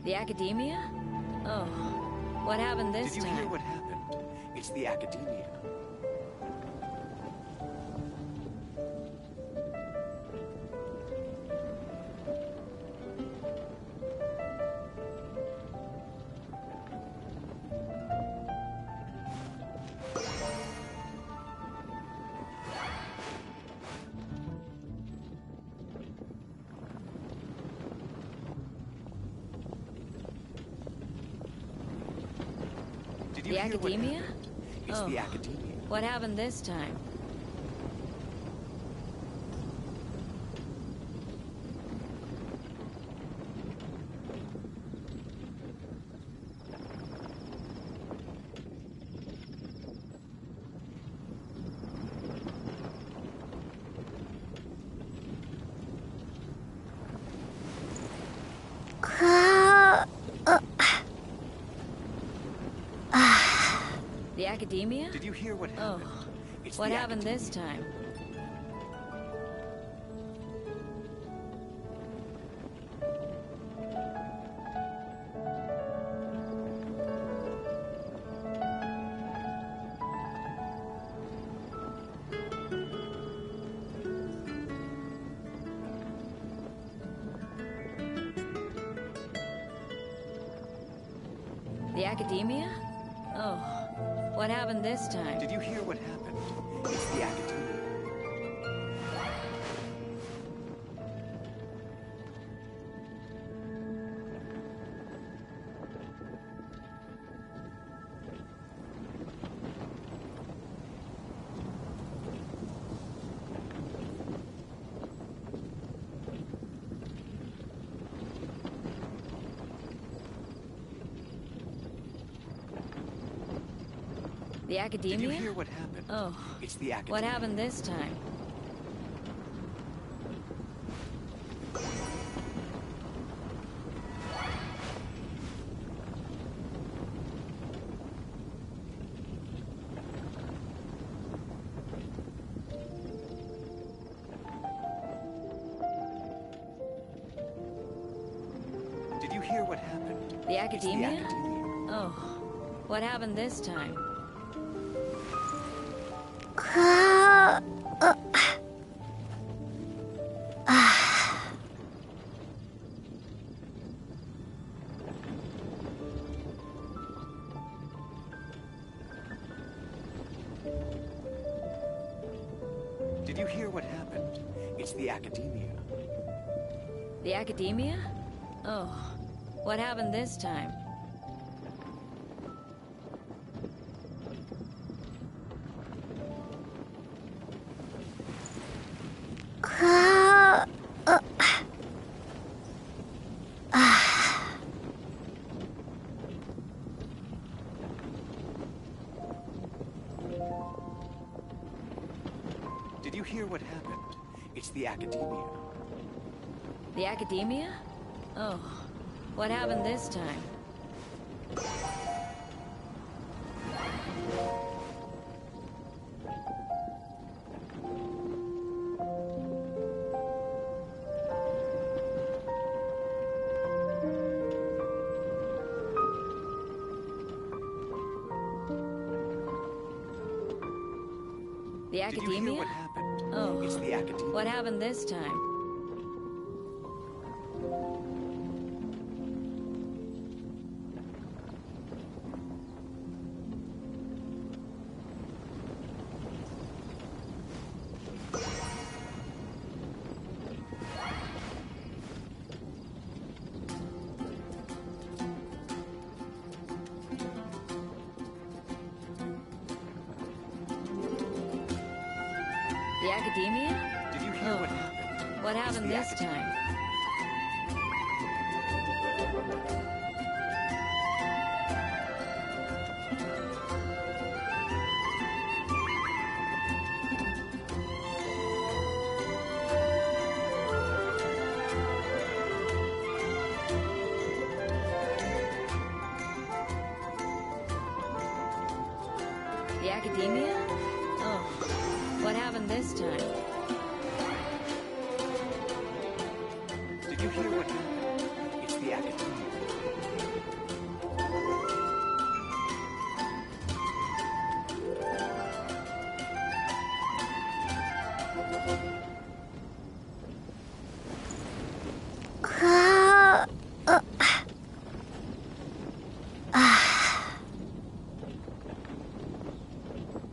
The academia? Oh, what happened this time? Did you hear what happened? It's the academia. The academia? It's oh, the academia. What happened this time? The academia? Did you hear what happened? Oh, It's what the happened academia. this time? The academia? Oh, what happened this time? Did you hear what happened? It's the academia. The academia? Did you hear what happened? Oh, It's the academia. what happened this time? Did you hear what happened? The academia? It's the academia. Oh, what happened this time? Did you hear what happened? It's the academia. The academia? Oh, what happened this time? Did you hear what happened? It's the academia. The academia? Oh, what happened this time? The Did you hear academia? what happened? Oh. It's the academia. What happened this time? The academia? Did you hear what happened? What It's happened the this academia. time? The academia? Oh, what happened this time? Did you hear what happened? It's the academia.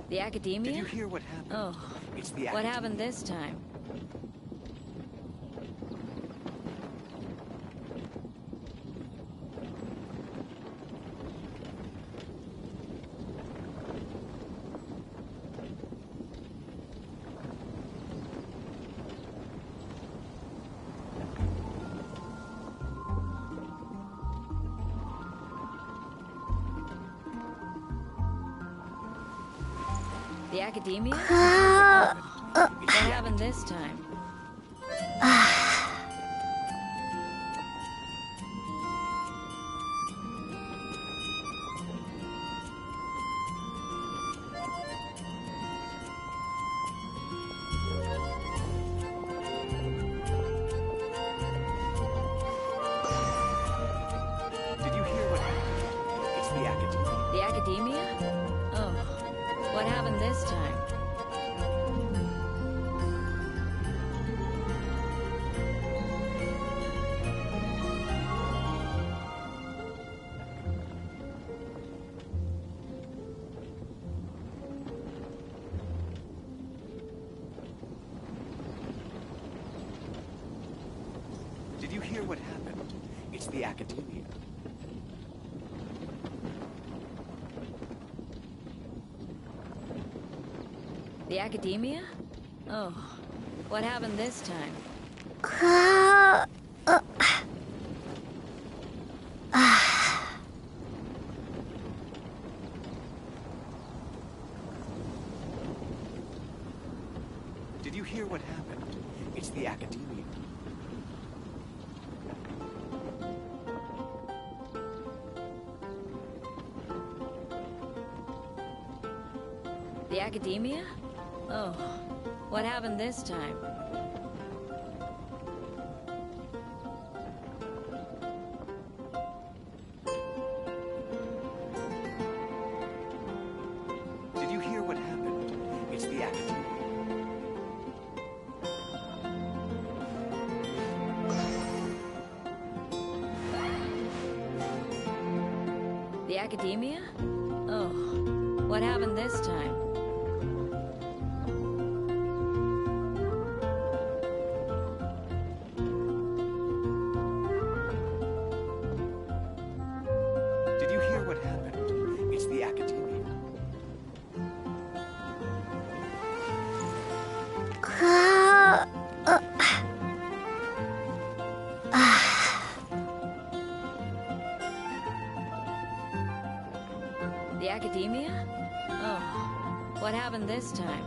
The academia? Did you hear what happened? Oh, It's the what academia. happened this time? The academia? What happened this time? Did you hear what happened? It's the academia. The academia? Oh, what happened this time? Did you hear what happened? It's the academia. The academia? Oh, what happened this time? Did you hear what happened? It's the academia. The academia? Oh, what happened this time? Did you hear what happened? It's the academia. The academia? Oh, what happened this time? Did you hear what happened? It's the academia. The academia? Oh, what happened this time?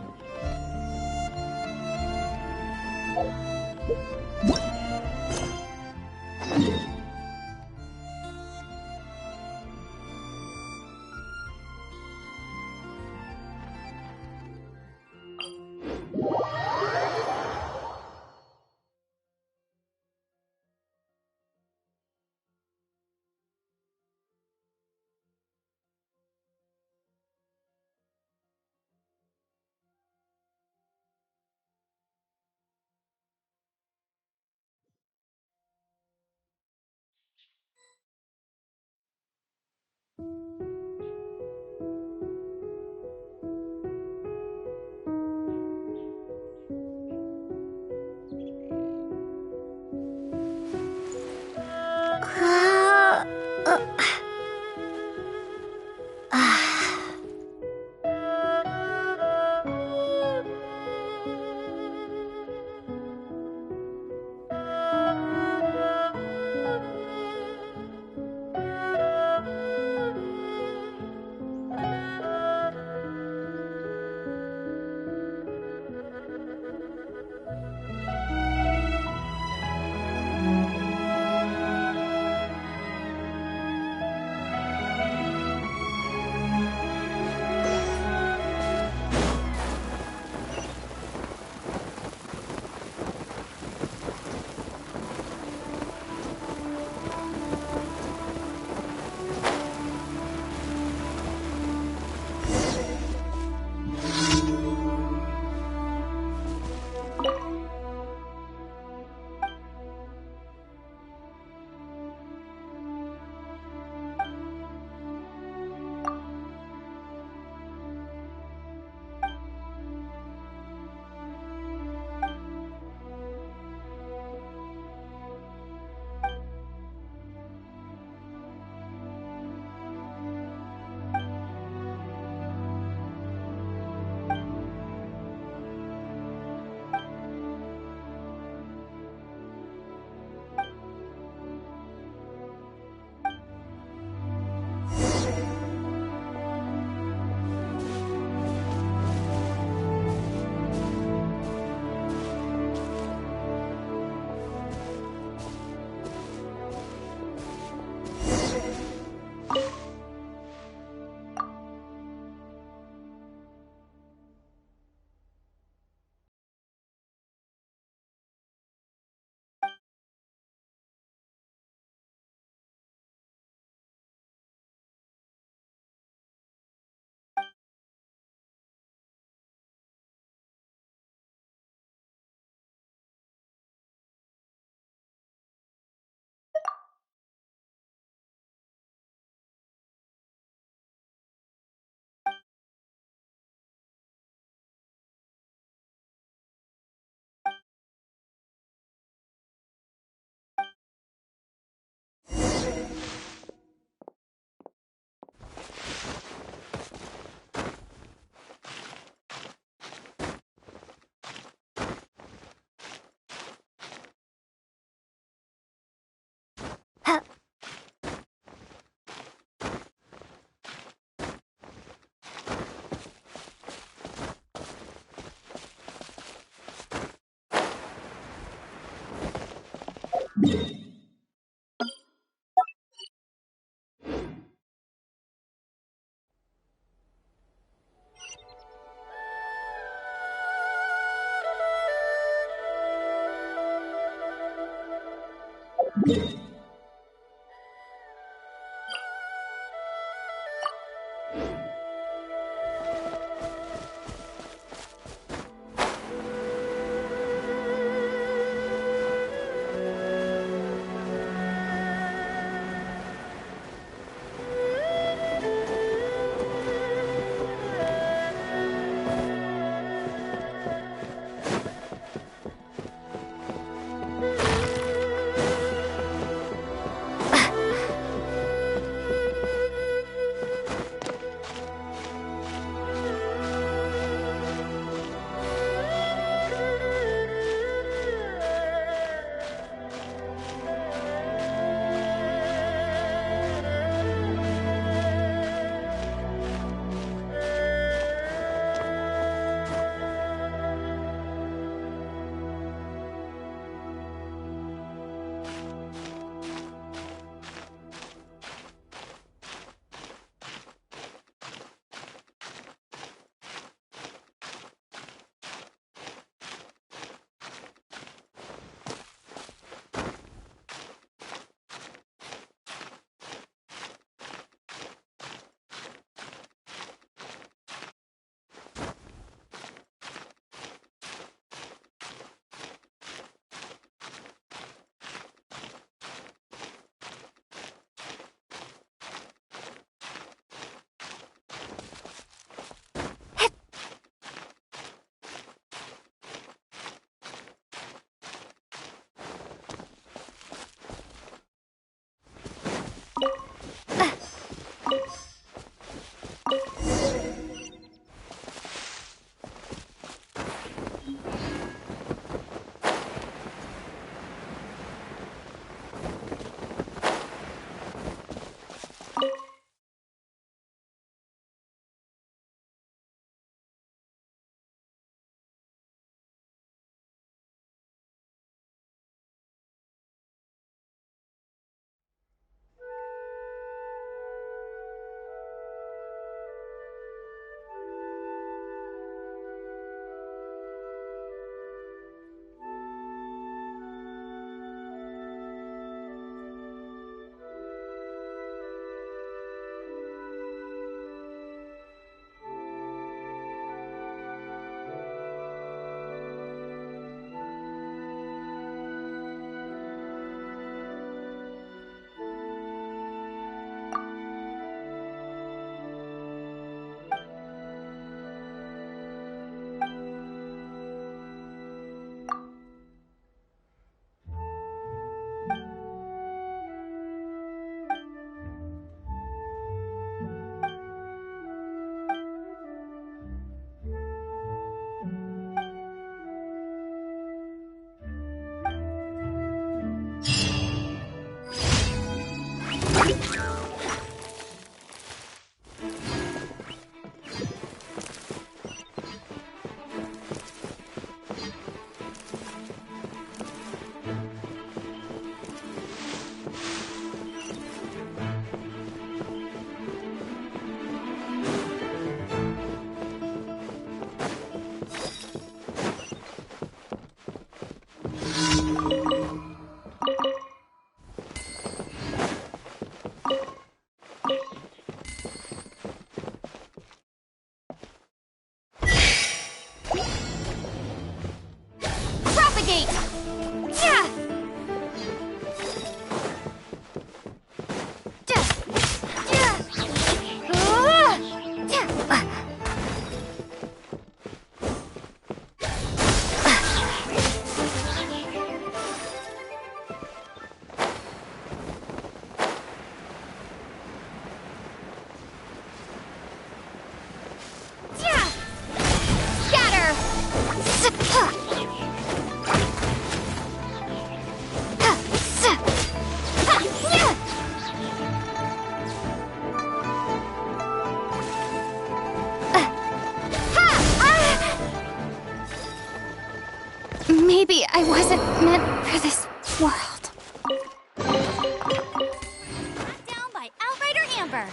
Maybe I wasn't meant for this world. Brought down by Outrider Amber.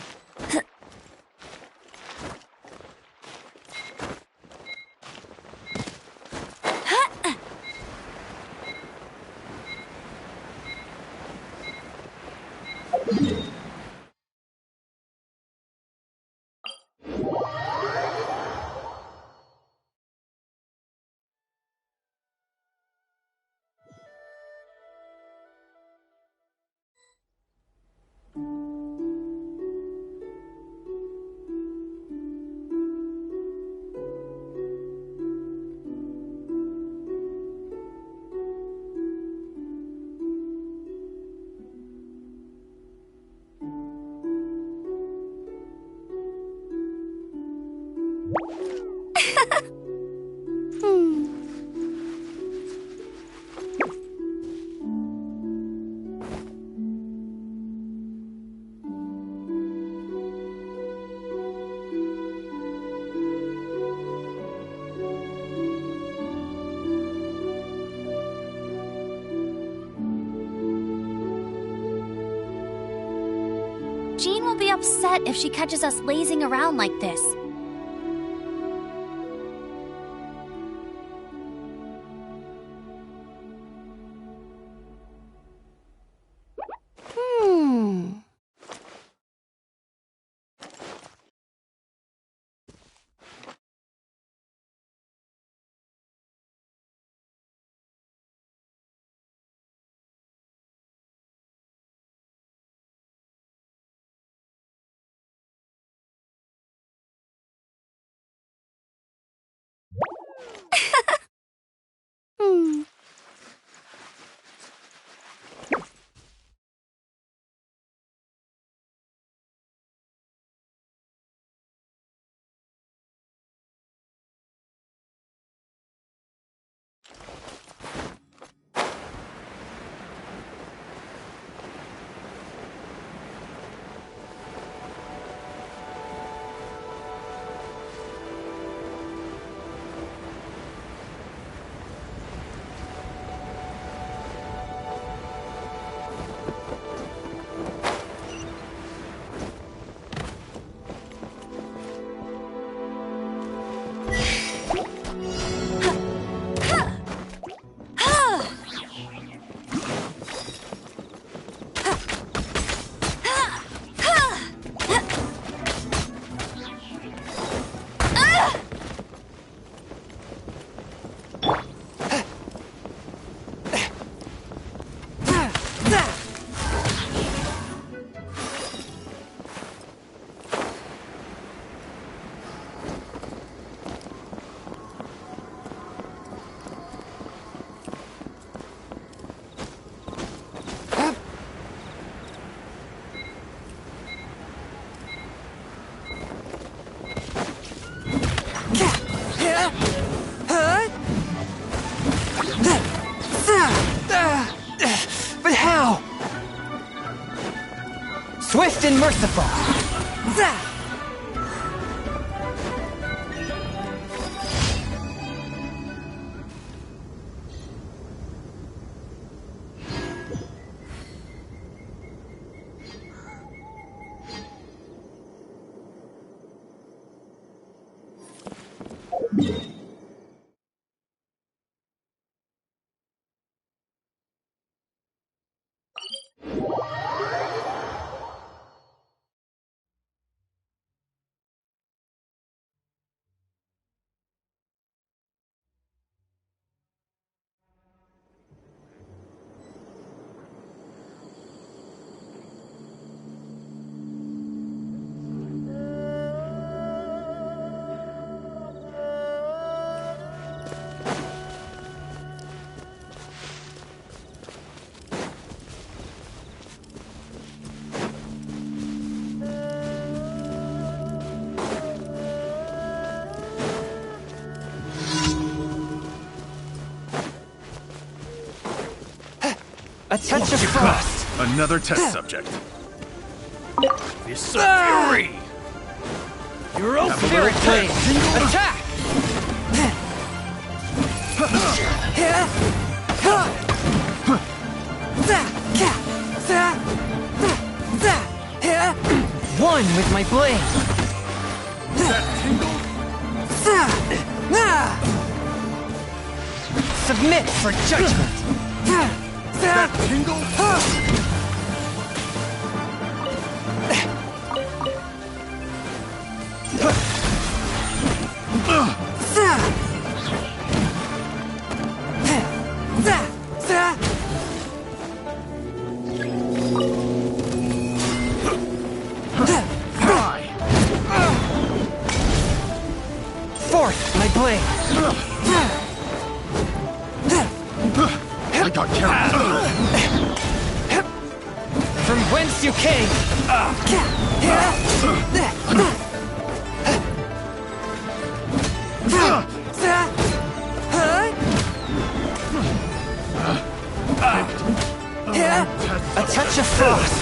Jean will be upset if she catches us lazing around like this. But how? Swift and merciful. A touch of frost. Another test subject. Fist of fury. Your own spirit blade. Attack! One with my blade. Submit for judgment. That tingle? Fourth, my blade. I got carried. From whence you came. A touch of frost.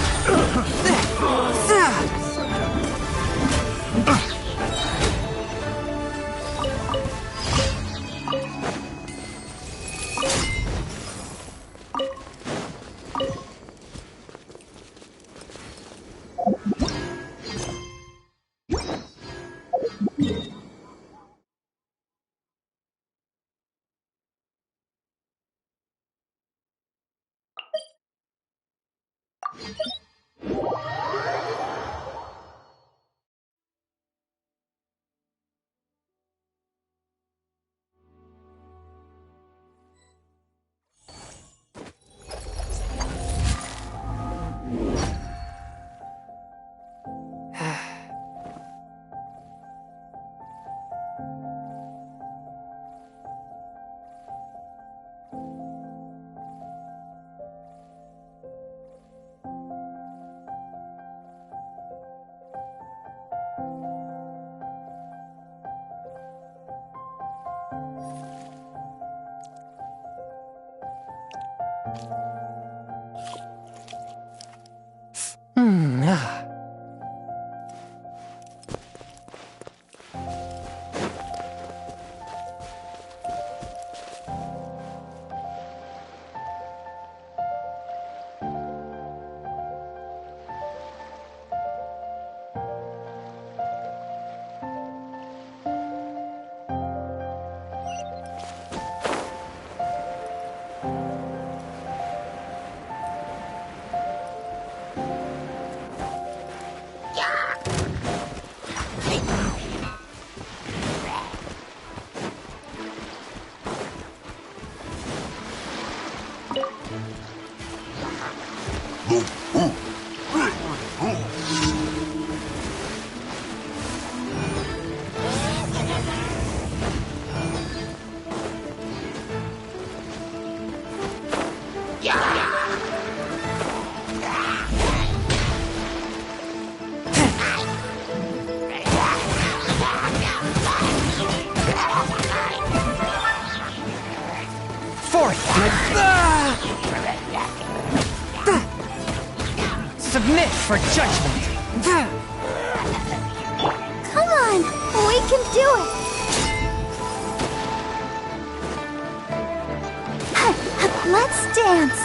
Submit for judgment. Come on, we can do it. Let's dance.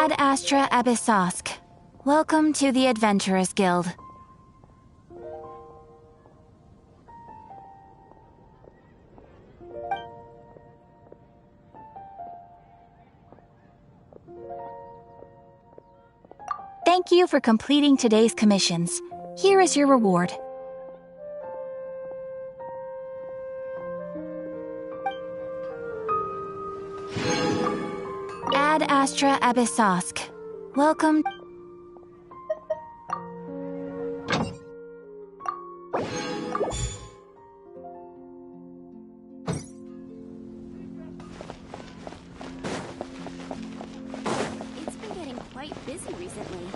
Ad Astra Abyssosk. Welcome to the Adventurers Guild. Thank you for completing today's commissions. Here is your reward. Ad Astra Abyssosk. Welcome. It's been getting quite busy recently.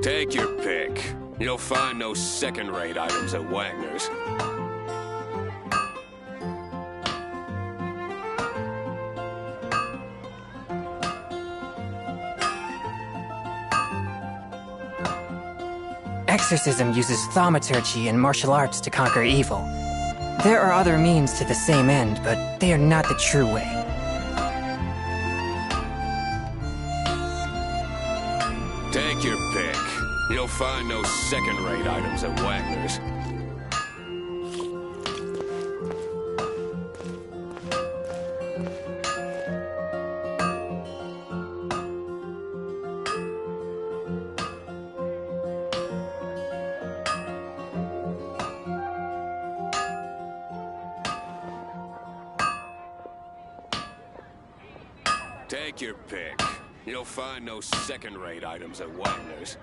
Take your pick. You'll find no second-rate items at Wagner's. Exorcism uses thaumaturgy and martial arts to conquer evil. There are other means to the same end, but they are not the true way. Take your pick. You'll find no second-rate items at Wagner's. Take your pick. You'll find no second-rate items at Wagner's.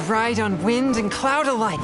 ride on wind and cloud alike.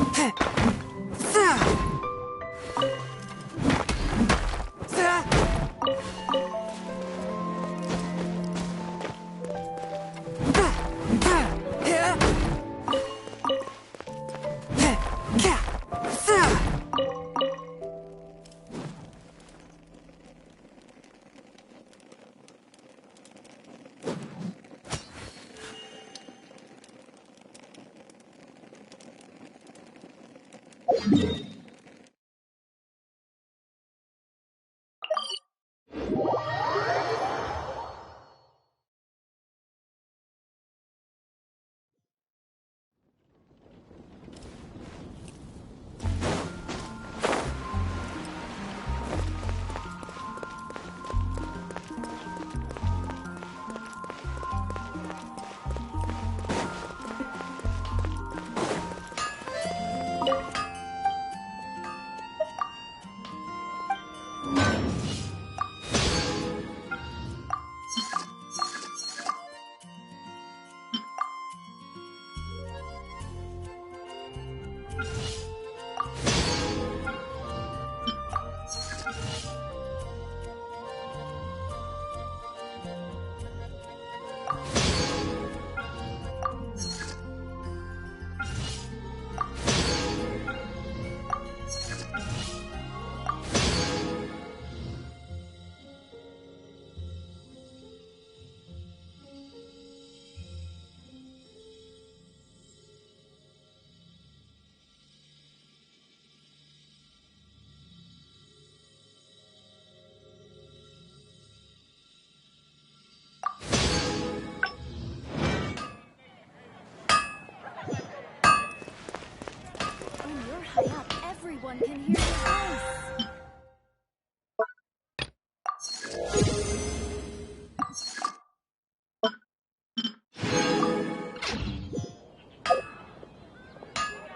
When you're high up, everyone can hear your voice.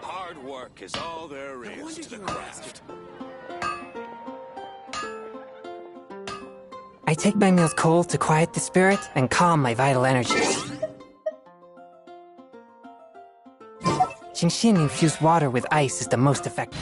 Hard work is all there is to the craft. I take my meals cold to quiet the spirit and calm my vital energies. Genshin infused water with ice is the most effective.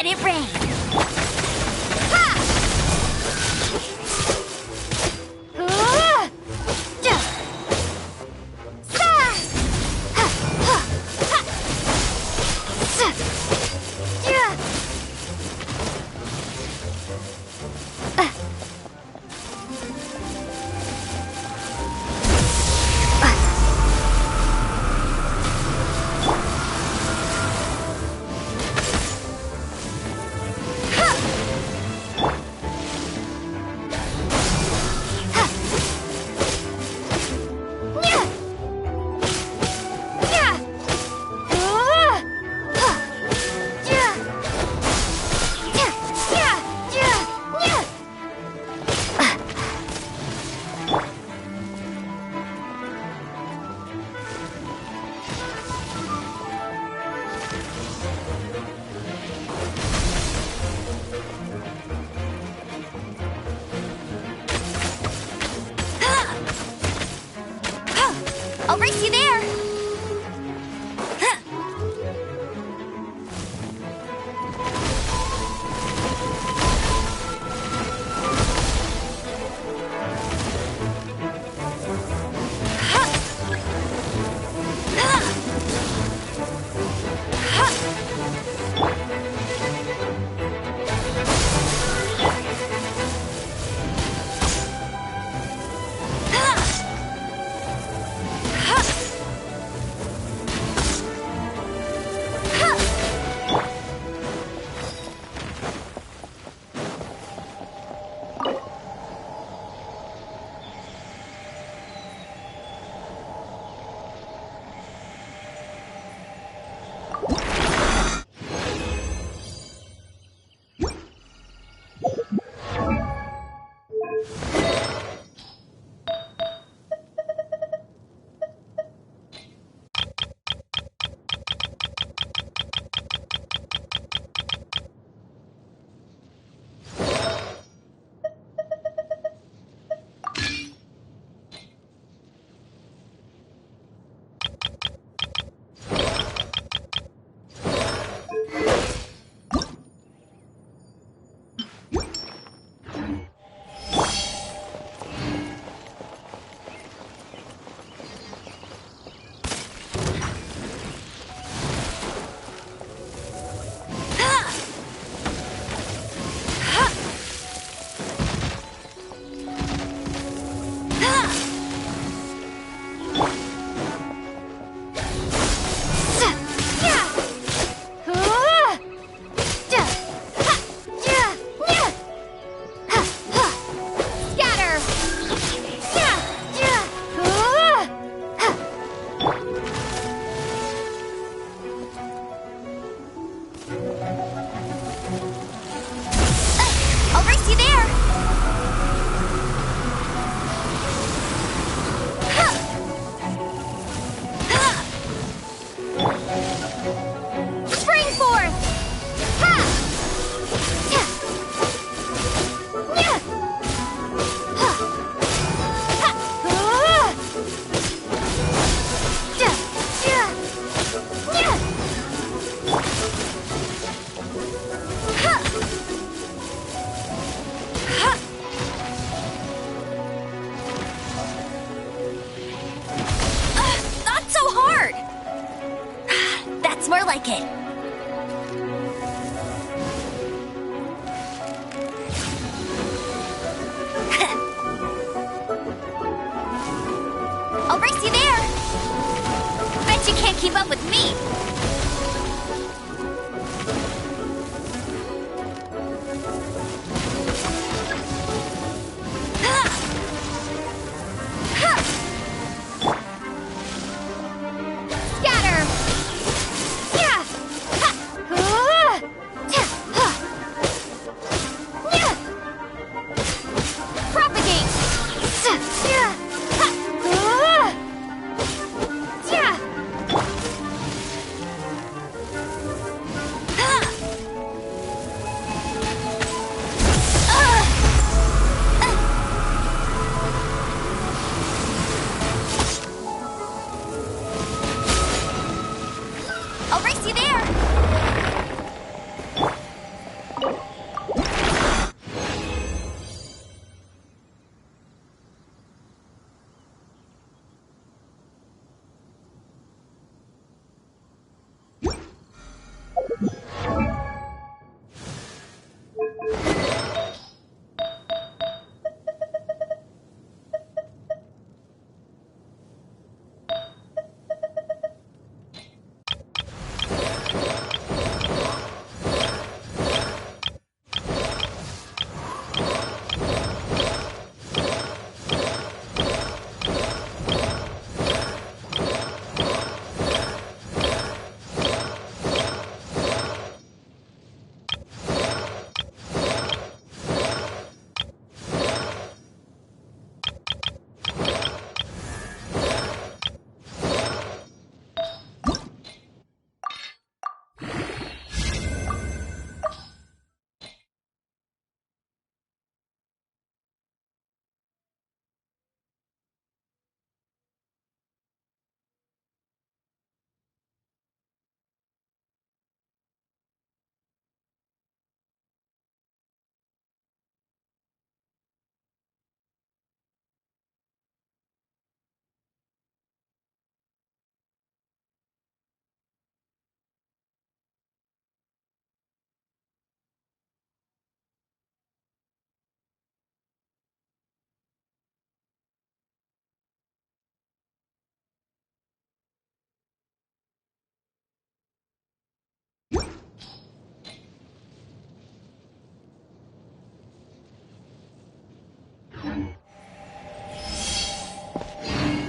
Let it rain. Ha! I'll race you there! I'll race you there! Spring forth! Ha! Not so hard! That's more like it. I'll race you there! Bet you can't keep up with me! Scatter! Yeah! Propagate!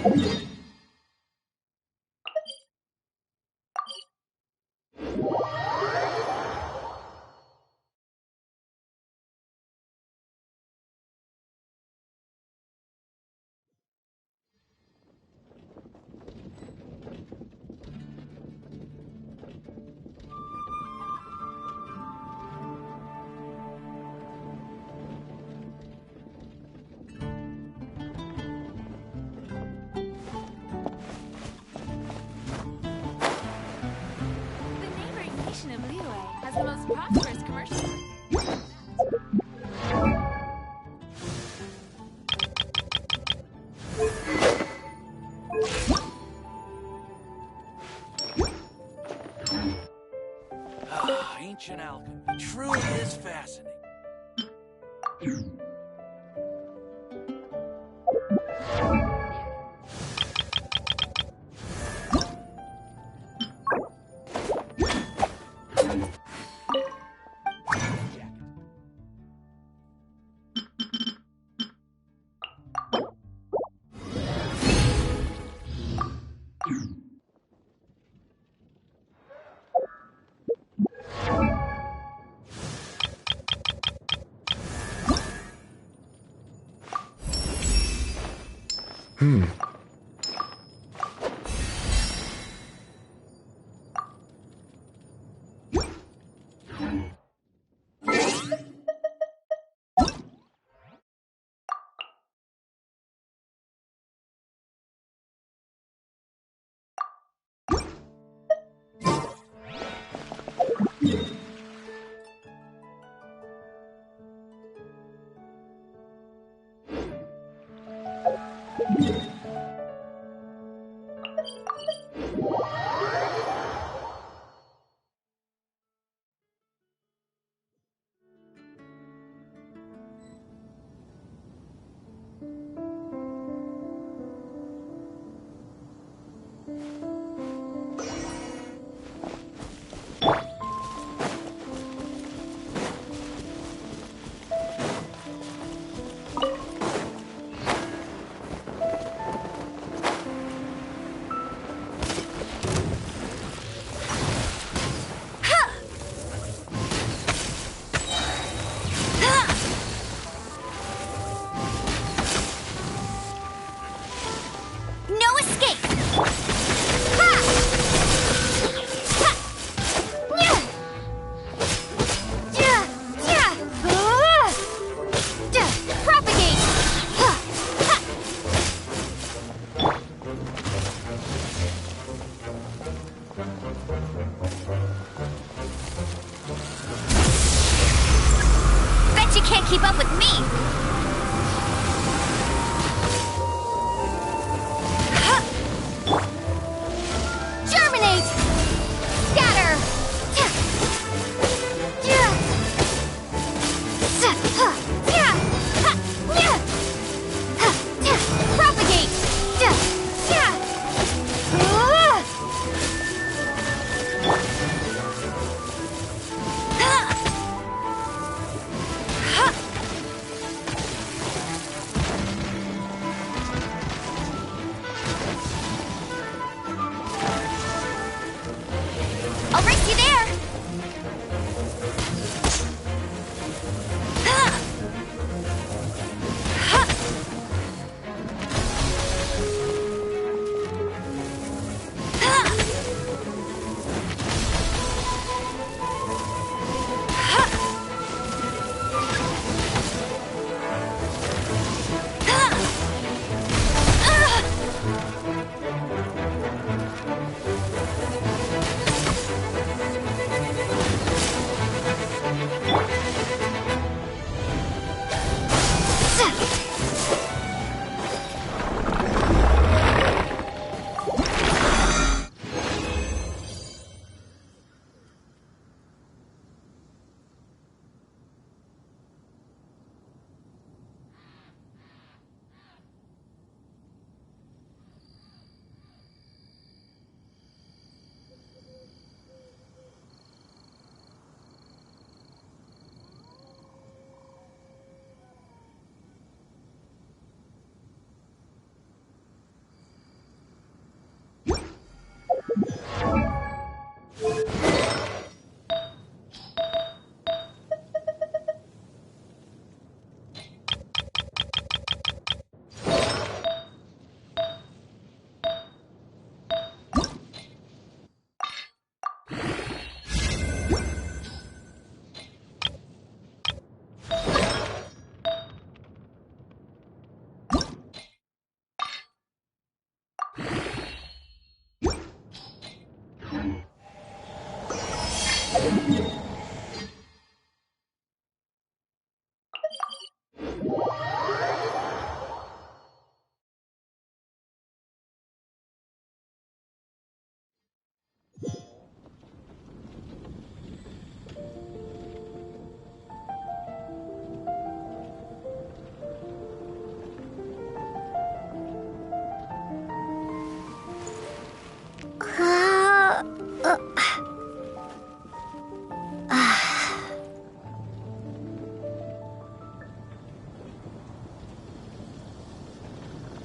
The neighboring nation of Liyue has the most prosperous commercial. Ah, ancient alchemy truly is fascinating.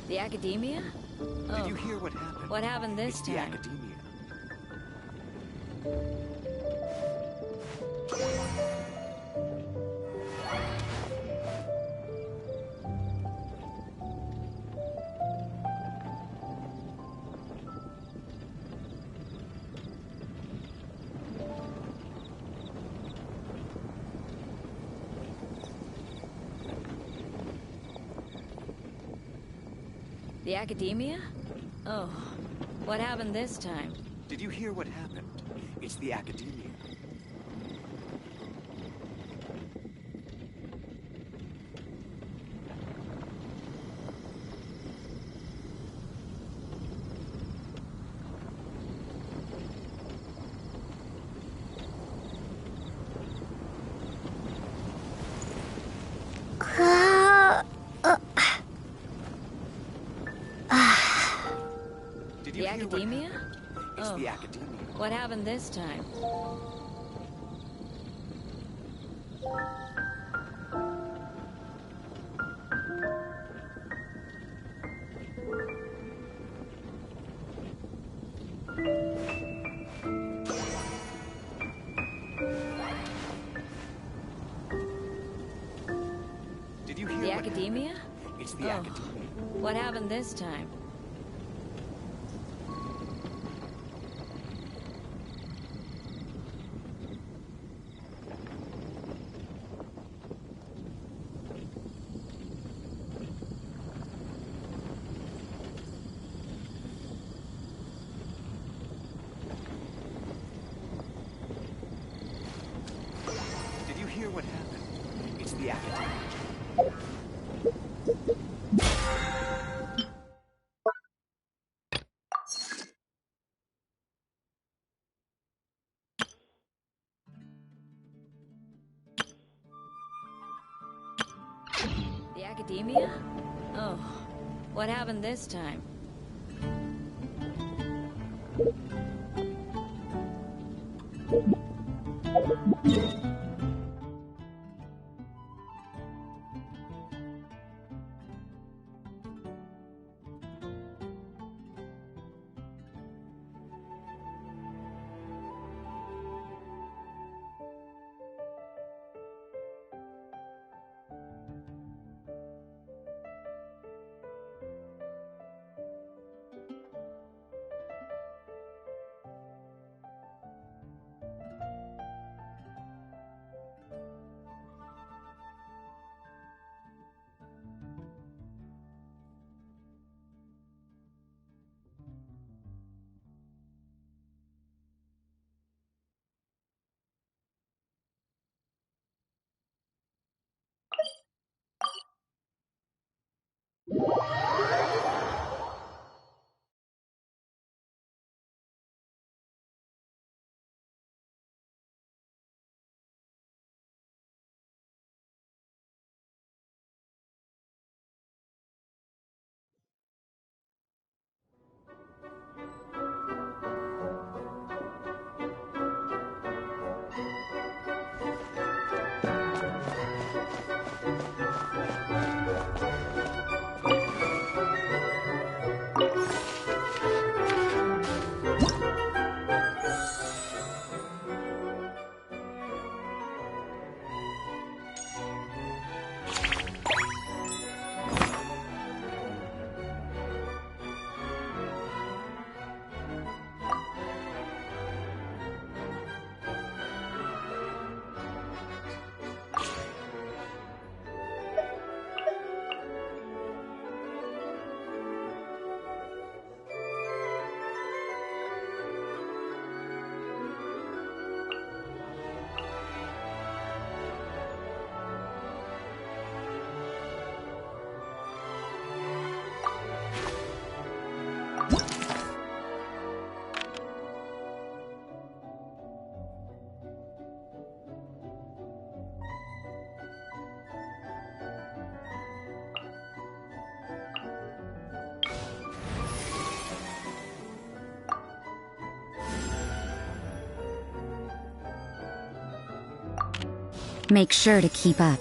The academia? Oh, Did you hear what happened? what happened this It's the time? academia. The academia? Oh, what happened this time? Did you hear what happened? It's the academia. Did you The hear what academia? happened? It's Oh, the academia. what happened this time? Did you hear The what academia? happened? It's the Oh, academia. what happened this time? Did you hear what happened? It's the academia. The academia? Oh, what happened this time? Make sure to keep up.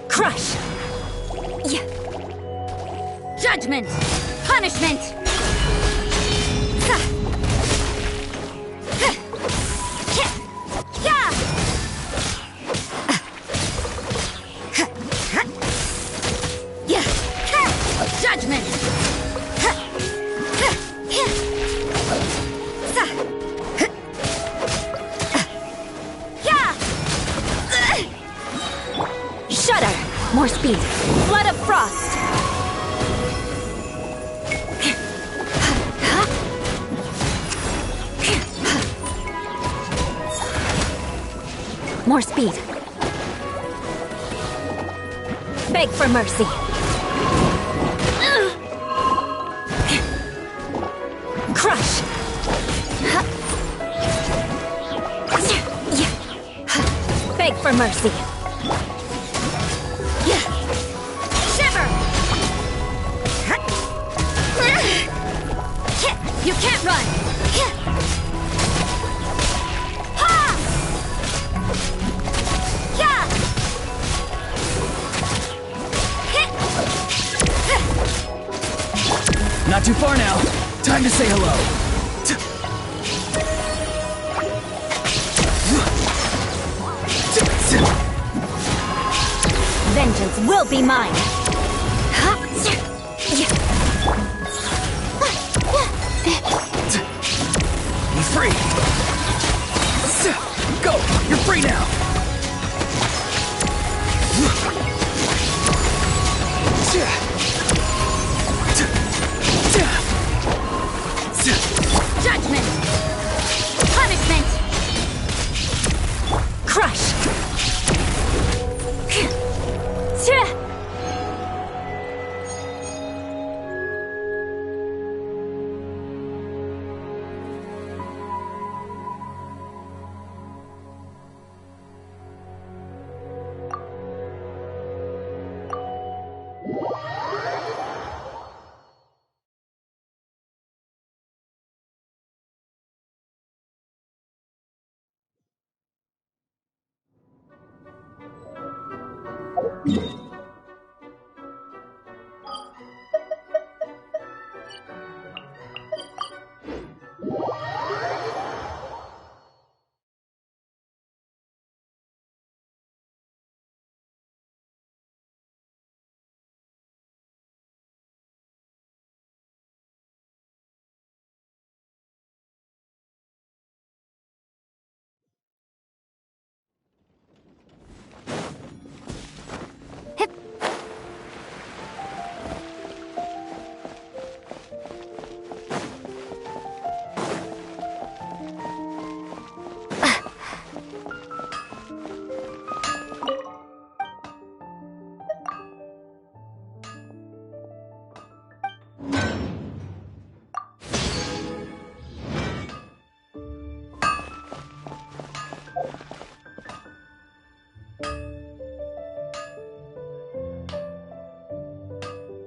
Crush! Yeah. Judgment! Punishment! Judgment! Shudder! More speed! Flood of frost! More speed! Beg for mercy! Crush! Beg for mercy! Shiver! You can't run! Not too far now. Time to say hello. Vengeance will be mine! He's free. Go! You're free now. Judgment! Punishment! Crush!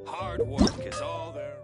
Hard work is all there.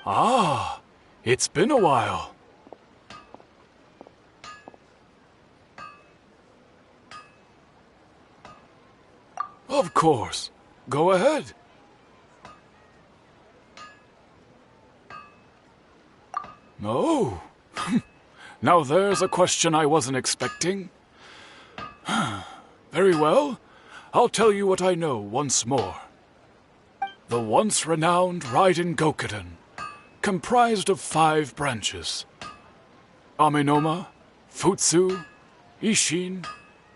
Ah, it's been a while. Of course. Go ahead. Oh. Now there's a question I wasn't expecting. Very well. I'll tell you what I know once more. The once renowned Raiden Gokuden comprised of 5 branches. Amenoma, Futsu, Ishin,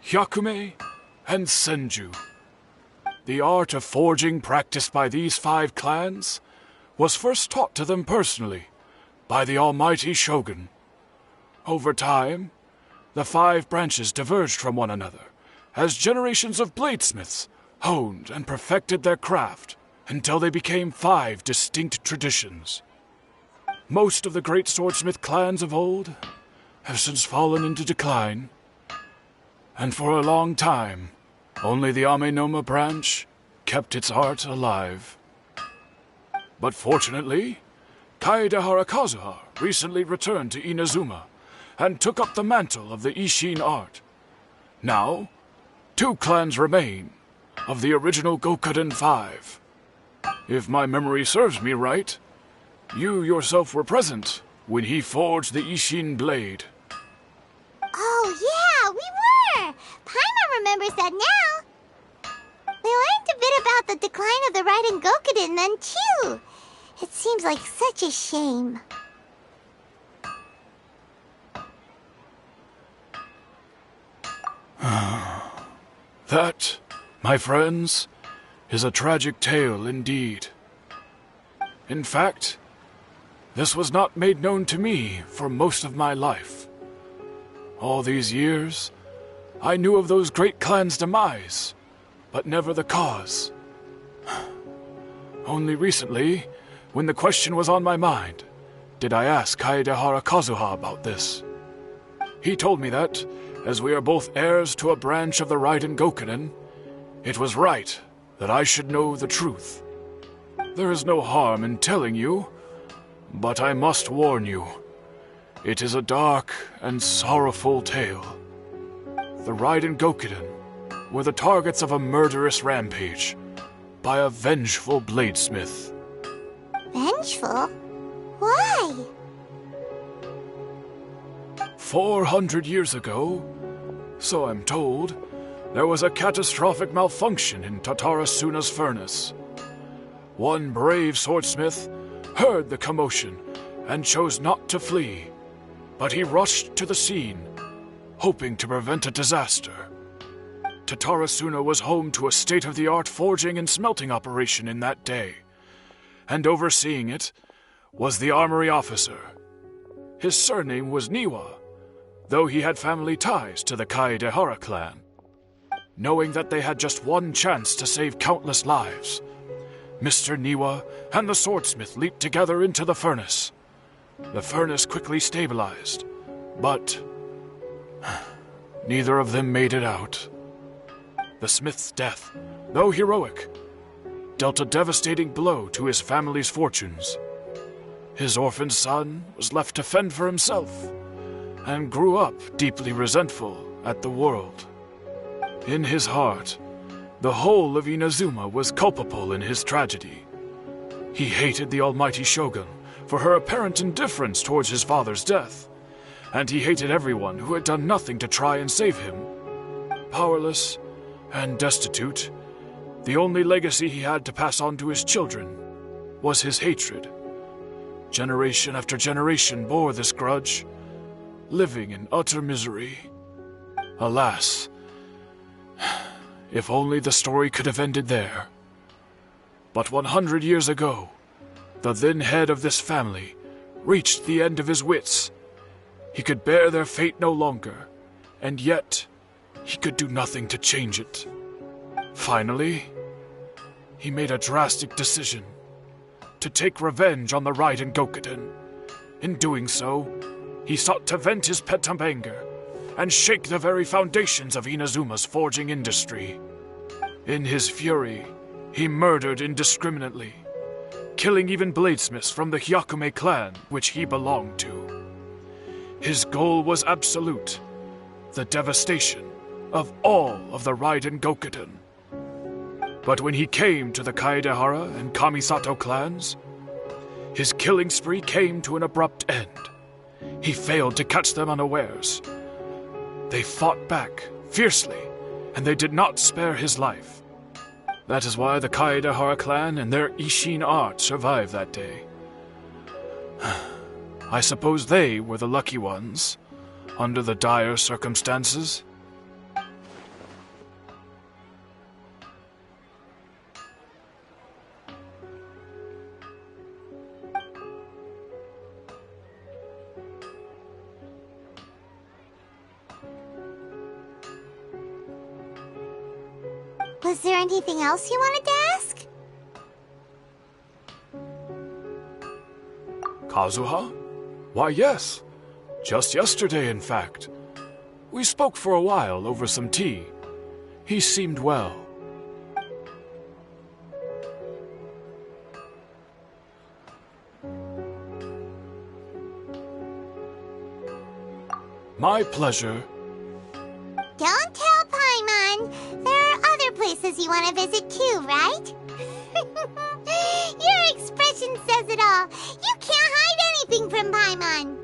Hyakume, and Senju. The art of forging practiced by these 5 clans was first taught to them personally by the almighty Shogun. Over time, the 5 branches diverged from one another as generations of bladesmiths honed and perfected their craft until they became 5 distinct traditions. Most of the great swordsmith clans of old have since fallen into decline, and for a long time, only the Amenoma branch kept its art alive. But fortunately, Kaedehara Kazuha recently returned to Inazuma and took up the mantle of the Ishin art. Now, 2 clans remain of the original Gokuden 5. If my memory serves me right, you yourself were present when he forged the Ishin blade. Oh, yeah, we were! Paimon remembers that now. We learned a bit about the decline of the Raiden Gokuden then, too. It seems like such a shame. That, my friends, is a tragic tale indeed. In fact, this was not made known to me for most of my life. All these years, I knew of those great clans' demise, but never the cause. Only recently, when the question was on my mind, did I ask Kaedehara Kazuha about this. He told me that, as we are both heirs to a branch of the Raiden Gokuden, it was right that I should know the truth. There is no harm in telling you, but I must warn you. It is a dark and sorrowful tale. The Raiden Gokuden were the targets of a murderous rampage by a vengeful bladesmith. Vengeful? Why? 400 years ago, so I'm told, there was a catastrophic malfunction in Tatarasuna's furnace. One brave swordsmith heard the commotion and chose not to flee, but he rushed to the scene, hoping to prevent a disaster. Tatarasuna was home to a state-of-the-art forging and smelting operation in that day, and overseeing it was the armory officer. His surname was Niwa, though he had family ties to the Kaedehara clan. Knowing that they had just one chance to save countless lives, Mr. Niwa and the swordsmith leaped together into the furnace. The furnace quickly stabilized, but neither of them made it out. The smith's death, though heroic, dealt a devastating blow to his family's fortunes. His orphaned son was left to fend for himself, and grew up deeply resentful at the world. In his heart, the whole of Inazuma was culpable in his tragedy. He hated the almighty Shogun for her apparent indifference towards his father's death, and he hated everyone who had done nothing to try and save him. Powerless and destitute, the only legacy he had to pass on to his children was his hatred. Generation after generation bore this grudge, living in utter misery. Alas, if only the story could have ended there. But 100 years ago, the then head of this family reached the end of his wits. He could bear their fate no longer, and yet he could do nothing to change it. Finally, he made a drastic decision to take revenge on the Raiden Gokuden. In doing so, he sought to vent his pent-up anger and shake the very foundations of Inazuma's forging industry. In his fury, he murdered indiscriminately, killing even bladesmiths from the Hyakume clan, which he belonged to. His goal was absolute, the devastation of all of the Raiden Gokuden. But when he came to the Kaedehara and Kamisato clans, his killing spree came to an abrupt end. He failed to catch them unawares. They fought back fiercely, and they did not spare his life. That is why the Kaedehara clan and their Ishin art survived that day. I suppose they were the lucky ones, under the dire circumstances. Was there anything else you wanted to ask? Kazuha? Why, yes. Just yesterday, in fact. We spoke for a while over some tea. He seemed well. My pleasure. Don't tell Paimon. There are other places you want to visit too, right? Your expression says it all. You can't hide anything from Paimon.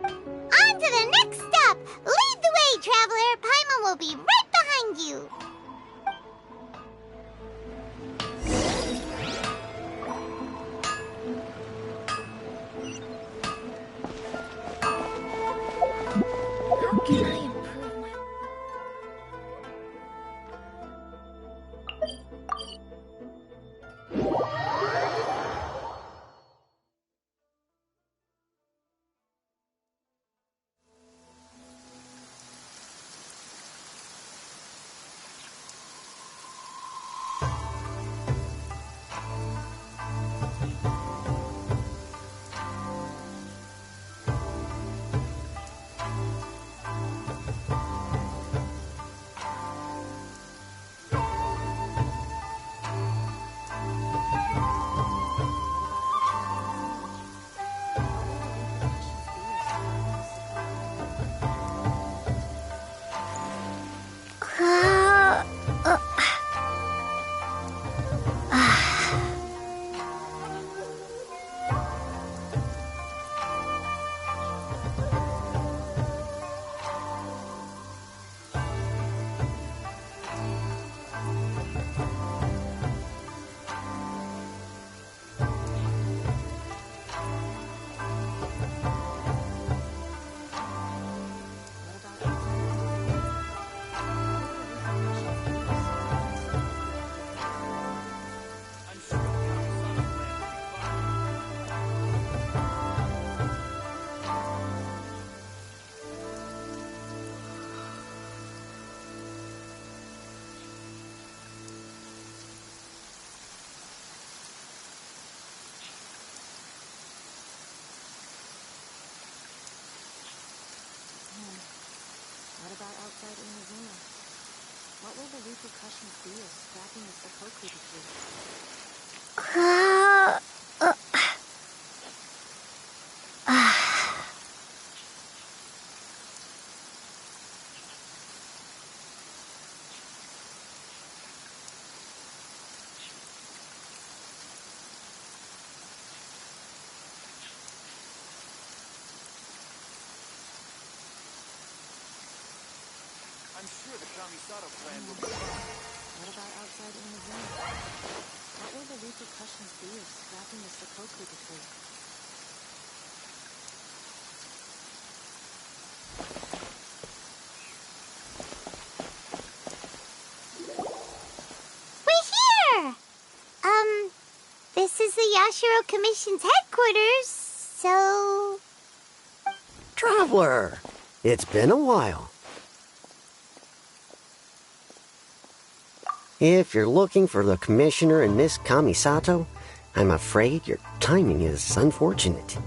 On to the next stop. Lead the way, traveler. Paimon will be right behind you. How can I improve my... What about outside Inazuma? What will the repercussions be of scrapping the Sakoku decree? I'm sure the Kamisato clan will be fine. What about outside Inazuma? What will the repercussions be of scrapping the Sakoku decree? We're here! This is the Yashiro Commission's headquarters, so... Traveler, it's been a while. If you're looking for the Commissioner and Miss Kamisato, I'm afraid your timing is unfortunate.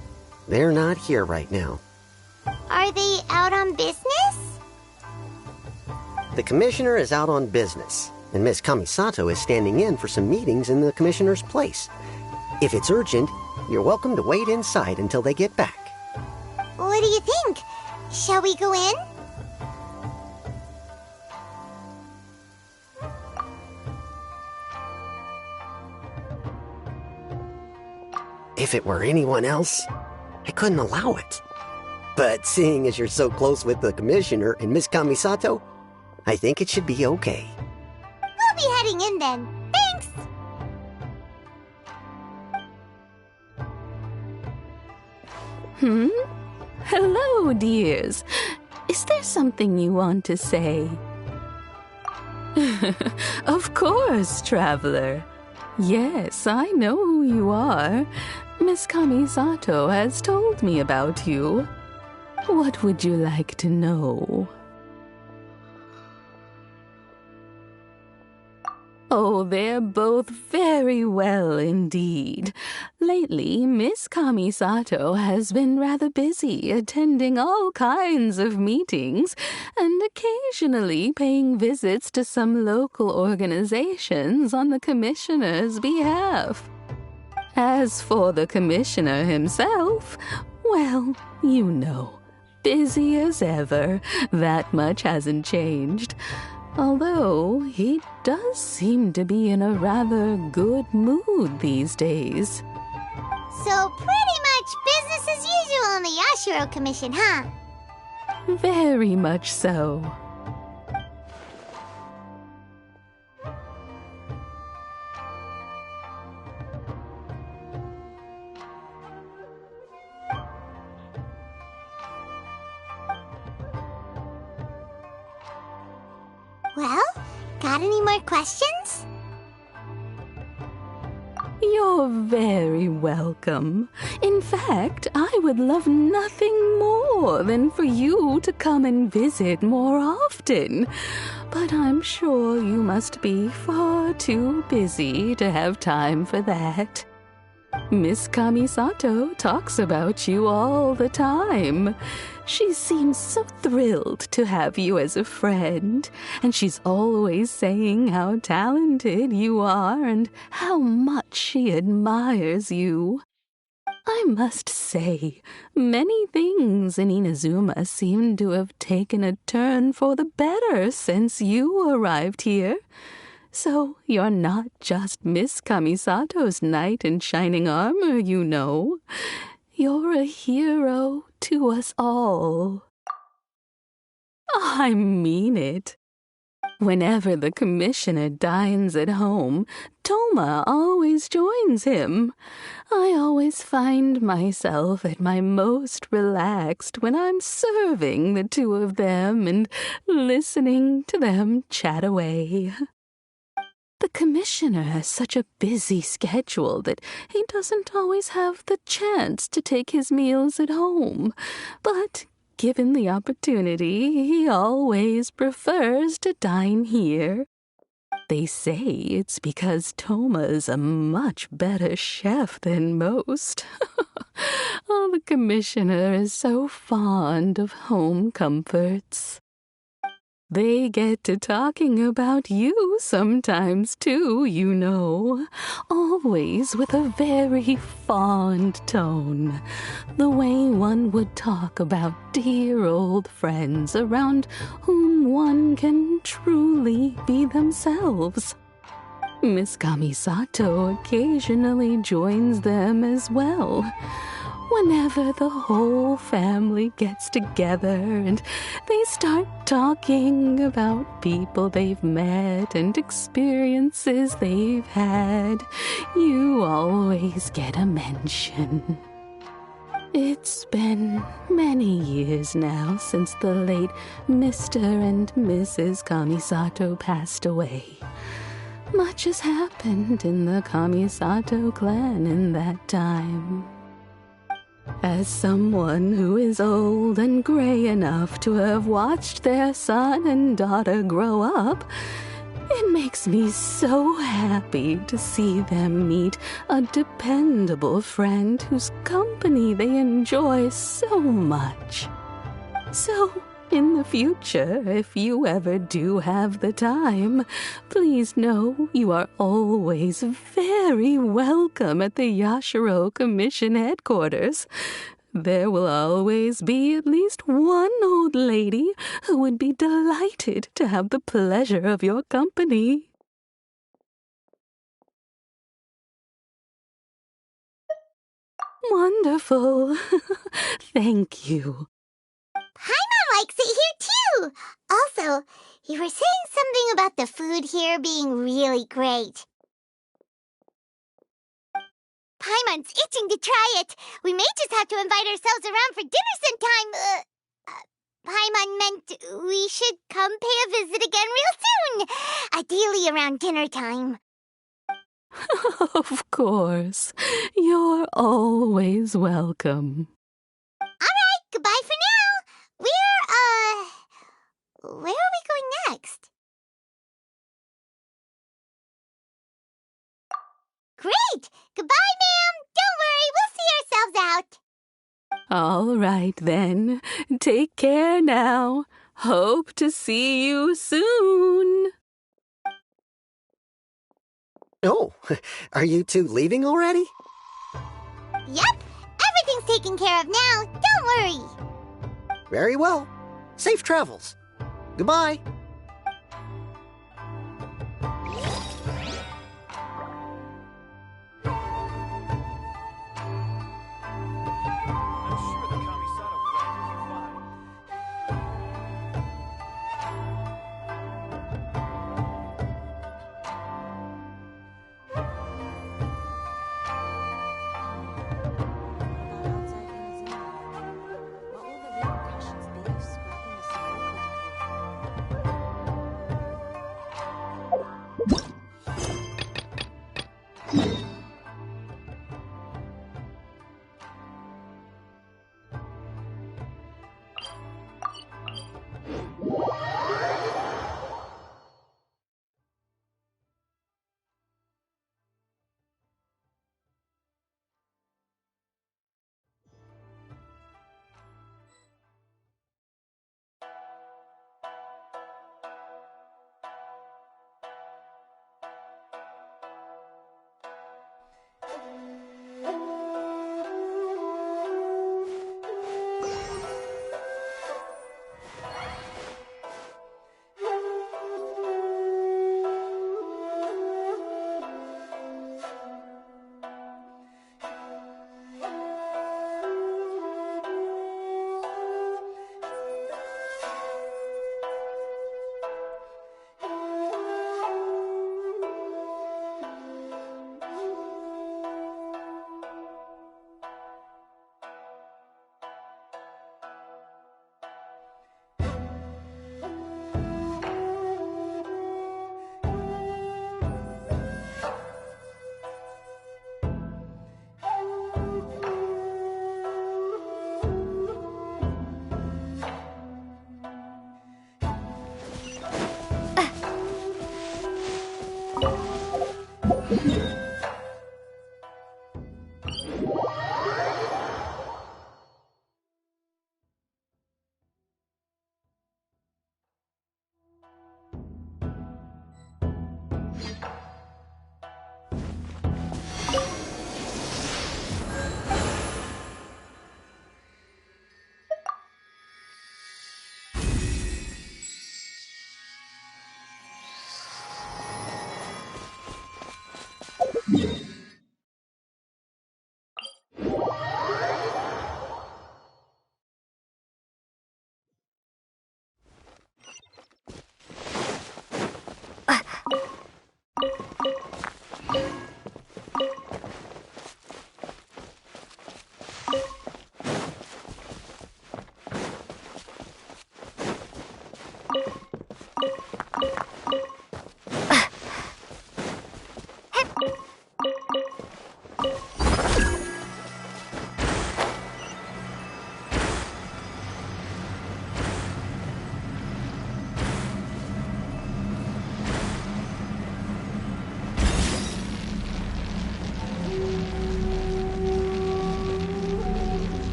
They're not here right now. Are they out on business? The Commissioner is out on business, and Miss Kamisato is standing in for some meetings in the Commissioner's place. If it's urgent, you're welcome to wait inside until they get back. What do you think? Shall we go in? If it were anyone else, I couldn't allow it. But seeing as you're so close with the Commissioner and Miss Kamisato, I think it should be okay. We'll be heading in then. Thanks! Hello, dears. Is there something you want to say? Of course, traveler. Yes, I know who you are. Miss Kamisato has told me about you. What would you like to know? Oh, they're both very well indeed. Lately, Miss Kamisato has been rather busy attending all kinds of meetings and occasionally paying visits to some local organizations on the Commissioner's behalf. As for the Commissioner himself, well, you know, busy as ever. That much hasn't changed. Although he does seem to be in a rather good mood these days. So pretty much business as usual on the Yashiro Commission, huh? Very much so. Well, got any more questions? You're very welcome. In fact, I would love nothing more than for you to come and visit more often. But I'm sure you must be far too busy to have time for that. Miss Kamisato talks about you all the time. She seems so thrilled to have you as a friend, and she's always saying how talented you are and how much she admires you. I must say, many things in Inazuma seem to have taken a turn for the better since you arrived here. So you're not just Miss Kamisato's knight in shining armor, you know. You're a hero to us all. I mean it. Whenever the Commissioner dines at home, Toma always joins him. I always find myself at my most relaxed when I'm serving the two of them and listening to them chat away. The Commissioner has such a busy schedule that he doesn't always have the chance to take his meals at home, but given the opportunity, he always prefers to dine here. They say it's because Toma's a much better chef than most. Oh, the Commissioner is so fond of home comforts. They get to talking about you sometimes, too, you know. Always with a very fond tone. The way one would talk about dear old friends around whom one can truly be themselves. Miss Kamisato occasionally joins them as well. Whenever the whole family gets together and they start talking about people they've met and experiences they've had, you always get a mention. It's been many years now since the late Mr. and Mrs. Kamisato passed away. Much has happened in the Kamisato clan in that time. As someone who is old and gray enough to have watched their son and daughter grow up, it makes me so happy to see them meet a dependable friend whose company they enjoy so much. So, In the future, if you ever do have the time, please know you are always very welcome at the Yashiro Commission headquarters. There will always be at least one old lady who would be delighted to have the pleasure of your company. Wonderful. Thank you. Paimon likes it here, too. Also, you were saying something about the food here being really great. Paimon's itching to try it. We may just have to invite ourselves around for dinner sometime. Paimon meant we should come pay a visit again real soon. Ideally around dinner time. Of course. You're always welcome. Alright, goodbye for now. Where are we going next? Great! Goodbye, ma'am! Don't worry, we'll see ourselves out. All right, then. Take care now. Hope to see you soon. Oh, are you two leaving already? Yep, everything's taken care of now. Don't worry. Very well. Safe travels. Goodbye. I'm sure the Kamisato plant will be fine. Outside in the zoo. What will the repercussions be of scrapping the Seppuku decree?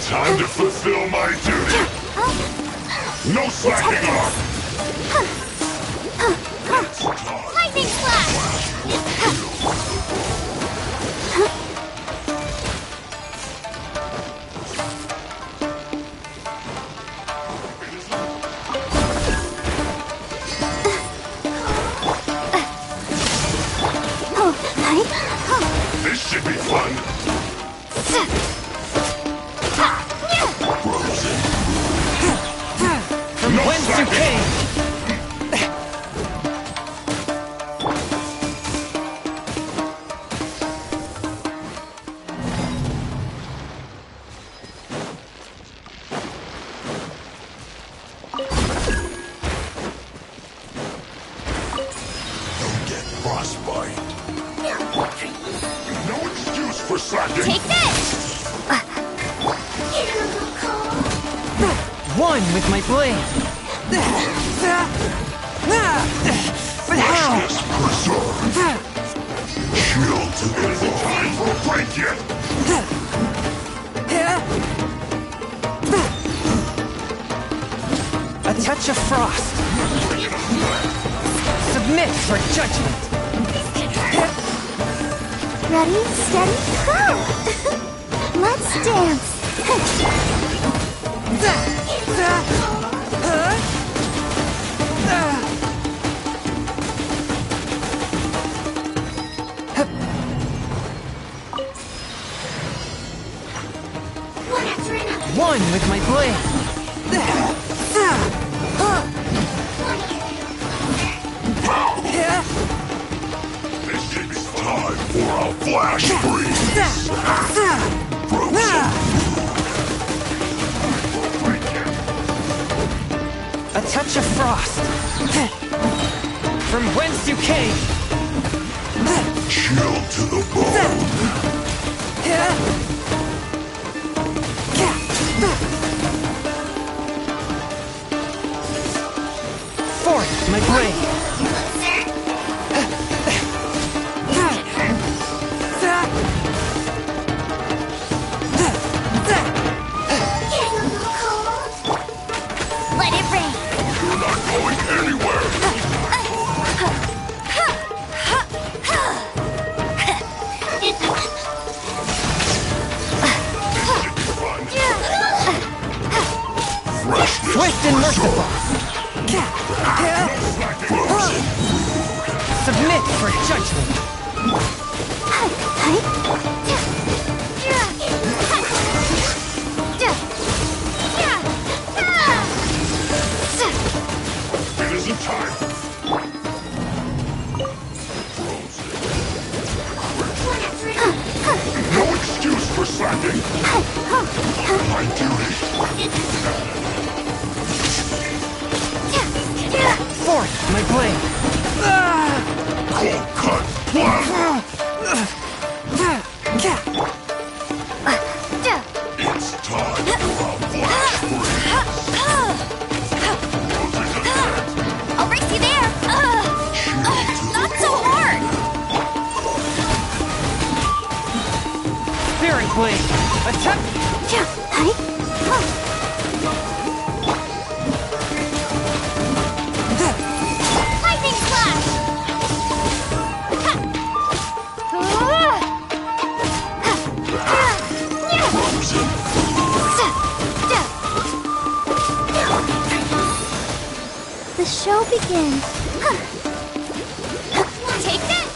Time to fulfill my duty. No slacking off. Lightning slash! This should be fun. From whence you came! Don't get frostbite. No excuse for slacking. Take this! One with my blade! But how? Freshness preserved. Shield to the bone. Time for a break yet. A touch of frost! Submit for judgment! Ready, steady, go! Let's dance! One with my blade! This should be time for a flash freeze. Frozen. A touch of frost! From whence you came! Chill to the bone. Forth my blade! Let it rain! You're not going anywhere. Freshness Swift and merciful! frozen. Submit for judgment! It isn't time. No excuse for slacking. My duty. Forth my blade! Cold cut. Blood. It's time for a flash freeze. I'll race you there! Not so hard! Spirit blade! Attack! Lightning slash! Frozen. The show begins. Take this!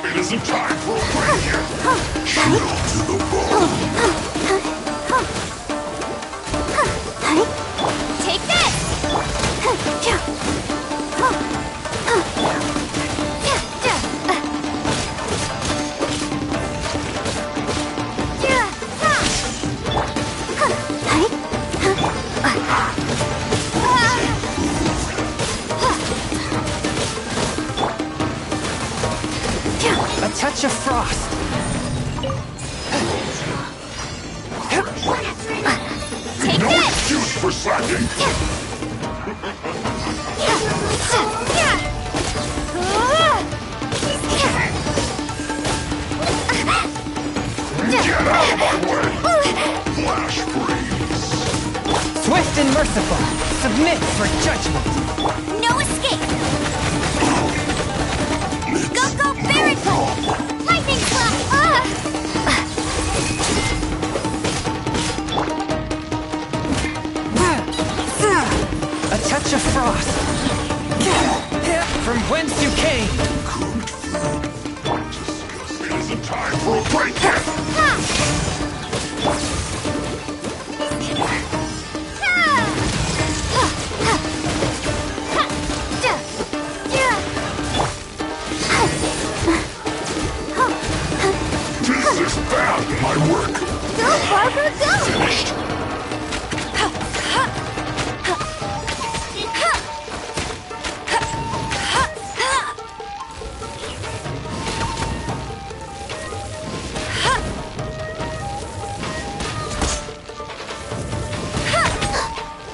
It isn't time for a break yet. Shield to the bone. Take this! A touch of frost. Take No this! excuse for slacking. Get out of my way! Flash freeze! Swift and merciful. Submit for judgment. No escape! Go, Barracle! Lightning Slash! A touch of frost. From whence you came. It isn't time for a break yet. This is bad, my work. Go, Barbara, go! Finished.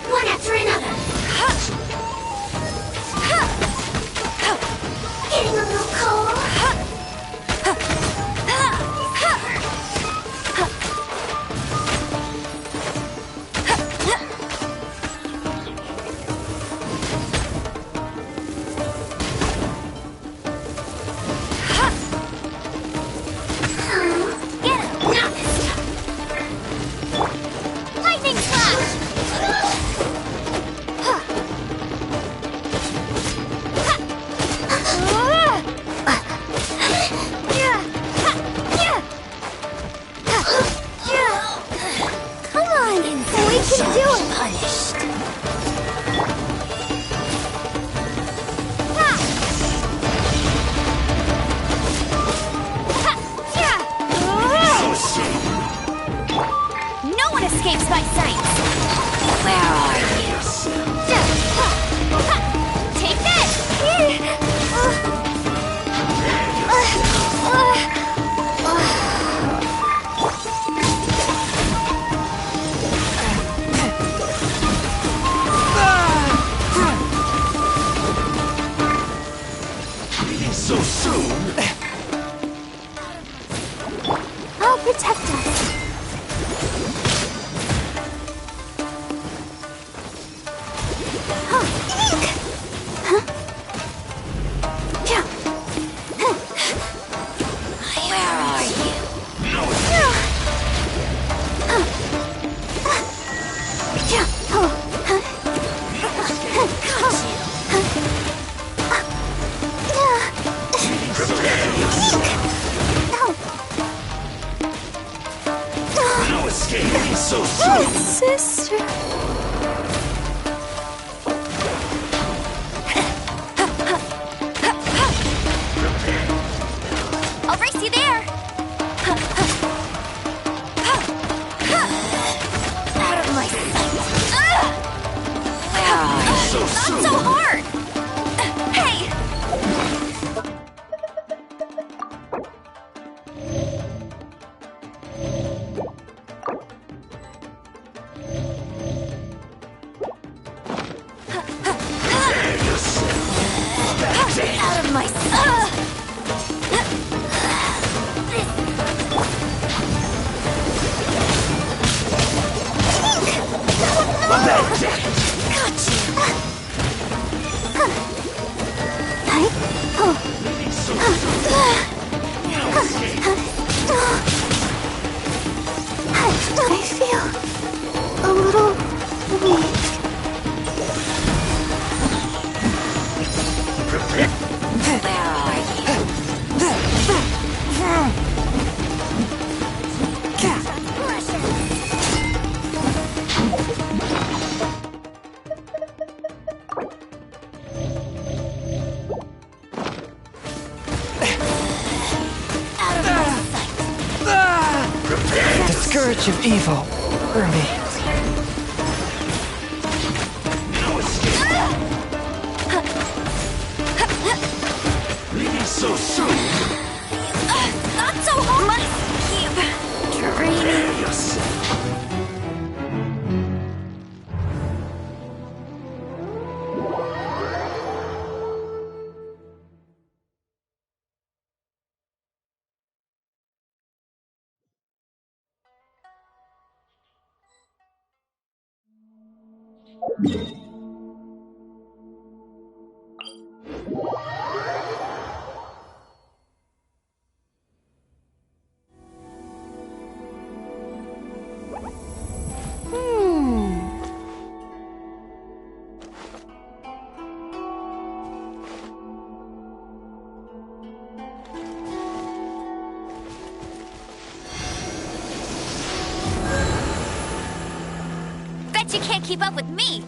One after another. Getting a little cold. Get him! Not this time. Lightning Slash! Come on, we can do it. Punished. No one escapes my sight. Where are you? Take So soon? I'll protect us. Where are you? No escape so soon. Oh, sister. I'll race you there. Out of my sight. Not so hard. Hey. Out of my Got you. I feel a little weak. The scourge of evil remains. Leaving so soon. Not so hard. Must keep training. Yes. Bet you can't keep up with me.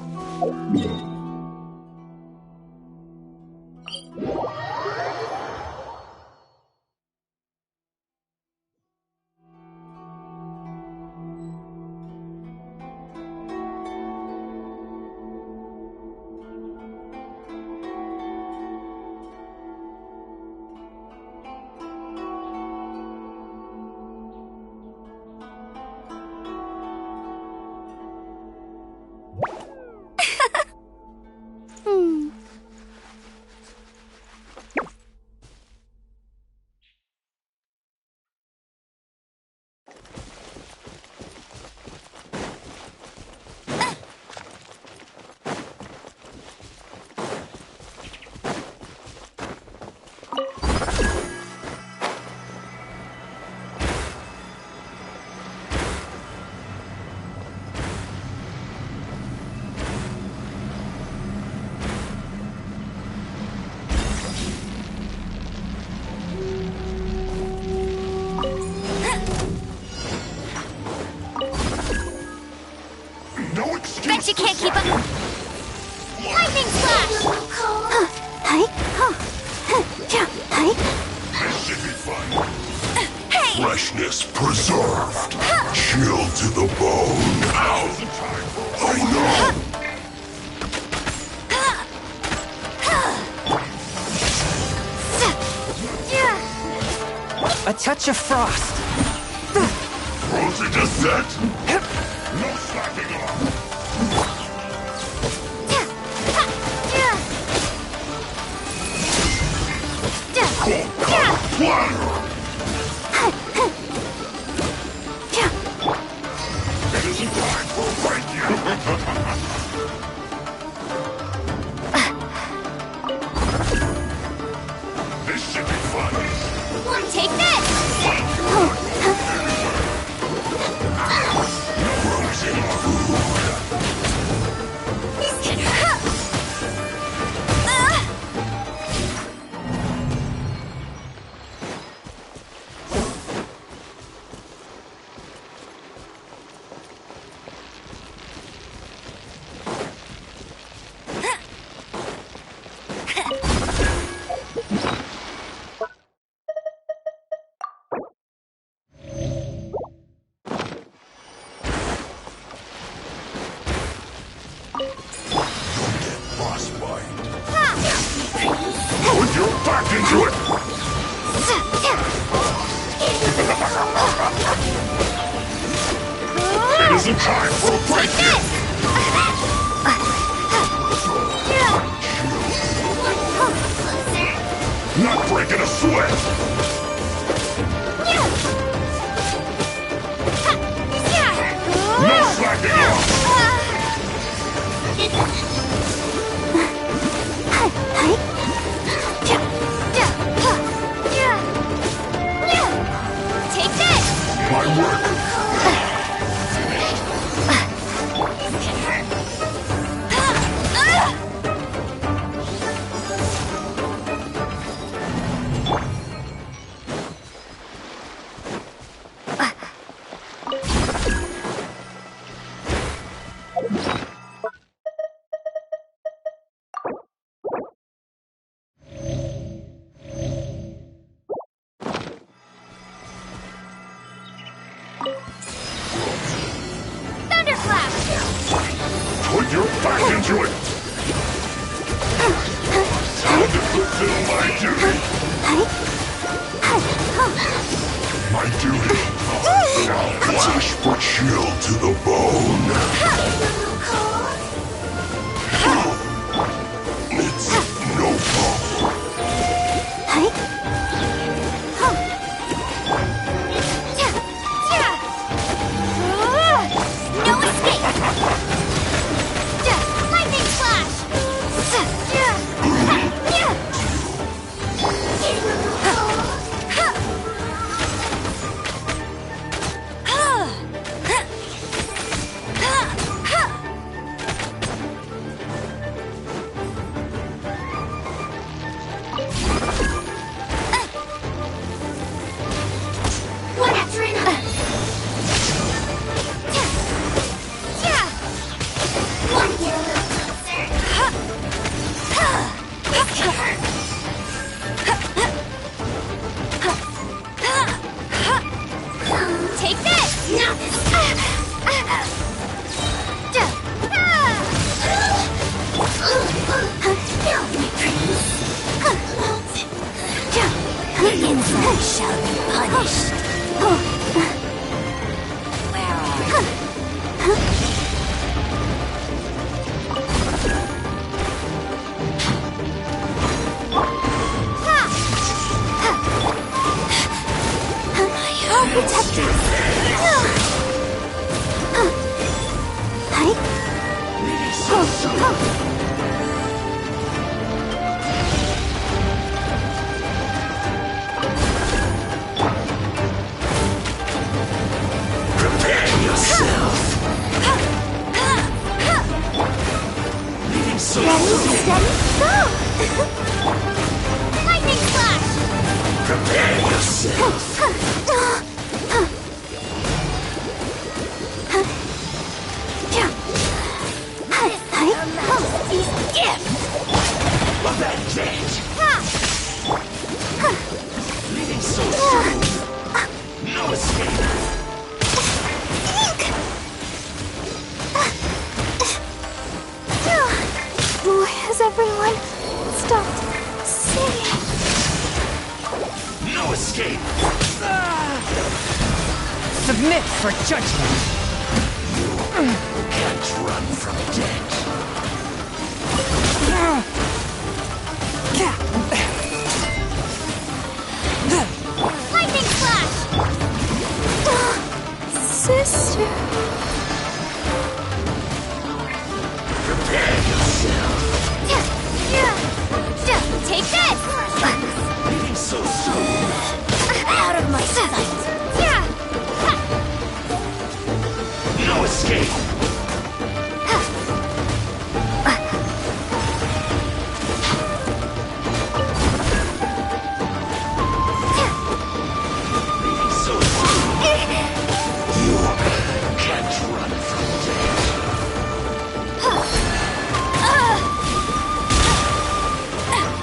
No excuse. Bet you can't keep up. Lightning splash. This should be fun. Hey. Freshness preserved. Chill to the bone. Ow! I know. A touch of frost. Voltage is set. No slacking off. Cold cut flatter. It isn't time for a fight yet. This should be fun. Take this. Frozen food. Put your back into it! It isn't time for a break yet! Not breaking a sweat! No slacking off! Take this! My work! And you're back into it! Time to fulfill my duty! My duty! Now flash for chill to the bone! It's no problem. No escape! Lightning flash! One after another! One get a little closer. Take this! Now this! Help me, prince. The inside shall be punished. Where are you? Our protectors. Prepare yourself! Ready, steady, go! Lightning flash! Prepare yourself! Leaving so soon! No escape! Has everyone stopped singing? No escape! Submit for judgment. Can't run from death. Lightning flash! Sister. Prepare yourself! Take this! Leaving so soon! Out of my sight! No escape! Leaving so soon! You can't run from death.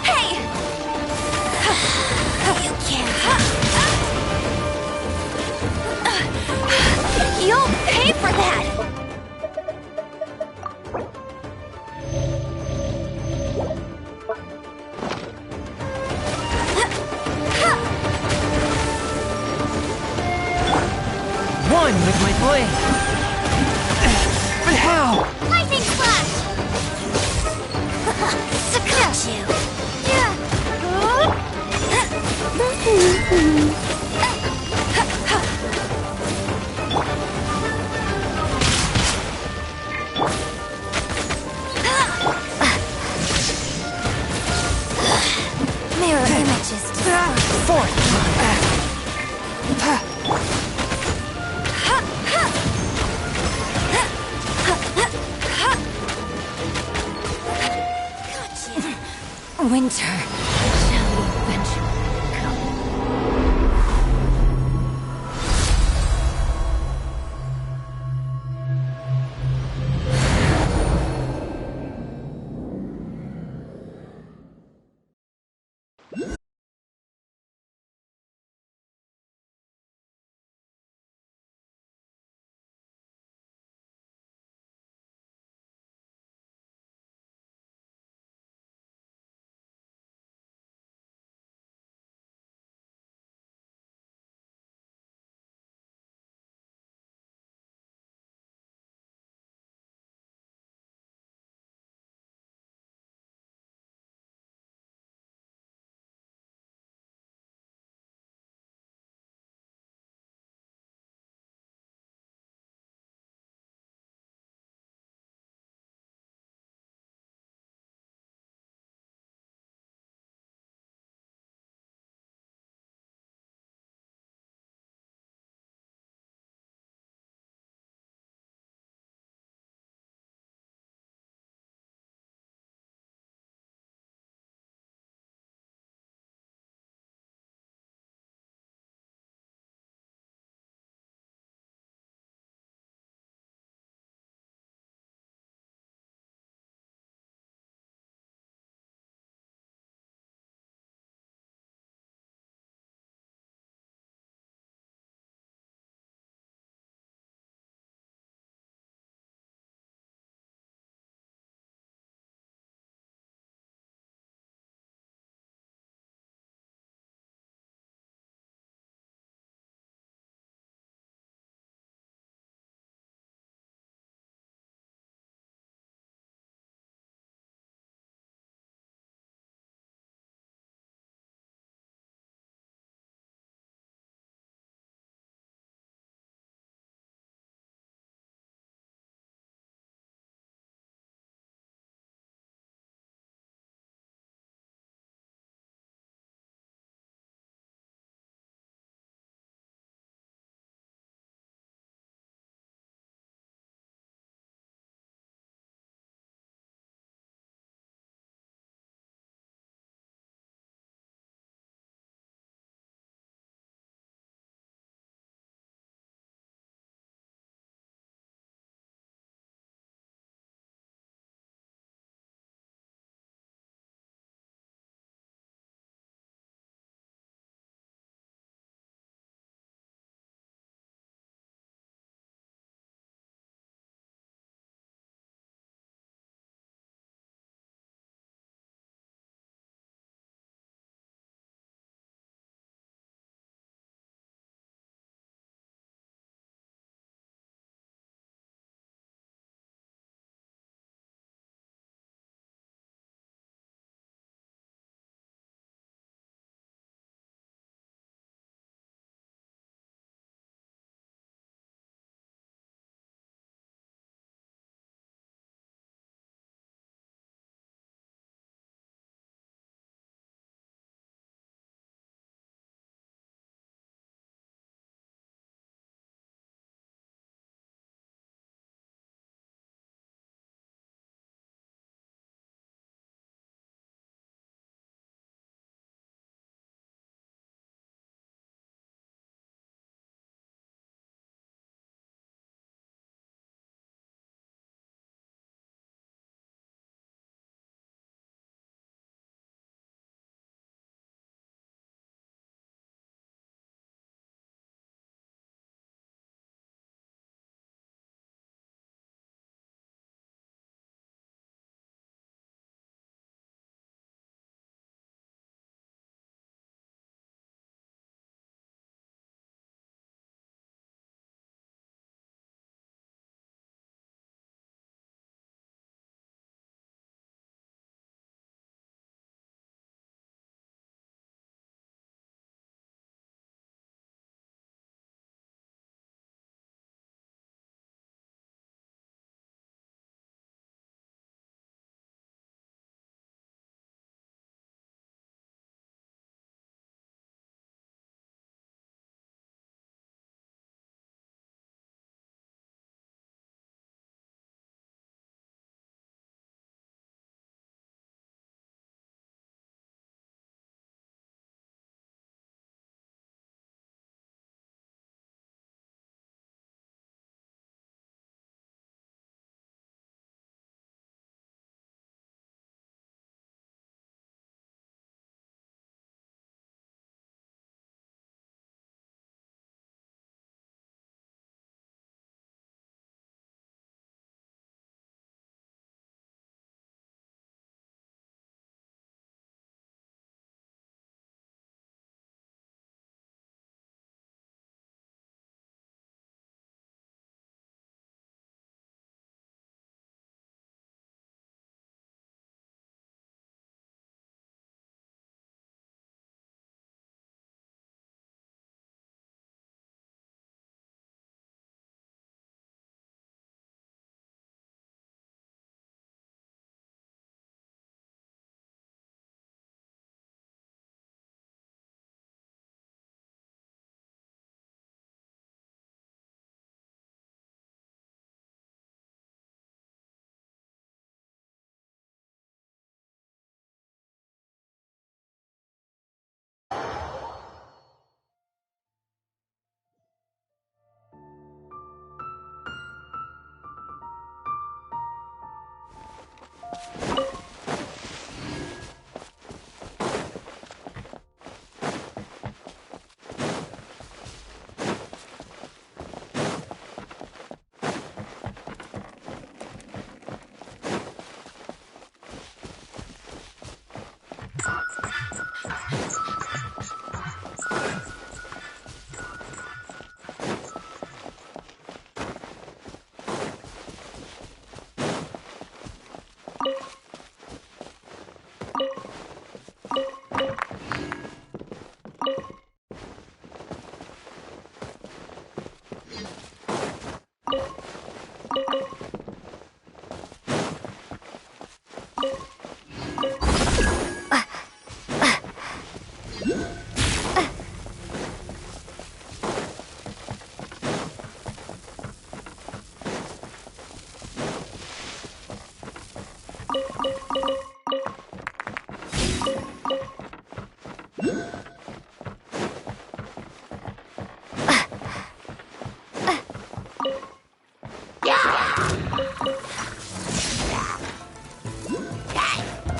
Hey! You can't. You'll pay for that! One with my blade. But how? Lightning flash! Succumb you! Mirror images. Fourth. Winter.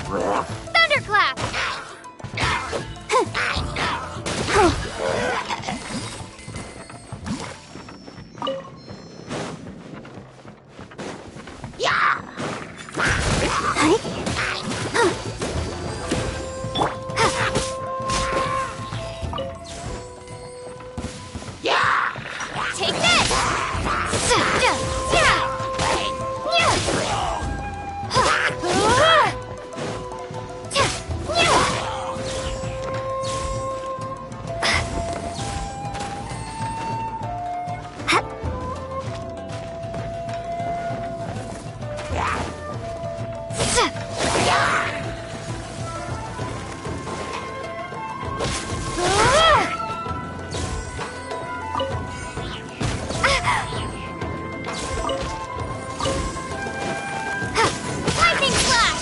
Thunderclap! Take this! Lightning Flash!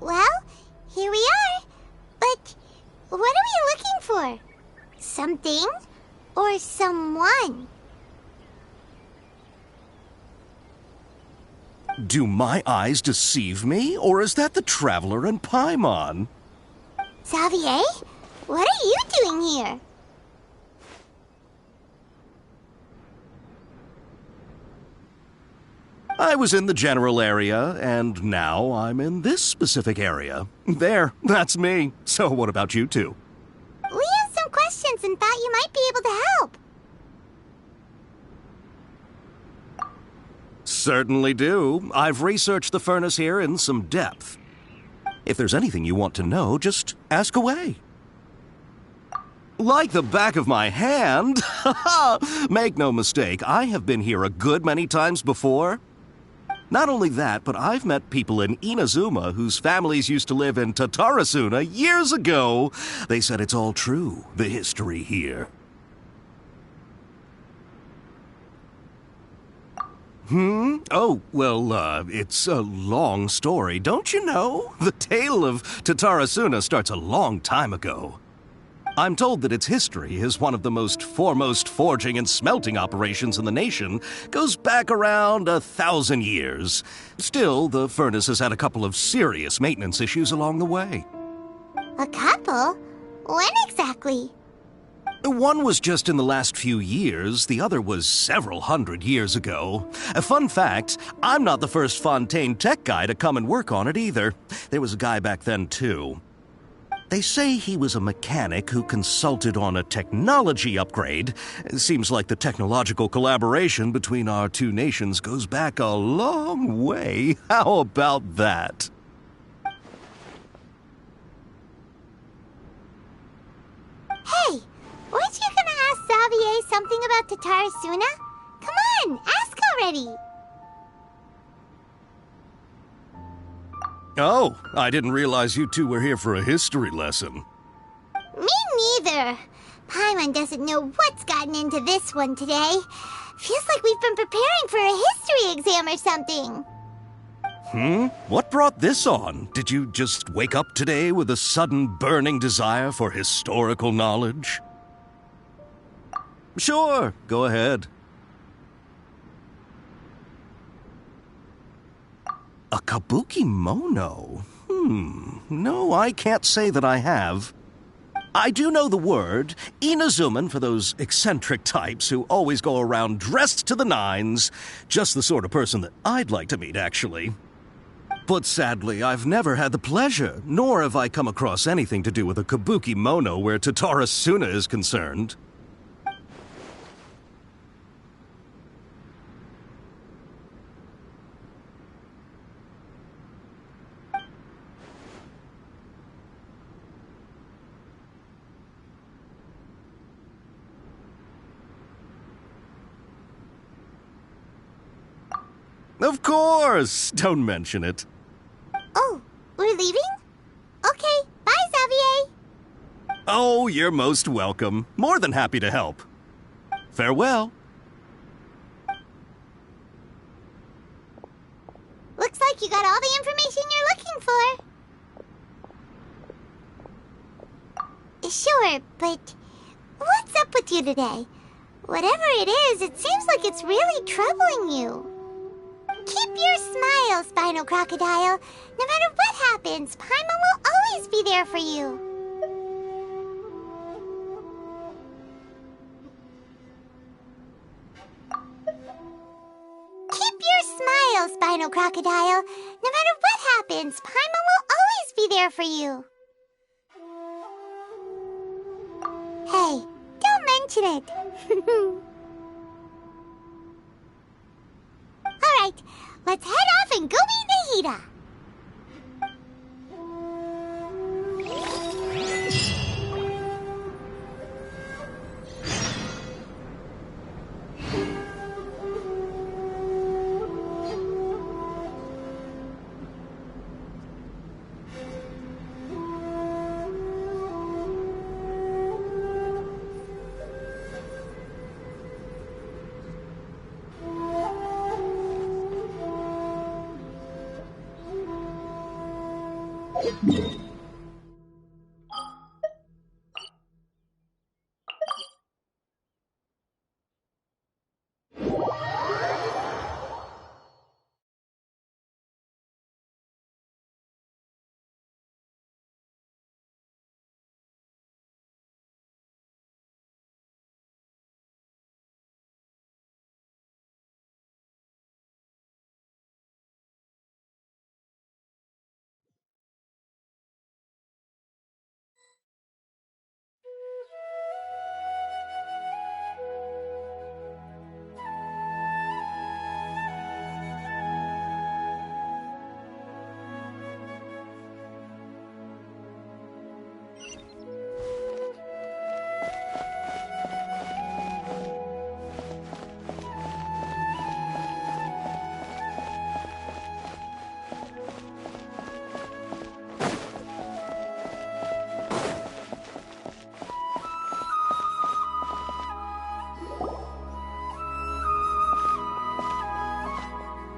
Well, here we are. But what are we looking for? Something or someone? Do my eyes deceive me, or is that the Traveler and Paimon? Xavier, what are you doing here? I was in the general area, and now I'm in this specific area. There, that's me. So what about you two? We have some questions and thought you might be able to help. Certainly do. I've researched the furnace here in some depth. If there's anything you want to know, just ask away. Like the back of my hand. Make no mistake, I have been here a good many times before. Not only that, but I've met people in Inazuma whose families used to live in Tatarasuna years ago. They said it's all true, the history here. Oh, well, it's a long story, don't you know? The tale of Tatarasuna starts a long time ago. I'm told that its history is one of the most foremost forging and smelting operations in the nation, goes back around 1,000 years. Still, the furnace has had a couple of serious maintenance issues along the way. A couple? When exactly? One was just in the last few years, the other was several hundred years ago. A fun fact, I'm not the first Fontaine tech guy to come and work on it either. There was a guy back then, too. They say he was a mechanic who consulted on a technology upgrade. It seems like the technological collaboration between our two nations goes back a long way. How about that? Hey, weren't you gonna ask Xavier something about Tatarasuna? Come on, ask already! Oh, I didn't realize you two were here for a history lesson. Me neither. Paimon doesn't know what's gotten into this one today. Feels like we've been preparing for a history exam or something. What brought this on? Did you just wake up today with a sudden burning desire for historical knowledge? Sure, go ahead. A kabuki mono? No, I can't say that I have. I do know the word, Inazuman for those eccentric types who always go around dressed to the nines. Just the sort of person that I'd like to meet, actually. But sadly, I've never had the pleasure, nor have I come across anything to do with a kabuki mono where Tatarasuna is concerned. Of course! Don't mention it. Oh, we're leaving? Okay, bye, Xavier! Oh, you're most welcome. More than happy to help. Farewell. Looks like you got all the information you're looking for. Sure, but what's up with with you today. Whatever it is, it seems like it's really troubling you. Keep your smile, Spinal Crocodile. No matter what happens, Paimon will always be there for you. Keep your smile, Spinal Crocodile. No matter what happens, Paimon will always be there for you. Hey, don't mention it. Alright, let's head off and go meet Nahida.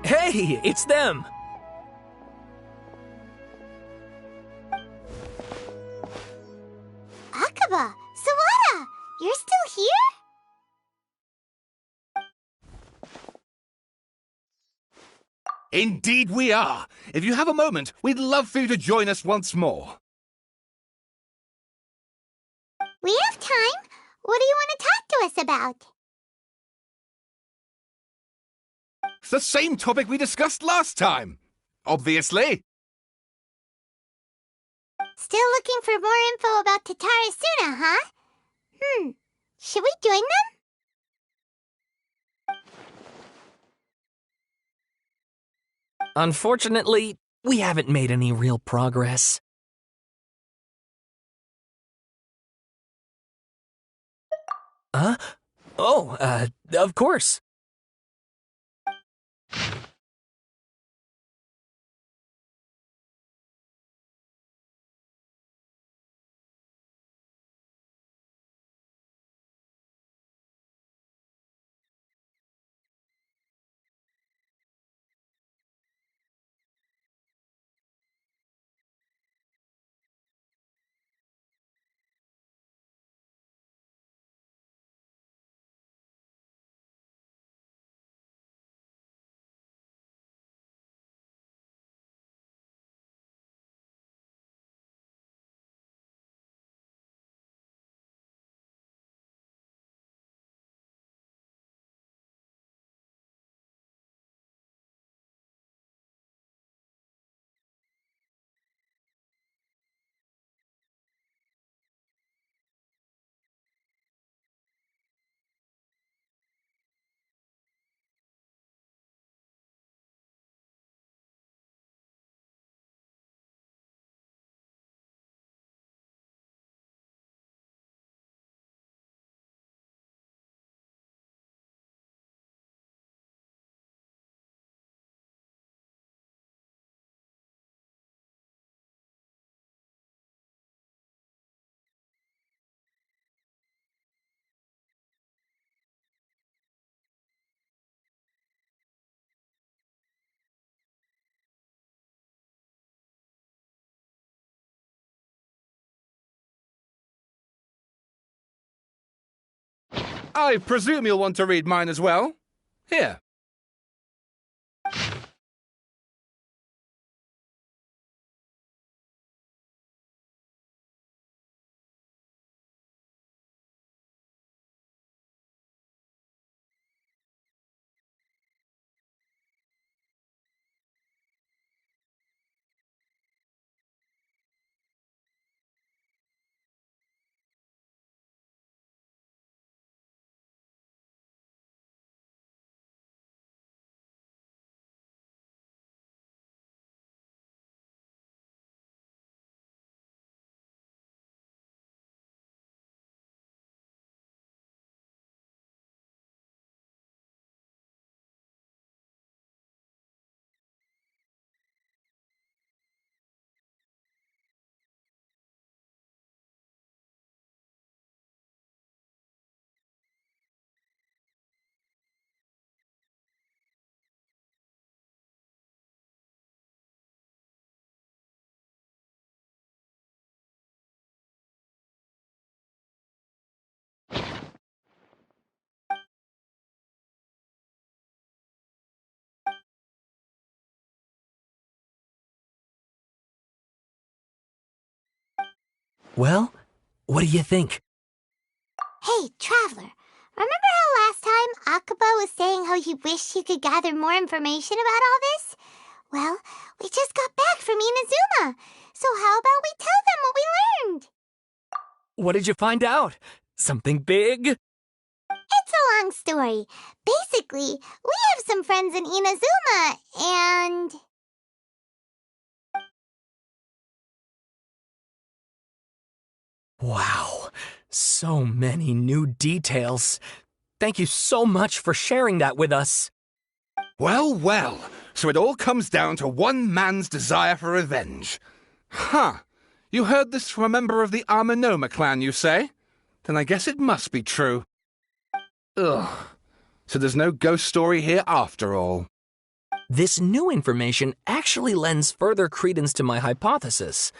Hey, it's them! Akaba, Sawada, you're still here? Indeed we are. If you have a moment, we'd love for you to join us once more. We have time. What do you want to talk to us about? It's the same topic we discussed last time. Obviously. Still looking for more info about Tatarasuna, huh? Should we join them? Unfortunately, we haven't made any real progress. Huh? Oh, of course. I presume you'll want to read mine as well. Here. Well, what do you think? Hey, Traveler, remember how last time Akaba was saying how he wished he could gather more information about all this? Well, we just got back from Inazuma, so how about we tell them what we learned? What did you find out? Something big? It's a long story. Basically, we have some friends in Inazuma, and... Wow, so many new details. Thank you so much for sharing that with us. Well, well, so it all comes down to one man's desire for revenge. Huh. You heard this from a member of the Armanoma clan, you say? Then I guess it must be true. Ugh. So there's no ghost story here after all. This new information actually lends further credence to my hypothesis.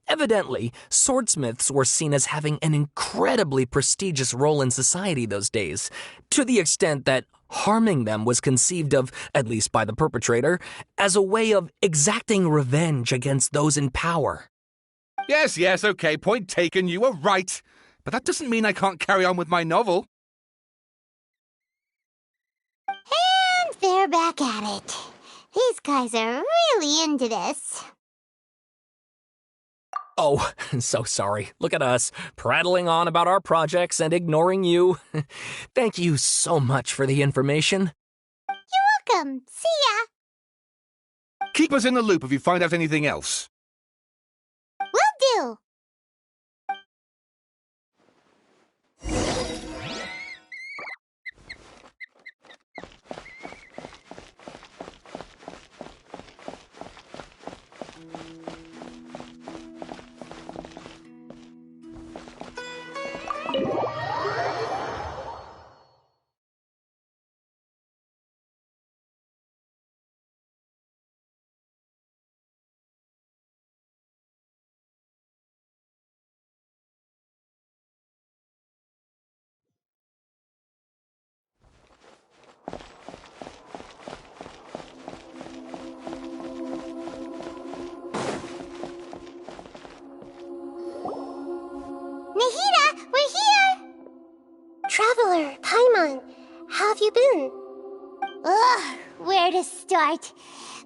Evidently, swordsmiths were seen as having an incredibly prestigious role in society those days, to the extent that harming them was conceived of, at least by the perpetrator, as a way of exacting revenge against those in power. Yes, okay, point taken, you were right. But that doesn't mean I can't carry on with my novel. And they're back at it. These guys are really into this. Oh, so sorry. Look at us, prattling on about our projects and ignoring you. Thank you so much for the information. You're welcome. See ya. Keep us in the loop if you find out anything else. Will do. Nahida, we're here! Traveler, Paimon, how have you been? Ugh, where to start?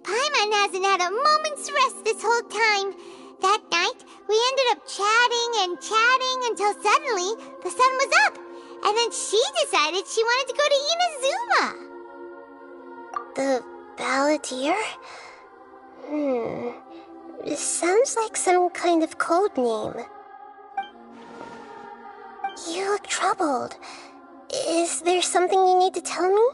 Paimon hasn't had a moment's rest this whole time. That night, we ended up chatting and chatting until suddenly the sun was up. And then she decided she wanted to go to Inazuma. The Balladeer? It sounds like some kind of code name. You look troubled. Is there something you need to tell me?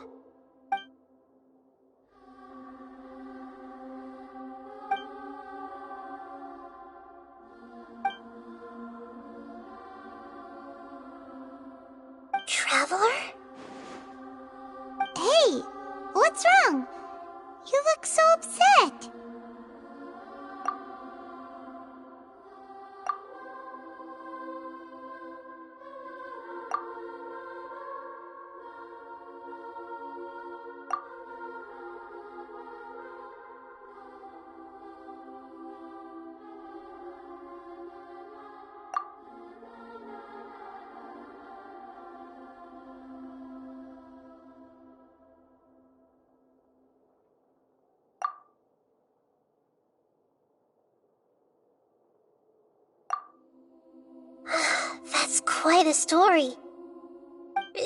Traveler? Hey, what's wrong? You look so upset. quite a story.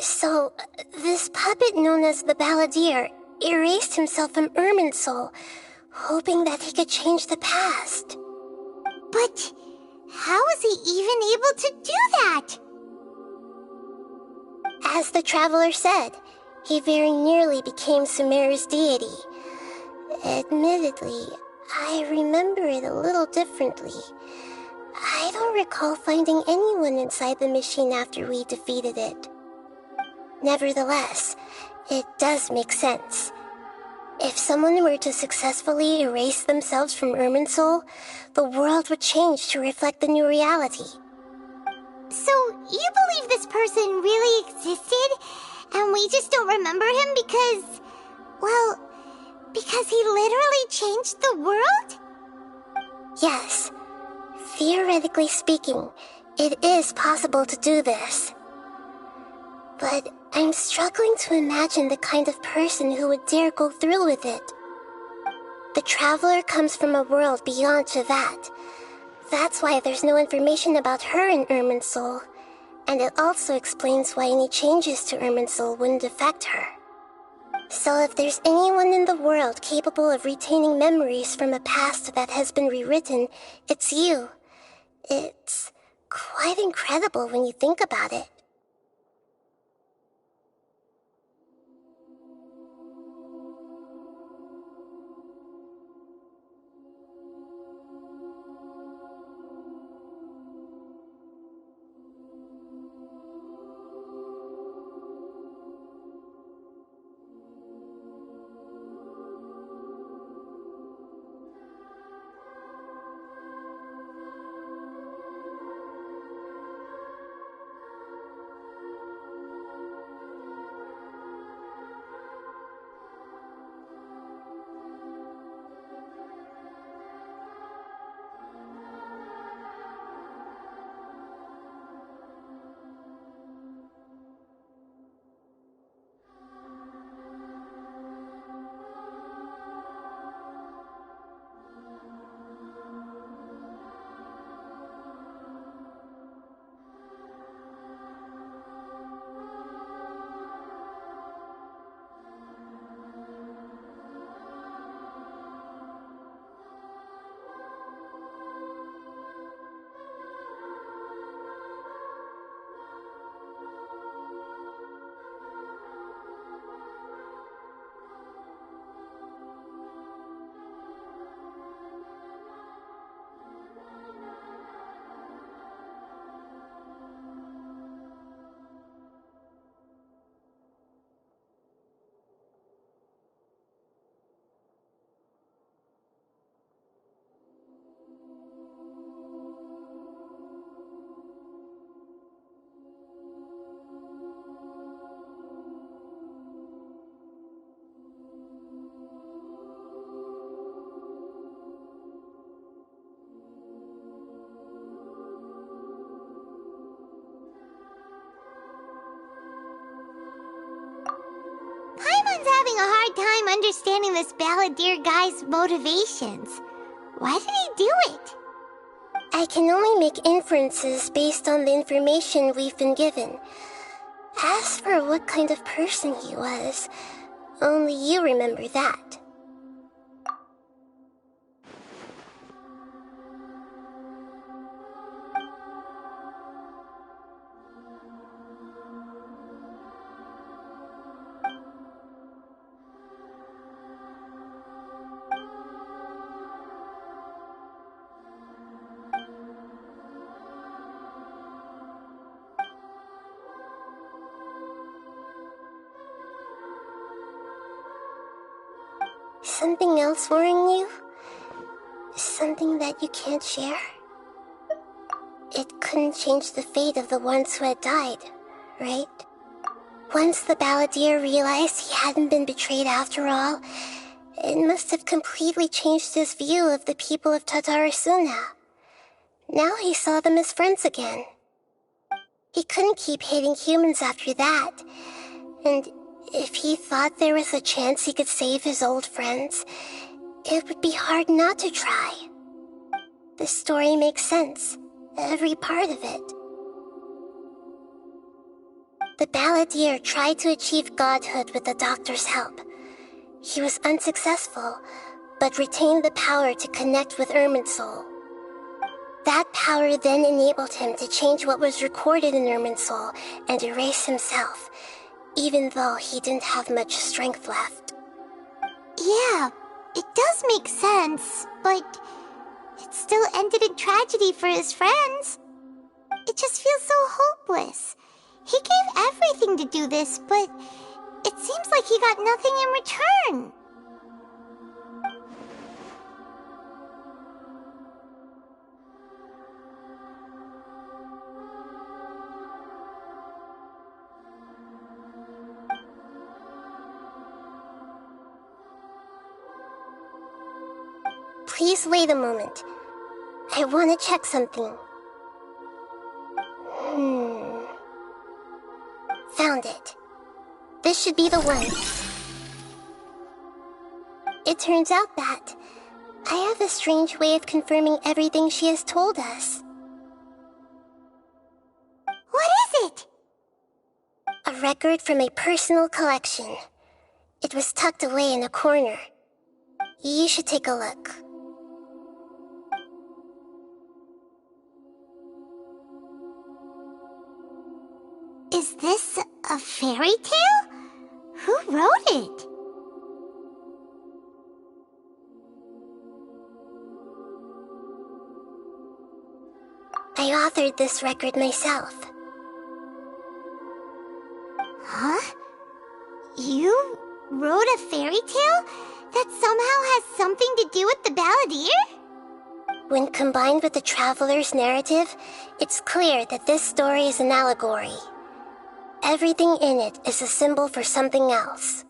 So, this puppet known as the Balladeer erased himself from Irminsul, hoping that he could change the past. But how was he even able to do that? As the traveler said, he very nearly became Sumeru's deity. Admittedly, I remember it a little differently. I don't recall finding anyone inside the machine after we defeated it. Nevertheless, it does make sense. If someone were to successfully erase themselves from Irminsul, the world would change to reflect the new reality. So, you believe this person really existed, and we just don't remember him because... well, because he literally changed the world? Yes. Theoretically speaking, it is possible to do this. But I'm struggling to imagine the kind of person who would dare go through with it. The traveler comes from a world beyond to that. That's why there's no information about her in Irminsul, and it also explains why any changes to Irminsul wouldn't affect her. So if there's anyone in the world capable of retaining memories from a past that has been rewritten, it's you. It's quite incredible when you think about it. Paimon's having a hard time understanding this Balladeer guy's motivations. Why did he do it? I can only make inferences based on the information we've been given. As for what kind of person he was, only you remember that. Something else worrying you? Something that you can't share? It couldn't change the fate of the ones who had died, right? Once the Balladeer realized he hadn't been betrayed after all, it must have completely changed his view of the people of Tatarasuna. Now he saw them as friends again. He couldn't keep hating humans after that, and if he thought there was a chance he could save his old friends, it would be hard not to try. The story makes sense, every part of it. The balladeer tried to achieve godhood with the doctor's help. He was unsuccessful, but retained the power to connect with Irminsul. That power then enabled him to change what was recorded in Irminsul and erase himself, even though he didn't have much strength left. Yeah, it does make sense, but it still ended in tragedy for his friends. It just feels so hopeless. He gave everything to do this, but it seems like he got nothing in return. Please wait a moment. I want to check something. Found it. This should be the one. It turns out that I have a strange way of confirming everything she has told us. What is it? A record from a personal collection. It was tucked away in a corner. You should take a look. Is this a fairy tale? Who wrote it? I authored this record myself. Huh? You wrote a fairy tale that somehow has something to do with the balladeer? When combined with the traveler's narrative, it's clear that this story is an allegory. Everything in it is a symbol for something else.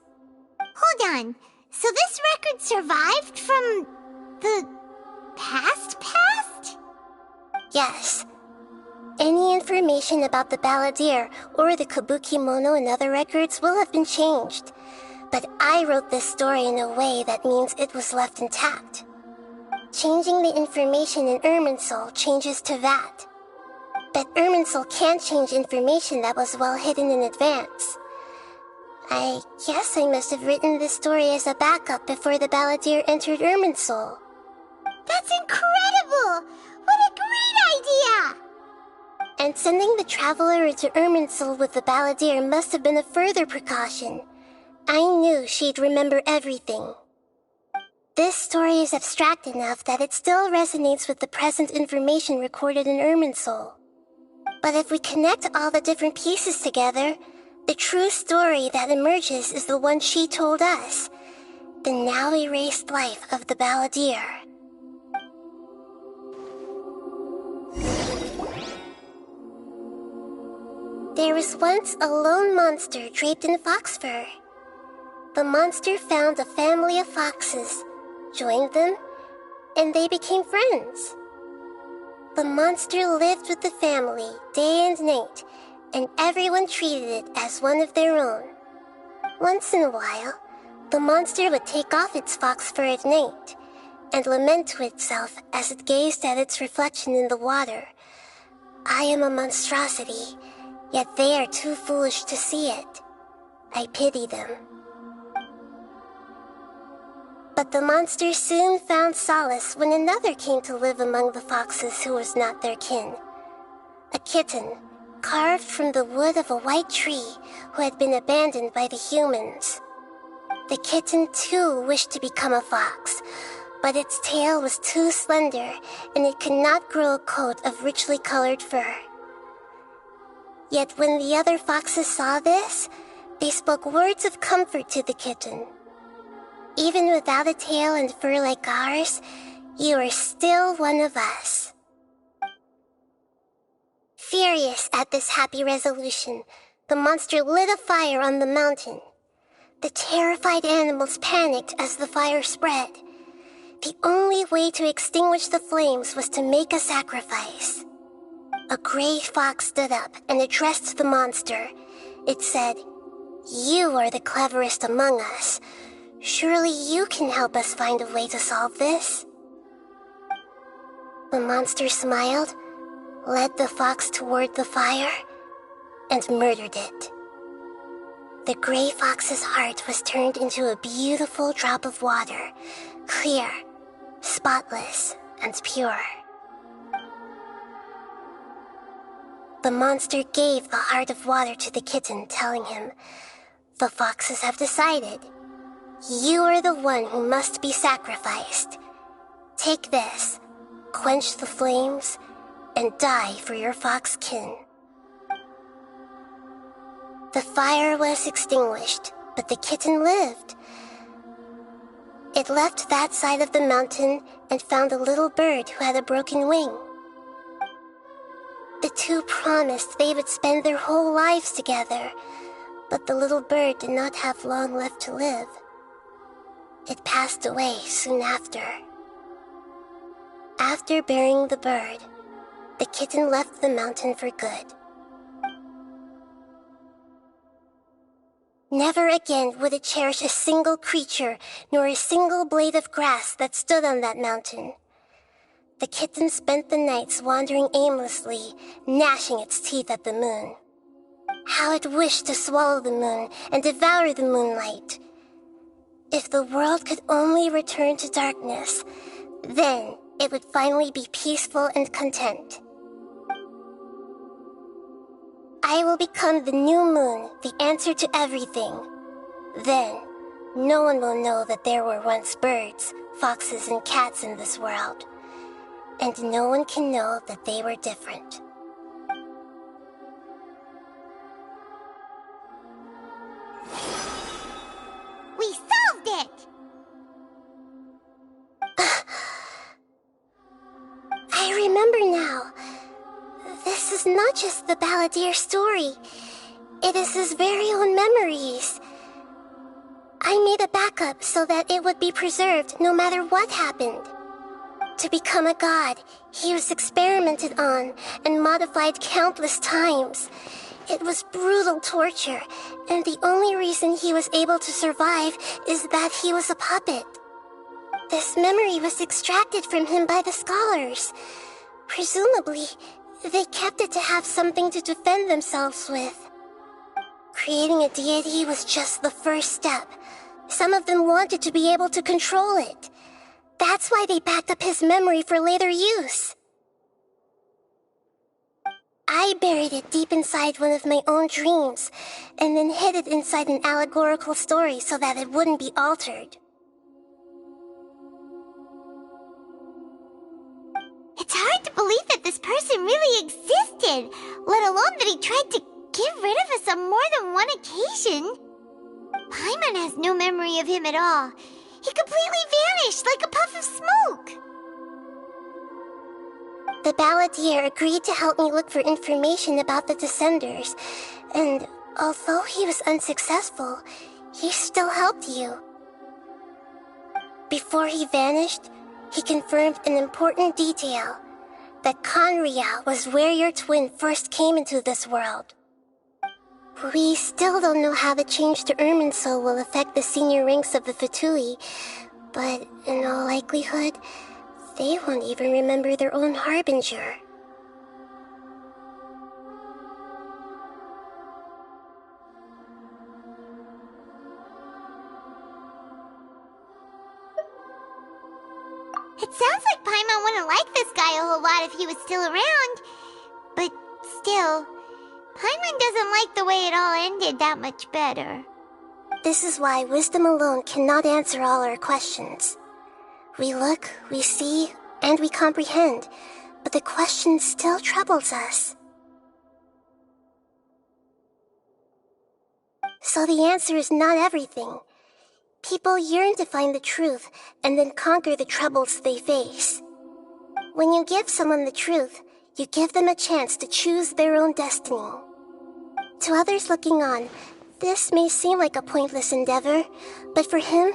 Hold on. So this record survived from the past? Yes. Any information about the balladeer or the kabuki mono in other records will have been changed. But I wrote this story in a way that means it was left intact. Changing the information in Irminsul changes to that. But Irminsul can't change information that was well hidden in advance. I guess I must have written this story as a backup before the balladeer entered Irminsul. That's incredible! What a great idea! And sending the traveler into Irminsul with the balladeer must have been a further precaution. I knew she'd remember everything. This story is abstract enough that it still resonates with the present information recorded in Irminsul. But if we connect all the different pieces together, the true story that emerges is the one she told us, the now erased life of the balladeer. There was once a lone monster draped in fox fur. The monster found a family of foxes, joined them, and they became friends. The monster lived with the family day and night, and everyone treated it as one of their own. Once in a while, the monster would take off its fox fur at night, and lament to itself as it gazed at its reflection in the water. I am a monstrosity, yet they are too foolish to see it. I pity them. But the monster soon found solace when another came to live among the foxes who was not their kin. A kitten, carved from the wood of a white tree who had been abandoned by the humans. The kitten too wished to become a fox, but its tail was too slender and it could not grow a coat of richly colored fur. Yet when the other foxes saw this, they spoke words of comfort to the kitten. Even without a tail and fur like ours, you are still one of us. Furious at this happy resolution, the monster lit a fire on the mountain. The terrified animals panicked as the fire spread. The only way to extinguish the flames was to make a sacrifice. A gray fox stood up and addressed the monster. It said, "You are the cleverest among us. Surely you can help us find a way to solve this." The monster smiled, led the fox toward the fire, and murdered it. the gray fox's heart was turned into a beautiful drop of water, clear, spotless, and pure. The monster gave the heart of water to the kitten, telling him, "The foxes have decided. You are the one who must be sacrificed. Take this, quench the flames, and die for your fox kin." The fire was extinguished, but the kitten lived. It left that side of the mountain and found a little bird who had a broken wing. The two promised they would spend their whole lives together, but the little bird did not have long left to live. It passed away soon after. After burying the bird, the kitten left the mountain for good. Never again would it cherish a single creature nor a single blade of grass that stood on that mountain. The kitten spent the nights wandering aimlessly, gnashing its teeth at the moon. How it wished to swallow the moon and devour the moonlight. If the world could only return to darkness, then it would finally be peaceful and content. I will become the new moon, the answer to everything. Then, no one will know that there were once birds, foxes, and cats in this world. And no one can know that they were different. We solved it! I remember now. This is not just the Balladeer story. It is his very own memories. I made a backup so that it would be preserved no matter what happened. To become a god, he was experimented on and modified countless times. It was brutal torture, and the only reason he was able to survive is that he was a puppet. This memory was extracted from him by the scholars. Presumably, they kept it to have something to defend themselves with. Creating a deity was just the first step. Some of them wanted to be able to control it. That's why they backed up his memory for later use. I buried it deep inside one of my own dreams, and then hid it inside an allegorical story so that it wouldn't be altered. It's hard to believe that this person really existed, let alone that he tried to get rid of us on more than one occasion. Paimon has no memory of him at all. He completely vanished like a puff of smoke. The Balladeer agreed to help me look for information about the Descenders, and although he was unsuccessful, he still helped you. Before he vanished, he confirmed an important detail, that Conria was where your twin first came into this world. We still don't know how the change to Irminsul will affect the senior ranks of the Fatui, but in all likelihood, they won't even remember their own Harbinger. It sounds like Paimon wouldn't like this guy a whole lot if he was still around. But still, Paimon doesn't like the way it all ended that much better. This is why wisdom alone cannot answer all our questions. We look, we see, and we comprehend, but the question still troubles us. So the answer is not everything. People yearn to find the truth and then conquer the troubles they face. When you give someone the truth, you give them a chance to choose their own destiny. To others looking on, this may seem like a pointless endeavor, but for him,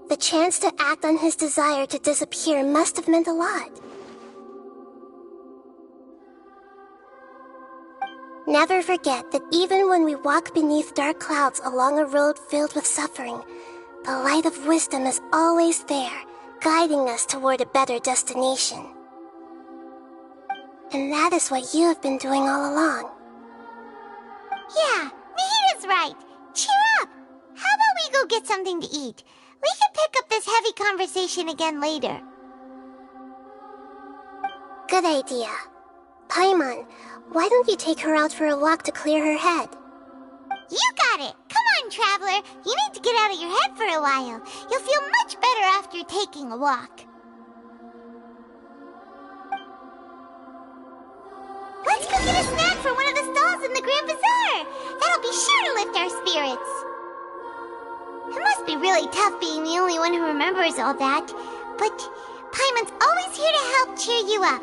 the chance to act on his desire to disappear must have meant a lot. Never forget that even when we walk beneath dark clouds along a road filled with suffering, the light of wisdom is always there, guiding us toward a better destination. And that is what you have been doing all along. Yeah, Nahida's right. Cheer up! get something to eat. We can pick up this heavy conversation again later. Good idea. Paimon, why don't you take her out for a walk to clear her head? You got it! Come on, Traveler! You need to get out of your head for a while. You'll feel much better after taking a walk. Let's go get a snack from one of the stalls in the Grand Bazaar! That'll be sure to lift our spirits. It must be really tough being the only one who remembers all that, but Paimon's always here to help cheer you up.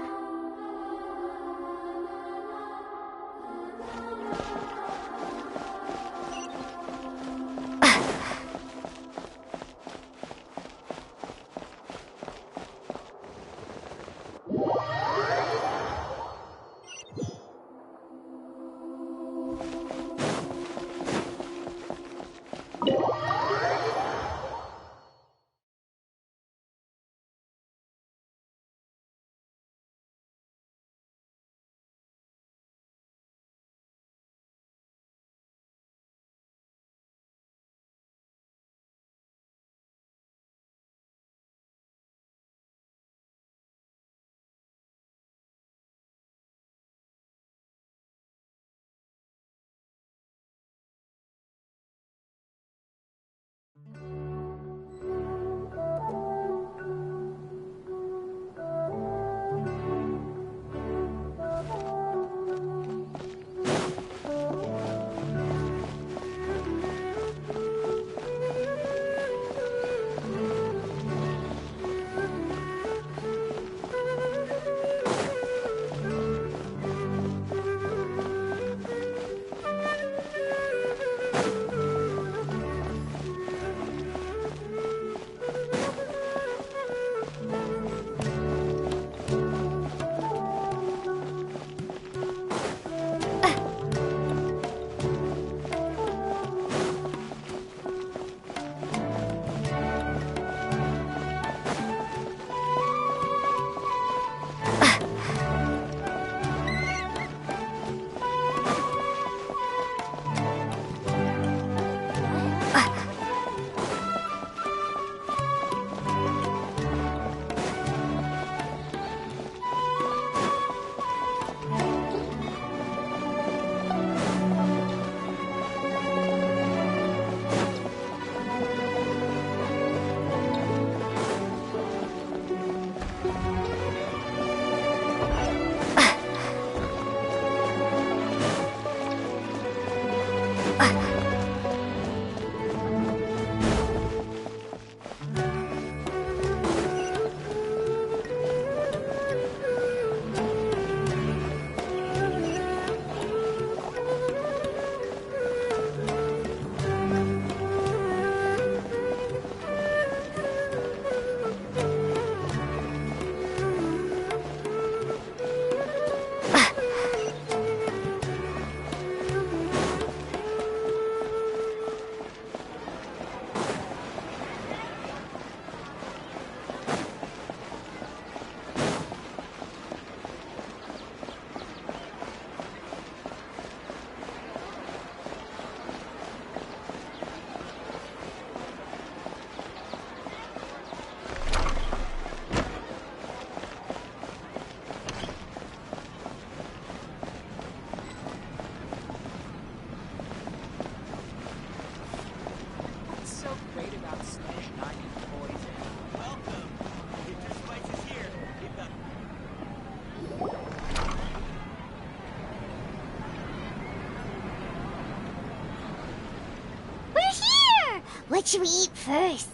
What should we eat first?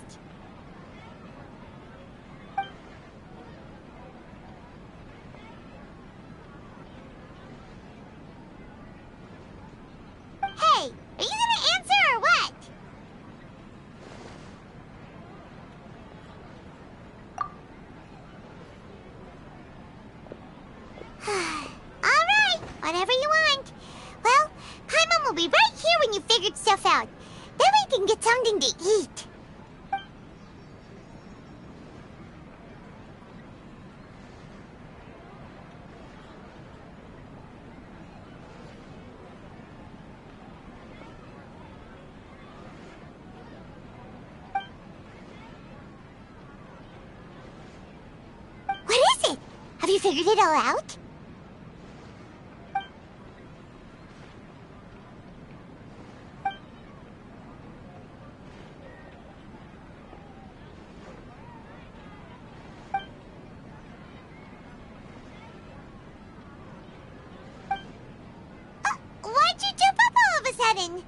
Hey, are you gonna answer or what? Alright, whatever you want. Well, Paimon will be right here when you figured stuff out. Then we can get something to eat. Have you figured it all out? Why'd you jump up all of a sudden?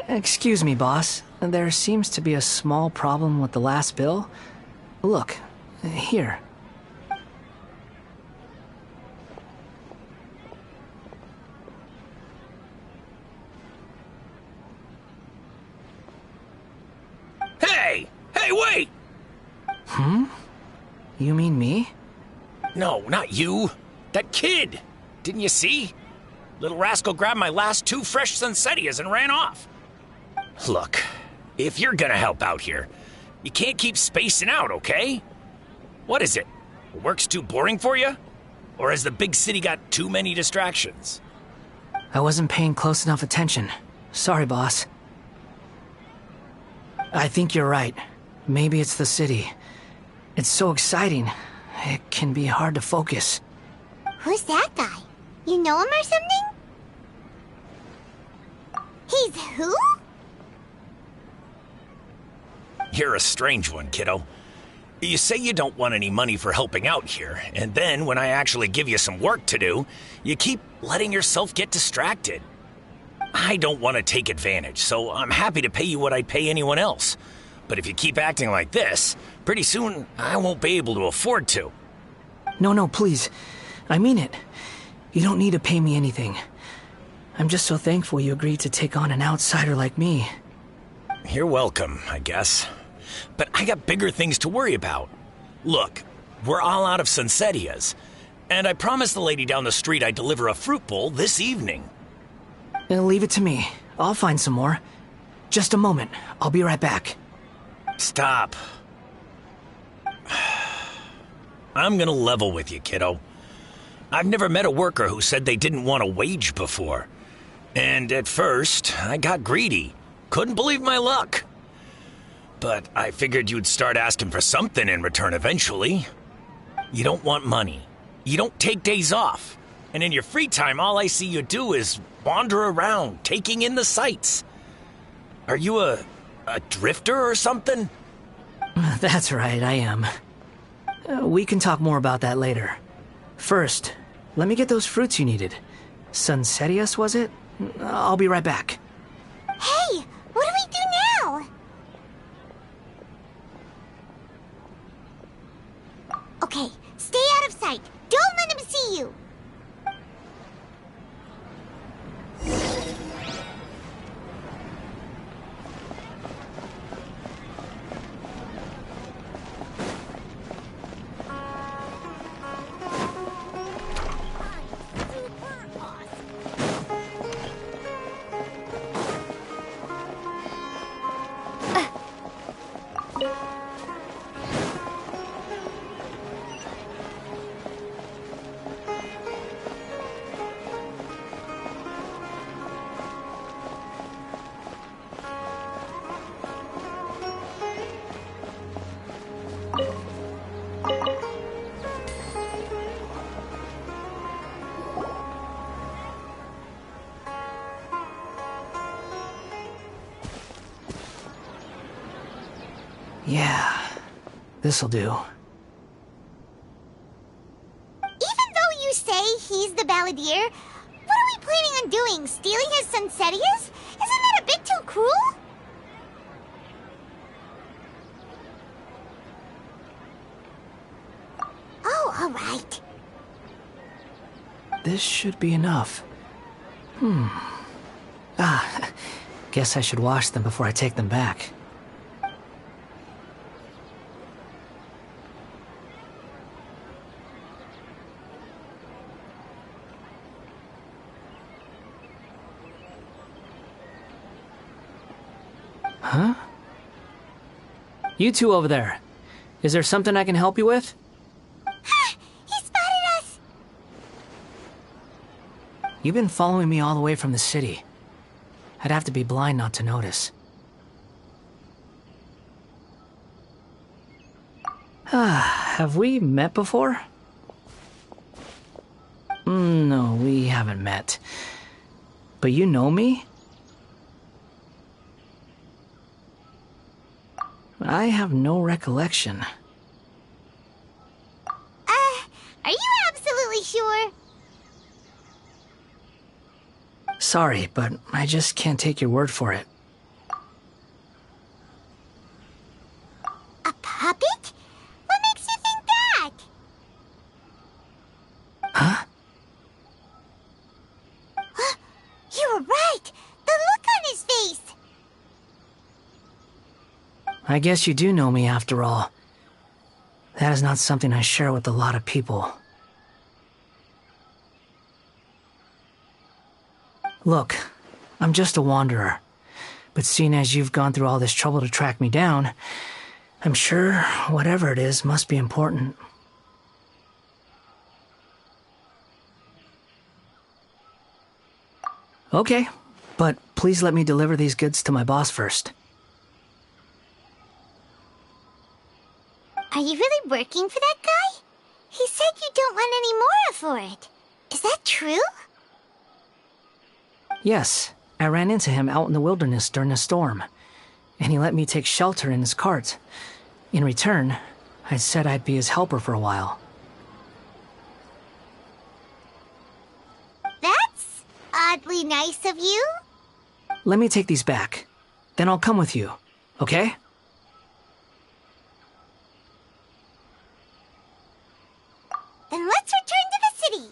Excuse me, boss. There seems to be a small problem with the last bill. Look, here. Hey! Hey, wait! You mean me? No, not you. That kid! Didn't you see? Little rascal grabbed my last 2 fresh Sunsettias and ran off. Look, if you're gonna help out here, you can't keep spacing out, okay? What is it? Work's too boring for you? Or has the big city got too many distractions? I wasn't paying close enough attention. Sorry, boss. I think you're right. Maybe it's the city. It's so exciting. It can be hard to focus. Who's that guy? You know him or something? He's who? You're a strange one, kiddo. You say you don't want any money for helping out here, and then when I actually give you some work to do, you keep letting yourself get distracted. I don't want to take advantage, so I'm happy to pay you what I'd pay anyone else. But if you keep acting like this, pretty soon I won't be able to afford to. No, please. I mean it. You don't need to pay me anything. I'm just so thankful you agreed to take on an outsider like me. You're welcome, I guess. But I got bigger things to worry about. Look, we're all out of Sunsettias, and I promised the lady down the street I'd deliver a fruit bowl this evening. Leave it to me. I'll find some more. Just a moment. I'll be right back. Stop. I'm gonna level with you, kiddo. I've never met a worker who said they didn't want a wage before. And at first, I got greedy. Couldn't believe my luck. But I figured you'd start asking for something in return eventually. You don't want money. You don't take days off. And in your free time, all I see you do is wander around, taking in the sights. Are you a drifter or something? That's right, I am. We can talk more about that later. First, let me get those fruits you needed. Sunsettias, was it? I'll be right back. Hey, what do we do now? Okay, stay out of sight. Don't let him see you. Yeah, this'll do. Even though you say he's the balladeer, what are we planning on doing? Stealing his Sunsettias? Isn't that a bit too cruel? Oh, all right. This should be enough. Guess I should wash them before I take them back. Huh? You two over there. Is there something I can help you with? He spotted us! You've been following me all the way from the city. I'd have to be blind not to notice. Have we met before? No, we haven't met. But you know me? I have no recollection. Are you absolutely sure? Sorry, but I just can't take your word for it. A puppet? What makes you think that? Huh? You were right! The look on his face! I guess you do know me after all. That is not something I share with a lot of people. Look, I'm just a wanderer. But seeing as you've gone through all this trouble to track me down, I'm sure whatever it is must be important. Okay, but please let me deliver these goods to my boss first. Are you really working for that guy? He said you don't want any more for it. Is that true? Yes, I ran into him out in the wilderness during a storm, and he let me take shelter in his cart. In return, I said I'd be his helper for a while. That's oddly nice of you. Let me take these back. Then I'll come with you, okay? Then let's return to the city.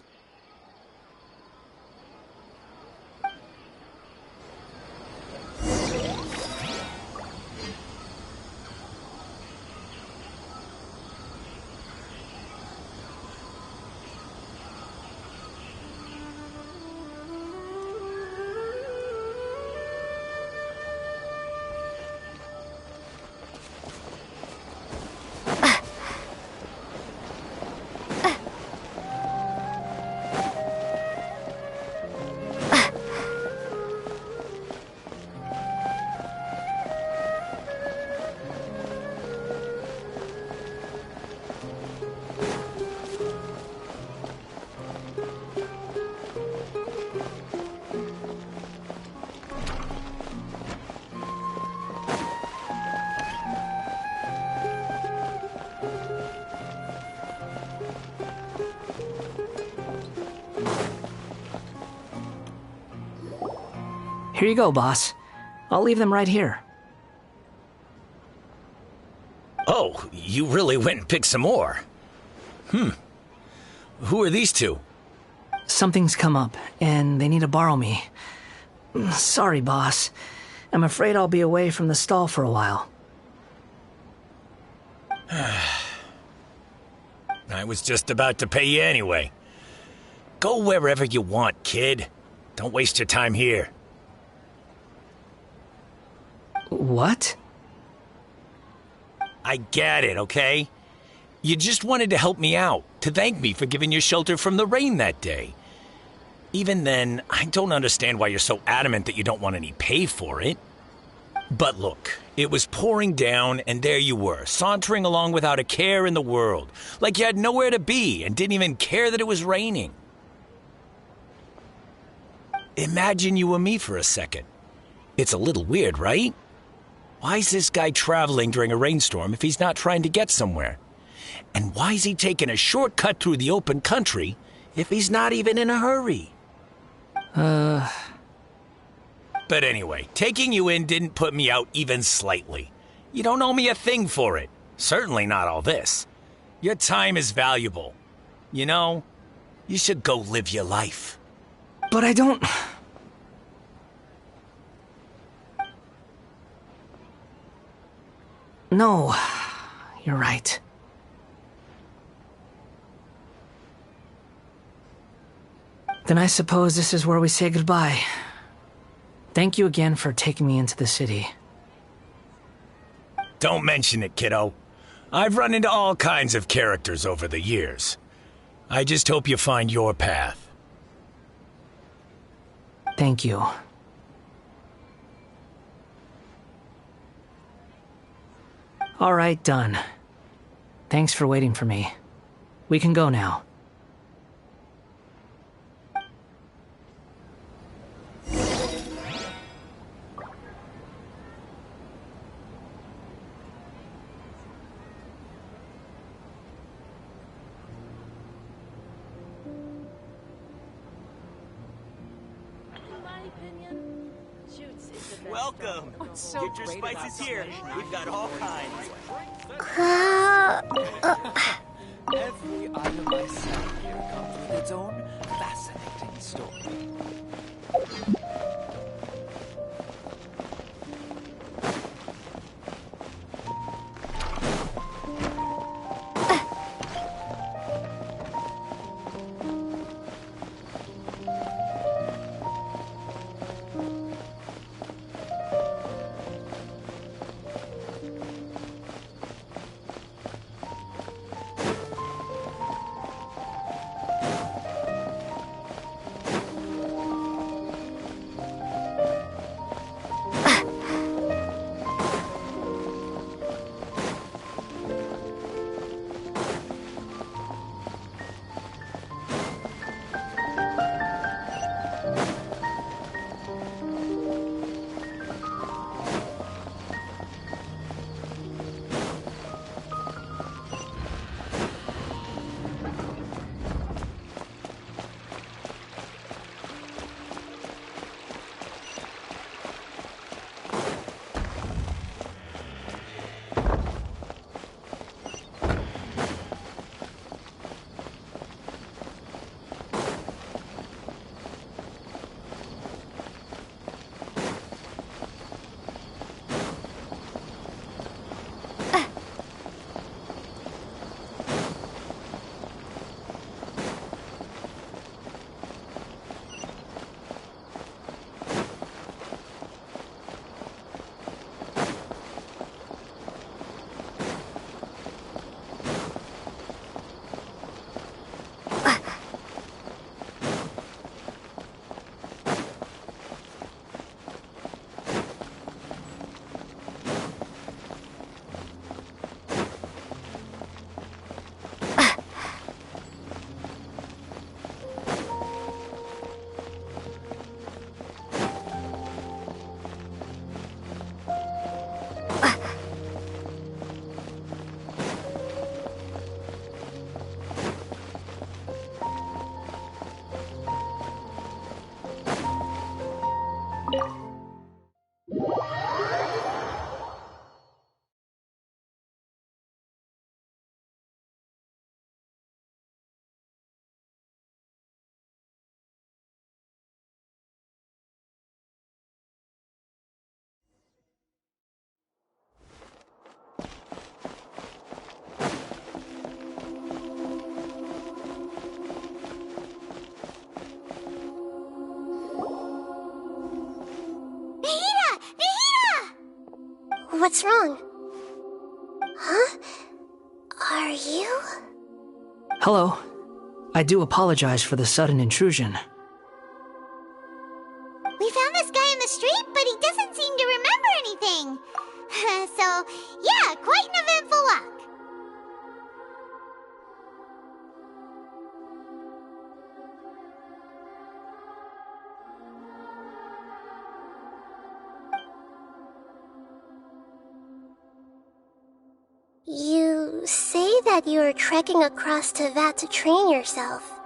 Here you go, boss. I'll leave them right here. Oh, you really went and picked some more. Who are these two? Something's come up, and they need to borrow me. Sorry, boss. I'm afraid I'll be away from the stall for a while. I was just about to pay you anyway. Go wherever you want, kid. Don't waste your time here. What? I get it, okay? You just wanted to help me out, to thank me for giving you shelter from the rain that day. Even then, I don't understand why you're so adamant that you don't want any pay for it. But look, it was pouring down, and there you were, sauntering along without a care in the world, like you had nowhere to be and didn't even care that it was raining. Imagine you were me for a second. It's a little weird, right? Why's this guy traveling during a rainstorm if he's not trying to get somewhere? And why's he taking a shortcut through the open country if he's not even in a hurry? But anyway, taking you in didn't put me out even slightly. You don't owe me a thing for it. Certainly not all this. Your time is valuable. You know, you should go live your life. But I don't... No, you're right. Then I suppose this is where we say goodbye. Thank you again for taking me into the city. Don't mention it, kiddo. I've run into all kinds of characters over the years. I just hope you find your path. Thank you. Alright, done. Thanks for waiting for me. We can go now. Welcome. Get your spices here. We've got all kinds. Every item I sell here comes with its own fascinating story. What's wrong? Huh? Are you? Hello. I do apologize for the sudden intrusion. We found this guy in the street, but he doesn't seem to remember anything. So, yeah, quite an eventful walk. You say that you are trekking across Teyvat to train yourself.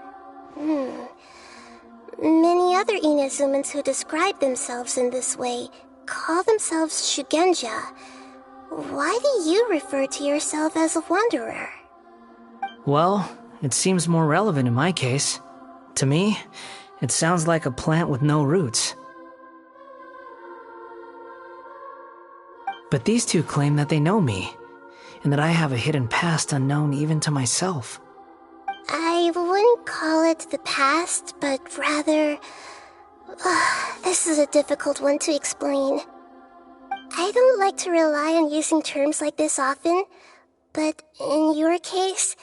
Many other Inazumans who describe themselves in this way call themselves Shugenja. Why do you refer to yourself as a wanderer? Well, it seems more relevant in my case. To me, it sounds like a plant with no roots. But these two claim that they know me, and that I have a hidden past unknown even to myself. I wouldn't call it the past, but rather... this is a difficult one to explain. I don't like to rely on using terms like this often, but in your case,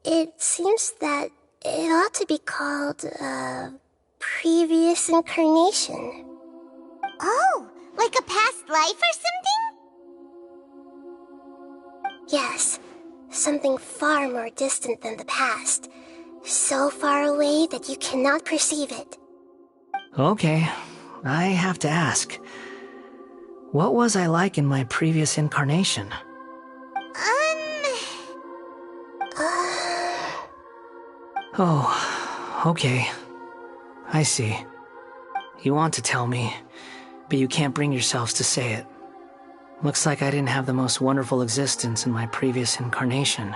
it seems that it ought to be called, previous incarnation. Oh, like a past life or something? Yes, something far more distant than the past. So far away that you cannot perceive it. Okay, I have to ask. What was I like in my previous incarnation? Oh, okay. I see. You want to tell me, but you can't bring yourselves to say it. Looks like I didn't have the most wonderful existence in my previous incarnation.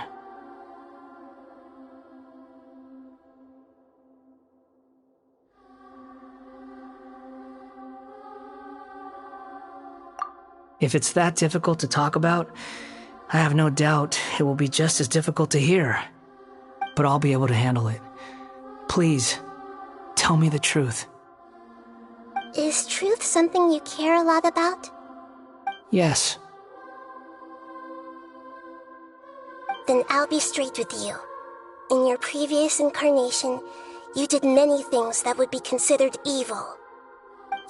If it's that difficult to talk about, I have no doubt it will be just as difficult to hear. But I'll be able to handle it. Please, tell me the truth. Is truth something you care a lot about? Yes. Then I'll be straight with you. In your previous incarnation, you did many things that would be considered evil.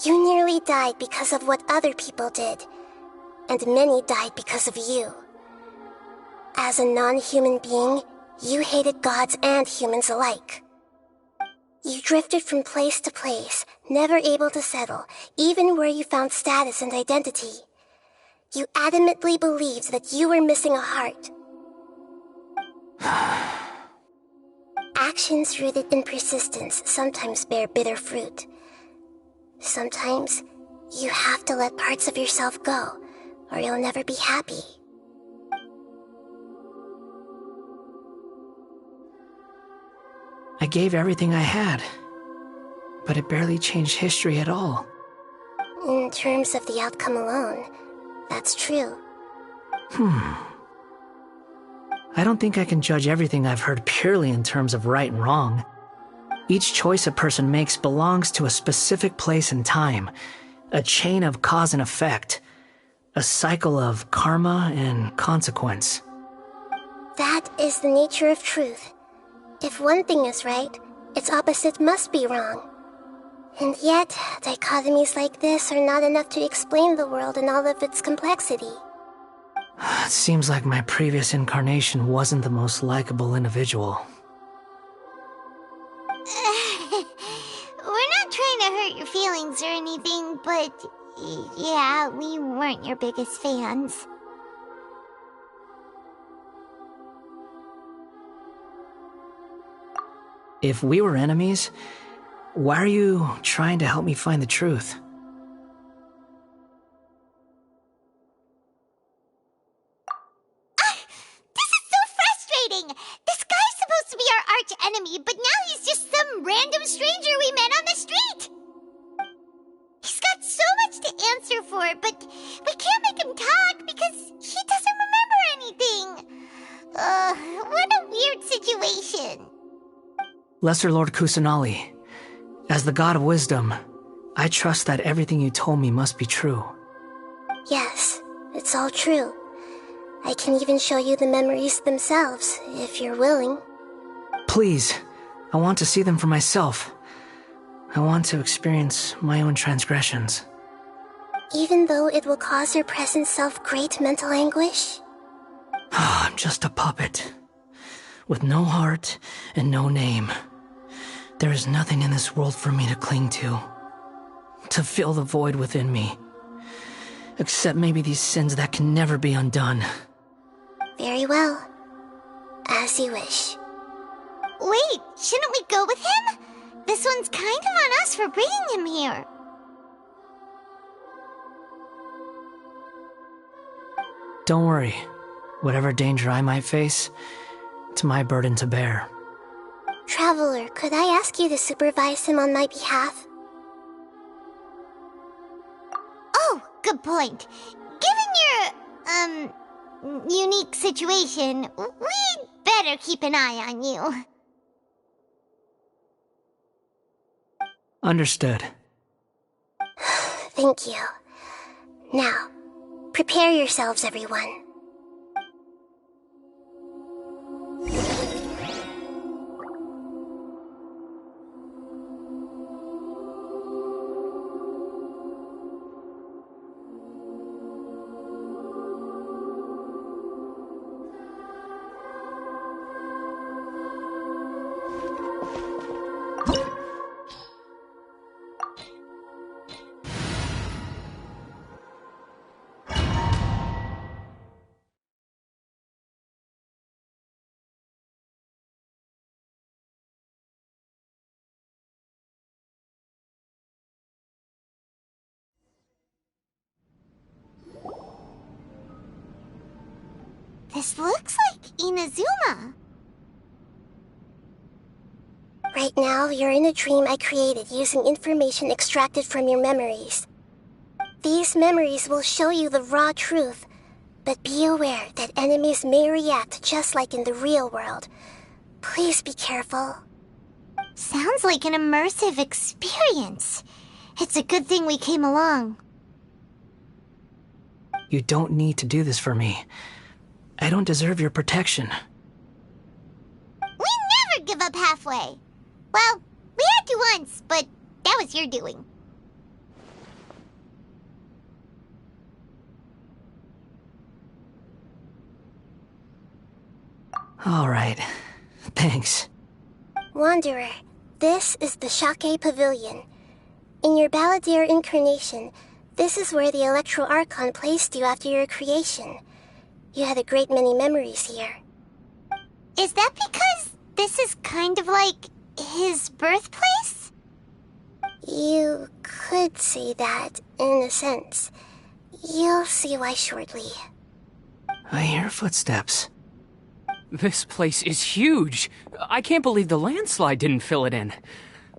You nearly died because of what other people did, and many died because of you. As a non-human being, you hated gods and humans alike. You drifted from place to place, never able to settle, even where you found status and identity. You adamantly believed that you were missing a heart. Actions rooted in persistence sometimes bear bitter fruit. Sometimes, you have to let parts of yourself go, or you'll never be happy. I gave everything I had, but it barely changed history at all. In terms of the outcome alone, that's true. I don't think I can judge everything I've heard purely in terms of right and wrong. Each choice a person makes belongs to a specific place and time, a chain of cause and effect, a cycle of karma and consequence. That is the nature of truth. If one thing is right, its opposite must be wrong. And yet, dichotomies like this are not enough to explain the world in all of its complexity. It seems like my previous incarnation wasn't the most likable individual. We're not trying to hurt your feelings or anything, but yeah, we weren't your biggest fans. If we were enemies, why are you trying to help me find the truth? This is so frustrating! This guy's supposed to be our arch enemy, but now he's just some random stranger we met on the street! He's got so much to answer for, but we can't make him talk because he doesn't remember anything! What a weird situation. Lesser Lord Kusanali, as the god of wisdom, I trust that everything you told me must be true. Yes, it's all true. I can even show you the memories themselves, if you're willing. Please, I want to see them for myself. I want to experience my own transgressions. Even though it will cause your present self great mental anguish? I'm just a puppet, with no heart and no name. There is nothing in this world for me to cling to fill the void within me. Except maybe these sins that can never be undone. Very well. As you wish. Wait, shouldn't we go with him? This one's kind of on us for bringing him here. Don't worry. Whatever danger I might face, it's my burden to bear. Traveler, could I ask you to supervise him on my behalf? Oh, good point. Given your, unique situation, we'd better keep an eye on you. Understood. Thank you. Now, prepare yourselves, everyone. This looks like Inazuma. Right now, you're in a dream I created using information extracted from your memories. These memories will show you the raw truth, but be aware that enemies may react just like in the real world. Please be careful. Sounds like an immersive experience. It's a good thing we came along. You don't need to do this for me. I don't deserve your protection. We never give up halfway. Well, we had to once, but that was your doing. All right. Thanks. Wanderer, this is the Shake Pavilion. In your Balladeer incarnation, this is where the Electro Archon placed you after your creation. You had a great many memories here. Is that because this is kind of like his birthplace? You could say that, in a sense. You'll see why shortly. I hear footsteps. This place is huge. I can't believe the landslide didn't fill it in.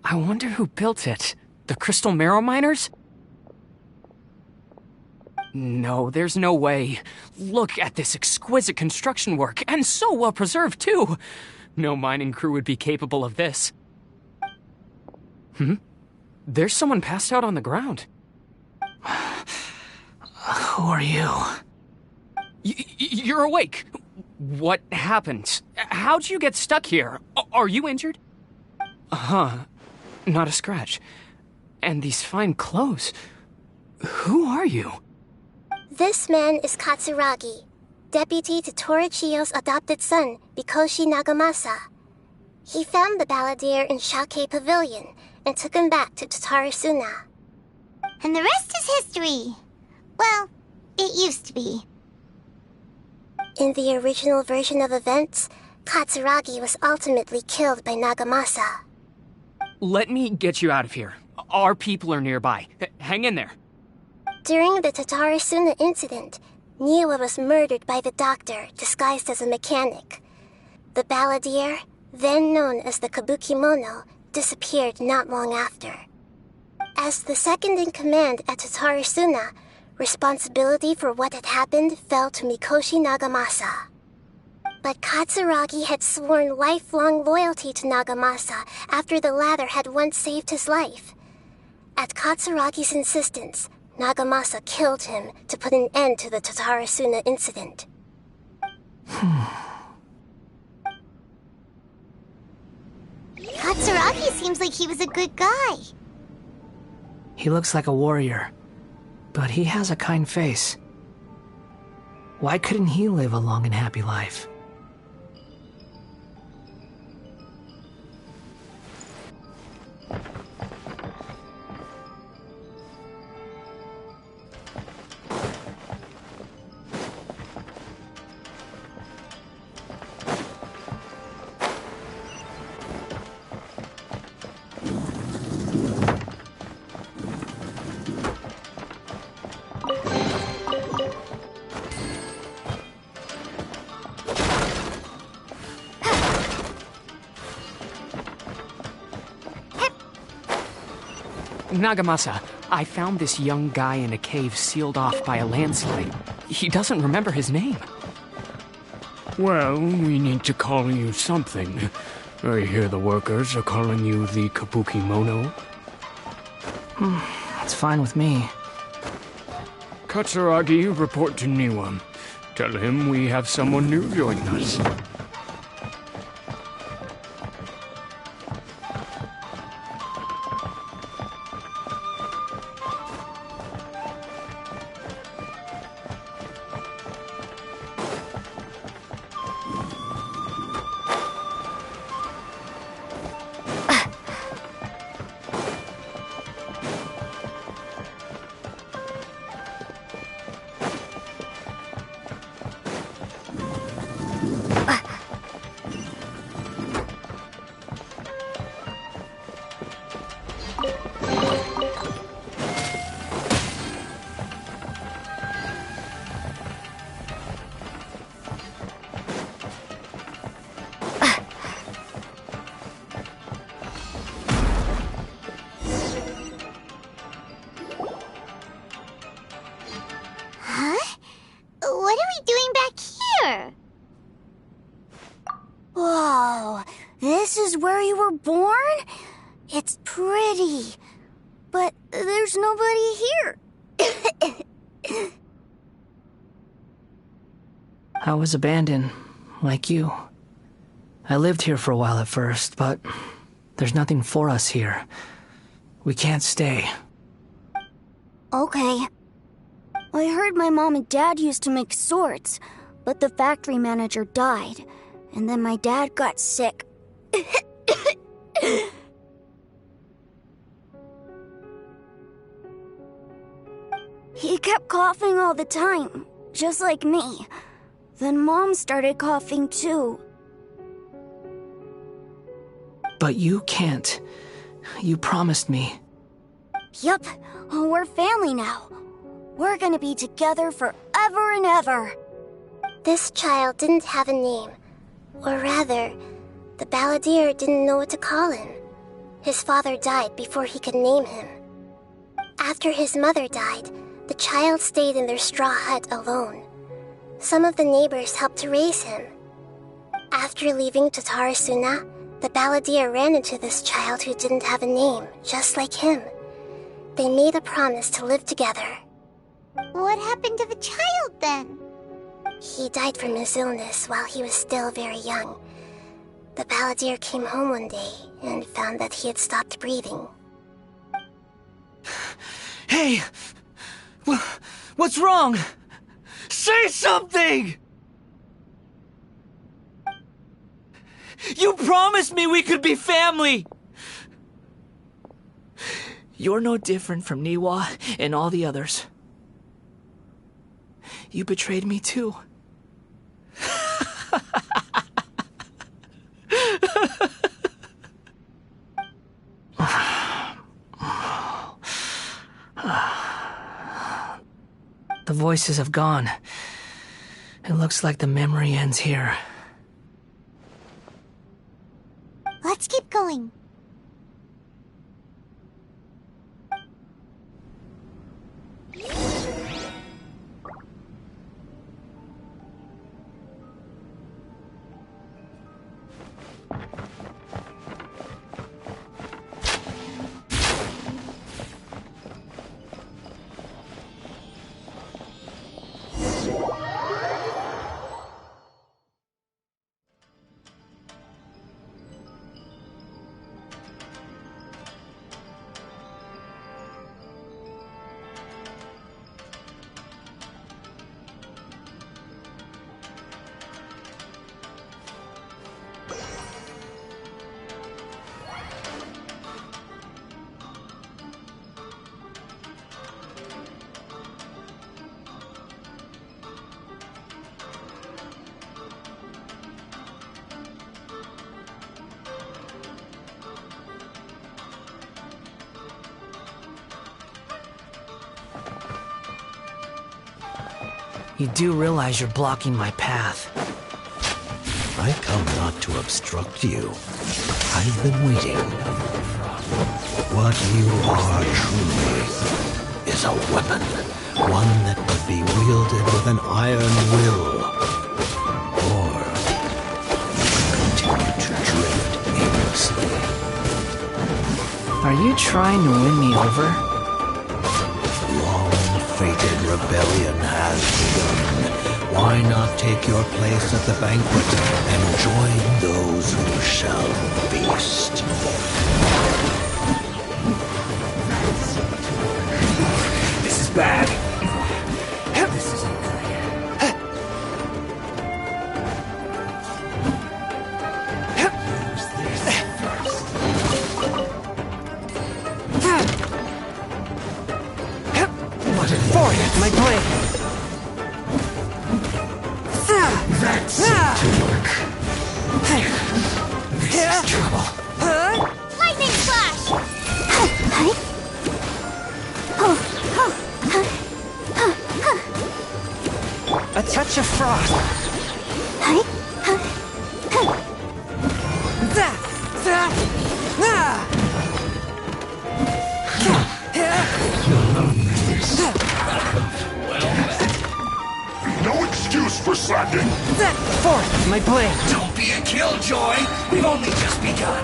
I wonder who built it. The Crystal Marrow Miners? No, there's no way. Look at this exquisite construction work, and so well preserved, too. No mining crew would be capable of this. There's someone passed out on the ground. Who are you? You're awake. What happened? How'd you get stuck here? Are you injured? Not a scratch. And these fine clothes. Who are you? This man is Katsuragi, deputy to Torichiyo's adopted son, Mikoshi Nagamasa. He found the Balladeer in Shake Pavilion and took him back to Tatarasuna. And the rest is history. Well, it used to be. In the original version of events, Katsuragi was ultimately killed by Nagamasa. Let me get you out of here. Our people are nearby. Hang in there. During the Tatarasuna incident, Niwa was murdered by the doctor disguised as a mechanic. The Balladeer, then known as the Kabukimono, disappeared not long after. As the second in command at Tatarasuna, responsibility for what had happened fell to Mikoshi Nagamasa. But Katsuragi had sworn lifelong loyalty to Nagamasa after the latter had once saved his life. At Katsuragi's insistence, Nagamasa killed him to put an end to the Tatarasuna incident. Katsuragi seems like he was a good guy. He looks like a warrior, but he has a kind face. Why couldn't he live a long and happy life? Nagamasa, I found this young guy in a cave sealed off by a landslide. He doesn't remember his name. Well, we need to call you something. I hear the workers are calling you the Kabukimono. It's fine with me. Katsuragi, report to Niwa. Tell him we have someone new joining us. doing back here? Whoa, this is where you were born? It's pretty, but there's nobody here. I was abandoned, like you. I lived here for a while at first, but there's nothing for us here. We can't stay. Okay. I heard my mom and dad used to make swords, but the factory manager died, and then my dad got sick. He kept coughing all the time, just like me. Then Mom started coughing too. But you can't. You promised me. Yup, we're family now. We're gonna be together forever and ever. This child didn't have a name. Or rather, the balladeer didn't know what to call him. His father died before he could name him. After his mother died, the child stayed in their straw hut alone. Some of the neighbors helped to raise him. After leaving Tatarasuna, the balladeer ran into this child who didn't have a name, just like him. They made a promise to live together. What happened to the child then? He died from his illness while he was still very young. The balladeer came home one day and found that he had stopped breathing. Hey! What's wrong? Say something! You promised me we could be family! You're no different from Niwa and all the others. You betrayed me too. The voices have gone. It looks like the memory ends here. Let's keep going. You do realize you're blocking my path. I come not to obstruct you. I've been waiting. What you are truly is a weapon. One that could be wielded with an iron will. Or continue to drift aimlessly. Are you trying to win me over? Long-fated rebellion has begun. Why not take your place at the banquet and join those who shall feast? This is bad. This isn't good. My blade! That seemed to work. This is trouble. Lightning flash! A touch of frost! No excuse for slacking! Forth, my blade! Don't be a killjoy! We've only just begun!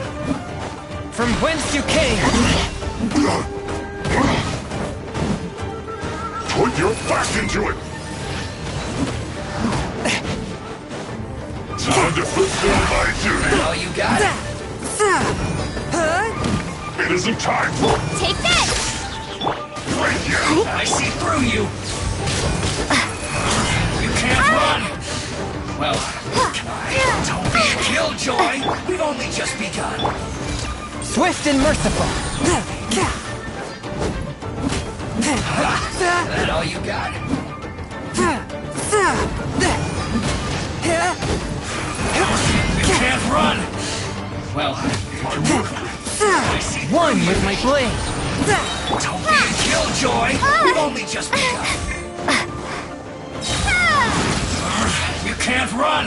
From whence you came! Put your back into it! Time to fulfill my duty! All you got? It isn't time for... Take this! Right here! I see through you! You can't run! Well, can I? Don't be a killjoy! We've only just begun! Swift and merciful! That all you got? You can't run! Well, I see One with my blade! Don't be a killjoy! We've only just begun! You can't run!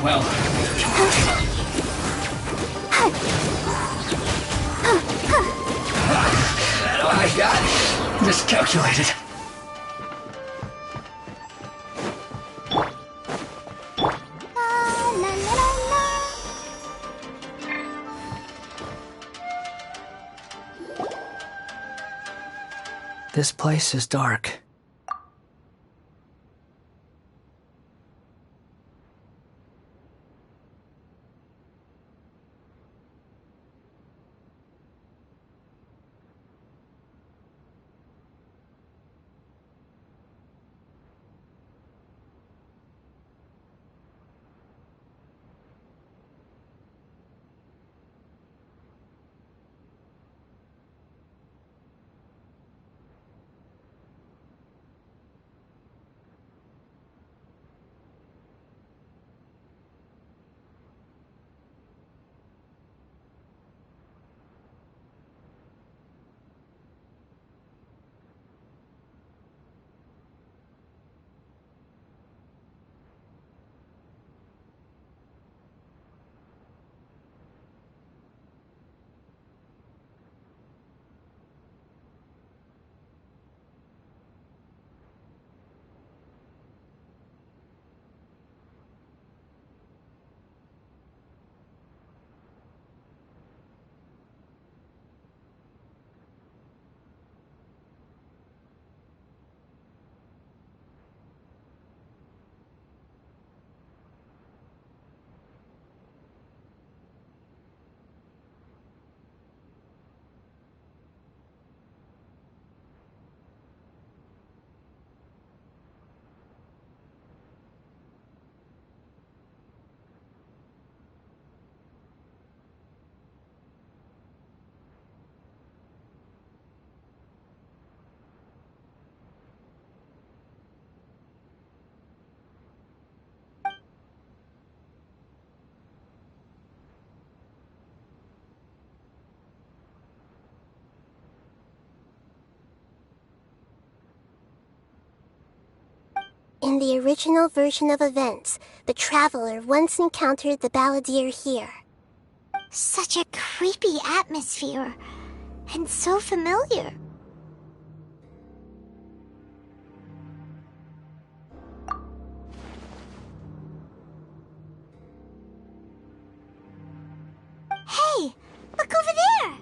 Well, that all I got? Miscalculated. This place is dark. In the original version of events, the Traveler once encountered the Balladeer here. Such a creepy atmosphere. And so familiar. Hey! Look over there!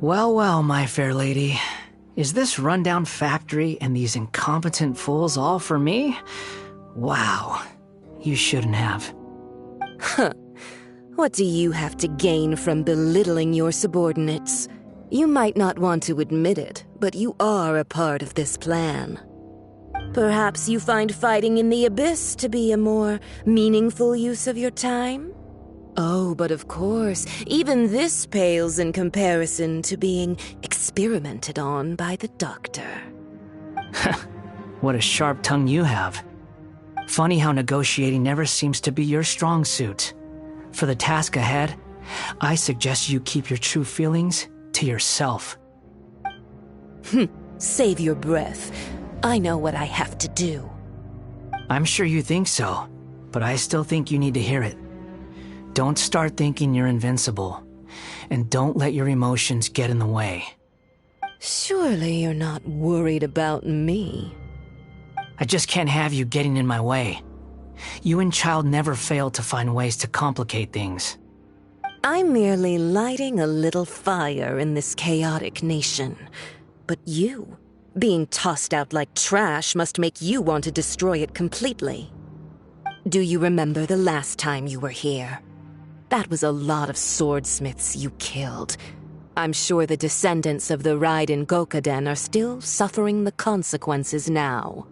Well, well, my fair lady. Is this rundown factory and these incompetent fools all for me? Wow. You shouldn't have. Huh. What do you have to gain from belittling your subordinates? You might not want to admit it, but you are a part of this plan. Perhaps you find fighting in the Abyss to be a more meaningful use of your time? Oh, but of course, even this pales in comparison to being experimented on by the Doctor. What a sharp tongue you have. Funny how negotiating never seems to be your strong suit. For the task ahead, I suggest you keep your true feelings to yourself. Save your breath. I know what I have to do. I'm sure you think so, but I still think you need to hear it. Don't start thinking you're invincible, and don't let your emotions get in the way. Surely you're not worried about me. I just can't have you getting in my way. You and Child never fail to find ways to complicate things. I'm merely lighting a little fire in this chaotic nation. But you, being tossed out like trash, must make you want to destroy it completely. Do you remember the last time you were here? That was a lot of swordsmiths you killed. I'm sure the descendants of the Raiden Gokaden are still suffering the consequences now.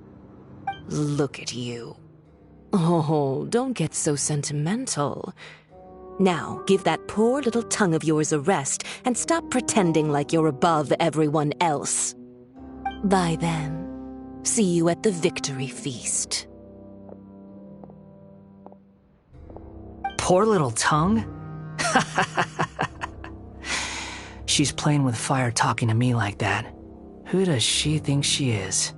Look at you. Oh, don't get so sentimental. Now, give that poor little tongue of yours a rest and stop pretending like you're above everyone else. Bye then. See you at the victory feast. Poor little tongue? She's playing with fire talking to me like that. Who does she think she is?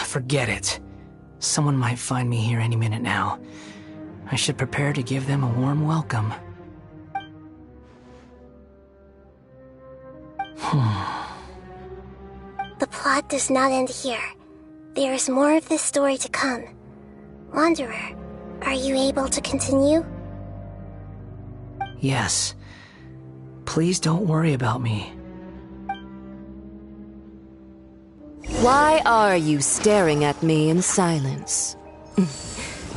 Forget it. Someone might find me here any minute now. I should prepare to give them a warm welcome. The plot does not end here. There is more of this story to come. Wanderer, are you able to continue? Yes. Please don't worry about me. Why are you staring at me in silence?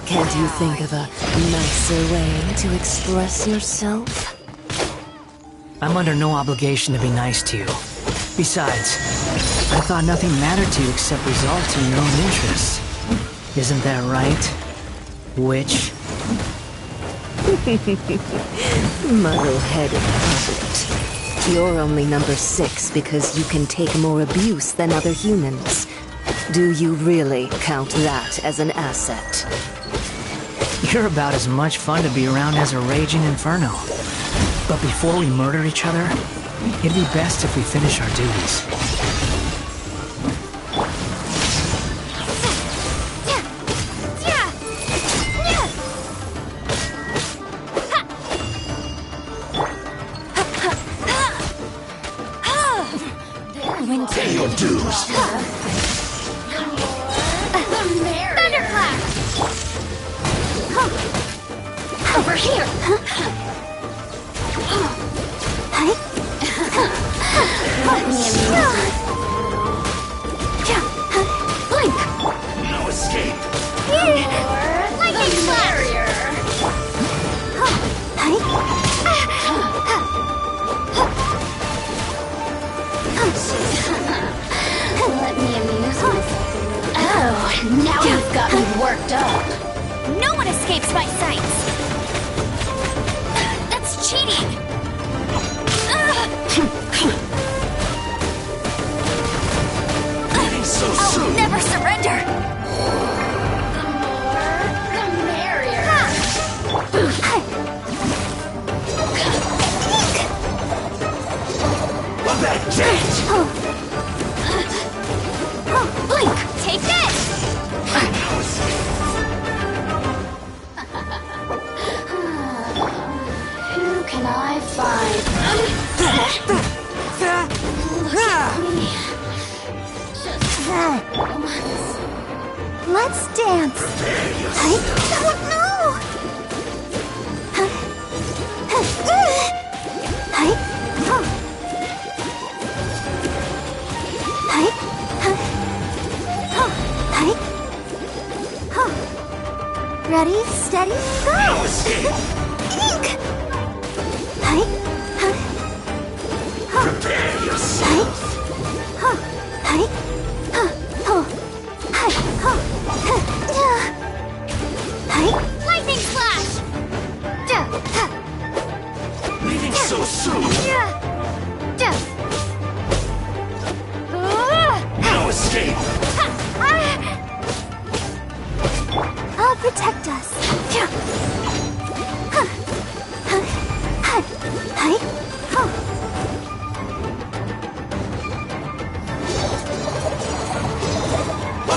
Can't you think of a nicer way to express yourself? I'm under no obligation to be nice to you. Besides, I thought nothing mattered to you except results in your own interests. Isn't that right, witch? Muddle-headed puppet. You're only number 6 because you can take more abuse than other humans. Do you really count that as an asset? You're about as much fun to be around as a raging inferno. But before we murder each other, it'd be best if we finish our duties. Pay your dues. Thunderclap! Over here! Let me Blink! No escape. Lightning barrier! Let me amuse myself. Oh, now you've got me worked up. No one escapes my sights. That's cheating. I'll never surrender. The more, the merrier. That's it. Blink! Take this! Who can I find? Let's dance. Oh no! Ready, steady, go! No escape. Ink! Prepare yourself. Lightning flash! Leaving so soon. No escape. I'll protect us.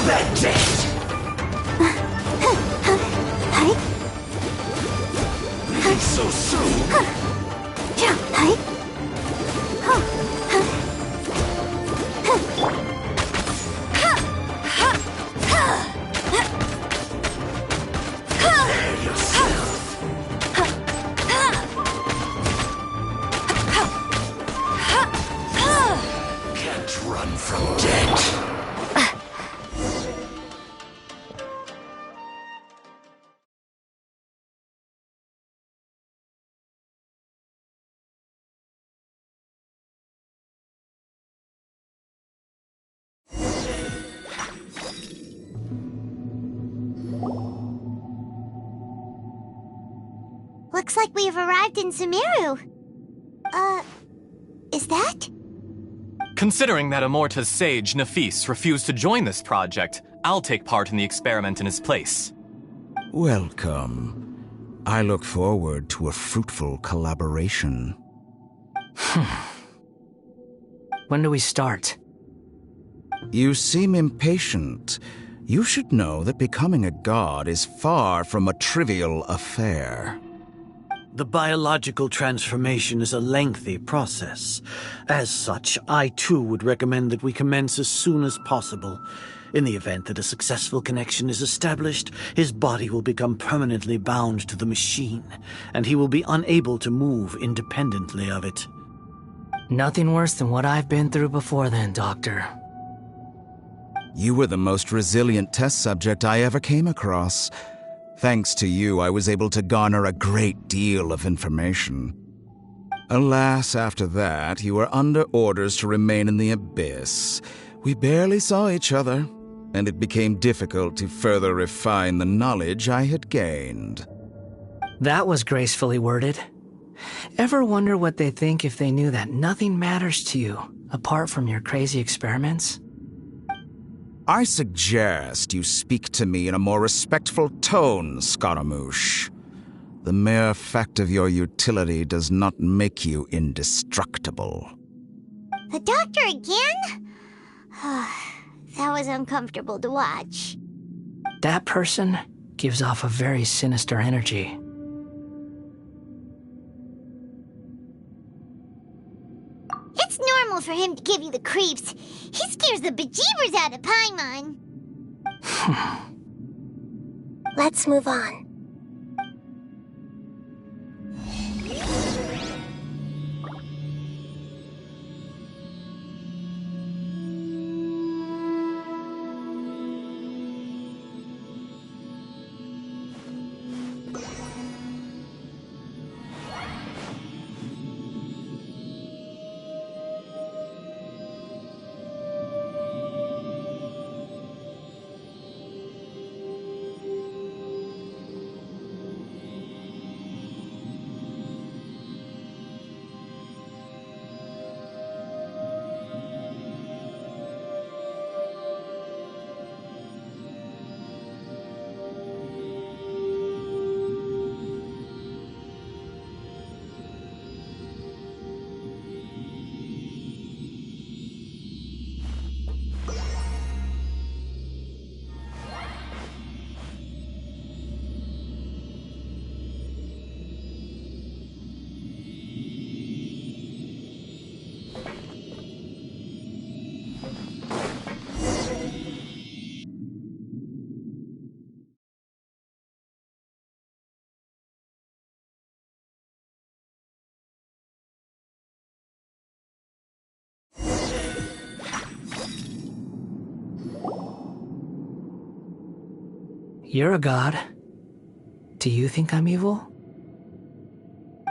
That's it. Leaving so soon. Prepare yourself. Can't run from death. Looks like we've arrived in Sumeru. Is that? Considering that Amorta's sage, Nafis, refused to join this project, I'll take part in the experiment in his place. Welcome. I look forward to a fruitful collaboration. When do we start? You seem impatient. You should know that becoming a god is far from a trivial affair. The biological transformation is a lengthy process. As such, I too would recommend that we commence as soon as possible. In the event that a successful connection is established, his body will become permanently bound to the machine, and he will be unable to move independently of it. Nothing worse than what I've been through before then, Doctor. You were the most resilient test subject I ever came across. Thanks to you, I was able to garner a great deal of information. Alas, after that, you were under orders to remain in the abyss. We barely saw each other, and it became difficult to further refine the knowledge I had gained. That was gracefully worded. Ever wonder what they think if they knew that nothing matters to you, apart from your crazy experiments? I suggest you speak to me in a more respectful tone, Scaramouche. The mere fact of your utility does not make you indestructible. The doctor again? That was uncomfortable to watch. That person gives off a very sinister energy. It's normal for him to give you the creeps. He scares the bejeebers out of Paimon. Let's move on. You're a god. Do you think I'm evil?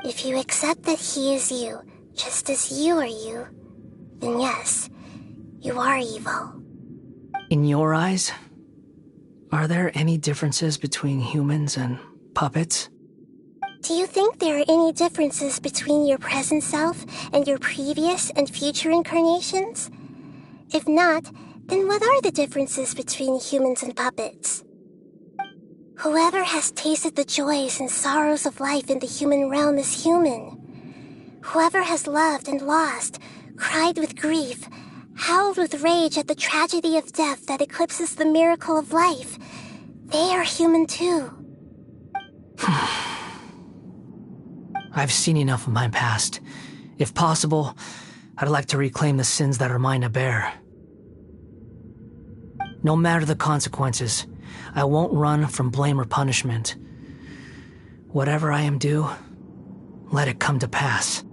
If you accept that he is you, just as you are you, then yes, you are evil. In your eyes, are there any differences between humans and puppets? Do you think there are any differences between your present self and your previous and future incarnations? If not, then what are the differences between humans and puppets? Whoever has tasted the joys and sorrows of life in the human realm is human. Whoever has loved and lost, cried with grief, howled with rage at the tragedy of death that eclipses the miracle of life, they are human too. I've seen enough of my past. If possible, I'd like to reclaim the sins that are mine to bear. No matter the consequences, I won't run from blame or punishment. Whatever I am due, let it come to pass.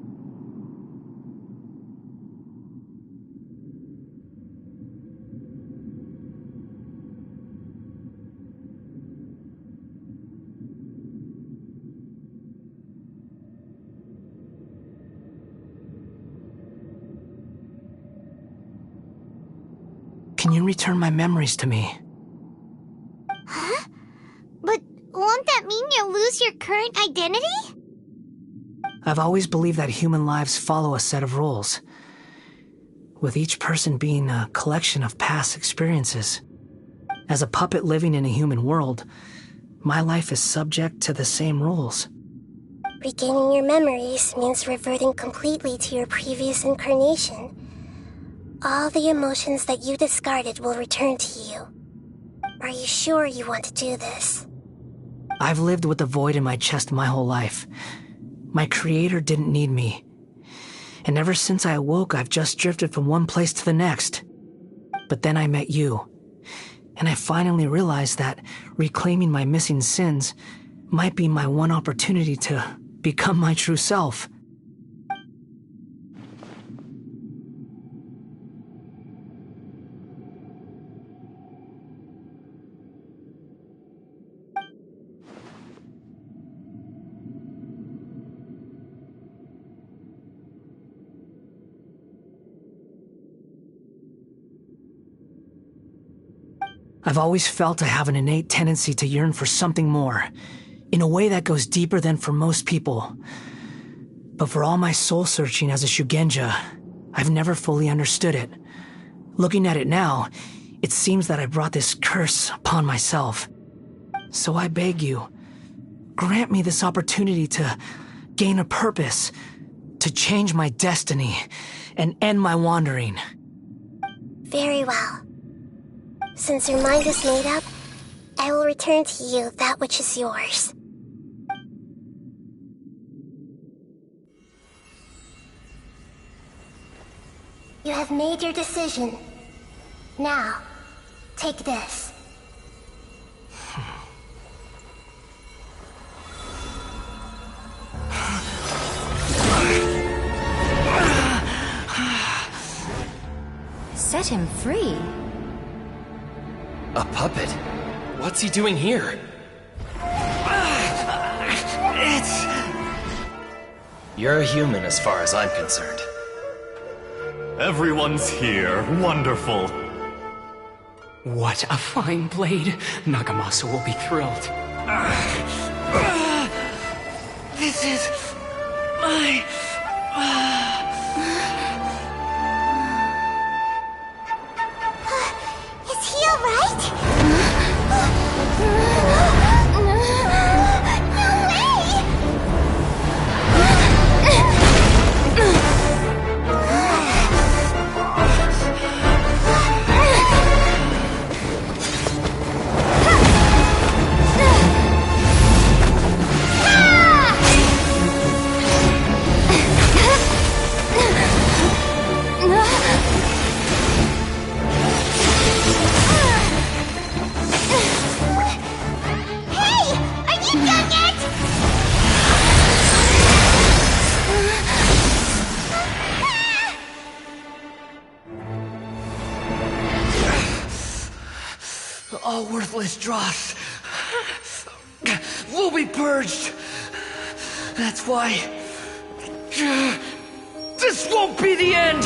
Can you return my memories to me? Huh? But won't that mean you'll lose your current identity? I've always believed that human lives follow a set of rules, with each person being a collection of past experiences. As a puppet living in a human world, my life is subject to the same rules. Regaining your memories means reverting completely to your previous incarnation. All the emotions that you discarded will return to you. Are you sure you want to do this? I've lived with the void in my chest my whole life. My creator didn't need me. And ever since I awoke, I've just drifted from one place to the next. But then I met you. And I finally realized that reclaiming my missing sins might be my one opportunity to become my true self. I've always felt I have an innate tendency to yearn for something more, in a way that goes deeper than for most people. But for all my soul-searching as a Shugenja, I've never fully understood it. Looking at it now, it seems that I brought this curse upon myself. So I beg you, grant me this opportunity to gain a purpose, to change my destiny, and end my wandering. Very well. Since your mind is made up, I will return to you that which is yours. You have made your decision. Now, take this. Set him free. A puppet? What's he doing here? You're a human as far as I'm concerned. Everyone's here. Wonderful. What a fine blade. Nagamasa will be thrilled. This is my... Is he alright? All worthless dross will be purged. That's why this won't be the end.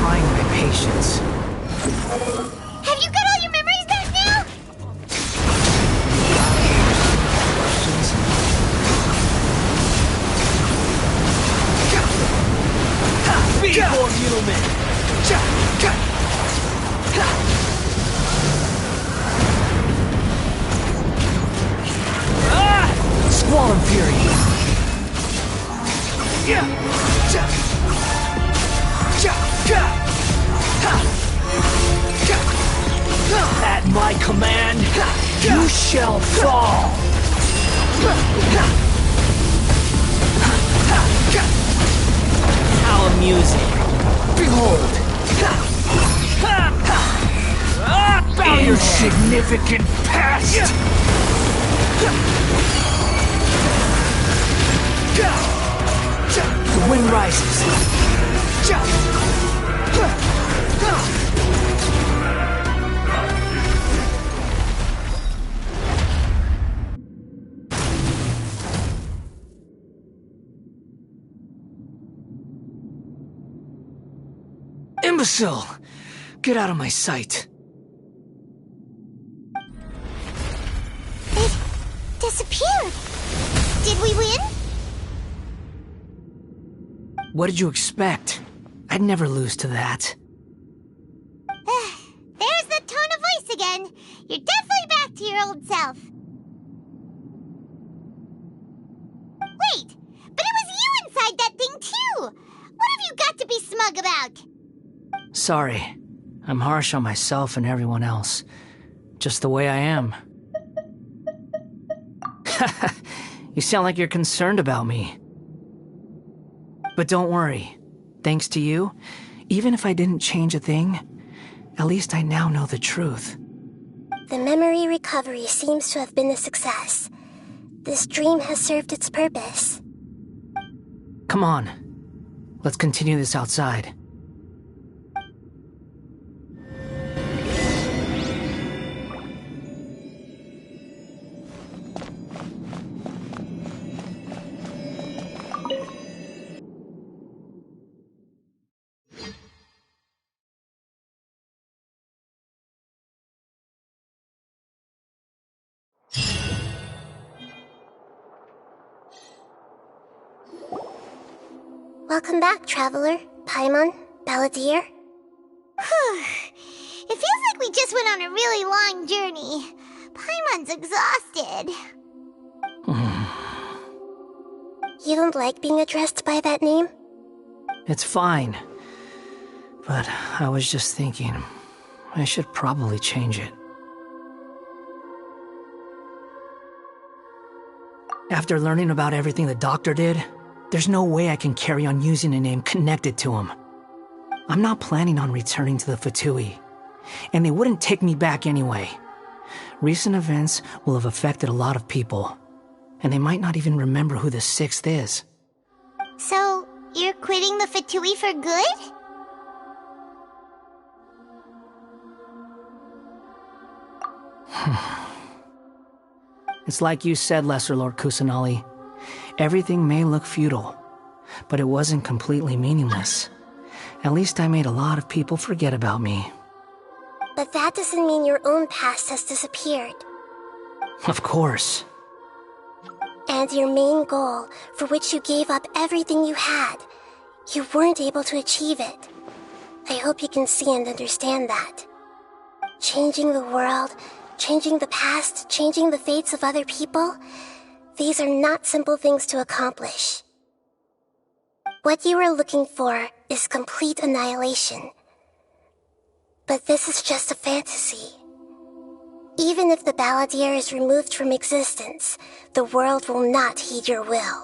trying my patience. Have you got all your memories back now? Be more human! Squall and Fury! At my command, you shall fall! How amusing! Behold! Bow your significant past! The wind rises. Imbecile! Get out of my sight. It disappeared. Did we win? What did you expect? I'd never lose to that. There's the tone of voice again. You're definitely back to your old self. Wait, but it was you inside that thing too. What have you got to be smug about? Sorry. I'm harsh on myself and everyone else. Just the way I am. You sound like you're concerned about me. But don't worry. Thanks to you, even if I didn't change a thing, at least I now know the truth. The memory recovery seems to have been a success. This dream has served its purpose. Come on. Let's continue this outside. Welcome back, Traveler, Paimon, Balladeer. It feels like we just went on a really long journey. Paimon's exhausted. You don't like being addressed by that name? It's fine. But I was just thinking, I should probably change it. After learning about everything the doctor did, there's no way I can carry on using a name connected to him. I'm not planning on returning to the Fatui, and they wouldn't take me back anyway. Recent events will have affected a lot of people, and they might not even remember who the Sixth is. So, you're quitting the Fatui for good? It's like you said, Lesser Lord Kusanali. Everything may look futile, but it wasn't completely meaningless. At least I made a lot of people forget about me. But that doesn't mean your own past has disappeared. Of course. And your main goal, for which you gave up everything you had, you weren't able to achieve it. I hope you can see and understand that. Changing the world, changing the past, changing the fates of other people, these are not simple things to accomplish. What you are looking for is complete annihilation. But this is just a fantasy. Even if the Balladeer is removed from existence, the world will not heed your will.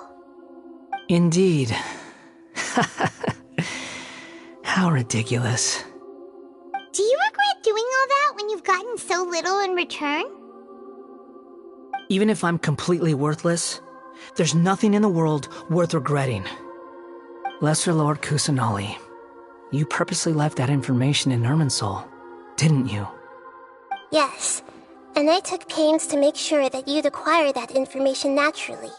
Indeed. How ridiculous. Do you regret doing all that when you've gotten so little in return? Even if I'm completely worthless, there's nothing in the world worth regretting. Lesser Lord Kusanali, you purposely left that information in Irminsul, didn't you? Yes, and I took pains to make sure that you'd acquire that information naturally.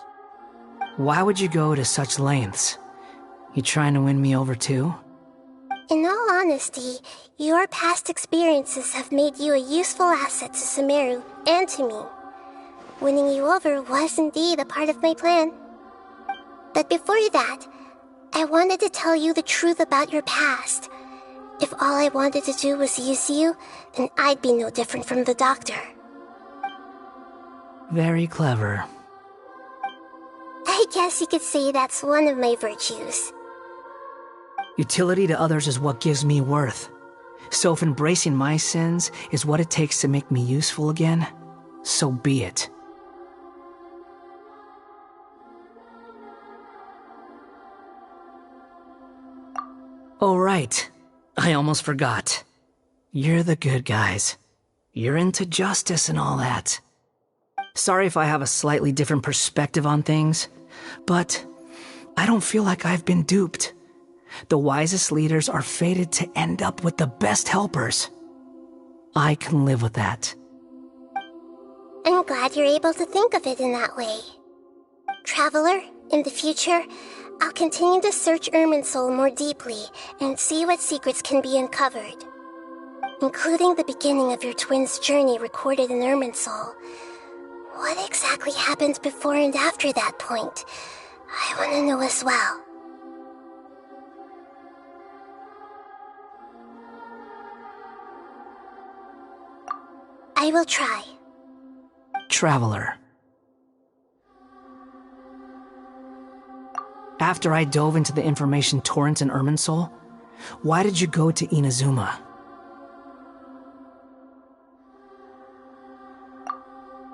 Why would you go to such lengths? You trying to win me over too? In all honesty, your past experiences have made you a useful asset to Sumeru and to me. Winning you over was indeed a part of my plan. But before that, I wanted to tell you the truth about your past. If all I wanted to do was use you, then I'd be no different from the doctor. Very clever. I guess you could say that's one of my virtues. Utility to others is what gives me worth. So if embracing my sins is what it takes to make me useful again, so be it. Oh, right. I almost forgot. You're the good guys. You're into justice and all that. Sorry if I have a slightly different perspective on things, but I don't feel like I've been duped. The wisest leaders are fated to end up with the best helpers. I can live with that. I'm glad you're able to think of it in that way. Traveler, in the future, I'll continue to search Irminsul more deeply and see what secrets can be uncovered. Including the beginning of your twins' journey recorded in Irminsul. What exactly happened before and after that point? I want to know as well. I will try. Traveler. After I dove into the information torrent in Irminsul, why did you go to Inazuma?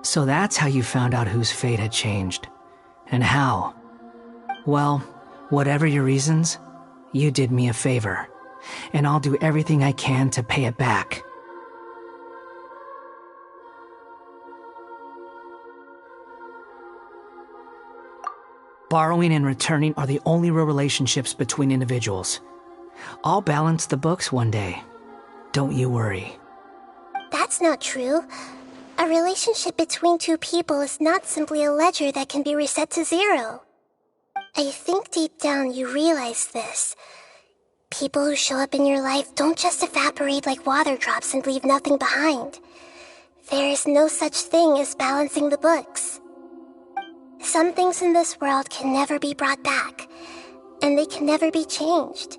So that's how you found out whose fate had changed. And how. Well, whatever your reasons, you did me a favor. And I'll do everything I can to pay it back. Borrowing and returning are the only real relationships between individuals. I'll balance the books one day. Don't you worry. That's not true. A relationship between two people is not simply a ledger that can be reset to zero. I think deep down you realize this. People who show up in your life don't just evaporate like water drops and leave nothing behind. There is no such thing as balancing the books. Some things in this world can never be brought back, and they can never be changed,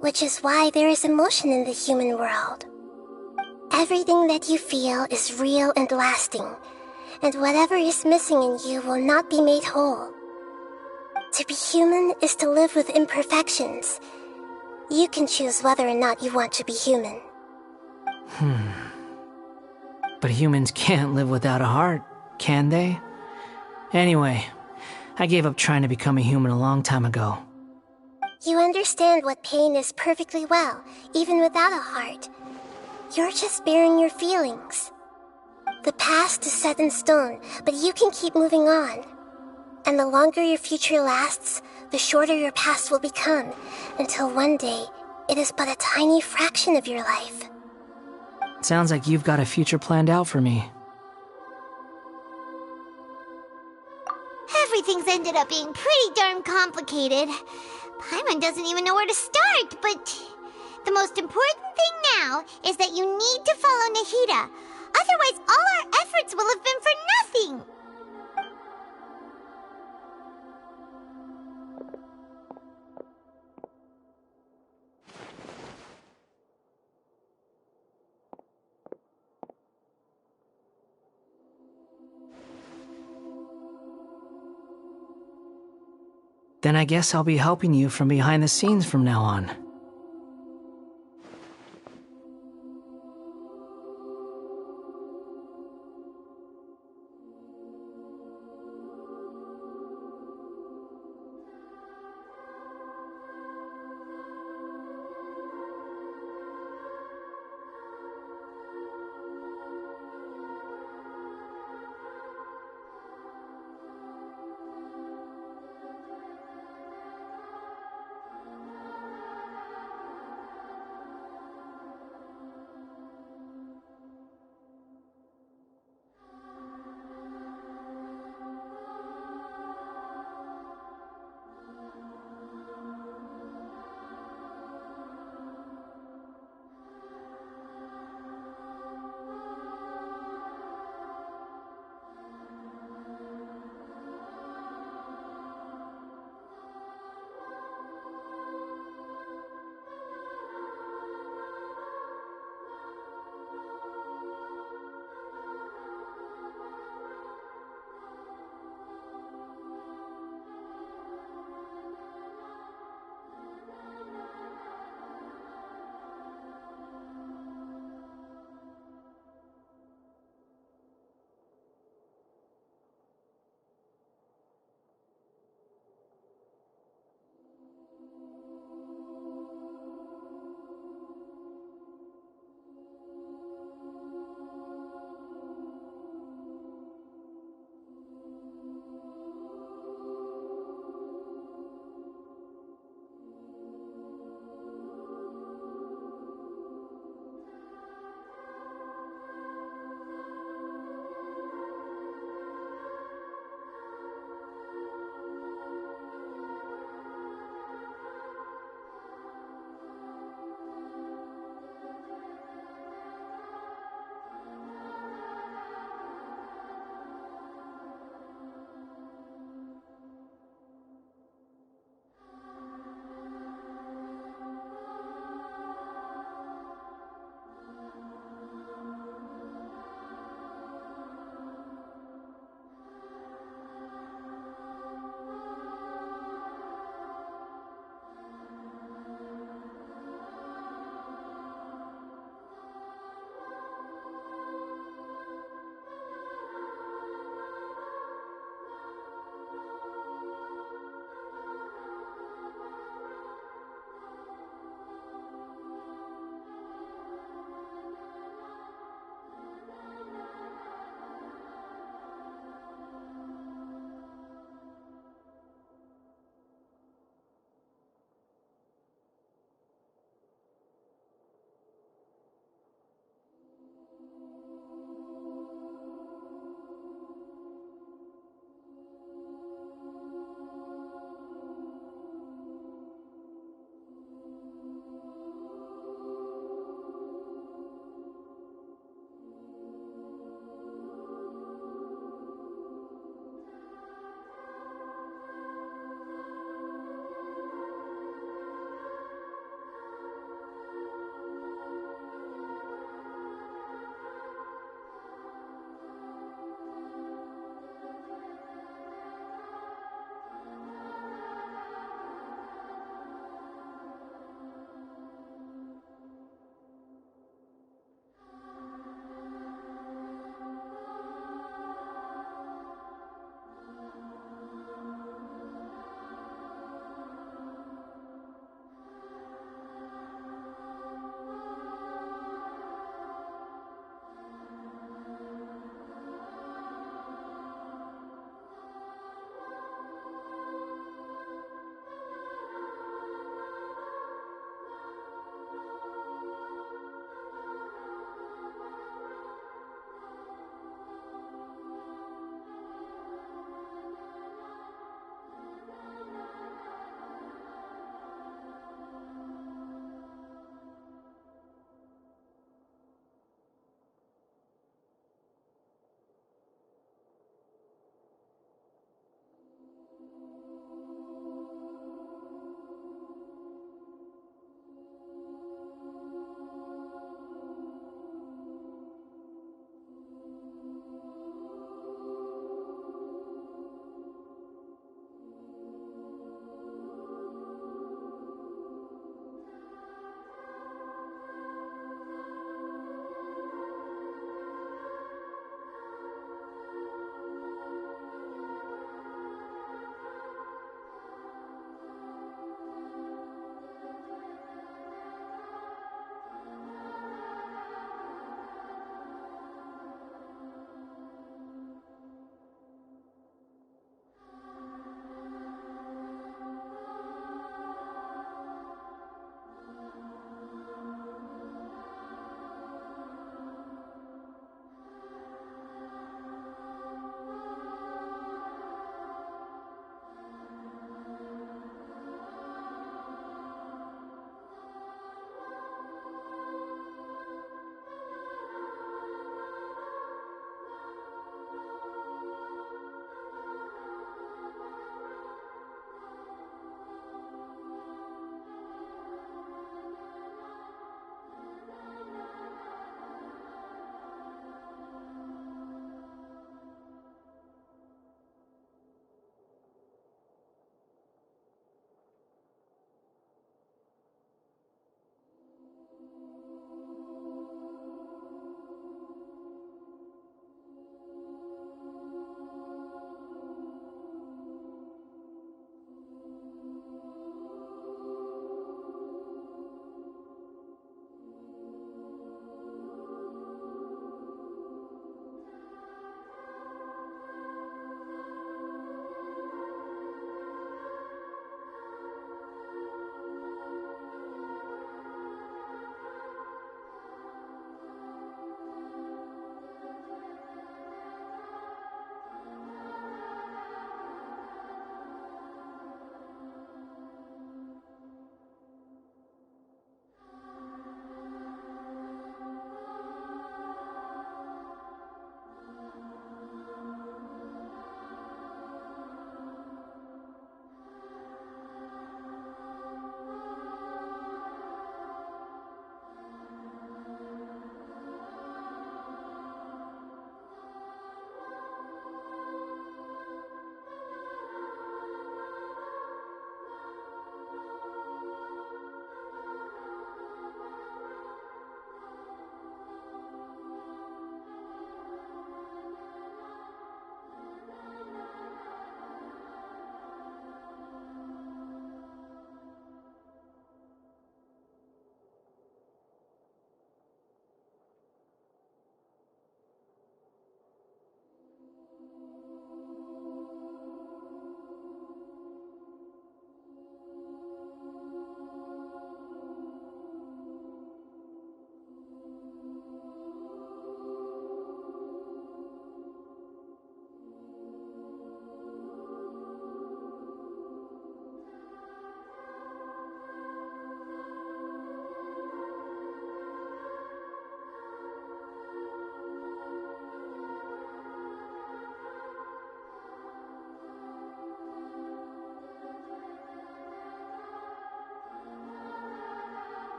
which is why there is emotion in the human world. Everything that you feel is real and lasting, and whatever is missing in you will not be made whole. To be human is to live with imperfections. You can choose whether or not you want to be human. But humans can't live without a heart, can they? Anyway, I gave up trying to become a human a long time ago. You understand what pain is perfectly well, even without a heart. You're just bearing your feelings. The past is set in stone, but you can keep moving on. And the longer your future lasts, the shorter your past will become, until one day, it is but a tiny fraction of your life. Sounds like you've got a future planned out for me. Everything's ended up being pretty darn complicated. Paimon doesn't even know where to start, but the most important thing now is that you need to follow Nahida. Otherwise, all our efforts will have been for nothing. Then I guess I'll be helping you from behind the scenes from now on.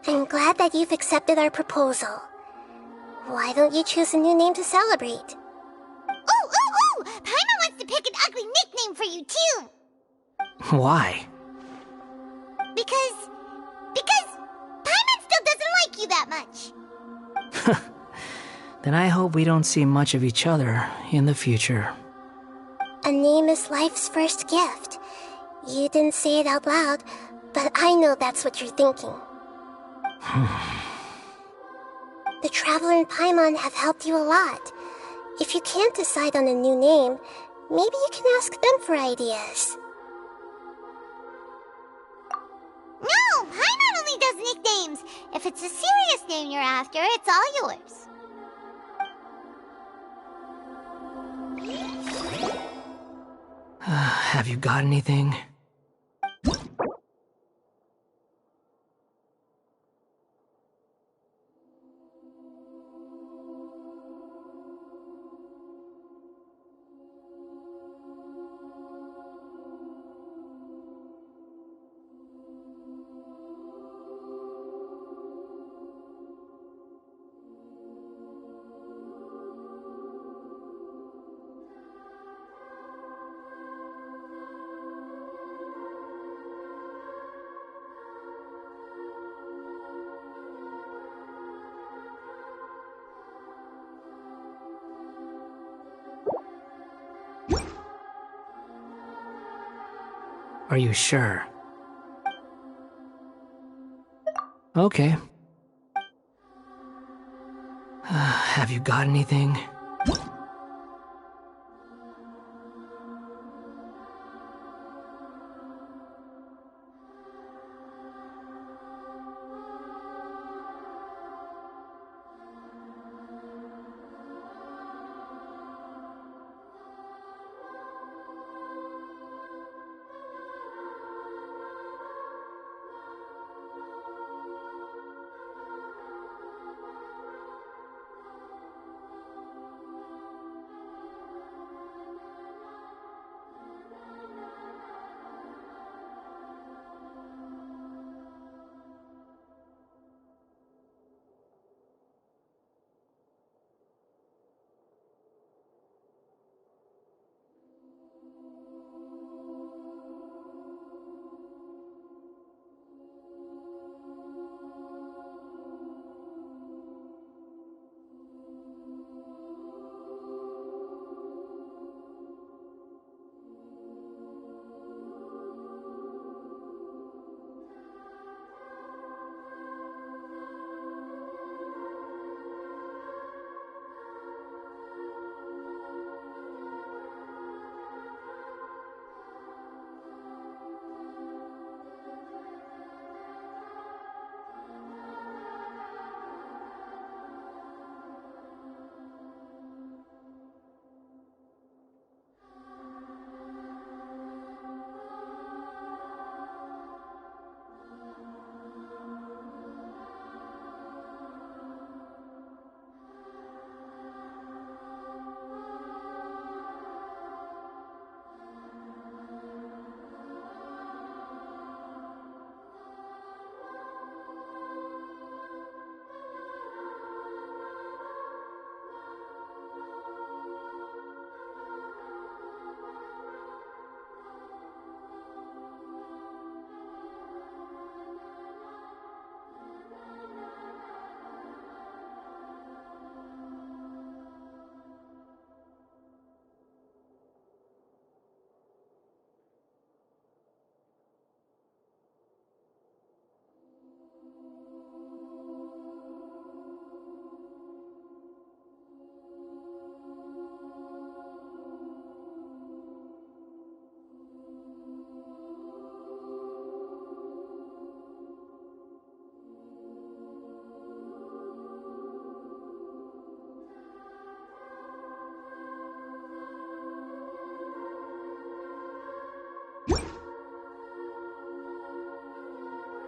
I'm glad that you've accepted our proposal. Why don't you choose a new name to celebrate? Ooh! Paimon wants to pick an ugly nickname for you, too! Why? Because Paimon still doesn't like you that much. Then I hope we don't see much of each other in the future. A name is life's first gift. You didn't say it out loud, but I know that's what you're thinking. The Traveler and Paimon have helped you a lot. If you can't decide on a new name, maybe you can ask them for ideas. No! Paimon only does nicknames! If it's a serious name you're after, it's all yours. Have you got anything? Are you sure? Okay. Have you got anything?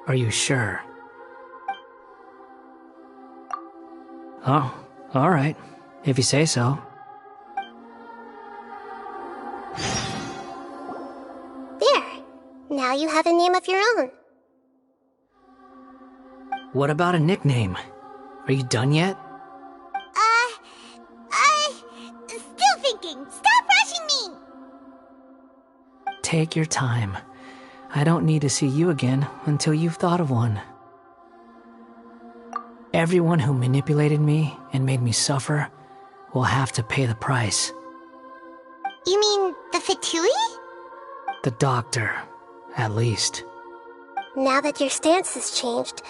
Are you sure? Oh, alright. If you say so. There! Now you have a name of your own. What about a nickname? Are you done yet? Still thinking. Stop rushing me! Take your time. I don't need to see you again until you've thought of one. Everyone who manipulated me and made me suffer will have to pay the price. You mean the Fatui? The doctor, at least. Now that your stance has changed,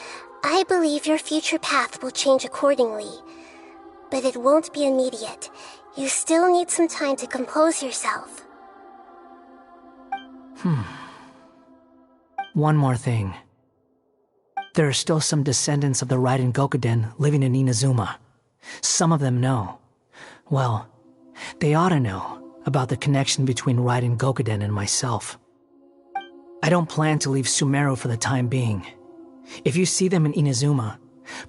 I believe your future path will change accordingly. But it won't be immediate. You still need some time to compose yourself. One more thing. There are still some descendants of the Raiden Gokuden living in Inazuma. Some of them know. Well, they ought to know about the connection between Raiden Gokuden and myself. I don't plan to leave Sumeru for the time being. If you see them in Inazuma,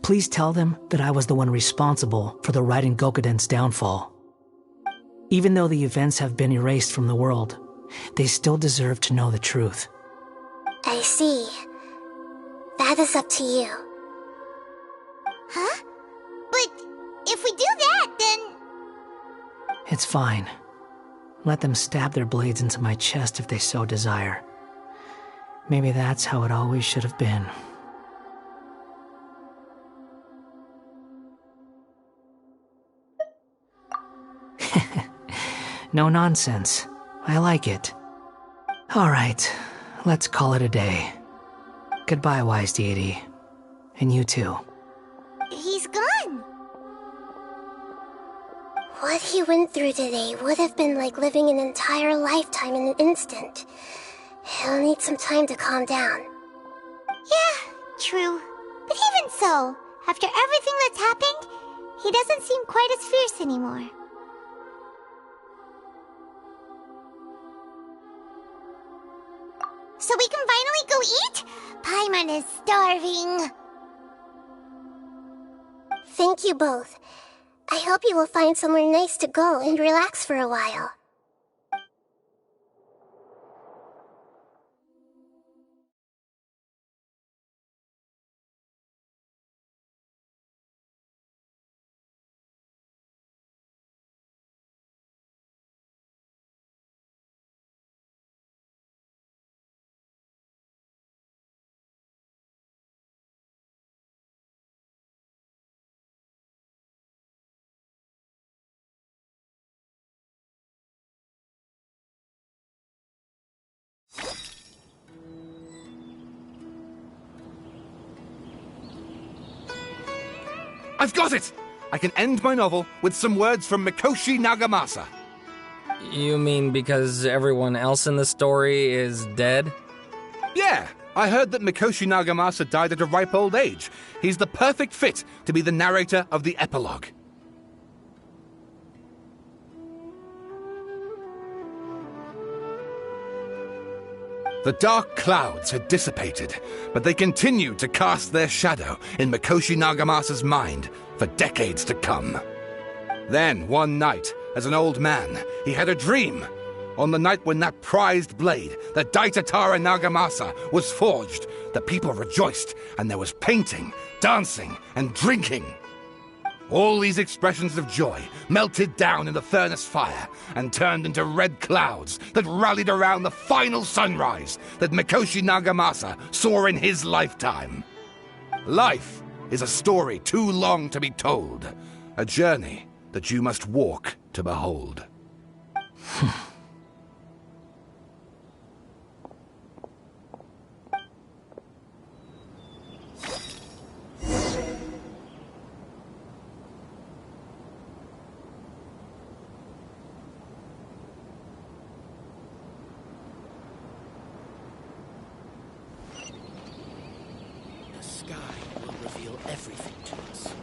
please tell them that I was the one responsible for the Raiden Gokuden's downfall. Even though the events have been erased from the world, they still deserve to know the truth. I see. That is up to you. Huh? But if we do that, then... It's fine. Let them stab their blades into my chest if they so desire. Maybe that's how it always should have been. No nonsense. I like it. Alright, let's call it a day. Goodbye, wise deity. And you too. He's gone. What he went through today would have been like living an entire lifetime in an instant. He'll need some time to calm down. Yeah, true. But even so, after everything that's happened, he doesn't seem quite as fierce anymore. So we can finally go eat? Paimon is starving. Thank you both. I hope you will find somewhere nice to go and relax for a while. I've got it! I can end my novel with some words from Mikoshi Nagamasa. You mean because everyone else in the story is dead? Yeah, I heard that Mikoshi Nagamasa died at a ripe old age. He's the perfect fit to be the narrator of the epilogue. The dark clouds had dissipated, but they continued to cast their shadow in Mikoshi Nagamasa's mind for decades to come. Then, one night, as an old man, he had a dream. On the night when that prized blade, the Daitatara Nagamasa, was forged, the people rejoiced, and there was painting, dancing, and drinking. All these expressions of joy melted down in the furnace fire and turned into red clouds that rallied around the final sunrise that Mikoshi Nagamasa saw in his lifetime. Life is a story too long to be told, a journey that you must walk to behold. Everything to us.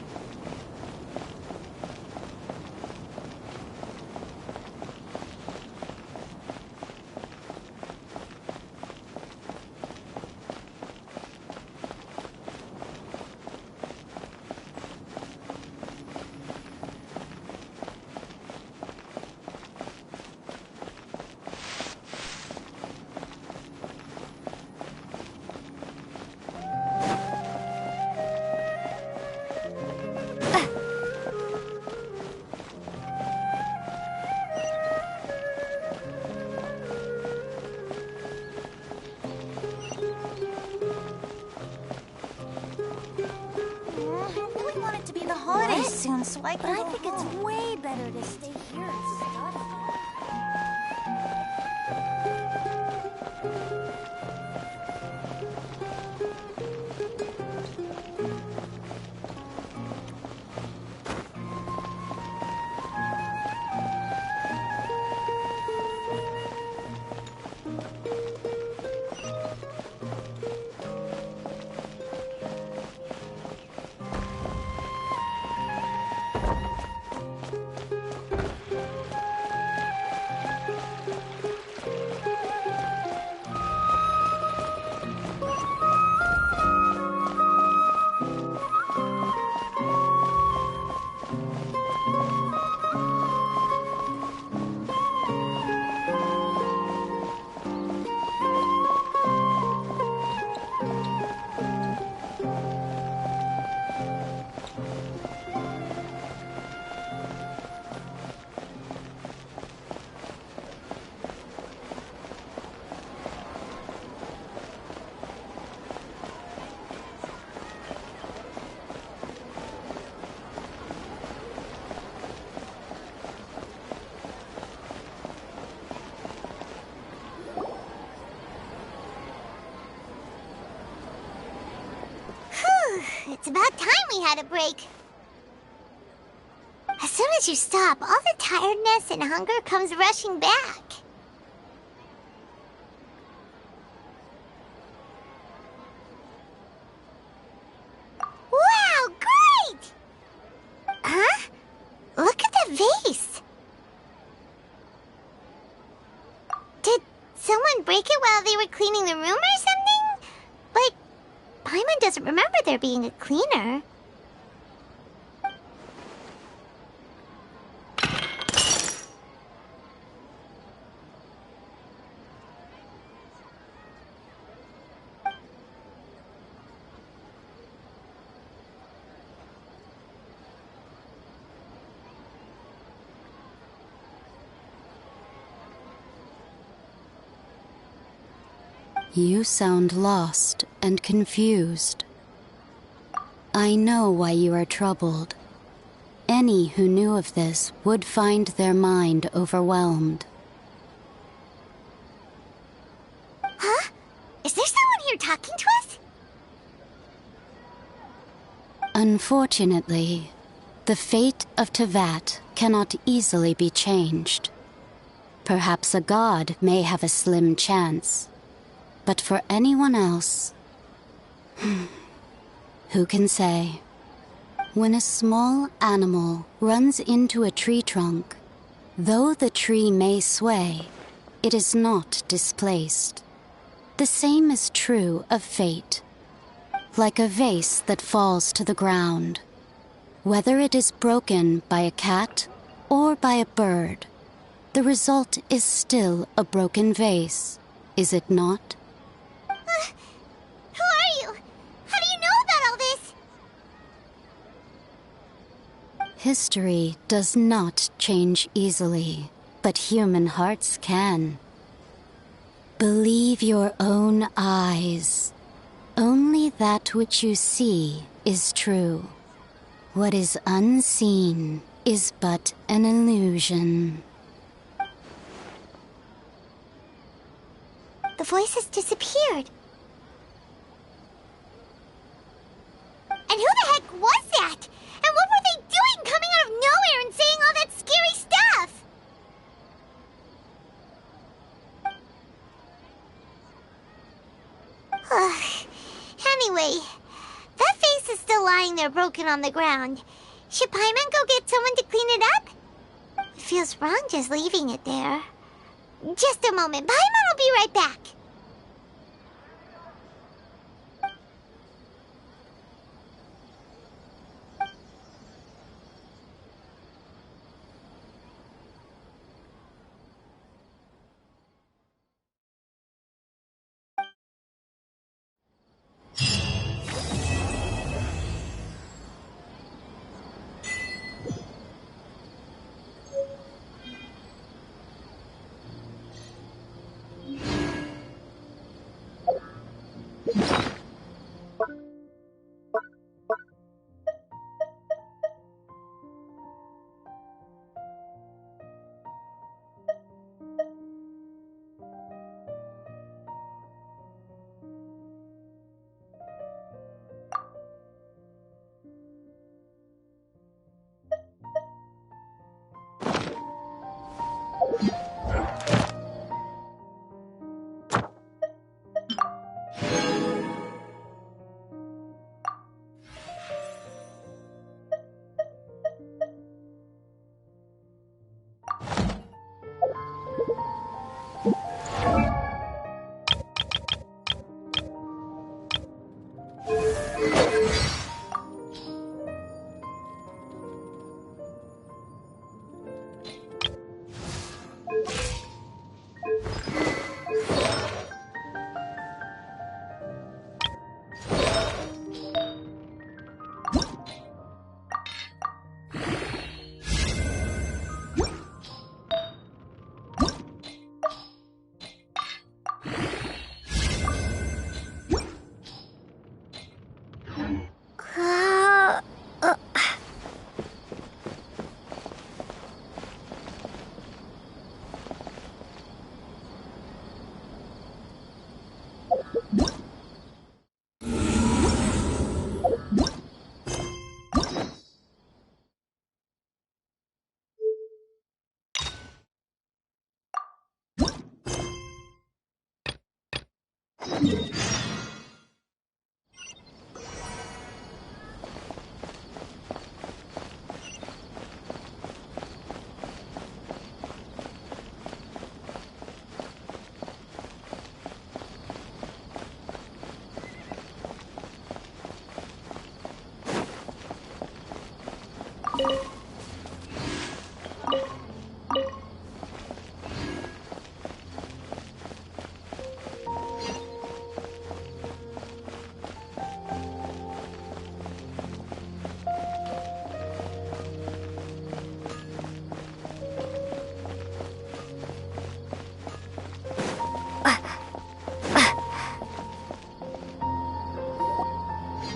soon, so I can I think it's way better to stay here and study. It's about time we had a break. As soon as you stop, all the tiredness and hunger comes rushing back. Wow, great! Huh? Look at the vase. Did someone break it while they were cleaning the room or something? But Paimon doesn't remember there being a cleaner. You sound lost and confused. I know why you are troubled. Any who knew of this would find their mind overwhelmed. Huh? Is there someone here talking to us? Unfortunately, the fate of Tevat cannot easily be changed. Perhaps a god may have a slim chance. But for anyone else, who can say? When a small animal runs into a tree trunk, though the tree may sway, it is not displaced. The same is true of fate. Like a vase that falls to the ground. Whether it is broken by a cat or by a bird, the result is still a broken vase, is it not? Who are you? How do you know about all this? History does not change easily, but human hearts can. Believe your own eyes. Only that which you see is true. What is unseen is but an illusion. The voice has disappeared. And who the heck was that? And what were they doing coming out of nowhere and saying all that scary stuff? Anyway, that face is still lying there broken on the ground. Should Paimon go get someone to clean it up? It feels wrong just leaving it there. Just a moment. Paimon will be right back.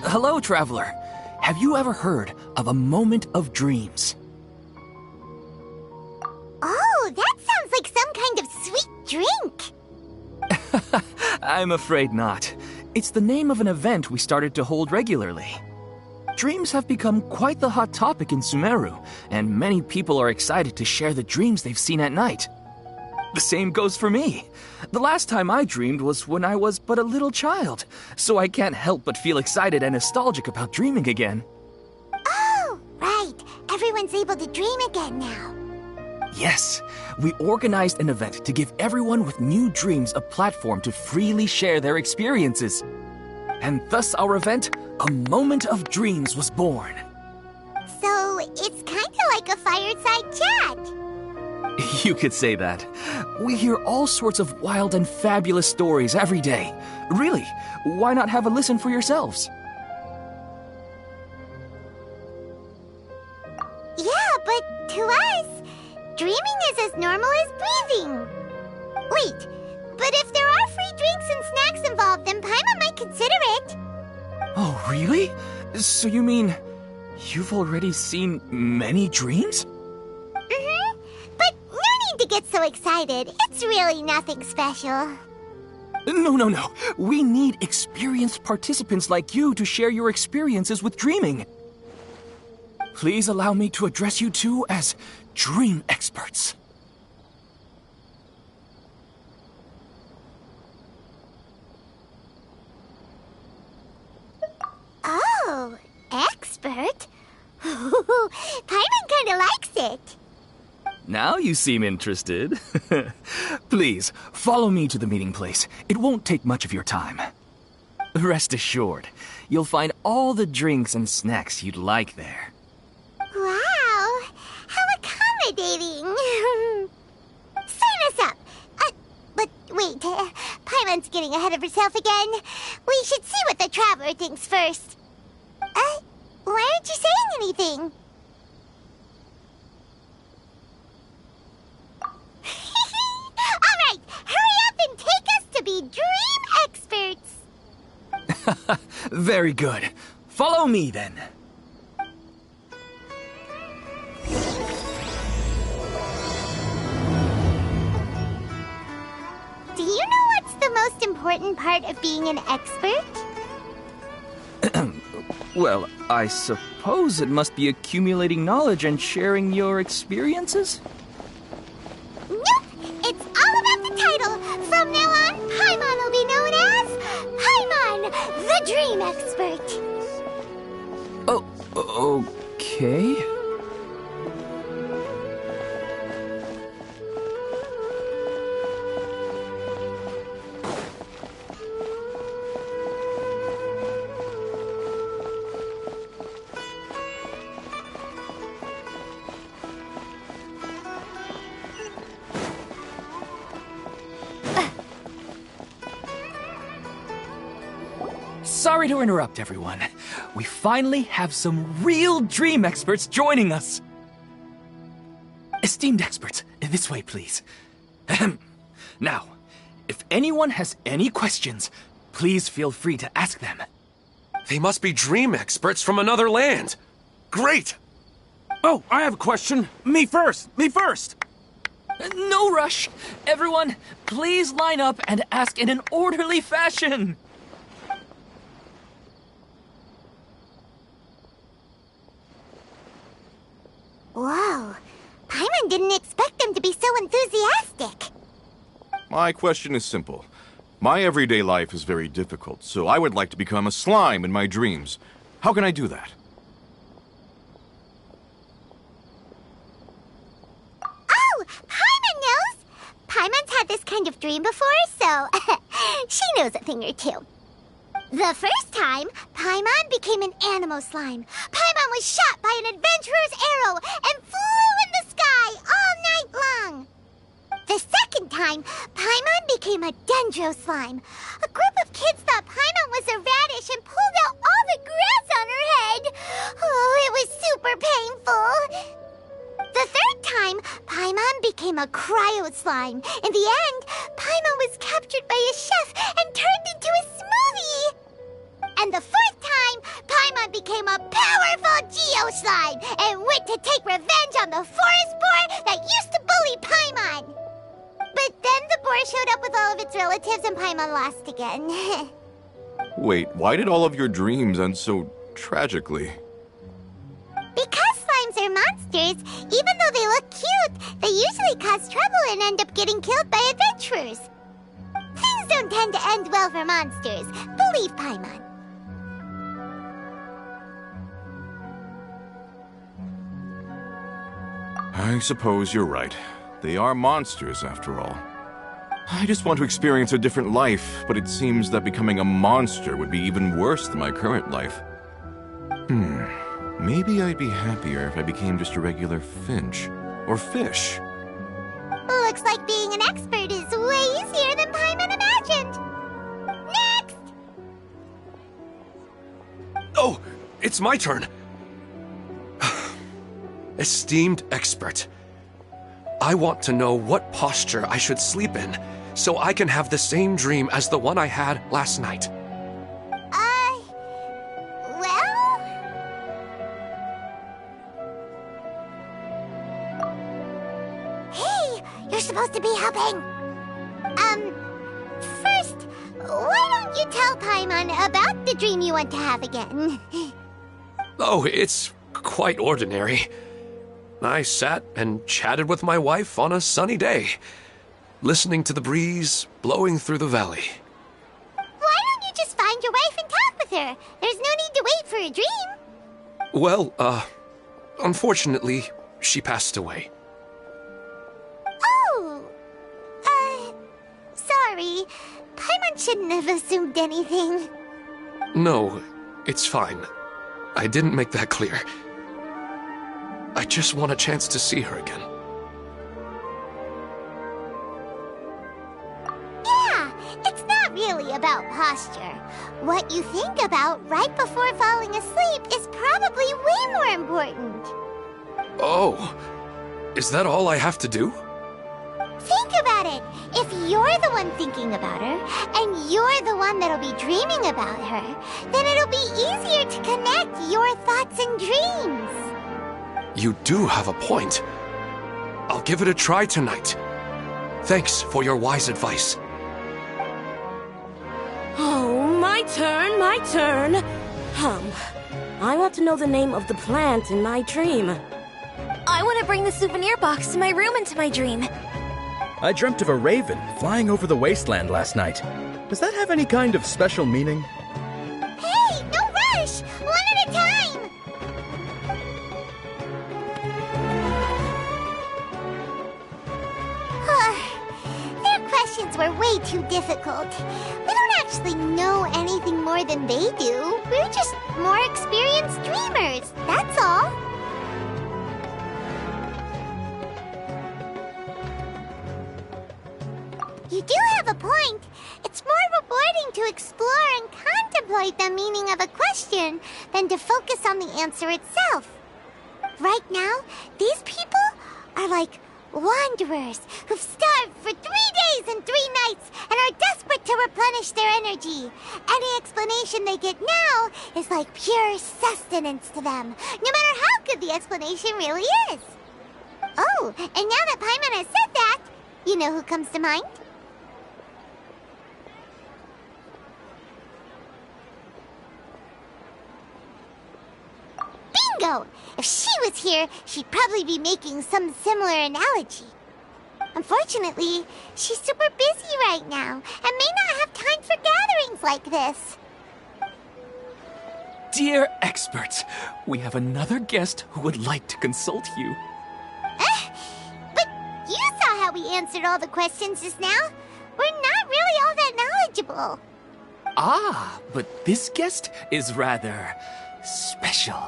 Hello, traveler. Have you ever heard of a moment of dreams? Oh, that sounds like some kind of sweet drink. I'm afraid not. It's the name of an event we started to hold regularly. Dreams have become quite the hot topic in Sumeru, and many people are excited to share the dreams they've seen at night. The same goes for me. The last time I dreamed was when I was but a little child, so I can't help but feel excited and nostalgic about dreaming again. Oh, right. Everyone's able to dream again now. Yes, we organized an event to give everyone with new dreams a platform to freely share their experiences. And thus our event, A Moment of Dreams, was born. So, it's kind of like a fireside chat. You could say that. We hear all sorts of wild and fabulous stories every day. Really, why not have a listen for yourselves? Yeah, but to us, dreaming is as normal as breathing. Wait, but if there are free drinks and snacks involved, then Paimon might consider it. Oh, really? So you mean you've already seen many dreams? But no need to get so excited. It's really nothing special. No. We need experienced participants like you to share your experiences with dreaming. Please allow me to address you two as dream experts. Oh, expert? Paimon kinda likes it. Now you seem interested. Please, follow me to the meeting place. It won't take much of your time. Rest assured, you'll find all the drinks and snacks you'd like there. Wow, how accommodating. Sign us up. But wait, Paimon's getting ahead of herself again. We should see what the traveler thinks first. Why aren't you saying anything? All right, hurry up and take us to be dream experts. Very good. Follow me then. Do you know what's the most important part of being an expert? Well, I suppose it must be accumulating knowledge and sharing your experiences? No, the dream expert. Oh, okay. Sorry to interrupt, everyone. We finally have some real dream experts joining us. Esteemed experts, this way, please. Ahem. Now, if anyone has any questions, please feel free to ask them. They must be dream experts from another land. Great! Oh, I have a question. Me first! No rush. Everyone, please line up and ask in an orderly fashion. Whoa. Paimon didn't expect them to be so enthusiastic. My question is simple. My everyday life is very difficult, so I would like to become a slime in my dreams. How can I do that? Oh, Paimon knows! Paimon's had this kind of dream before, so she knows a thing or two. The first time, Paimon became an animal slime. Paimon was shot by an adventurer's arrow and flew in the sky all night long. The second time, Paimon became a dendro slime. A group of kids thought Paimon was a radish and pulled out all the grass on her head. Oh, it was super painful. The third time, Paimon became a cryo slime. In the end, Paimon was captured by a chef and turned into a smoothie. And the fourth time, Paimon became a powerful Geo slime and went to take revenge on the forest boar that used to bully Paimon. But then the boar showed up with all of its relatives and Paimon lost again. Wait, why did all of your dreams end so tragically? Because slimes are monsters, even though they look cute, they usually cause trouble and end up getting killed by adventurers. Things don't tend to end well for monsters. Believe Paimon. I suppose you're right. They are monsters, after all. I just want to experience a different life, but it seems that becoming a monster would be even worse than my current life. Maybe I'd be happier if I became just a regular finch. Or fish. Looks like being an expert is way easier than Paimon imagined. Next! Oh, it's my turn. Esteemed expert, I want to know what posture I should sleep in so I can have the same dream as the one I had last night. Well? Hey, you're supposed to be helping. First, why don't you tell Paimon about the dream you want to have again? Oh, it's quite ordinary. I sat and chatted with my wife on a sunny day, listening to the breeze blowing through the valley. Why don't you just find your wife and talk with her? There's no need to wait for a dream. Well, unfortunately, she passed away. Oh, sorry. Paimon shouldn't have assumed anything. No, it's fine. I didn't make that clear. I just want a chance to see her again. Yeah, it's not really about posture. What you think about right before falling asleep is probably way more important. Oh, is that all I have to do? Think about it. If you're the one thinking about her, and you're the one that'll be dreaming about her, then it'll be easier to connect your thoughts and dreams. You do have a point. I'll give it a try tonight. Thanks for your wise advice. Oh, my turn. I want to know the name of the plant in my dream. I want to bring the souvenir box to my room into my dream. I dreamt of a raven flying over the wasteland last night. Does that have any kind of special meaning? questions were way too difficult. We don't actually know anything more than they do. We're just more experienced dreamers, that's all. You do have a point. It's more rewarding to explore and contemplate the meaning of a question than to focus on the answer itself. Right now, these people are like wanderers who've starved for 3 days and 3 nights and are desperate to replenish their energy. Any explanation they get now is like pure sustenance to them, no matter how good the explanation really is. Oh, and now that Paimon has said that, you know who comes to mind? Bingo! If she was here, she'd probably be making some similar analogy. Unfortunately, she's super busy right now and may not have time for gatherings like this. Dear experts, we have another guest who would like to consult you. But you saw how we answered all the questions just now. We're not really all that knowledgeable. Ah, but this guest is rather special.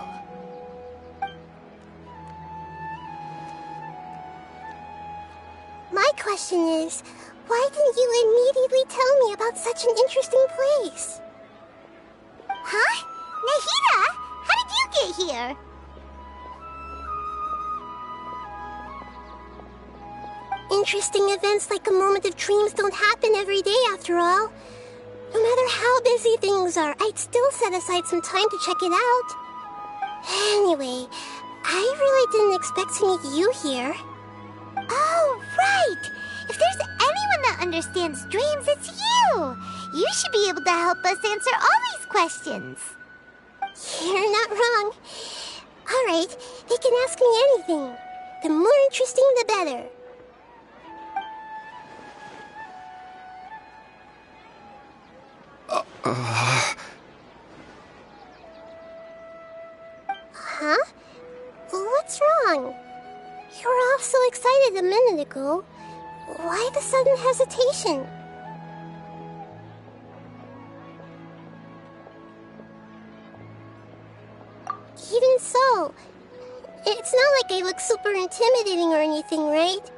My question is, why didn't you immediately tell me about such an interesting place? Huh? Nahida, how did you get here? Interesting events like a moment of dreams don't happen every day after all. No matter how busy things are, I'd still set aside some time to check it out. Anyway, I really didn't expect to meet you here. Oh, right! If there's anyone that understands dreams, it's you! You should be able to help us answer all these questions. You're not wrong. Alright, they can ask me anything. The more interesting, the better. Huh? What's wrong? You were all so excited a minute ago. Why the sudden hesitation? Even so, it's not like I look super intimidating or anything, right?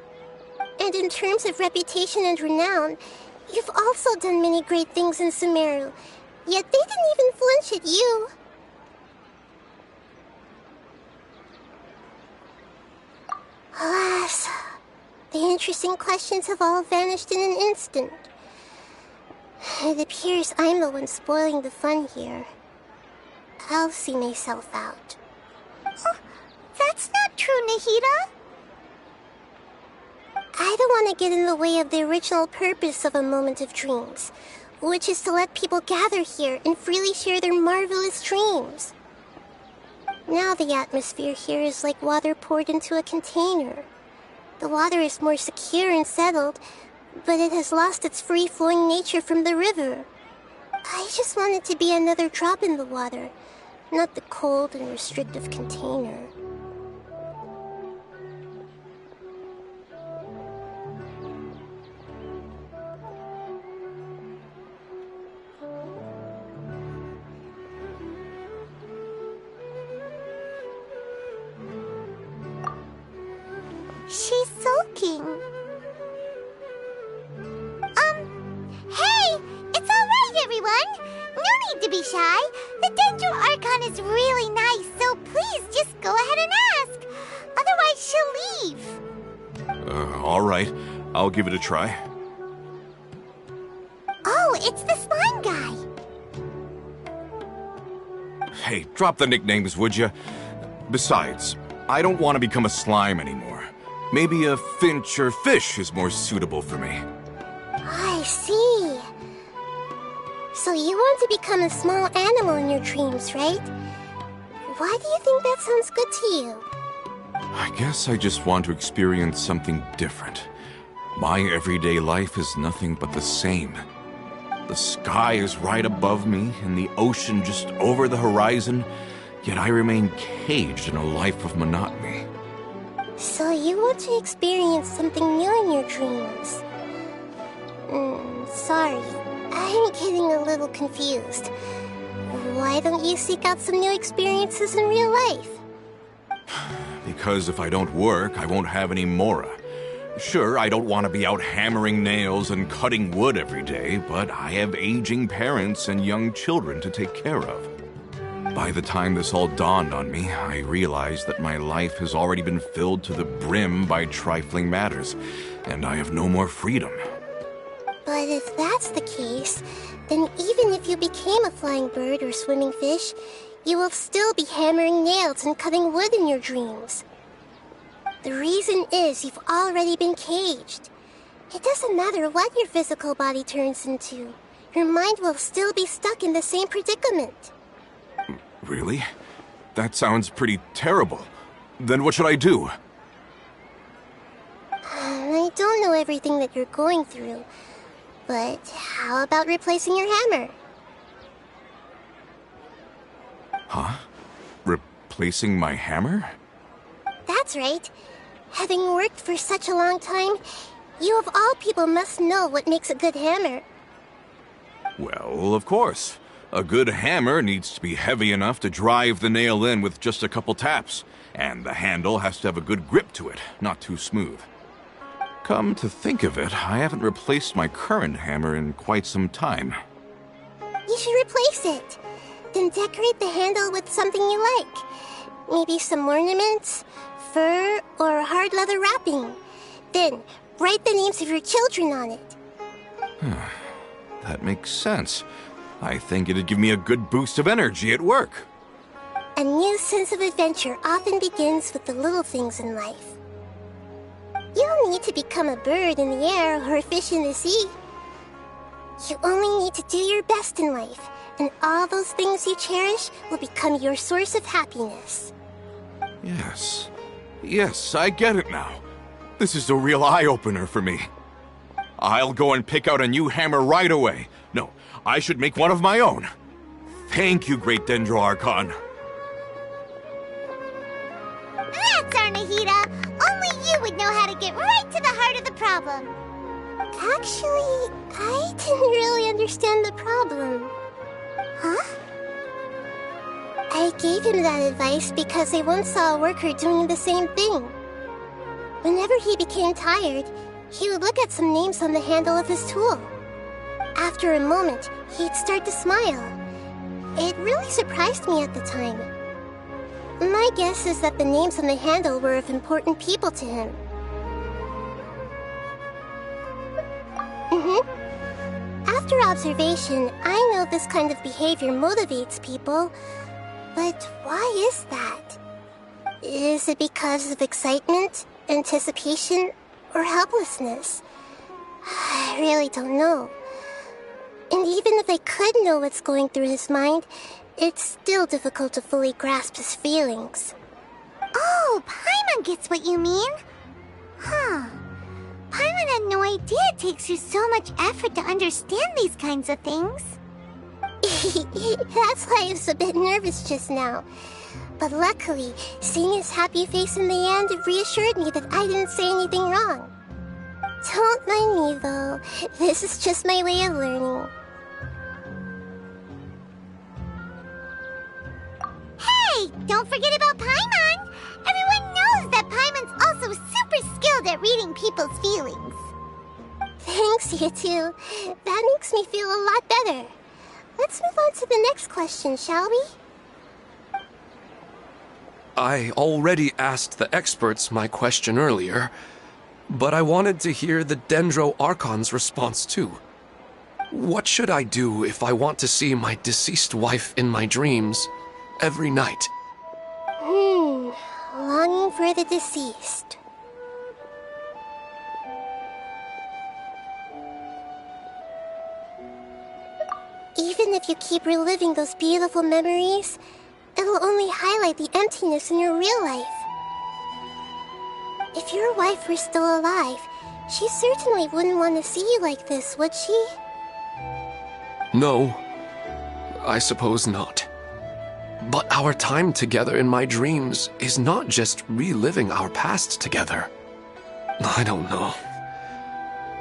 And in terms of reputation and renown, you've also done many great things in Sumeru, yet they didn't even flinch at you. Alas, the interesting questions have all vanished in an instant. It appears I'm the one spoiling the fun here. I'll see myself out. Oh, that's not true, Nahida. I don't want to get in the way of the original purpose of a moment of dreams, which is to let people gather here and freely share their marvelous dreams. Now the atmosphere here is like water poured into a container. The water is more secure and settled, but it has lost its free-flowing nature from the river. I just want it to be another drop in the water, not the cold and restrictive container. She's sulking. Hey! It's alright, everyone! No need to be shy. The Dendro Archon is really nice, so please just go ahead and ask. Otherwise, she'll leave. Alright. I'll give it a try. Oh, it's the slime guy. Hey, drop the nicknames, would you? Besides, I don't want to become a slime anymore. Maybe a finch or fish is more suitable for me. I see. So you want to become a small animal in your dreams, right? Why do you think that sounds good to you? I guess I just want to experience something different. My everyday life is nothing but the same. The sky is right above me and the ocean just over the horizon, yet I remain caged in a life of monotony. So you want to experience something new in your dreams. Sorry. I'm getting a little confused. Why don't you seek out some new experiences in real life? Because if I don't work, I won't have any mora. Sure, I don't want to be out hammering nails and cutting wood every day, but I have aging parents and young children to take care of. By the time this all dawned on me, I realized that my life has already been filled to the brim by trifling matters, and I have no more freedom. But if that's the case, then even if you became a flying bird or swimming fish, you will still be hammering nails and cutting wood in your dreams. The reason is you've already been caged. It doesn't matter what your physical body turns into. Your mind will still be stuck in the same predicament. Really? That sounds pretty terrible. Then what should I do? I don't know everything that you're going through, but how about replacing your hammer? Huh? Replacing my hammer? That's right. Having worked for such a long time, you of all people must know what makes a good hammer. Well, of course. A good hammer needs to be heavy enough to drive the nail in with just a couple taps, and the handle has to have a good grip to it, not too smooth. Come to think of it, I haven't replaced my current hammer in quite some time. You should replace it. Then decorate the handle with something you like. Maybe some ornaments, fur, or hard leather wrapping. Then, write the names of your children on it. That makes sense. I think it'd give me a good boost of energy at work. A new sense of adventure often begins with the little things in life. You don't need to become a bird in the air or a fish in the sea. You only need to do your best in life, and all those things you cherish will become your source of happiness. Yes. Yes, I get it now. This is a real eye-opener for me. I'll go and pick out a new hammer right away. No, I should make one of my own. Thank you, Great Dendro Archon. That's our Nahida. Only you would know how to get right to the heart of the problem. Actually, I didn't really understand the problem. Huh? I gave him that advice because I once saw a worker doing the same thing. Whenever he became tired, he would look at some names on the handle of his tool. After a moment, he'd start to smile. It really surprised me at the time. My guess is that the names on the handle were of important people to him. After observation, I know this kind of behavior motivates people. But why is that? Is it because of excitement, anticipation, or helplessness? I really don't know. And even if I could know what's going through his mind, it's still difficult to fully grasp his feelings. Oh, Paimon gets what you mean. Huh. Paimon had no idea it takes you so much effort to understand these kinds of things. That's why I was a bit nervous just now. But luckily, seeing his happy face in the end reassured me that I didn't say anything wrong. Don't mind me, though. This is just my way of learning. Hey, don't forget about Paimon! Everyone knows that Paimon's also super skilled at reading people's feelings. Thanks, you two. That makes me feel a lot better. Let's move on to the next question, shall we? I already asked the experts my question earlier, but I wanted to hear the Dendro Archon's response too. What should I do if I want to see my deceased wife in my dreams every night? Longing for the deceased. Even if you keep reliving those beautiful memories, it'll only highlight the emptiness in your real life. If your wife were still alive, she certainly wouldn't want to see you like this, would she? No, I suppose not. But our time together in my dreams is not just reliving our past together. I don't know.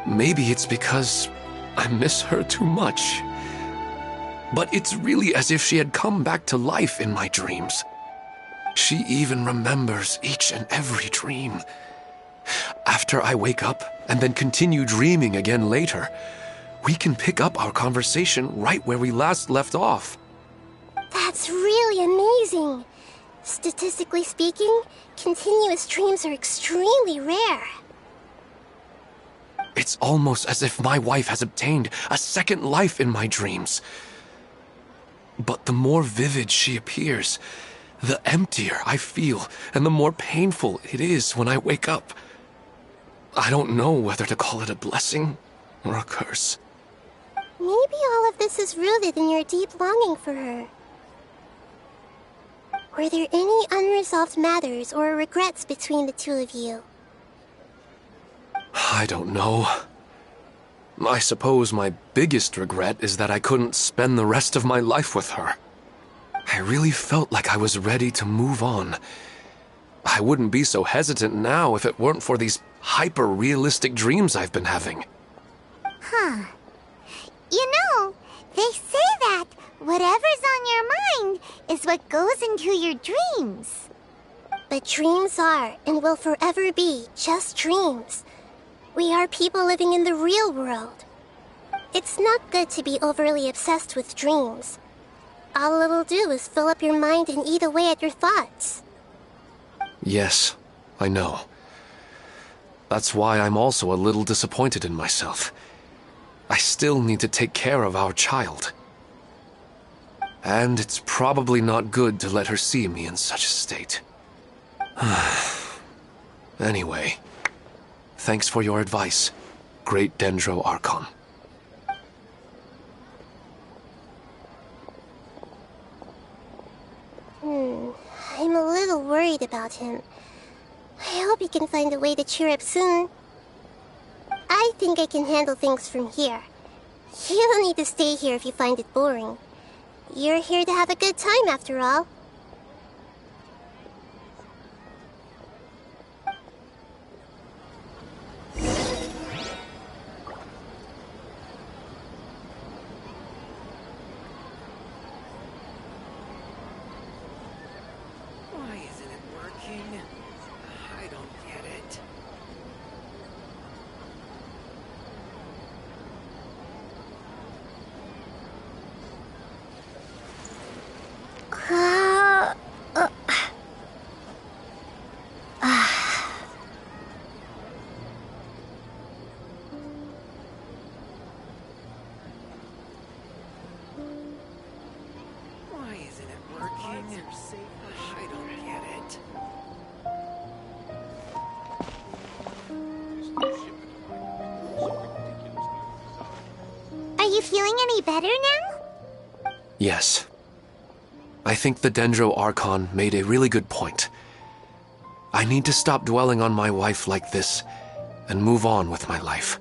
Maybe it's because I miss her too much. But it's really as if she had come back to life in my dreams. She even remembers each and every dream. After I wake up and then continue dreaming again later, we can pick up our conversation right where we last left off. That's really amazing. Statistically speaking, continuous dreams are extremely rare. It's almost as if my wife has obtained a second life in my dreams. But the more vivid she appears, the emptier I feel and the more painful it is when I wake up. I don't know whether to call it a blessing or a curse. Maybe all of this is rooted in your deep longing for her. Were there any unresolved matters or regrets between the two of you? I don't know. I suppose my biggest regret is that I couldn't spend the rest of my life with her. I really felt like I was ready to move on. I wouldn't be so hesitant now if it weren't for these hyper-realistic dreams I've been having. Huh. You know, they say that whatever's on your mind is what goes into your dreams. But dreams are and will forever be just dreams. We are people living in the real world. It's not good to be overly obsessed with dreams. All it'll do is fill up your mind and eat away at your thoughts. Yes, I know. That's why I'm also a little disappointed in myself. I still need to take care of our child. And it's probably not good to let her see me in such a state. Anyway, thanks for your advice, Great Dendro Archon. I'm a little worried about him. I hope he can find a way to cheer up soon. I think I can handle things from here. You don't need to stay here if you find it boring. You're here to have a good time, after all. Why isn't it working? I don't get it. Why isn't it working? I don't get it. Are you feeling any better now? Yes. I think the Dendro Archon made a really good point. I need to stop dwelling on my wife like this and move on with my life.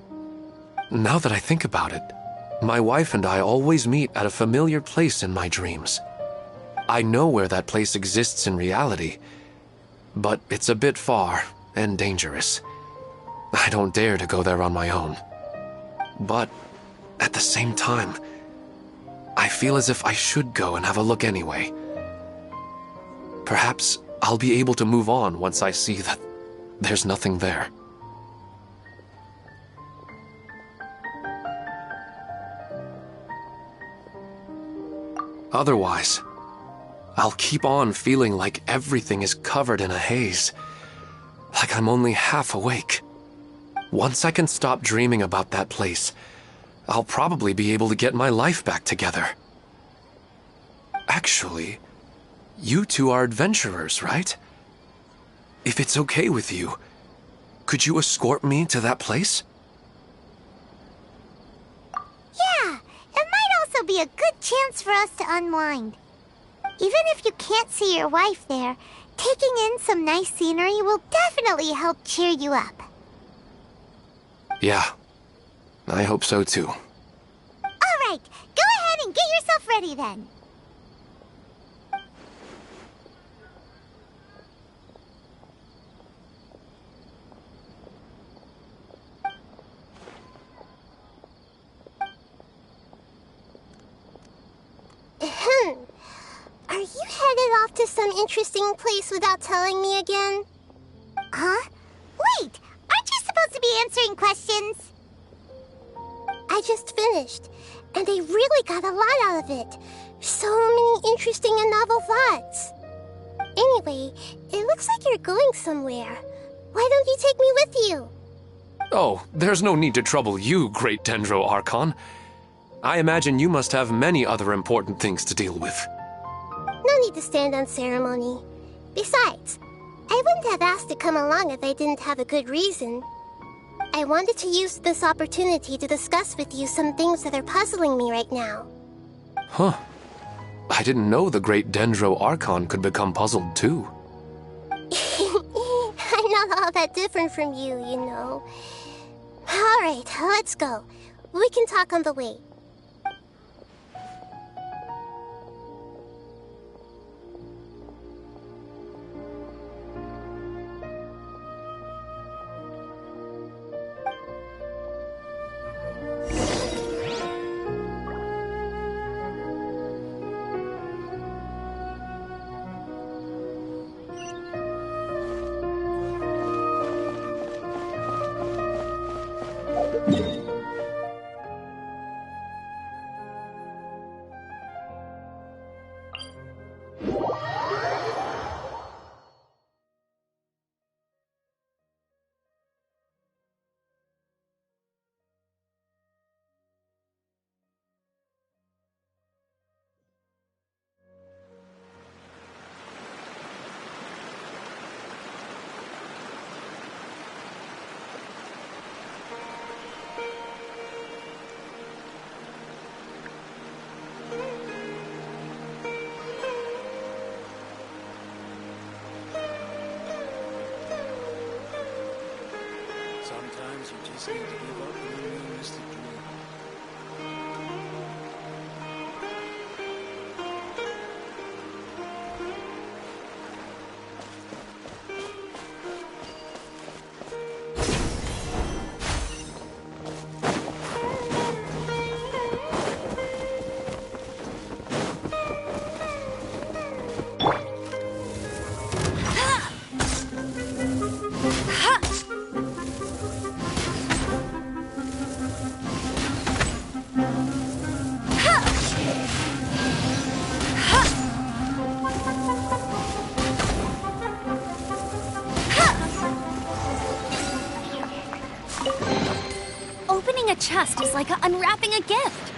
Now that I think about it, my wife and I always meet at a familiar place in my dreams. I know where that place exists in reality, but it's a bit far and dangerous. I don't dare to go there on my own. But at the same time, I feel as if I should go and have a look anyway. Perhaps I'll be able to move on once I see that there's nothing there. Otherwise, I'll keep on feeling like everything is covered in a haze, like I'm only half awake. Once I can stop dreaming about that place, I'll probably be able to get my life back together. Actually, you two are adventurers, right? If it's okay with you, could you escort me to that place? Yeah, it might also be a good chance for us to unwind. Even if you can't see your wife there, taking in some nice scenery will definitely help cheer you up. Yeah, I hope so too. All right, go ahead and get yourself ready then. to some interesting place without telling me again? Huh? Wait! Aren't you supposed to be answering questions? I just finished, and I really got a lot out of it. So many interesting and novel thoughts. Anyway, it looks like you're going somewhere. Why don't you take me with you? Oh, there's no need to trouble you, Great Dendro Archon. I imagine you must have many other important things to deal with. No need to stand on ceremony. Besides, I wouldn't have asked to come along if I didn't have a good reason. I wanted to use this opportunity to discuss with you some things that are puzzling me right now. Huh. I didn't know the Great Dendro Archon could become puzzled too. I'm not all that different from you, you know. Alright, let's go. We can talk on the way. Sometimes you just need to give up on your realistic dream. Opening a chest is like unwrapping a gift.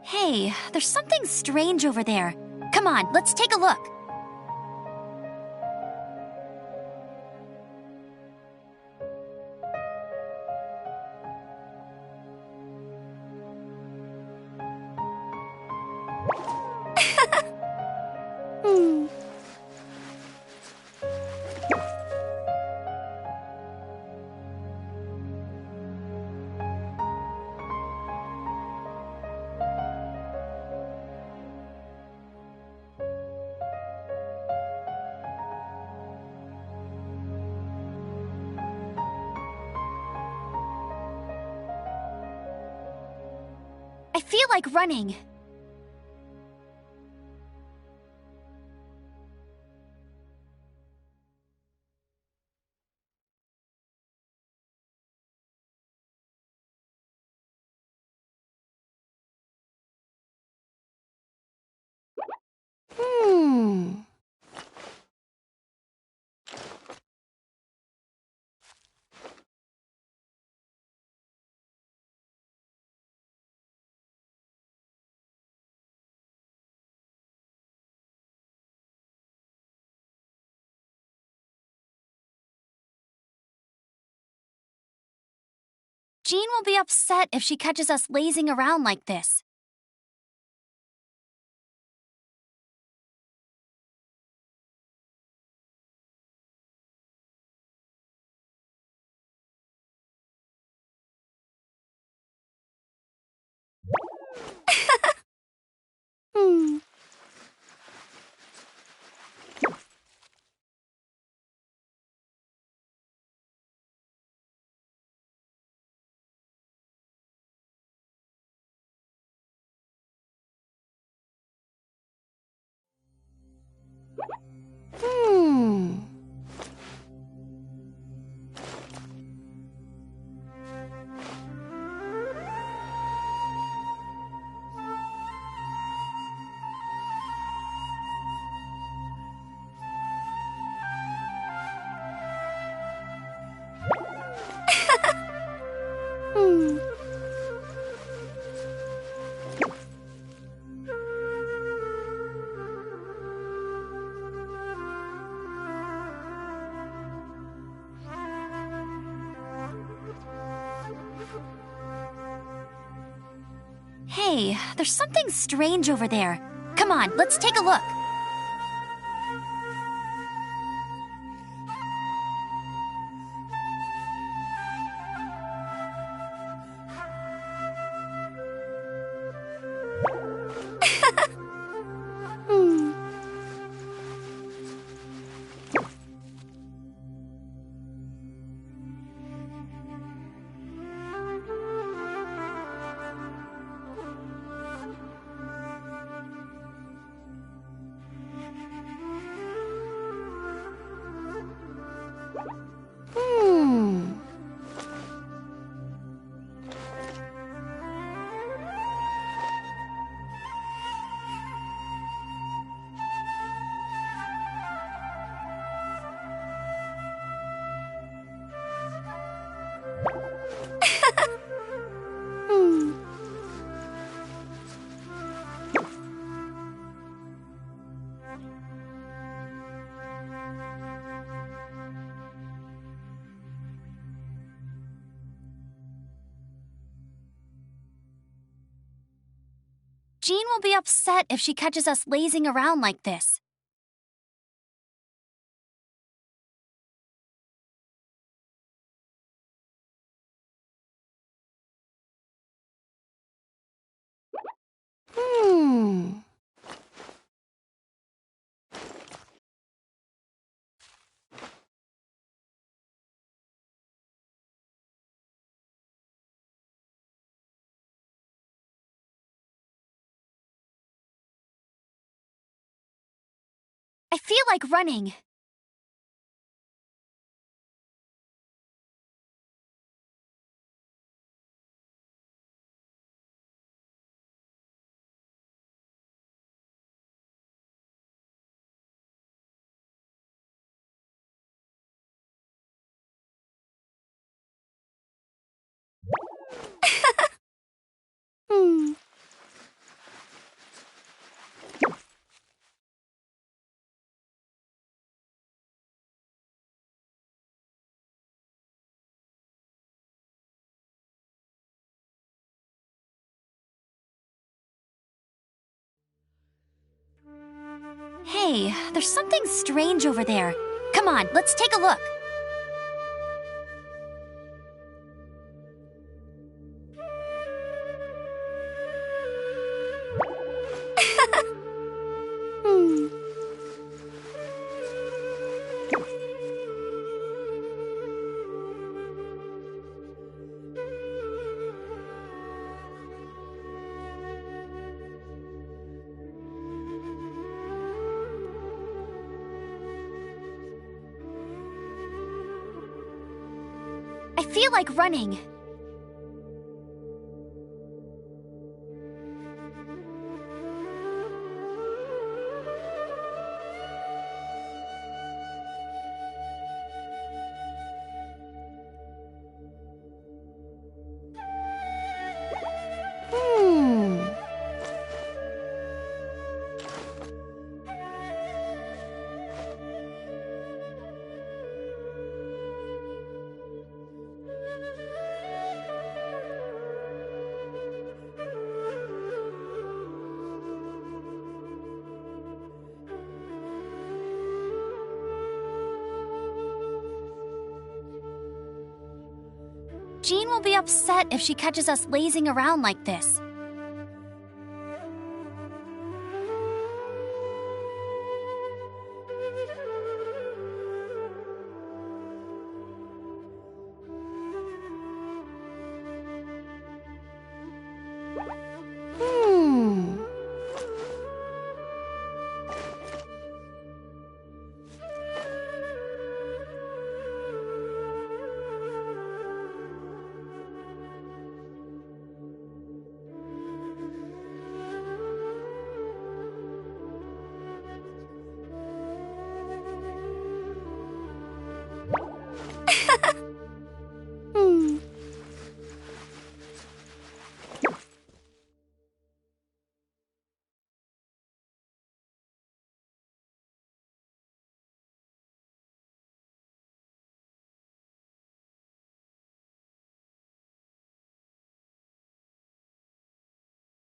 Hey, there's something strange over there. Come on, let's take a look. I feel like running. Jean will be upset if she catches us lazing around like this. Hey, there's something strange over there. Come on, let's take a look. Jean will be upset if she catches us lazing around like this. I feel like running. Hey, there's something strange over there. Come on, let's take a look. I feel like running. Jean will be upset if she catches us lazing around like this.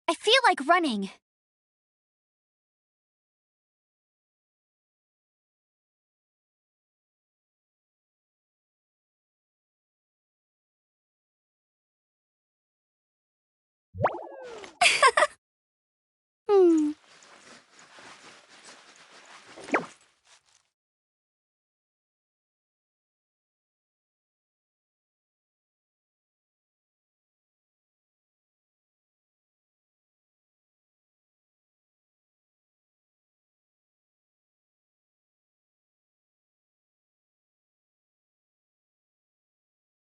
I feel like running.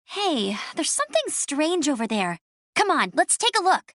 Hey, there's something strange over there. Come on, let's take a look.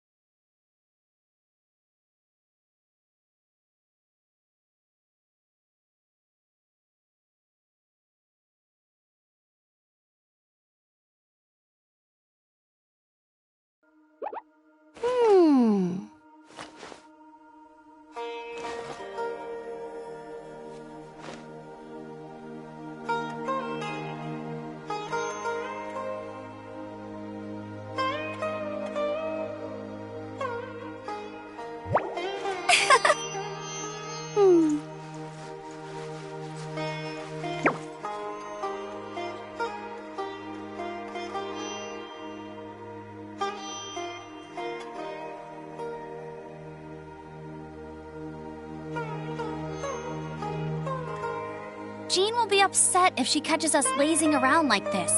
Jean will be upset if she catches us lazing around like this.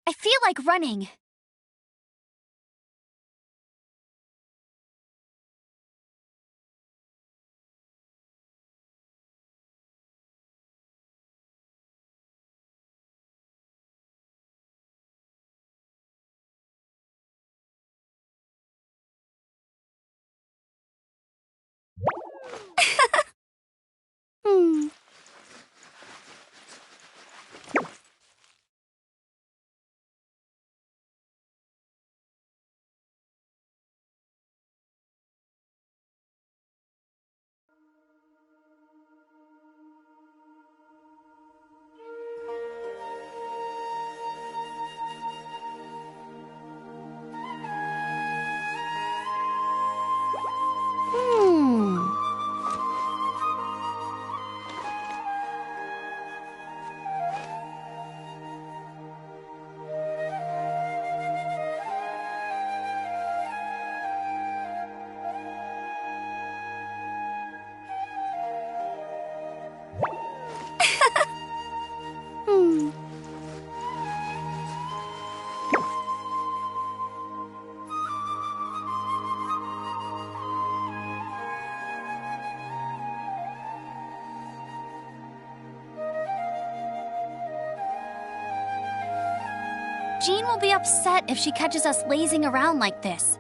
I feel like running. Jean will be upset if she catches us lazing around like this.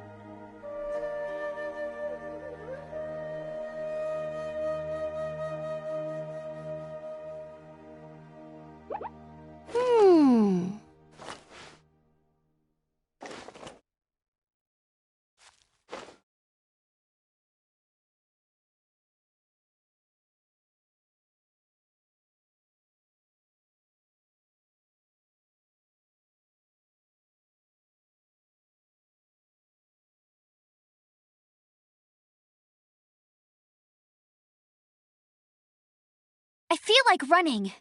I feel like running.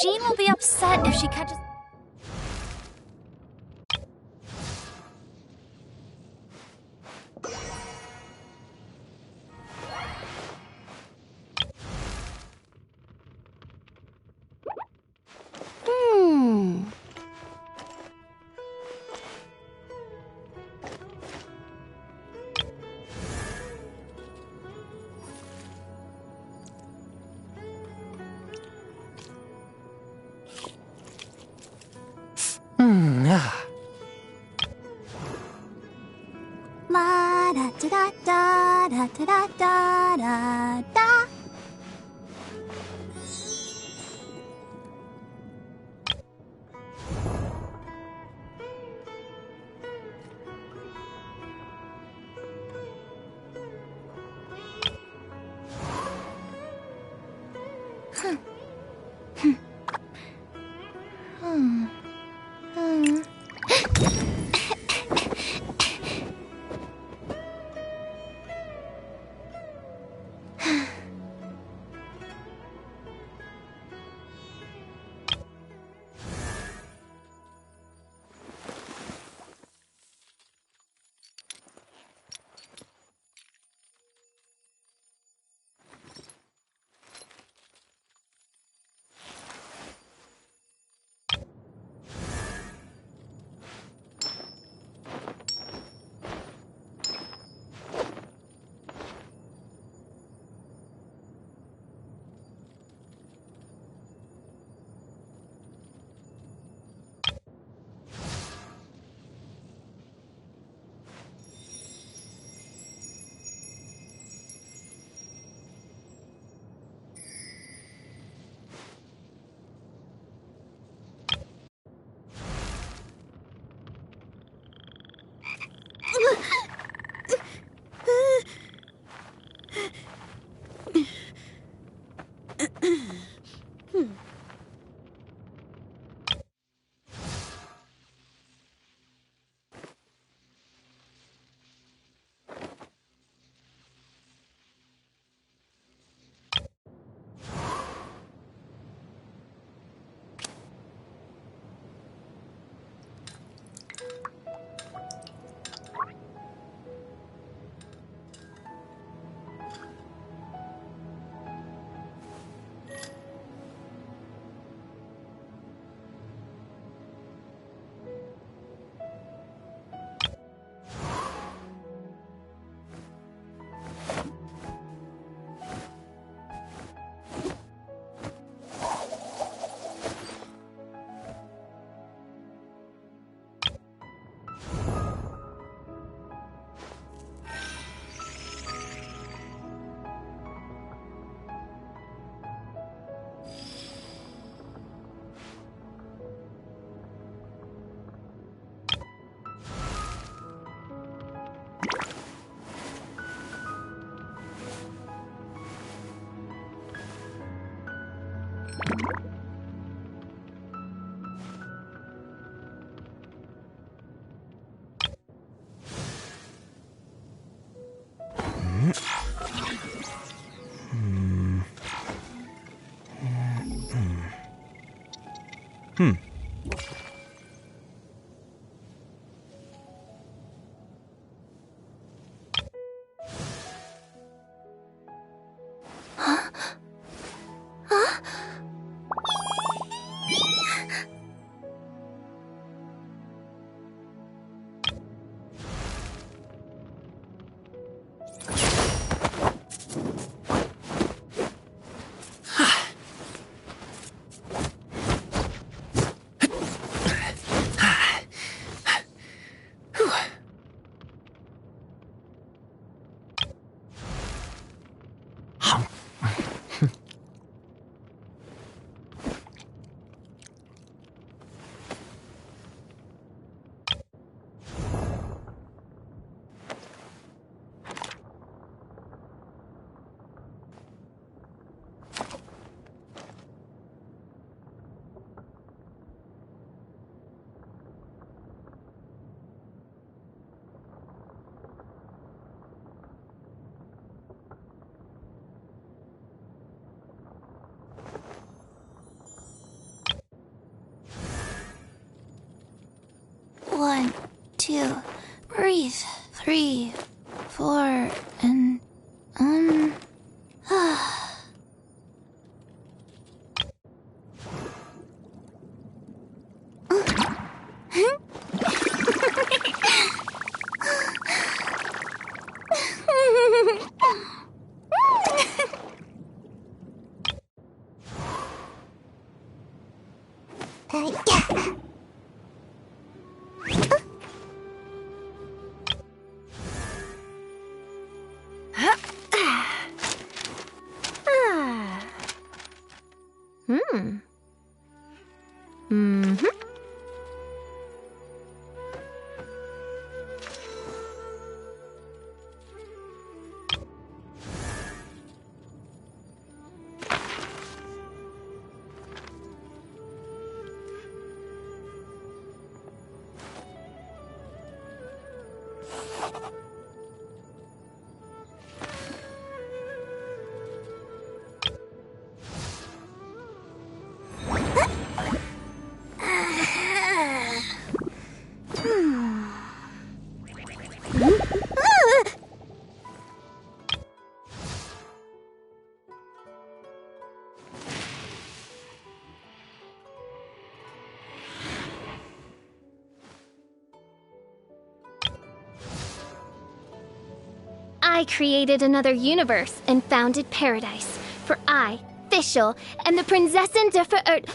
Jean will be upset if she catches... La da da da da da da da da. 1, 2, breathe. 3, 4, and I created another universe and founded paradise. For I, Fischl, am the Prinzessin der Verirrt...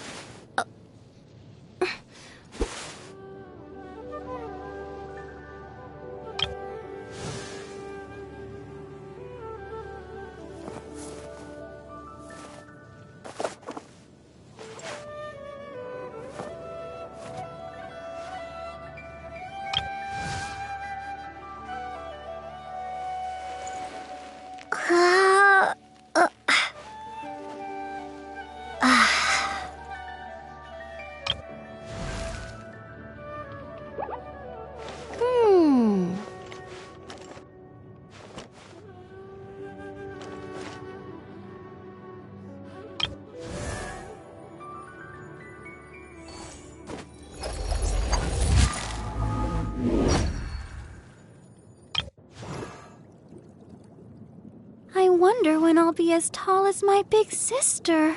I wonder when I'll be as tall as my big sister.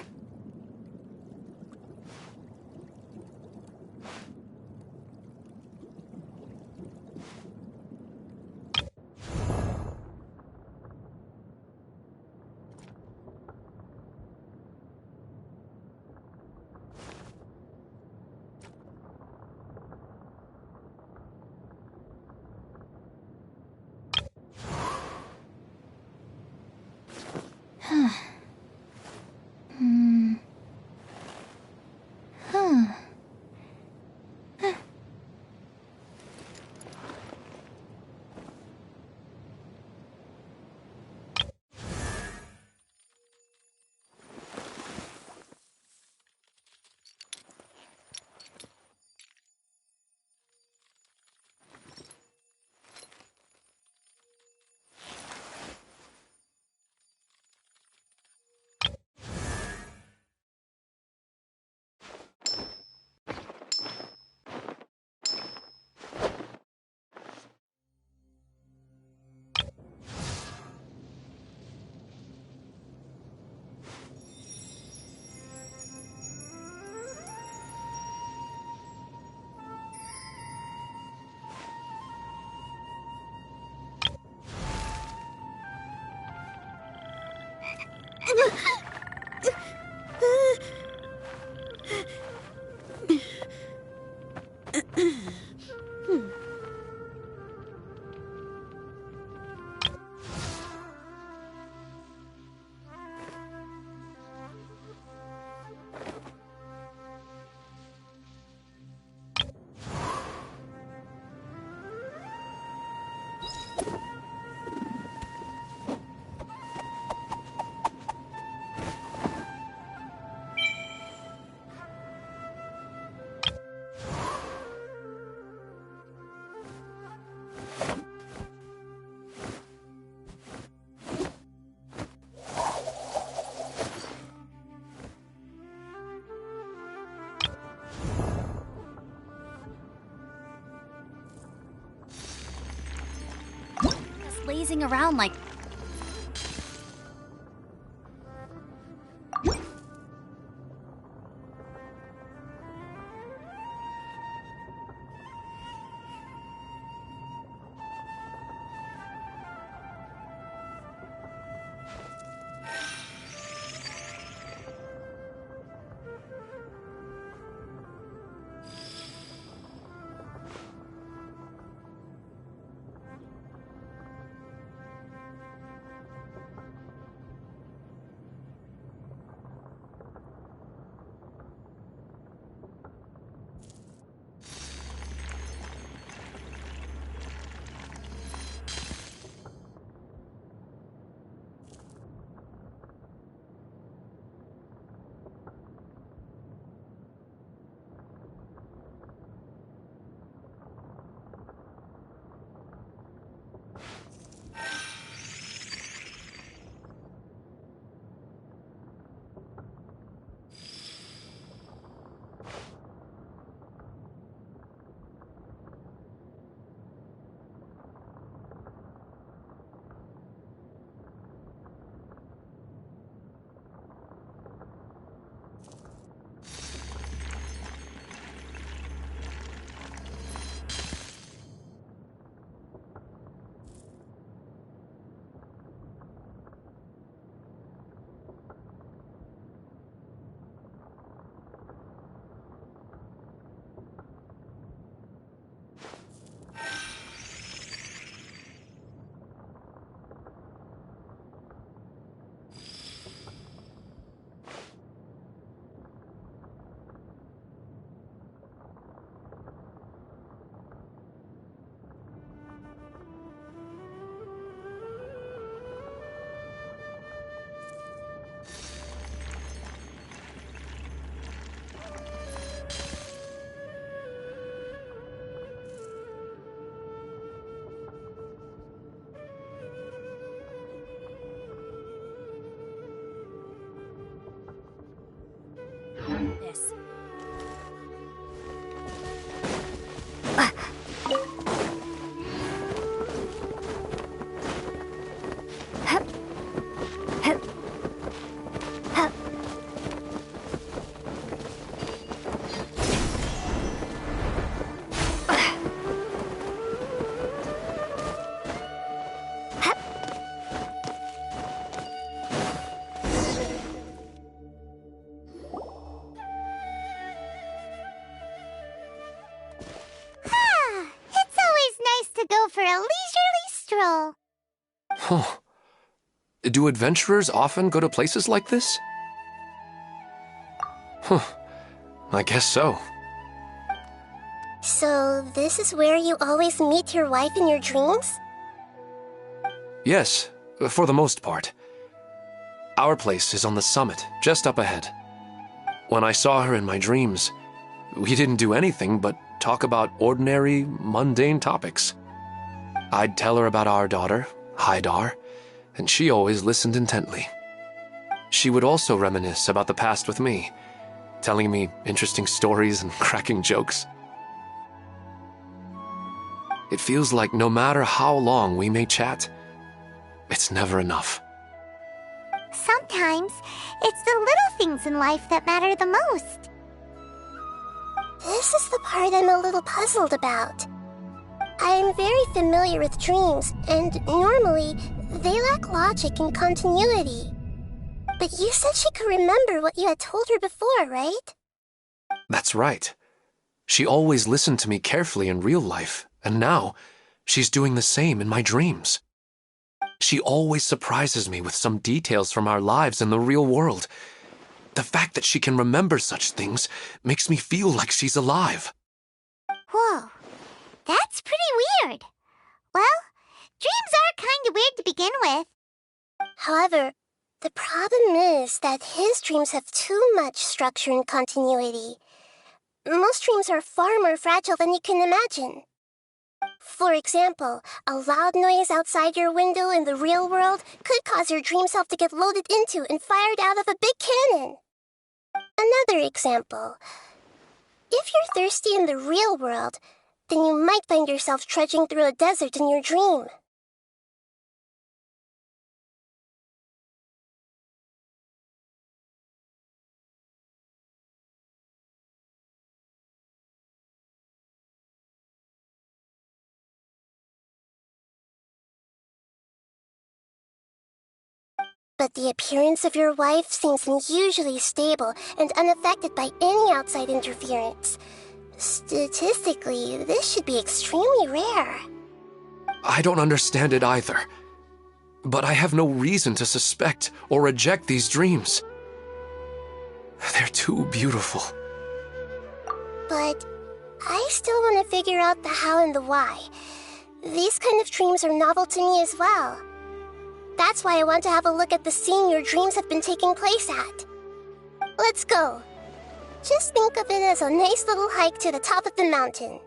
lazing around like... This. For a leisurely stroll. Huh. Do adventurers often go to places like this? Huh. I guess so. So, this is where you always meet your wife in your dreams? Yes, for the most part. Our place is on the summit, just up ahead. When I saw her in my dreams, we didn't do anything but talk about ordinary, mundane topics. I'd tell her about our daughter, Haidar, and she always listened intently. She would also reminisce about the past with me, telling me interesting stories and cracking jokes. It feels like no matter how long we may chat, it's never enough. Sometimes, it's the little things in life that matter the most. This is the part I'm a little puzzled about. I'm very familiar with dreams, and normally, they lack logic and continuity. But you said she could remember what you had told her before, right? That's right. She always listened to me carefully in real life, and now, she's doing the same in my dreams. She always surprises me with some details from our lives in the real world. The fact that she can remember such things makes me feel like she's alive. Whoa. That's pretty weird. Well, dreams are kind of weird to begin with. However, the problem is that his dreams have too much structure and continuity. Most dreams are far more fragile than you can imagine. For example, a loud noise outside your window in the real world could cause your dream self to get loaded into and fired out of a big cannon. Another example. If you're thirsty in the real world, then you might find yourself trudging through a desert in your dream. But the appearance of your wife seems unusually stable and unaffected by any outside interference. Statistically, this should be extremely rare. I don't understand it either. But I have no reason to suspect or reject these dreams. They're too beautiful. But I still want to figure out the how and the why. These kind of dreams are novel to me as well. That's why I want to have a look at the scene your dreams have been taking place at. Let's go. Just think of it as a nice little hike to the top of the mountain.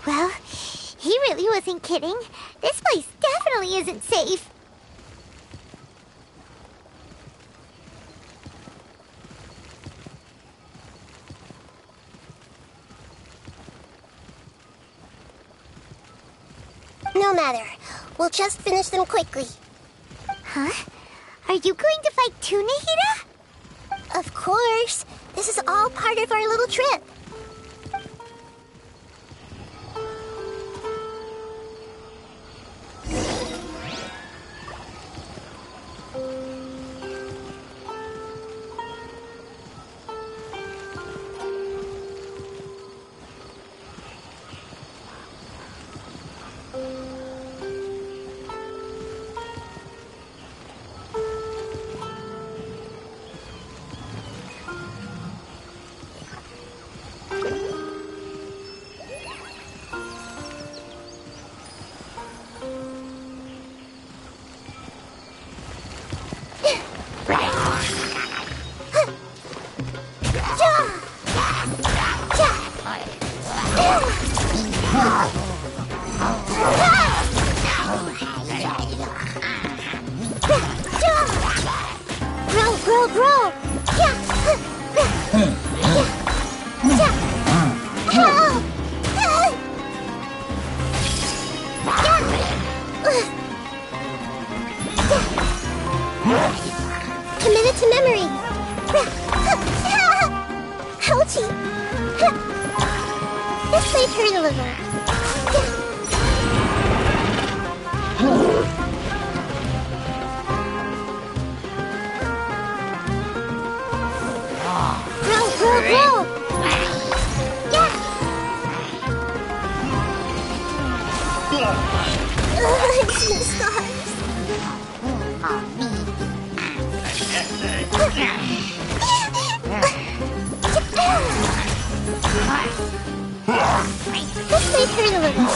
Well, he really wasn't kidding. This place definitely isn't safe. No matter. We'll just finish them quickly. Huh? Are you going to fight too, Nahida? Of course. This is all part of our little trip. Grow! Committed to memory. Ouchie. This might hurt a little. Grow! I've seen scars. This might hurt a little.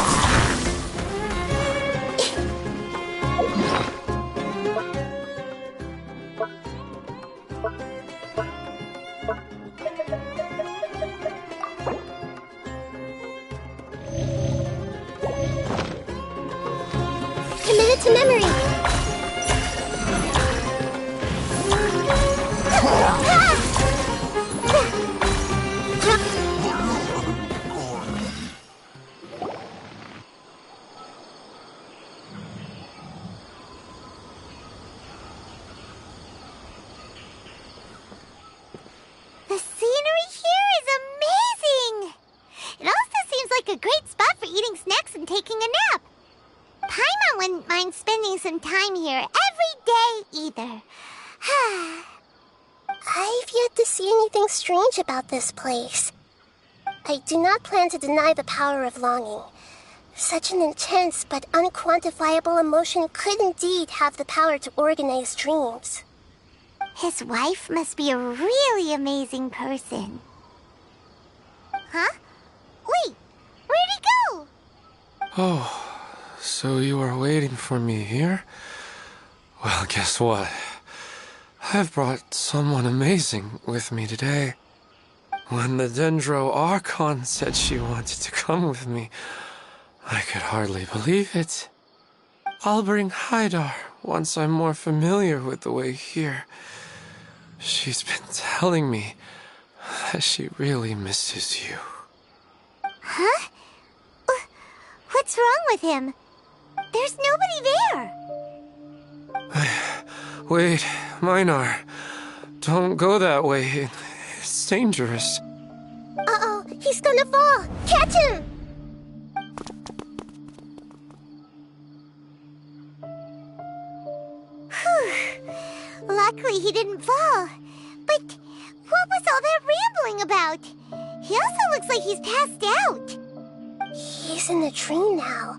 Committed to memory. The scenery here is amazing! It also seems like a great spot for eating snacks and taking a nap. Paimon wouldn't mind spending some time here every day either. I've yet to see anything strange about this place. I do not plan to deny the power of longing. Such an intense but unquantifiable emotion could indeed have the power to organize dreams. His wife must be a really amazing person. Huh? Wait, where'd he go? Oh, so you are waiting for me here? Well, guess what? I've brought someone amazing with me today. When the Dendro Archon said she wanted to come with me, I could hardly believe it. I'll bring Haidar once I'm more familiar with the way here. She's been telling me that she really misses you. Huh? What's wrong with him? There's nobody there. Wait, Minar. Don't go that way. It's dangerous. Uh-oh, he's gonna fall! Catch him! Luckily he didn't fall. But what was all that rambling about? He also looks like he's passed out. He's in the dream now.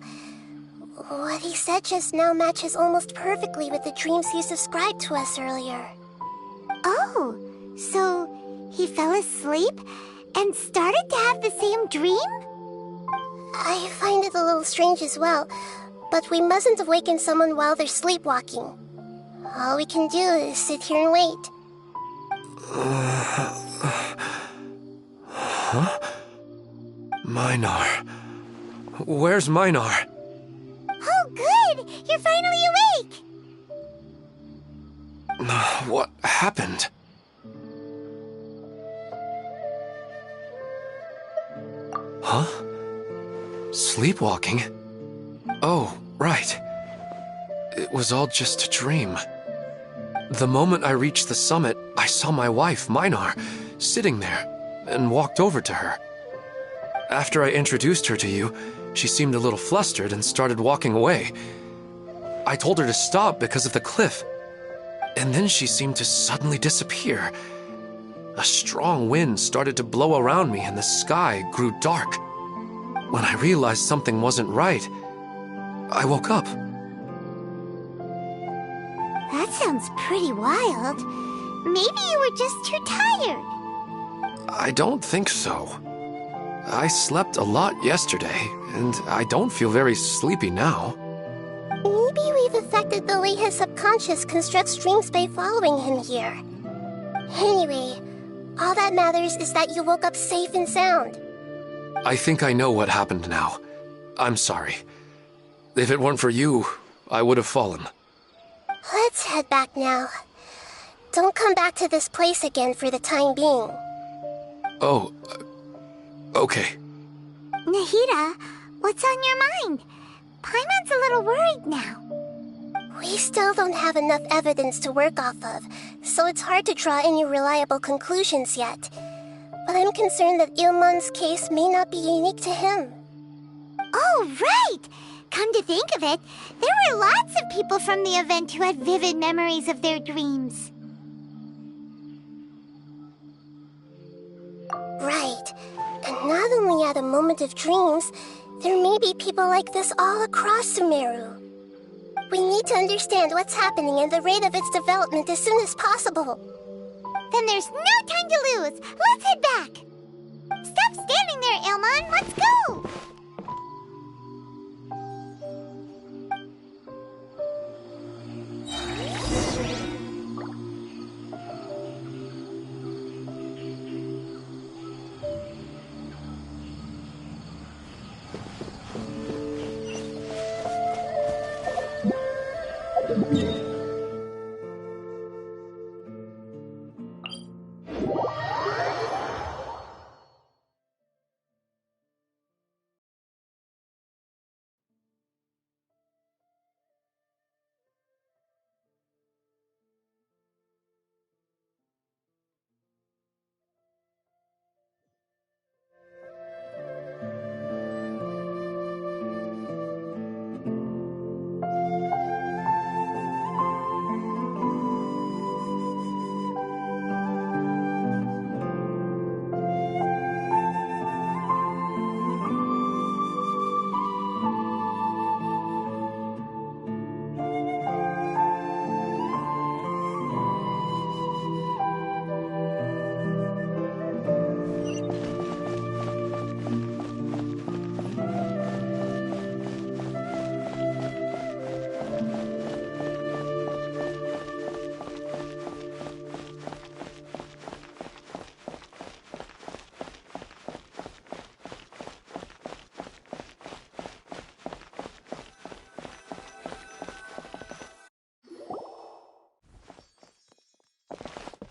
What he said just now matches almost perfectly with the dreams he described to us earlier. Oh, so he fell asleep and started to have the same dream? I find it a little strange as well, but we mustn't awaken someone while they're sleepwalking. All we can do is sit here and wait. Huh? Minar. Where's Minar? Oh, good! You're finally awake! What happened? Huh? Sleepwalking? Oh, right. It was all just a dream. The moment I reached the summit, I saw my wife, Minar, sitting there, and walked over to her. After I introduced her to you, she seemed a little flustered and started walking away. I told her to stop because of the cliff, and then she seemed to suddenly disappear. A strong wind started to blow around me and the sky grew dark. When I realized something wasn't right, I woke up. That sounds pretty wild. Maybe you were just too tired. I don't think so. I slept a lot yesterday, and I don't feel very sleepy now. Maybe we've affected the way his subconscious constructs dreams by following him here. Anyway, all that matters is that you woke up safe and sound. I think I know what happened now. I'm sorry. If it weren't for you, I would have fallen. Let's head back now. Don't come back to this place again for the time being. Oh, okay. Nahida, what's on your mind? Paimon's a little worried now. We still don't have enough evidence to work off of, so it's hard to draw any reliable conclusions yet. But I'm concerned that Ilmon's case may not be unique to him. Oh, right! Come to think of it, there were lots of people from the event who had vivid memories of their dreams. Right. And not only at a moment of dreams, there may be people like this all across Sumeru. We need to understand what's happening and the rate of its development as soon as possible. Then there's no time to lose. Let's head back. Stop standing there, Ilmon. Let's go.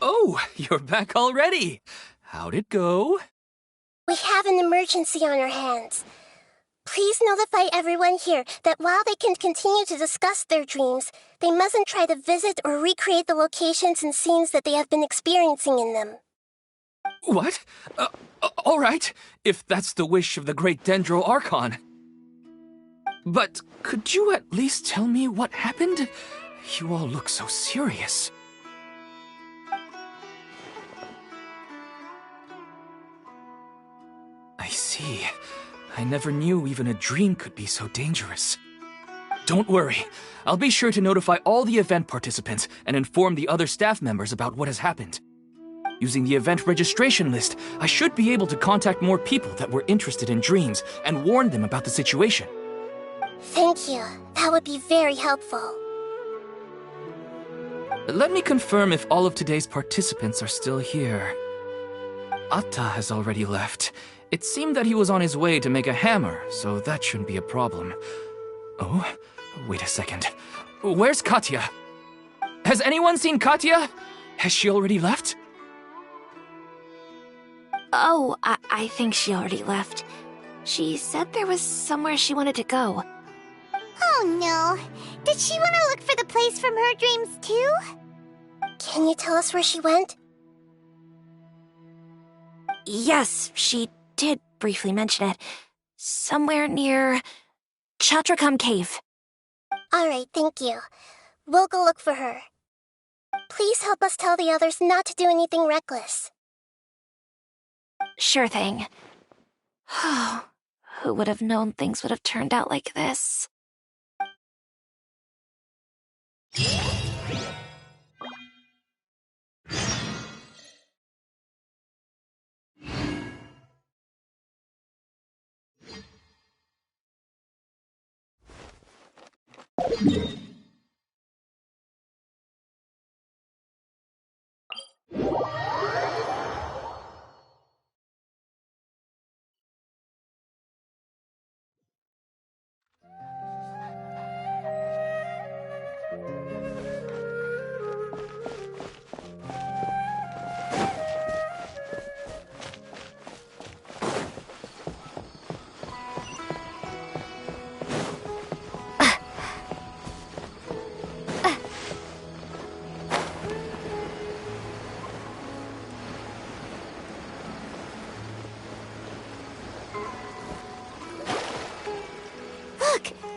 Oh, you're back already. How'd it go? We have an emergency on our hands. Please notify everyone here that while they can continue to discuss their dreams, they mustn't try to visit or recreate the locations and scenes that they have been experiencing in them. What? All right, if that's the wish of the great Dendro Archon. But could you at least tell me what happened? You all look so serious. see. I never knew even a dream could be so dangerous. Don't worry. I'll be sure to notify all the event participants and inform the other staff members about what has happened. Using the event registration list, I should be able to contact more people that were interested in dreams and warn them about the situation. Thank you. That would be very helpful. Let me confirm if all of today's participants are still here. Atta has already left. It seemed that he was on his way to make a hammer, so that shouldn't be a problem. Oh, wait a second. Where's Katya? Has anyone seen Katya? Has she already left? Oh, I think she already left. She said there was somewhere she wanted to go. Oh no. Did she want to look for the place from her dreams too? Can you tell us where she went? Yes, she did briefly mention it. Somewhere near Chatrakam Cave. Alright, thank you. We'll go look for her. Please help us tell the others not to do anything reckless. Sure thing. Who would have known things would have turned out like this?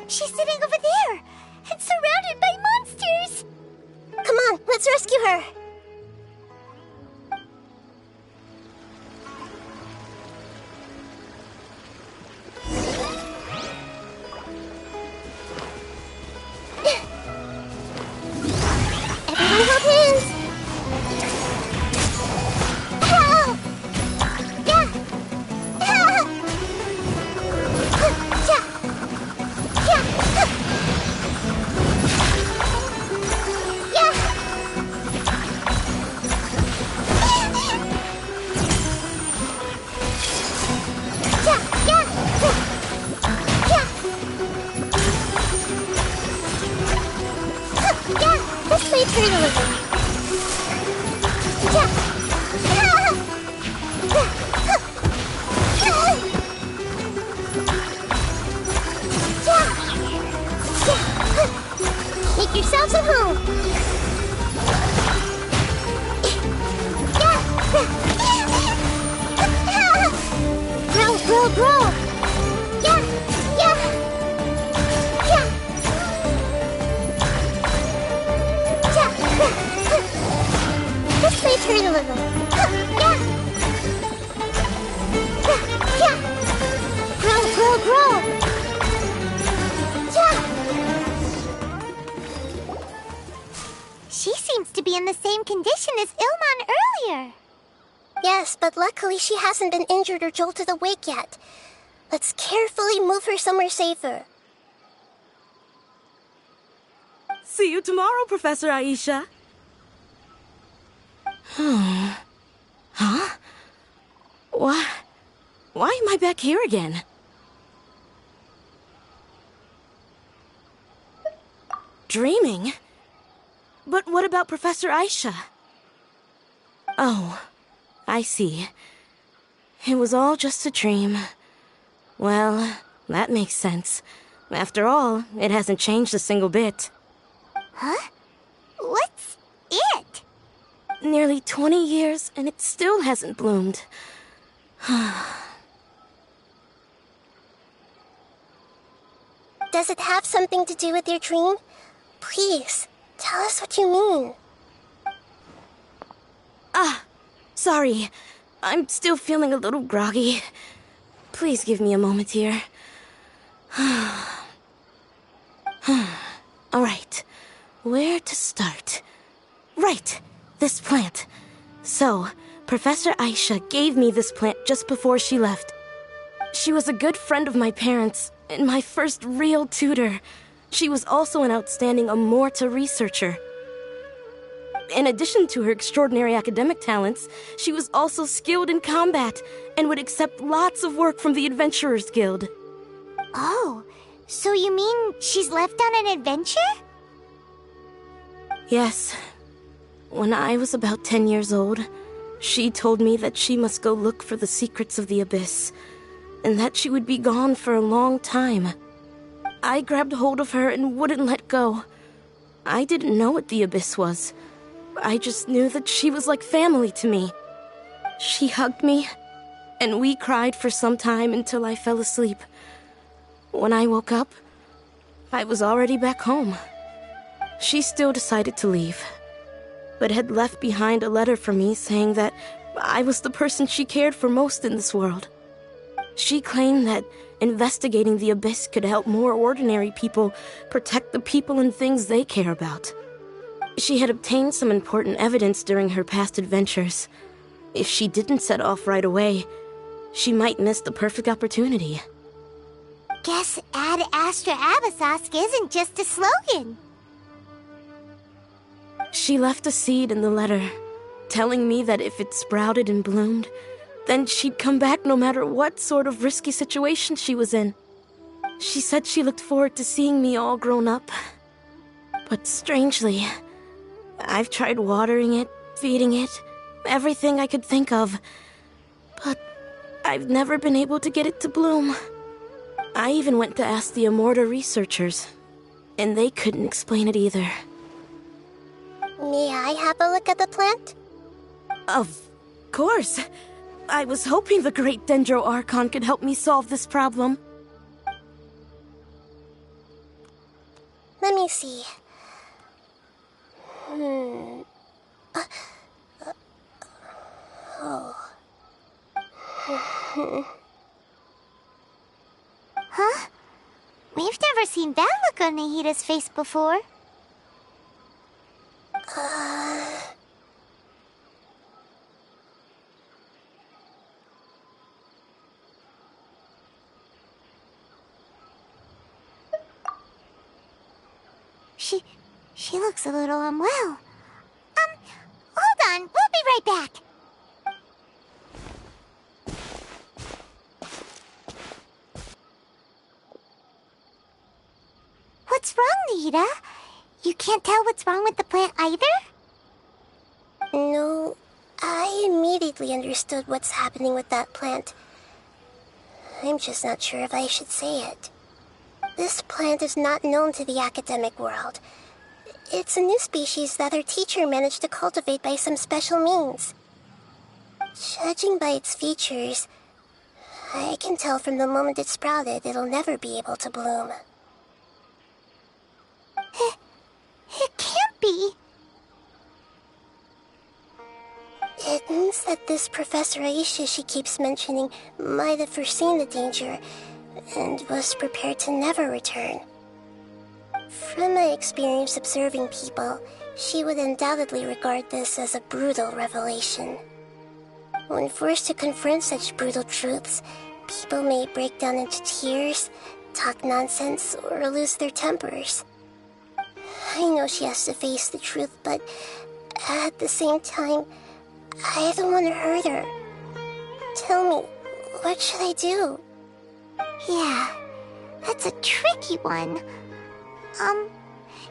She's sitting over there, and surrounded by monsters! Come on, let's rescue her! Everyone hold hands! Ow! Yeah! Ah! Let's play turtle. Make yourselves at home. Grow. Let's play turn a little. Grow. She seems to be in the same condition as Ilman earlier. Yes, but luckily she hasn't been injured or jolted awake yet. Let's carefully move her somewhere safer. See you tomorrow, Professor Aisha. Huh? Why am I back here again? Dreaming? But what about Professor Aisha? Oh, I see. It was all just a dream. Well, that makes sense. After all, it hasn't changed a single bit. Huh? What's it? Nearly 20 years, and it still hasn't bloomed. Does it have something to do with your dream? Please, tell us what you mean. Sorry. I'm still feeling a little groggy. Please give me a moment here. Alright, where to start? Right, this plant. So, Professor Aisha gave me this plant just before she left. She was a good friend of my parents, and my first real tutor. She was also an outstanding Amorta researcher. In addition to her extraordinary academic talents, she was also skilled in combat and would accept lots of work from the Adventurers Guild. Oh, so you mean she's left on an adventure? Yes. When I was about 10 years old, she told me that she must go look for the secrets of the Abyss, and that she would be gone for a long time. I grabbed hold of her and wouldn't let go. I didn't know what the Abyss was. I just knew that she was like family to me. She hugged me, and we cried for some time until I fell asleep. When I woke up, I was already back home. She still decided to leave, but had left behind a letter for me saying that I was the person she cared for most in this world. She claimed that investigating the Abyss could help more ordinary people protect the people and things they care about. She had obtained some important evidence during her past adventures. If she didn't set off right away, she might miss the perfect opportunity. Guess Ad Astra Abyssosque isn't just a slogan. She left a seed in the letter, telling me that if it sprouted and bloomed, then she'd come back no matter what sort of risky situation she was in. She said she looked forward to seeing me all grown up. But strangely, I've tried watering it, feeding it, everything I could think of. But I've never been able to get it to bloom. I even went to ask the Amorta researchers, and they couldn't explain it either. May I have a look at the plant? Of course. I was hoping the great Dendro Archon could help me solve this problem. Let me see. Huh? We've never seen that look on Nahida's face before. She looks a little unwell. Hold on, we'll be right back. What's wrong, Nahida? You can't tell what's wrong with the plant either? No, I immediately understood what's happening with that plant. I'm just not sure if I should say it. This plant is not known to the academic world. It's a new species that our teacher managed to cultivate by some special means. Judging by its features, I can tell from the moment it sprouted it'll never be able to bloom. It can't be. It means that this Professor Aisha she keeps mentioning might have foreseen the danger and was prepared to never return. From my experience observing people, she would undoubtedly regard this as a brutal revelation. When forced to confront such brutal truths, people may break down into tears, talk nonsense, or lose their tempers. I know she has to face the truth, but at the same time, I don't want to hurt her. Tell me, what should I do? Yeah, that's a tricky one.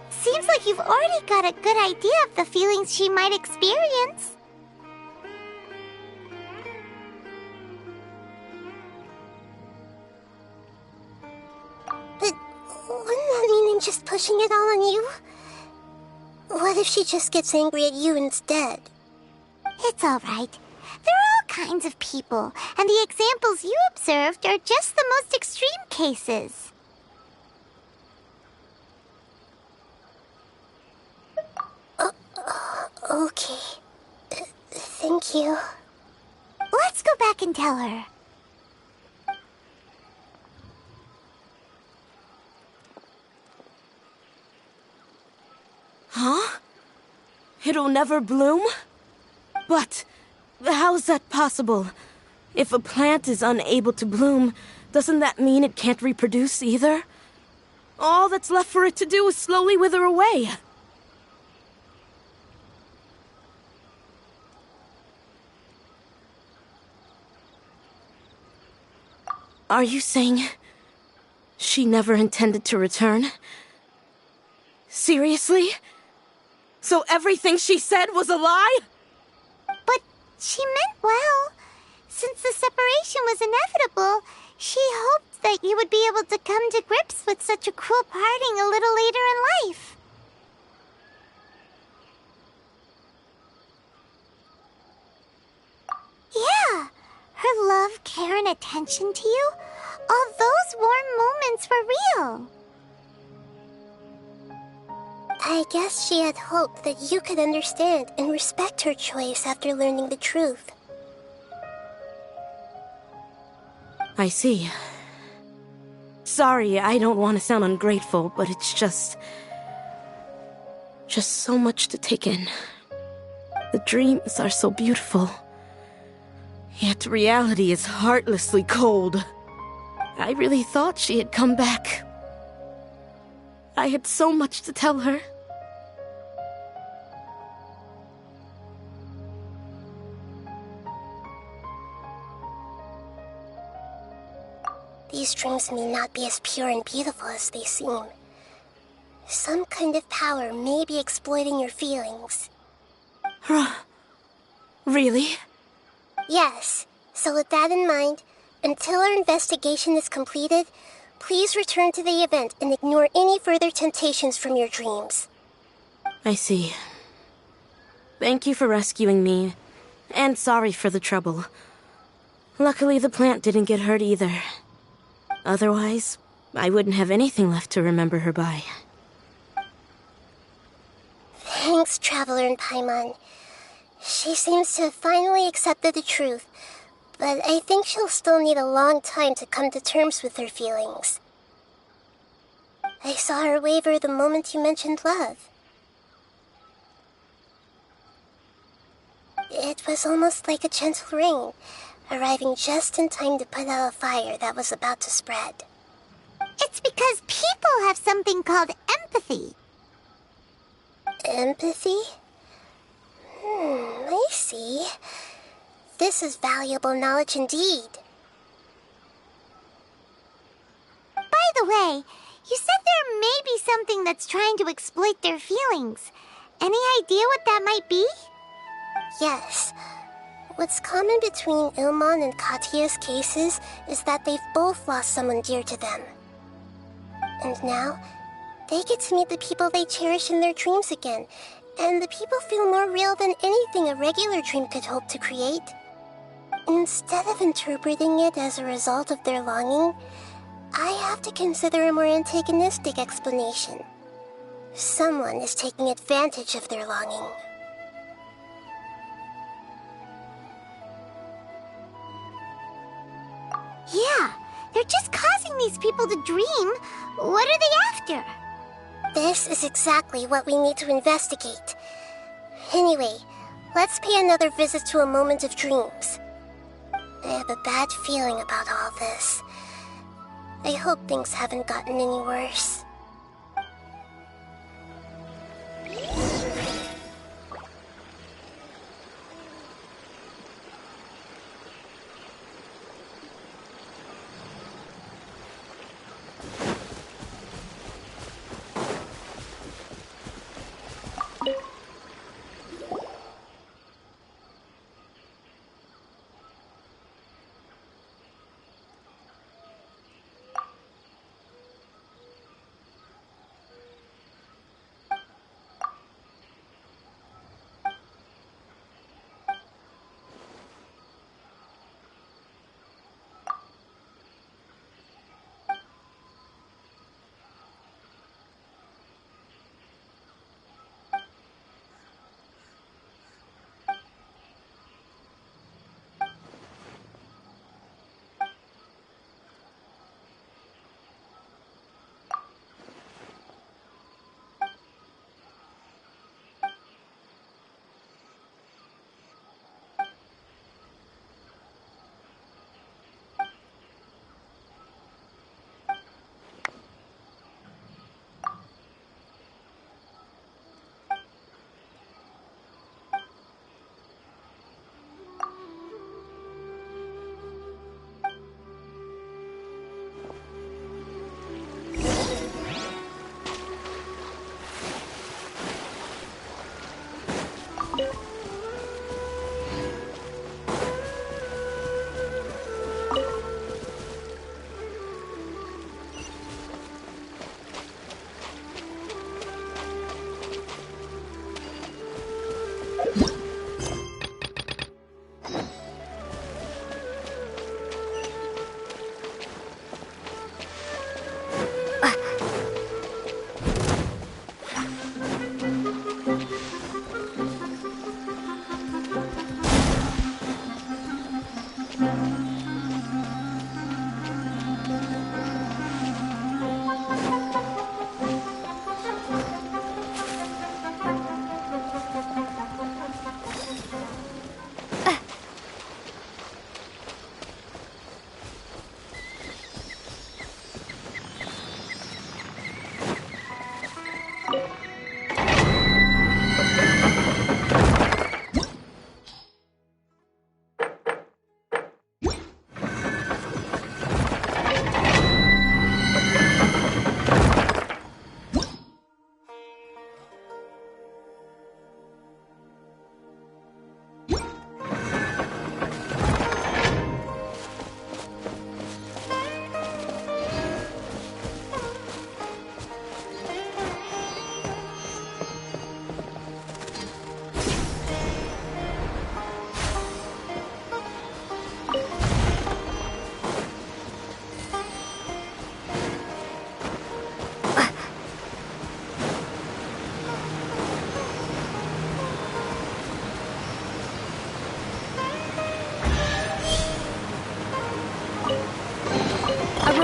Seems like you've already got a good idea of the feelings she might experience. But wouldn't that mean I'm just pushing it all on you? What if she just gets angry at you instead? It's all right. There are all kinds of people, and the examples you observed are just the most extreme cases. Okay. Thank you. Let's go back and tell her. It'll never bloom? But how's that possible? If a plant is unable to bloom, doesn't that mean it can't reproduce either? All that's left for it to do is slowly wither away. Are you saying she never intended to return? Seriously? So everything she said was a lie? But she meant well. Since the separation was inevitable, she hoped that you would be able to come to grips with such a cruel parting a little later in life. Yeah, her love, care, and attention to you, all those warm moments were real. I guess she had hoped that you could understand and respect her choice after learning the truth. I see. Sorry, I don't want to sound ungrateful, but it's just so much to take in. The dreams are so beautiful. Yet reality is heartlessly cold. I really thought she had come back. I had so much to tell her. These dreams may not be as pure and beautiful as they seem. Some kind of power may be exploiting your feelings. Really? Yes. So with that in mind, until our investigation is completed, please return to the event and ignore any further temptations from your dreams. I see. Thank you for rescuing me, and sorry for the trouble. Luckily, the plant didn't get hurt either. Otherwise, I wouldn't have anything left to remember her by. Thanks, Traveler and Paimon. She seems to have finally accepted the truth, but I think she'll still need a long time to come to terms with her feelings. I saw her waver the moment you mentioned love. It was almost like a gentle rain, arriving just in time to put out a fire that was about to spread. It's because people have something called empathy. Empathy? I see. This is valuable knowledge indeed. By the way, you said there may be something that's trying to exploit their feelings. Any idea what that might be? Yes. What's common between Ilmon and Katia's cases is that they've both lost someone dear to them. And now, they get to meet the people they cherish in their dreams again, and the people feel more real than anything a regular dream could hope to create. Instead of interpreting it as a result of their longing, I have to consider a more antagonistic explanation. Someone is taking advantage of their longing. Yeah, they're just causing these people to dream. What are they after? This is exactly what we need to investigate. Anyway, let's pay another visit to a moment of dreams. I have a bad feeling about all this. I hope things haven't gotten any worse.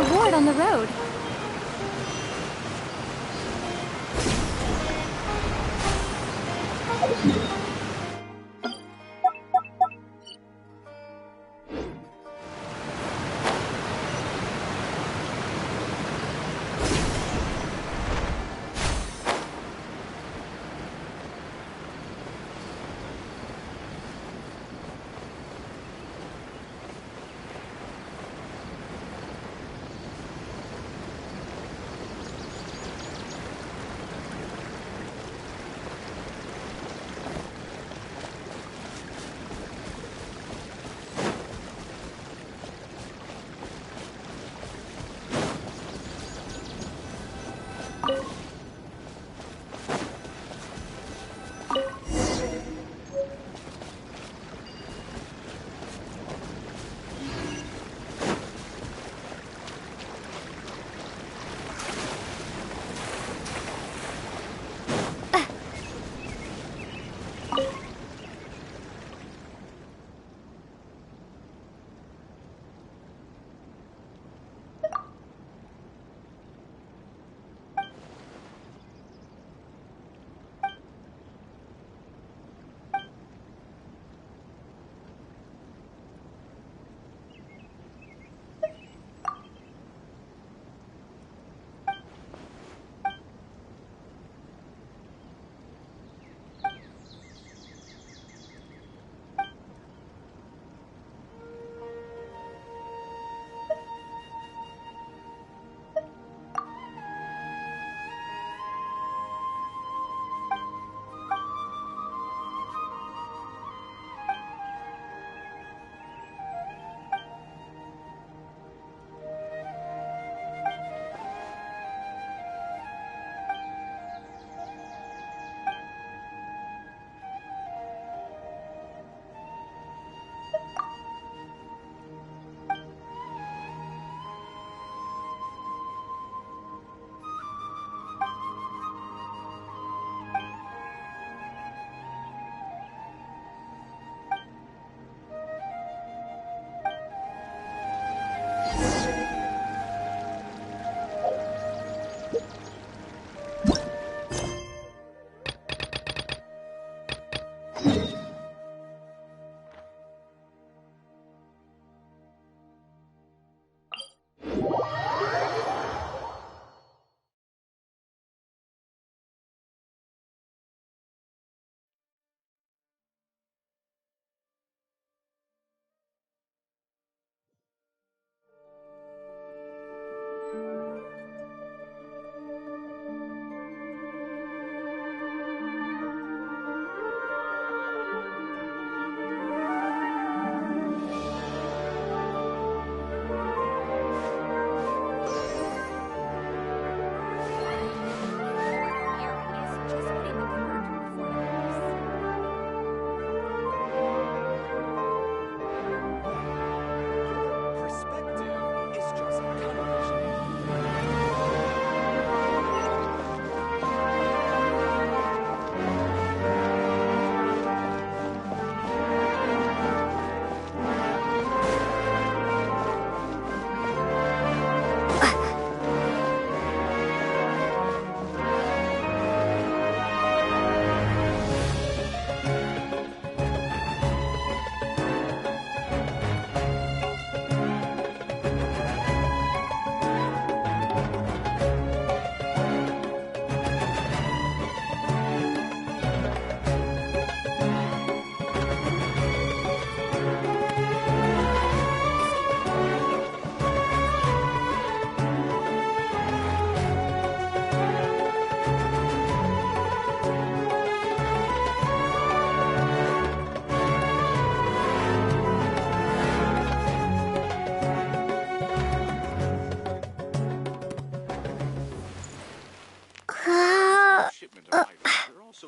reward on the road.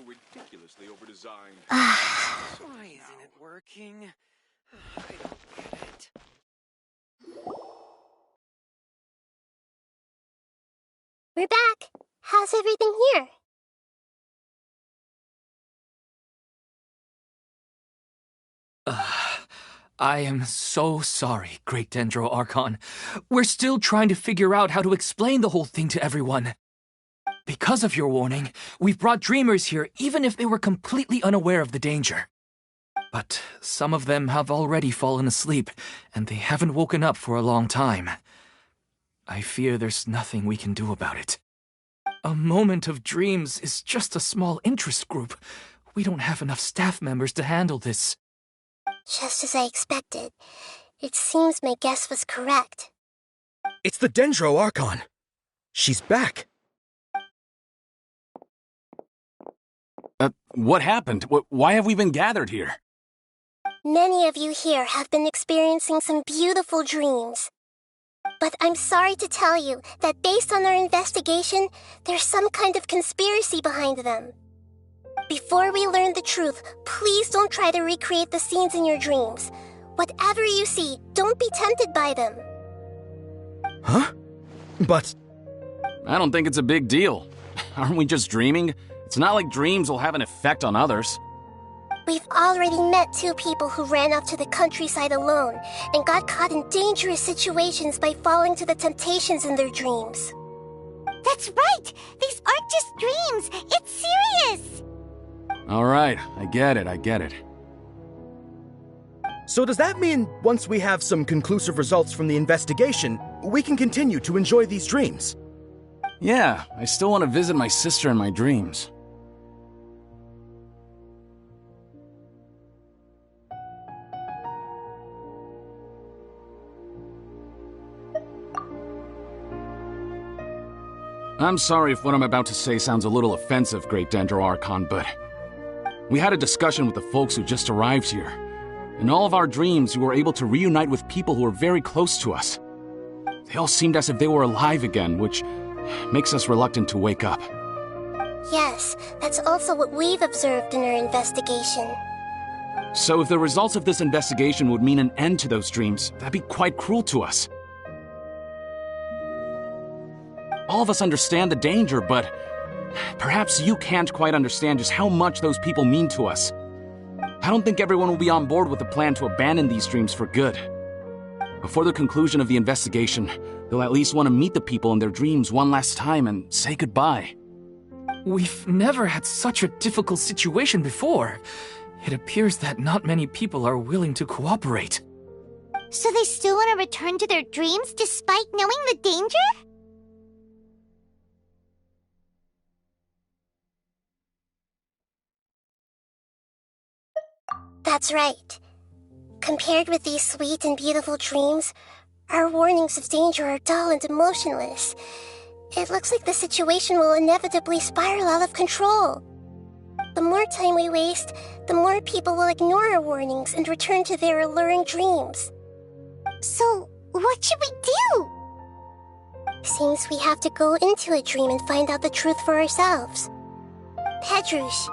ridiculously overdesigned. Why isn't it working? I don't get it. We're back. How's everything here? I am so sorry, Great Dendro Archon. We're still trying to figure out how to explain the whole thing to everyone. Because of your warning, we've brought dreamers here even if they were completely unaware of the danger. But some of them have already fallen asleep, and they haven't woken up for a long time. I fear there's nothing we can do about it. A moment of dreams is just a small interest group. We don't have enough staff members to handle this. Just as I expected. It seems my guess was correct. It's the Dendro Archon. She's back. What happened? Why have we been gathered here? Many of you here have been experiencing some beautiful dreams. But I'm sorry to tell you that based on our investigation, there's some kind of conspiracy behind them. Before we learn the truth, please don't try to recreate the scenes in your dreams. Whatever you see, don't be tempted by them. Huh? But... I don't think it's a big deal. Aren't we just dreaming? It's not like dreams will have an effect on others. We've already met 2 people who ran off to the countryside alone and got caught in dangerous situations by falling to the temptations in their dreams. That's right! These aren't just dreams! It's serious! Alright, I get it. So does that mean once we have some conclusive results from the investigation, we can continue to enjoy these dreams? Yeah, I still want to visit my sister in my dreams. I'm sorry if what I'm about to say sounds a little offensive, Great Dendro Archon, but we had a discussion with the folks who just arrived here. In all of our dreams, we were able to reunite with people who were very close to us. They all seemed as if they were alive again, which makes us reluctant to wake up. Yes, that's also what we've observed in our investigation. So if the results of this investigation would mean an end to those dreams, that'd be quite cruel to us. All of us understand the danger, but perhaps you can't quite understand just how much those people mean to us. I don't think everyone will be on board with the plan to abandon these dreams for good. Before the conclusion of the investigation, they'll at least want to meet the people in their dreams one last time and say goodbye. We've never had such a difficult situation before. It appears that not many people are willing to cooperate. So they still want to return to their dreams despite knowing the danger? That's right. Compared with these sweet and beautiful dreams, our warnings of danger are dull and emotionless. It looks like the situation will inevitably spiral out of control. The more time we waste, the more people will ignore our warnings and return to their alluring dreams. So, what should we do? Seems we have to go into a dream and find out the truth for ourselves. Pedrush,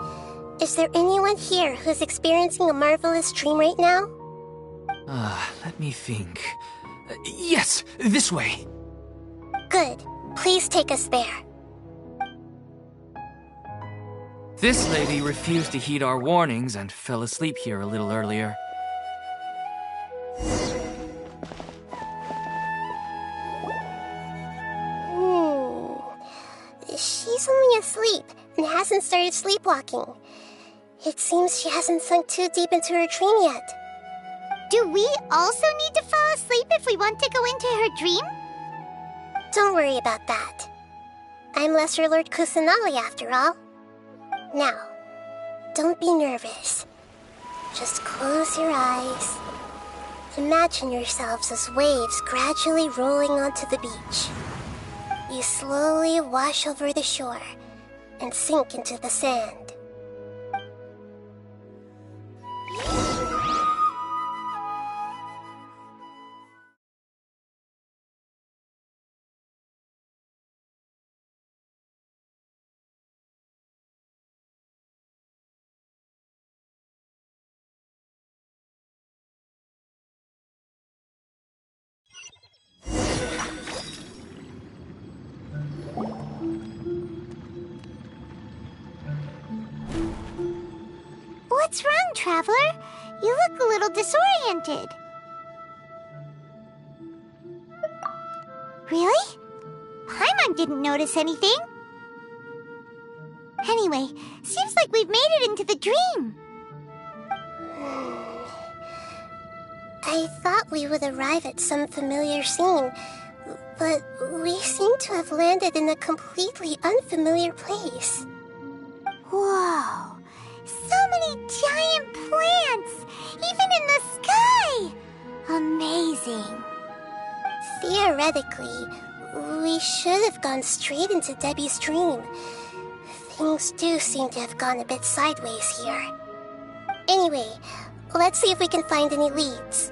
is there anyone here who's experiencing a marvelous dream right now? Let me think. Yes, this way. Good. Please take us there. This lady refused to heed our warnings and fell asleep here a little earlier. She's only asleep and hasn't started sleepwalking. It seems she hasn't sunk too deep into her dream yet. Do we also need to fall asleep if we want to go into her dream? Don't worry about that. I'm Lesser Lord Kusanali after all. Now, don't be nervous. Just close your eyes. Imagine yourselves as waves gradually rolling onto the beach. You slowly wash over the shore and sink into the sand. What's wrong, Traveler? You look a little disoriented. Really? Paimon didn't notice anything. Anyway, seems like we've made it into the dream. I thought we would arrive at some familiar scene, but we seem to have landed in a completely unfamiliar place. Whoa! So many giant plants! Even in the sky! Amazing. Theoretically, we should have gone straight into Debbie's dream. Things do seem to have gone a bit sideways here. Anyway, let's see if we can find any leads.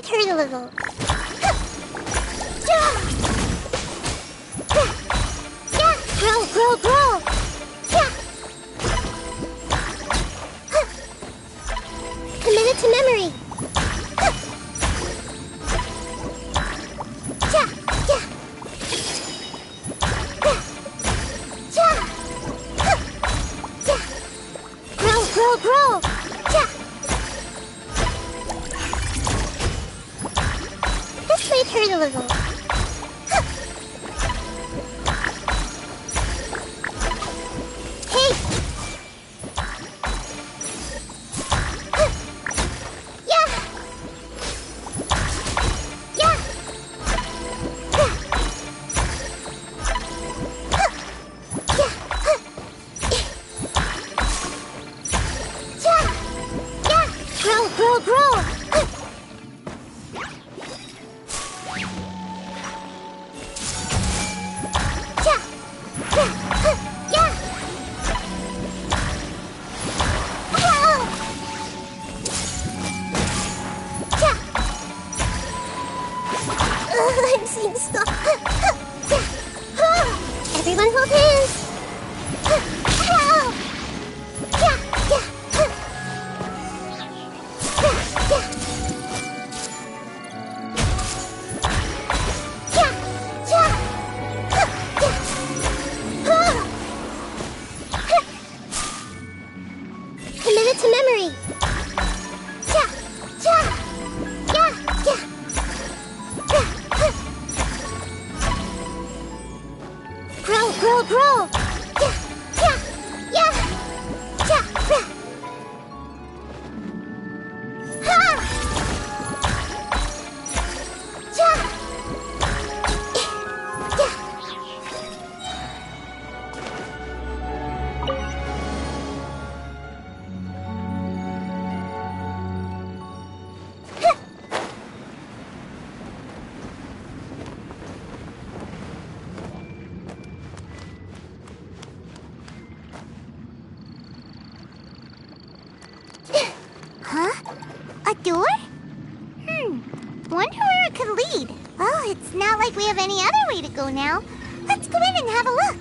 Hurt a little. Grow. Commit it to memory. Grow. This might hurt a little. Hey! Grow. I'm seeing stuff. Everyone hold hands. Commit it to memory. Grow. Huh? A door? Wonder where it could lead. Well, it's not like we have any other way to go now. Let's go in and have a look.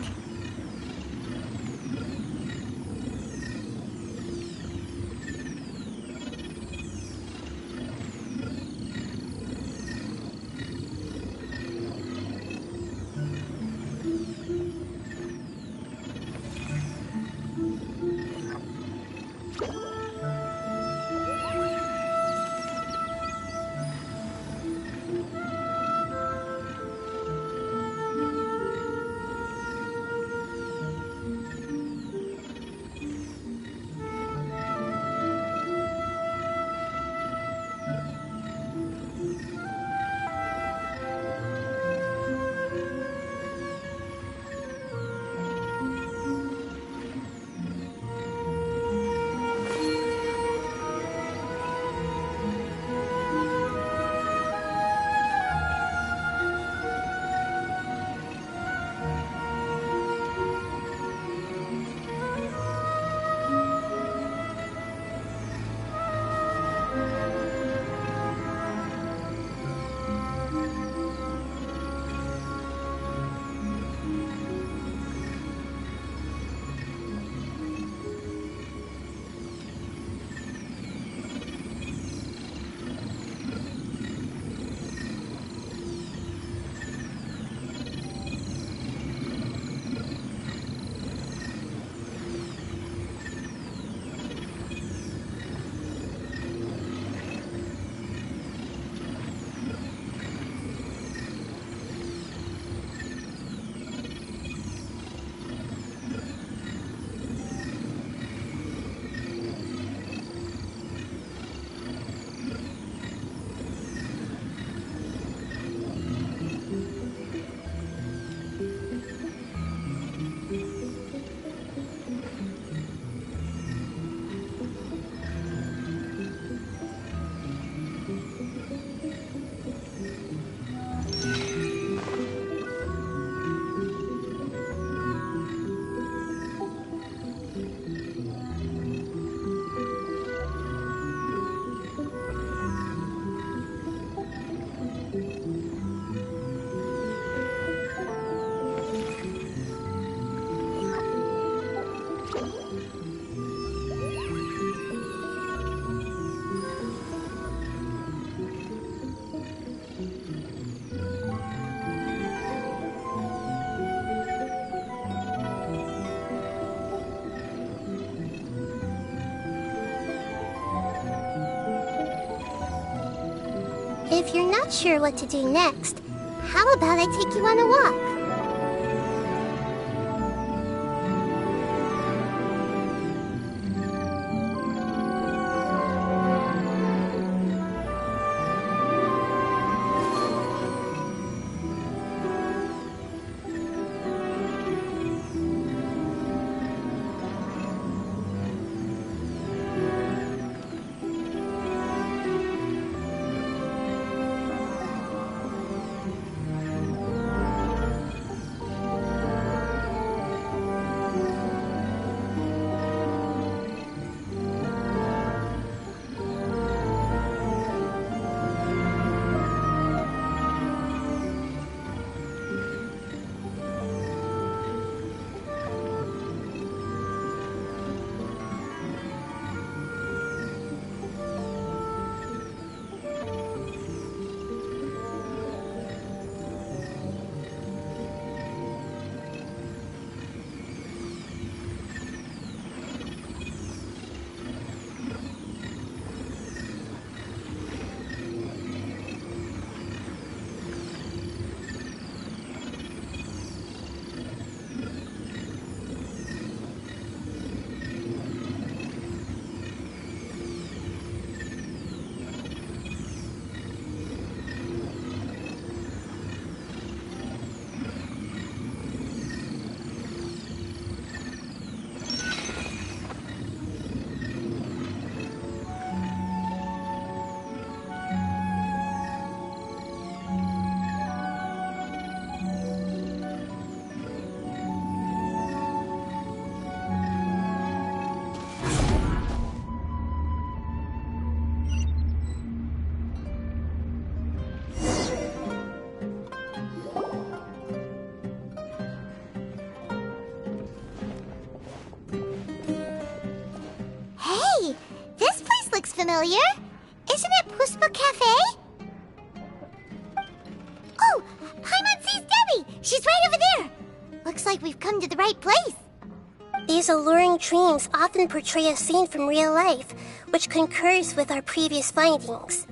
If you're not sure what to do next, how about I take you on a walk? Hey, this place looks familiar. Isn't it Puspa Cafe? Oh, Paimon sees Debbie! She's right over there! Looks like we've come to the right place. These alluring dreams often portray a scene from real life, which concurs with our previous findings.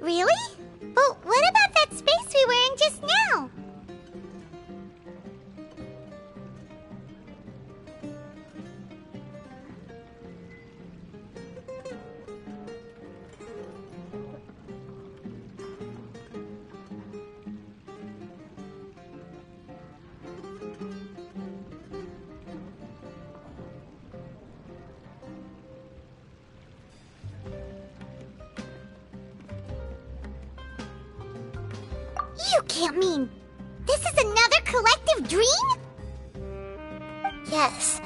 Really? But what about that space we were in just now? You can't mean this is another collective dream? Yes.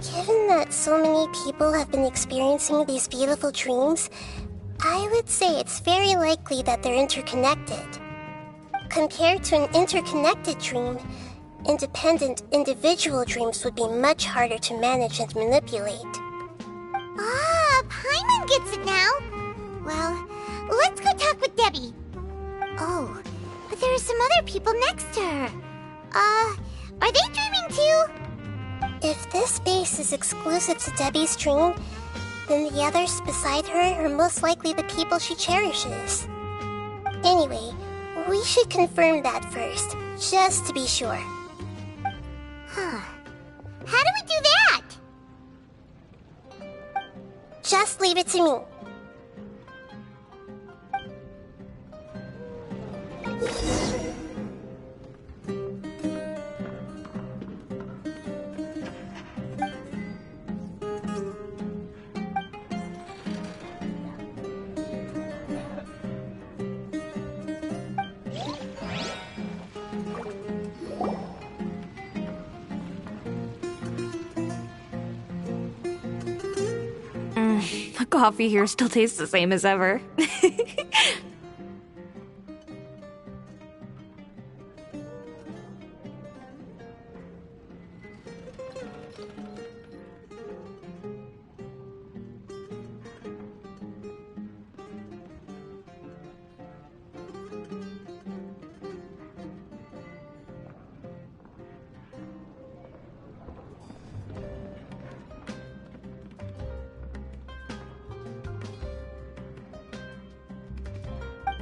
Given that so many people have been experiencing these beautiful dreams, I would say it's very likely that they're interconnected. Compared to an interconnected dream, independent individual dreams would be much harder to manage and manipulate. Ah, Paimon gets it now. Well, let's go talk with Debbie. Oh, but there are some other people next to her. Are they dreaming too? If this space is exclusive to Debbie's dream, then the others beside her are most likely the people she cherishes. Anyway, we should confirm that first, just to be sure. Huh. How do we do that? Just leave it to me. The coffee here still tastes the same as ever.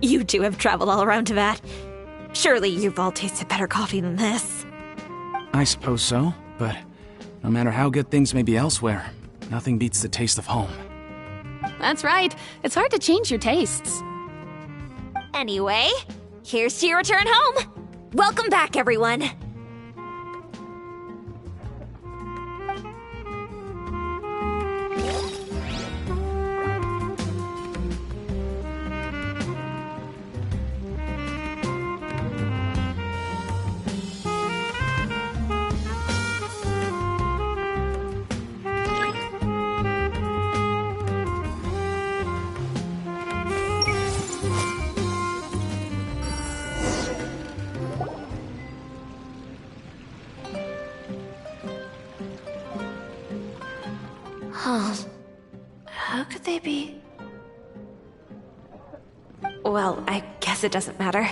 You two have traveled all around Tibet. Surely you've all tasted better coffee than this. I suppose so, but no matter how good things may be elsewhere, nothing beats the taste of home. That's right. It's hard to change your tastes. Anyway, here's to your return home. Welcome back, everyone. Huh. How could they be? Well, I guess it doesn't matter.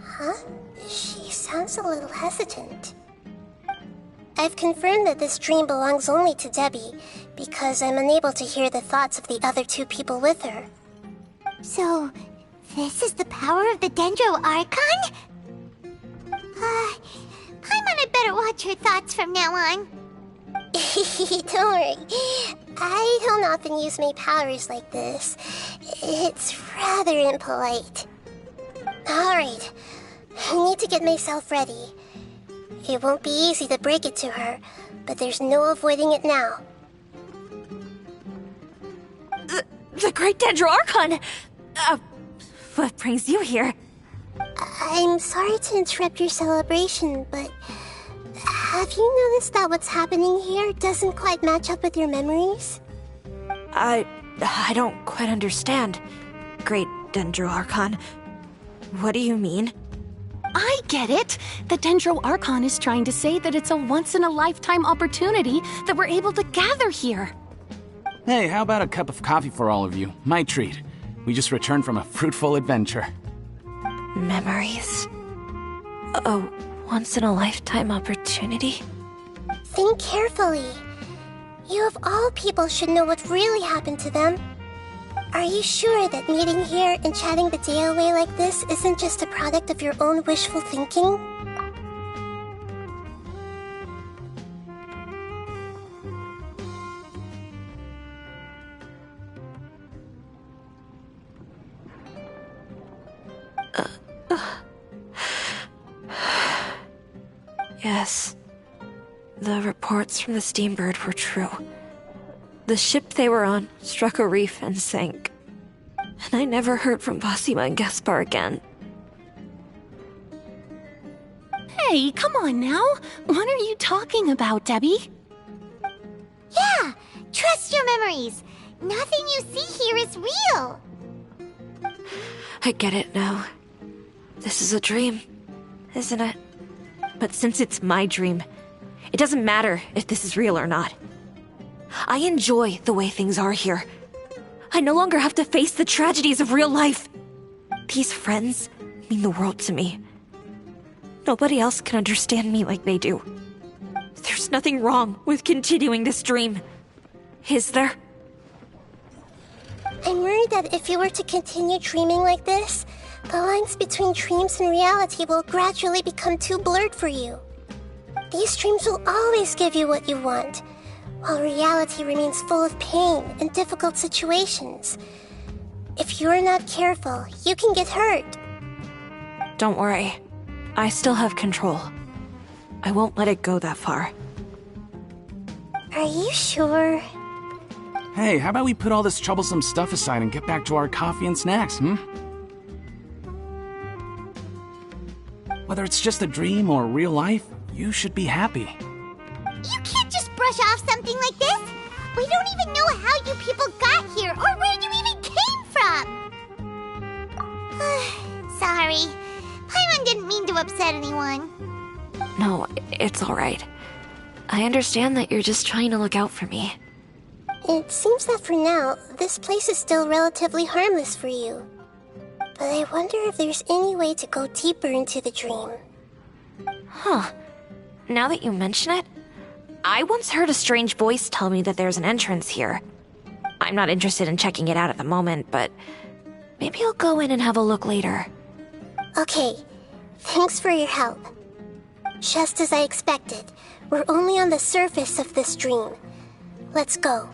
Huh? She sounds a little hesitant. I've confirmed that this dream belongs only to Debbie, because I'm unable to hear the thoughts of the other two people with her. So, this is the power of the Dendro Archon? Paimon had better watch her thoughts from now on. Don't worry. I don't often use my powers like this. It's rather impolite. Alright, I need to get myself ready. It won't be easy to break it to her, but there's no avoiding it now. The Great Dendro Archon! What brings you here? I'm sorry to interrupt your celebration, but have you noticed that what's happening here doesn't quite match up with your memories? I don't quite understand, Great Dendro Archon. What do you mean? I get it! The Dendro Archon is trying to say that it's a once-in-a-lifetime opportunity that we're able to gather here. Hey, how about a cup of coffee for all of you? My treat. We just returned from a fruitful adventure. Memories? A once-in-a-lifetime opportunity? Think carefully. You of all people should know what really happened to them. Are you sure that meeting here and chatting the day away like this isn't just a product of your own wishful thinking? Yes. The reports from the Steambird were true. The ship they were on struck a reef and sank. And I never heard from Basima and Gaspar again. Hey, come on now. What are you talking about, Debbie? Yeah, trust your memories. Nothing you see here is real. I get it now. This is a dream, isn't it? But since it's my dream, it doesn't matter if this is real or not. I enjoy the way things are here. I no longer have to face the tragedies of real life. These friends mean the world to me. Nobody else can understand me like they do. There's nothing wrong with continuing this dream. Is there? I'm worried that if you were to continue dreaming like this, the lines between dreams and reality will gradually become too blurred for you. These dreams will always give you what you want, while reality remains full of pain and difficult situations. If you're not careful, you can get hurt. Don't worry. I still have control. I won't let it go that far. Are you sure? Hey, how about we put all this troublesome stuff aside and get back to our coffee and snacks, Whether it's just a dream or real life, you should be happy. You can't just brush off something like this. We don't even know how you people got here or where you even came from. Sorry. Paimon didn't mean to upset anyone. No, it's alright. I understand that you're just trying to look out for me. It seems that for now, this place is still relatively harmless for you. But I wonder if there's any way to go deeper into the dream. Huh. Now that you mention it, I once heard a strange voice tell me that there's an entrance here. I'm not interested in checking it out at the moment, but maybe I'll go in and have a look later. Okay, thanks for your help. Just as I expected, we're only on the surface of this dream. Let's go.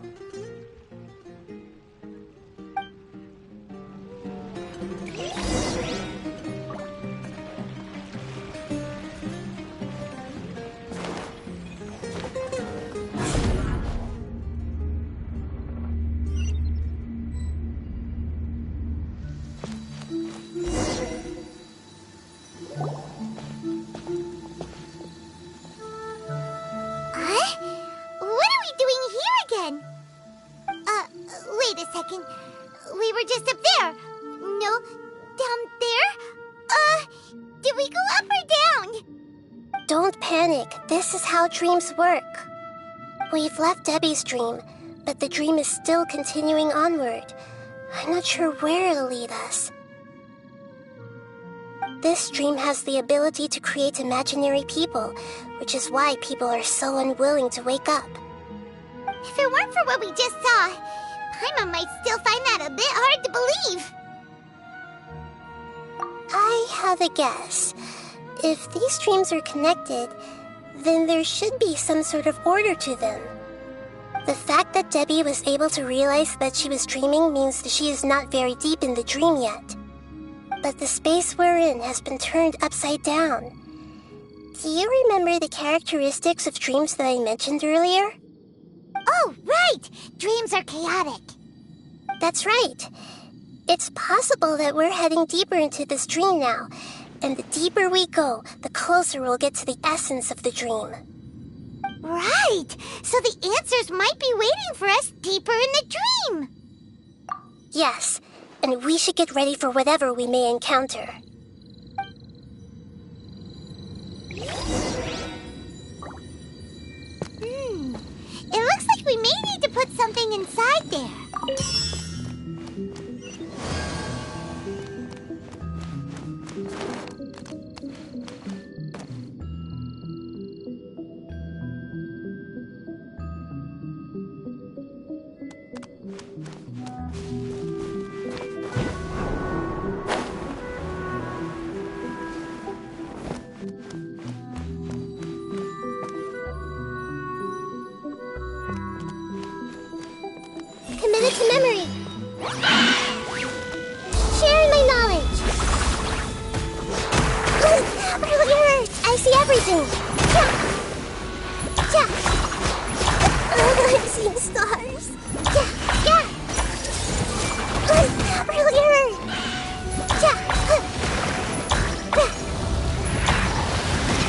Wait a second. We were just up there. No, down there? Did we go up or down? Don't panic. This is how dreams work. We've left Debbie's dream, but the dream is still continuing onward. I'm not sure where it'll lead us. This dream has the ability to create imaginary people, which is why people are so unwilling to wake up. If it weren't for what we just saw, Paimon might still find that a bit hard to believe. I have a guess. If these dreams are connected, then there should be some sort of order to them. The fact that Debbie was able to realize that she was dreaming means that she is not very deep in the dream yet. But the space we're in has been turned upside down. Do you remember the characteristics of dreams that I mentioned earlier? Oh, right! Dreams are chaotic. That's right. It's possible that we're heading deeper into this dream now, and the deeper we go, the closer we'll get to the essence of the dream. Right! So the answers might be waiting for us deeper in the dream! Yes, and we should get ready for whatever we may encounter. It looks like we may need to put something inside there. Committed to memory. Sharing my knowledge. Really hurts. I see everything. I'm seeing stars. Really hurt.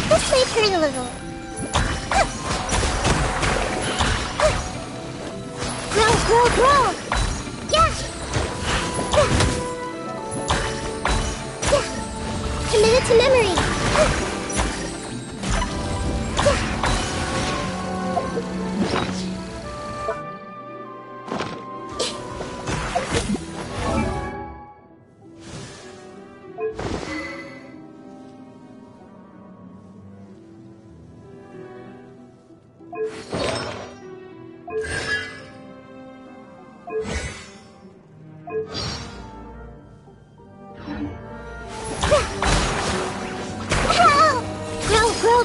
This may hurt a little. Grow! Committed to memory.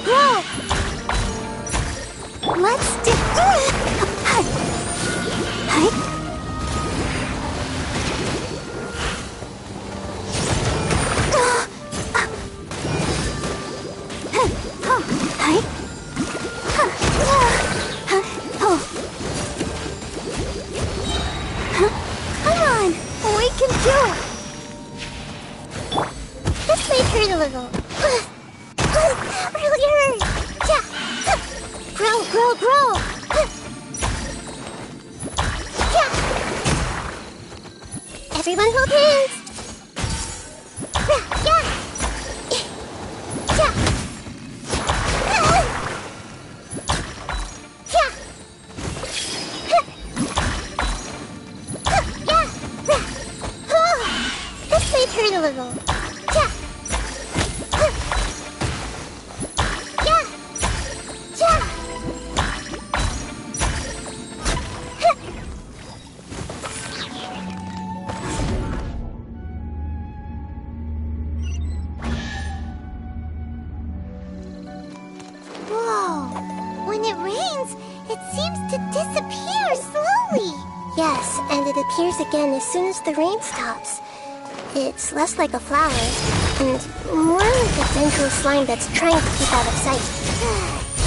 Grow! Let's do... Come on! We can do it! This may hurt a little. Really hurt! Grow! Everyone hold hands! This may hurt a little. rains, it seems to disappear slowly. Yes, and it appears again as soon as the rain stops. It's less like a flower, and more like a dental slime that's trying to keep out of sight.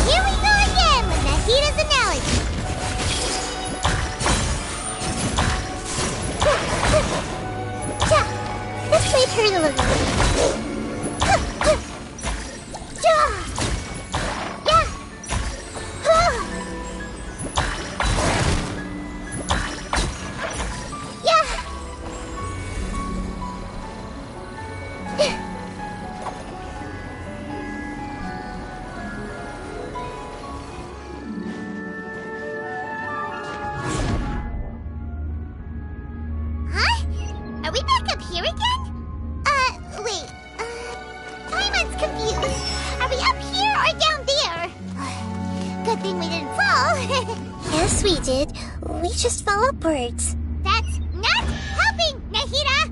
Here we go again with Nahita's analogy. This might hurt a little. Are we back up here again? Wait. Paimon's confused. Are we up here or down there? Good thing we didn't fall. Yes, we did. We just fell upwards. That's not helping, Nahita!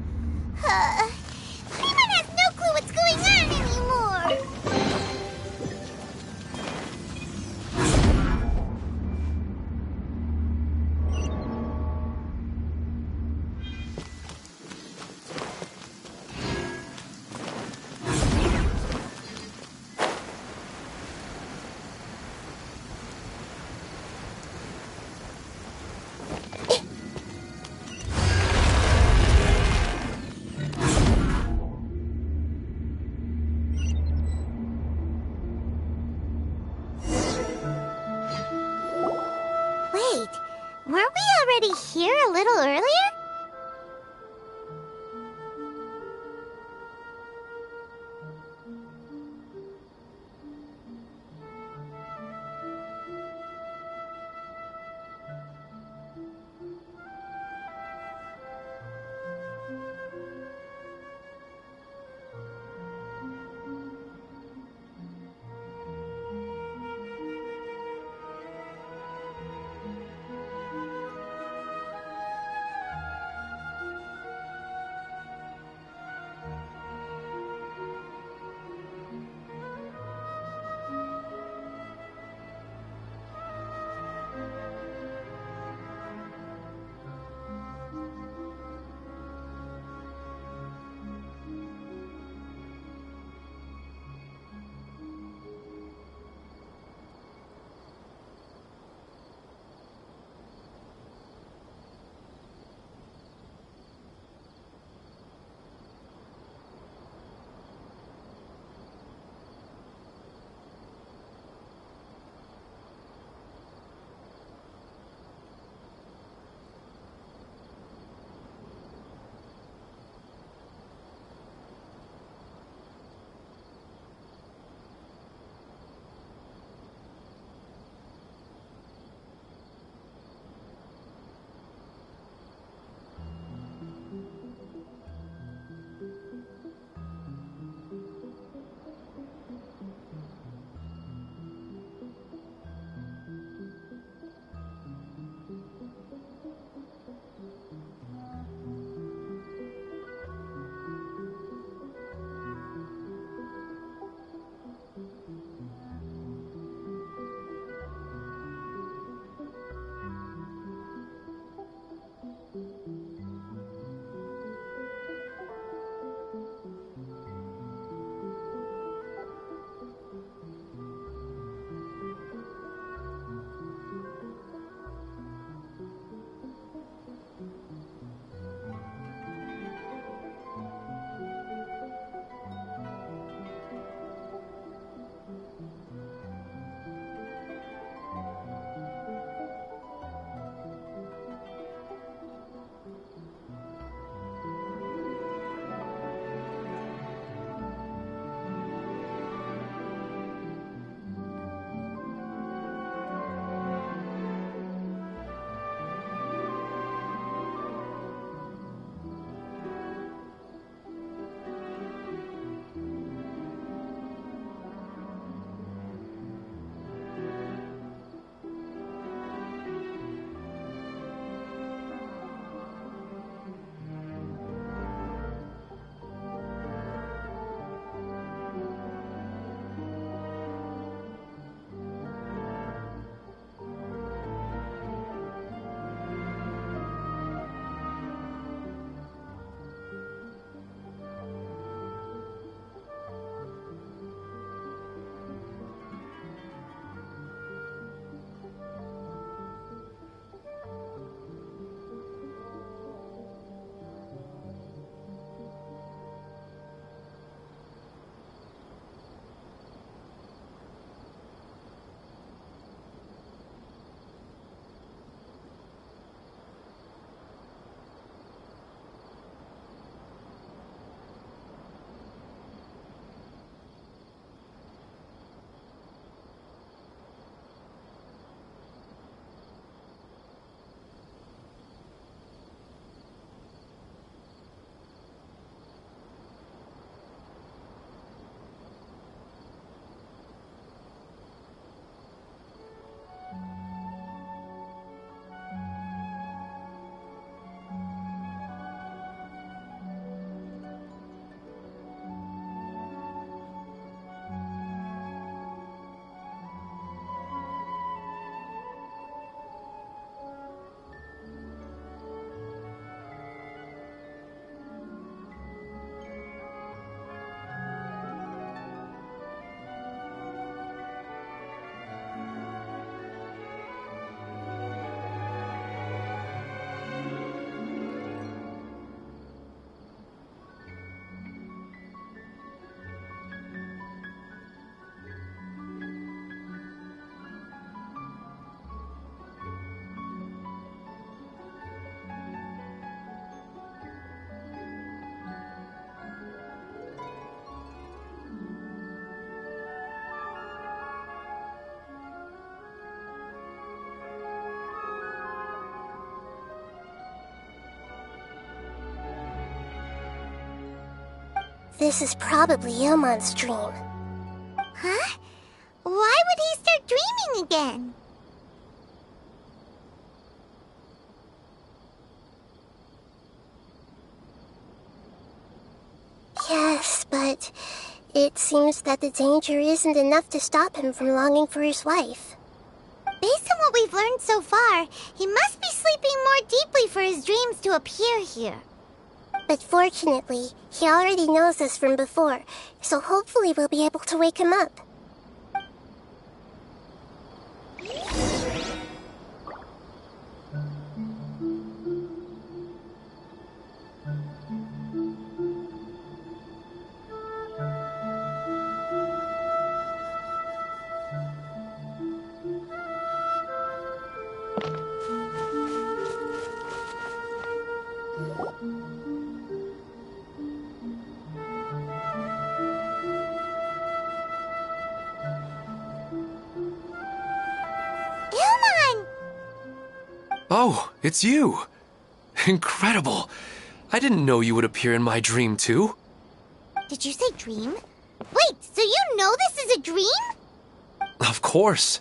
Paimon has no clue what's going on anymore. Wait, weren't we already here a little earlier? This is probably Ilmon's dream. Huh? Why would he start dreaming again? Yes, but it seems that the danger isn't enough to stop him from longing for his wife. Based on what we've learned so far, he must be sleeping more deeply for his dreams to appear here. But fortunately, he already knows us from before, so hopefully we'll be able to wake him up. Oh, it's you. Incredible. I didn't know you would appear in my dream, too. Did you say dream? Wait, so you know this is a dream? Of course.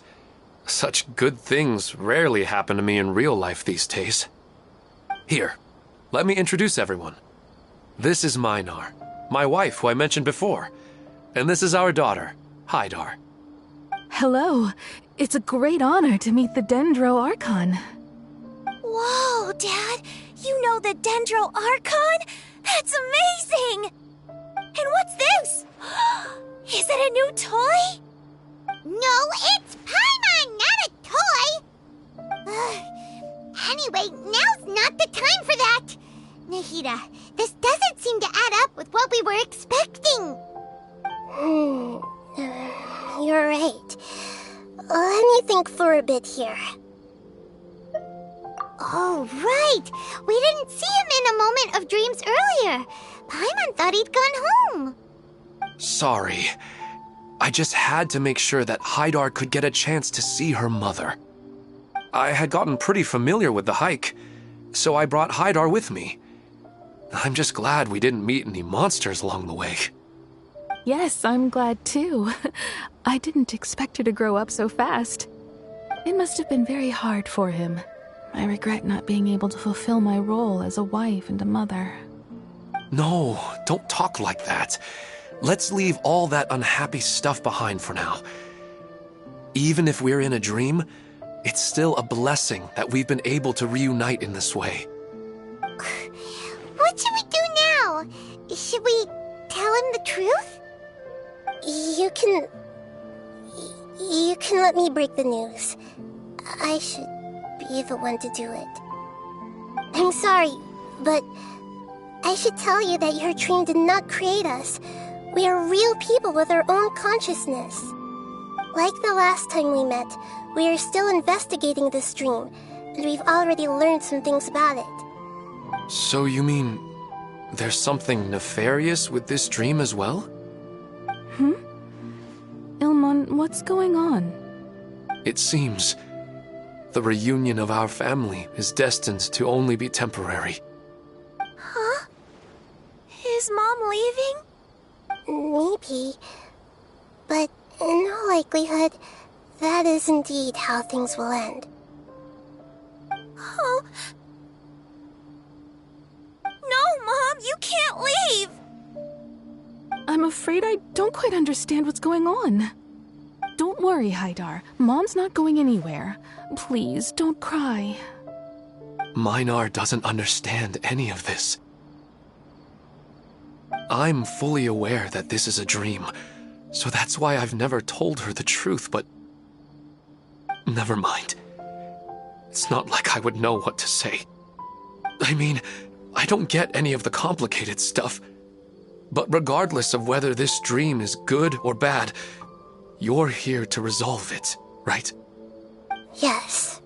Such good things rarely happen to me in real life these days. Here, let me introduce everyone. This is Minar, my wife who I mentioned before. And this is our daughter, Hydar. Hello. It's a great honor to meet the Dendro Archon. Whoa, Dad! You know the Dendro Archon? That's amazing! And what's this? Is it a new toy? No, it's Paimon, not a toy! Anyway, now's not the time for that! Nahida, this doesn't seem to add up with what we were expecting. You're right. Let me think for a bit here. Oh, right! We didn't see him in a moment of dreams earlier. Paimon thought he'd gone home. Sorry. I just had to make sure that Hydar could get a chance to see her mother. I had gotten pretty familiar with the hike, so I brought Hydar with me. I'm just glad we didn't meet any monsters along the way. Yes, I'm glad too. I didn't expect her to grow up so fast. It must have been very hard for him. I regret not being able to fulfill my role as a wife and a mother. No, don't talk like that. Let's leave all that unhappy stuff behind for now. Even if we're in a dream, it's still a blessing that we've been able to reunite in this way. What should we do now? Should we tell him the truth? You can let me break the news. I should be the one to do it. I'm sorry, but I should tell you that your dream did not create us. We are real people with our own consciousness. Like the last time we met, we are still investigating this dream, and we've already learned some things about it. So you mean there's something nefarious with this dream as well? Ilmon, what's going on? It seems the reunion of our family is destined to only be temporary. Huh? Is Mom leaving? Maybe. But in all likelihood, that is indeed how things will end. Oh. No, Mom, you can't leave! I'm afraid I don't quite understand what's going on. Don't worry, Hydar. Mom's not going anywhere. Please, don't cry. Minar doesn't understand any of this. I'm fully aware that this is a dream, so that's why I've never told her the truth, but... Never mind. It's not like I would know what to say. I mean, I don't get any of the complicated stuff. But regardless of whether this dream is good or bad, you're here to resolve it, right? Yes.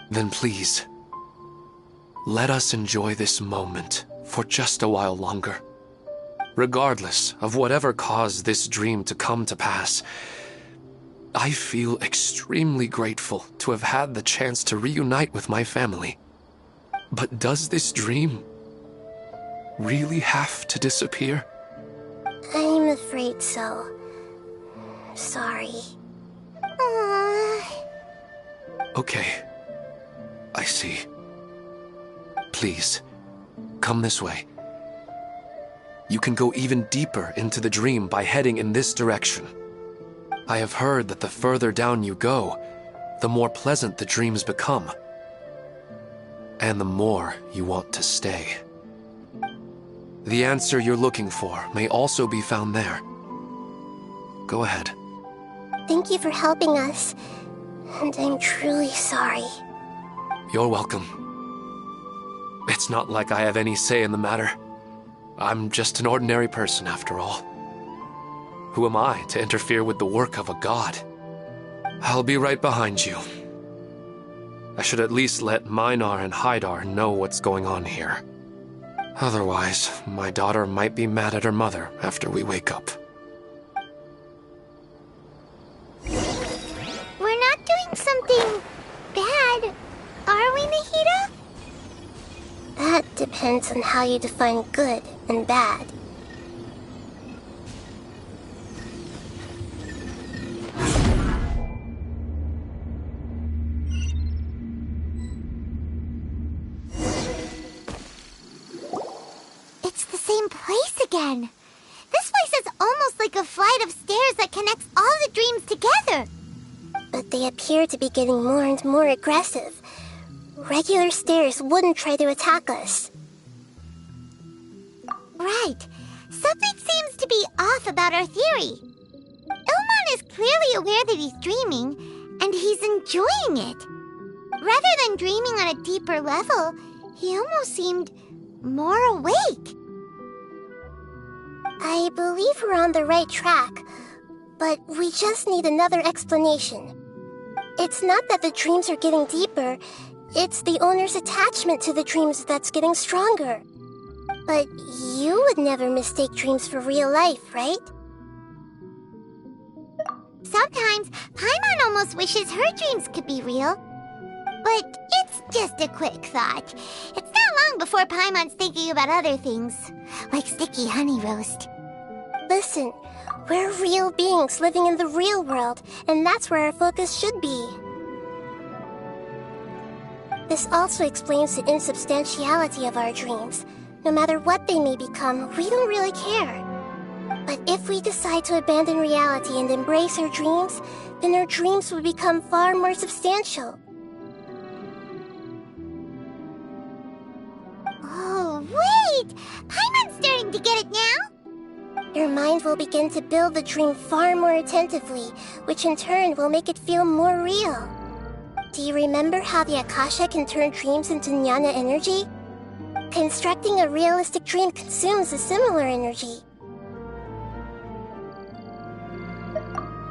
Then please, let us enjoy this moment for just a while longer. Regardless of whatever caused this dream to come to pass, I feel extremely grateful to have had the chance to reunite with my family. But does this dream really have to disappear? afraid so. Sorry. Okay. I see. Please, come this way. You can go even deeper into the dream by heading in this direction. I have heard that the further down you go, the more pleasant the dreams become. And the more you want to stay. The answer you're looking for may also be found there. Go ahead. Thank you for helping us. And I'm truly sorry. You're welcome. It's not like I have any say in the matter. I'm just an ordinary person, after all. Who am I to interfere with the work of a god? I'll be right behind you. I should at least let Minar and Haidar know what's going on here. Otherwise, my daughter might be mad at her mother after we wake up. We're not doing something bad, are we, Nahida? That depends on how you define good and bad. It's the same place again. This place is almost like a flight of stairs that connects all the dreams together. But they appear to be getting more and more aggressive. Regular stairs wouldn't try to attack us. Right. Something seems to be off about our theory. Ilmon is clearly aware that he's dreaming, and he's enjoying it. Rather than dreaming on a deeper level, he almost seemed more awake. I believe we're on the right track, but we just need another explanation. It's not that the dreams are getting deeper, it's the owner's attachment to the dreams that's getting stronger. But you would never mistake dreams for real life, right? Sometimes, Paimon almost wishes her dreams could be real. But it's just a quick thought. It's not long before Paimon's thinking about other things, like sticky honey roast. Listen, we're real beings living in the real world, and that's where our focus should be. This also explains the insubstantiality of our dreams. No matter what they may become, we don't really care. But if we decide to abandon reality and embrace our dreams, then our dreams would become far more substantial. Oh, wait! Paimon's starting to get it now! Your mind will begin to build the dream far more attentively, which in turn will make it feel more real. Do you remember how the Akasha can turn dreams into jnana energy? Constructing a realistic dream consumes a similar energy.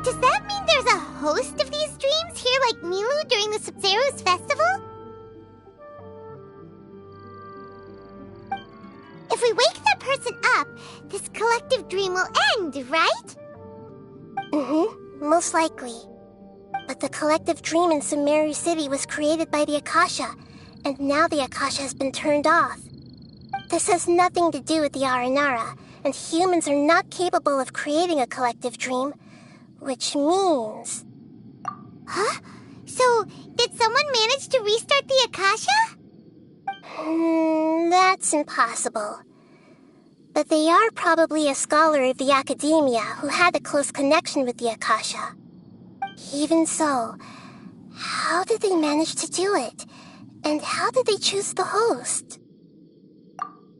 Does that mean there's a host of these dreams here like Milu during the Sabzeruz festival? If we wake that person up, this collective dream will end, right? Most likely. But the collective dream in Sumeru City was created by the Akasha, and now the Akasha has been turned off. This has nothing to do with the Aranara, and humans are not capable of creating a collective dream, which means... Huh? So, did someone manage to restart the Akasha? That's impossible. But they are probably a scholar of the academia who had a close connection with the Akasha. Even so, how did they manage to do it? And how did they choose the host?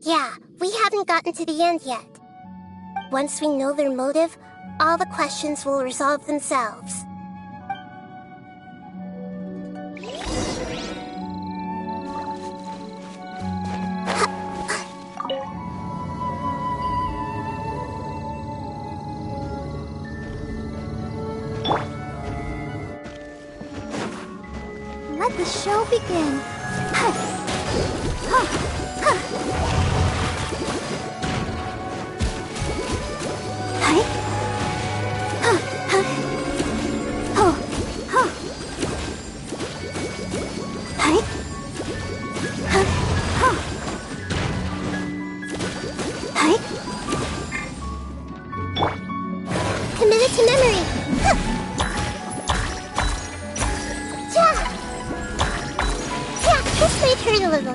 Yeah, we haven't gotten to the end yet. Once we know their motive, all the questions will resolve themselves. Let the show begin. turn a little.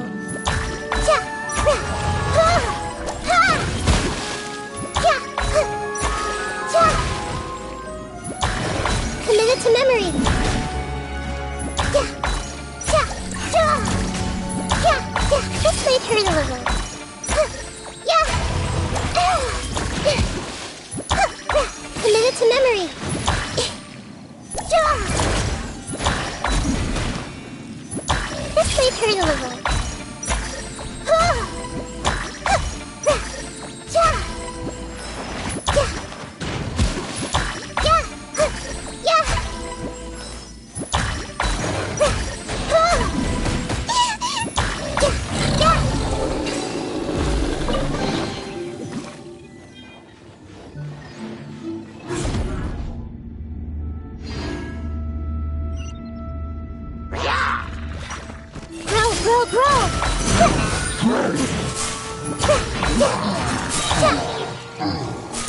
Commit it to memory. This might hurt a little. Commit it to memory. This might hurt a little.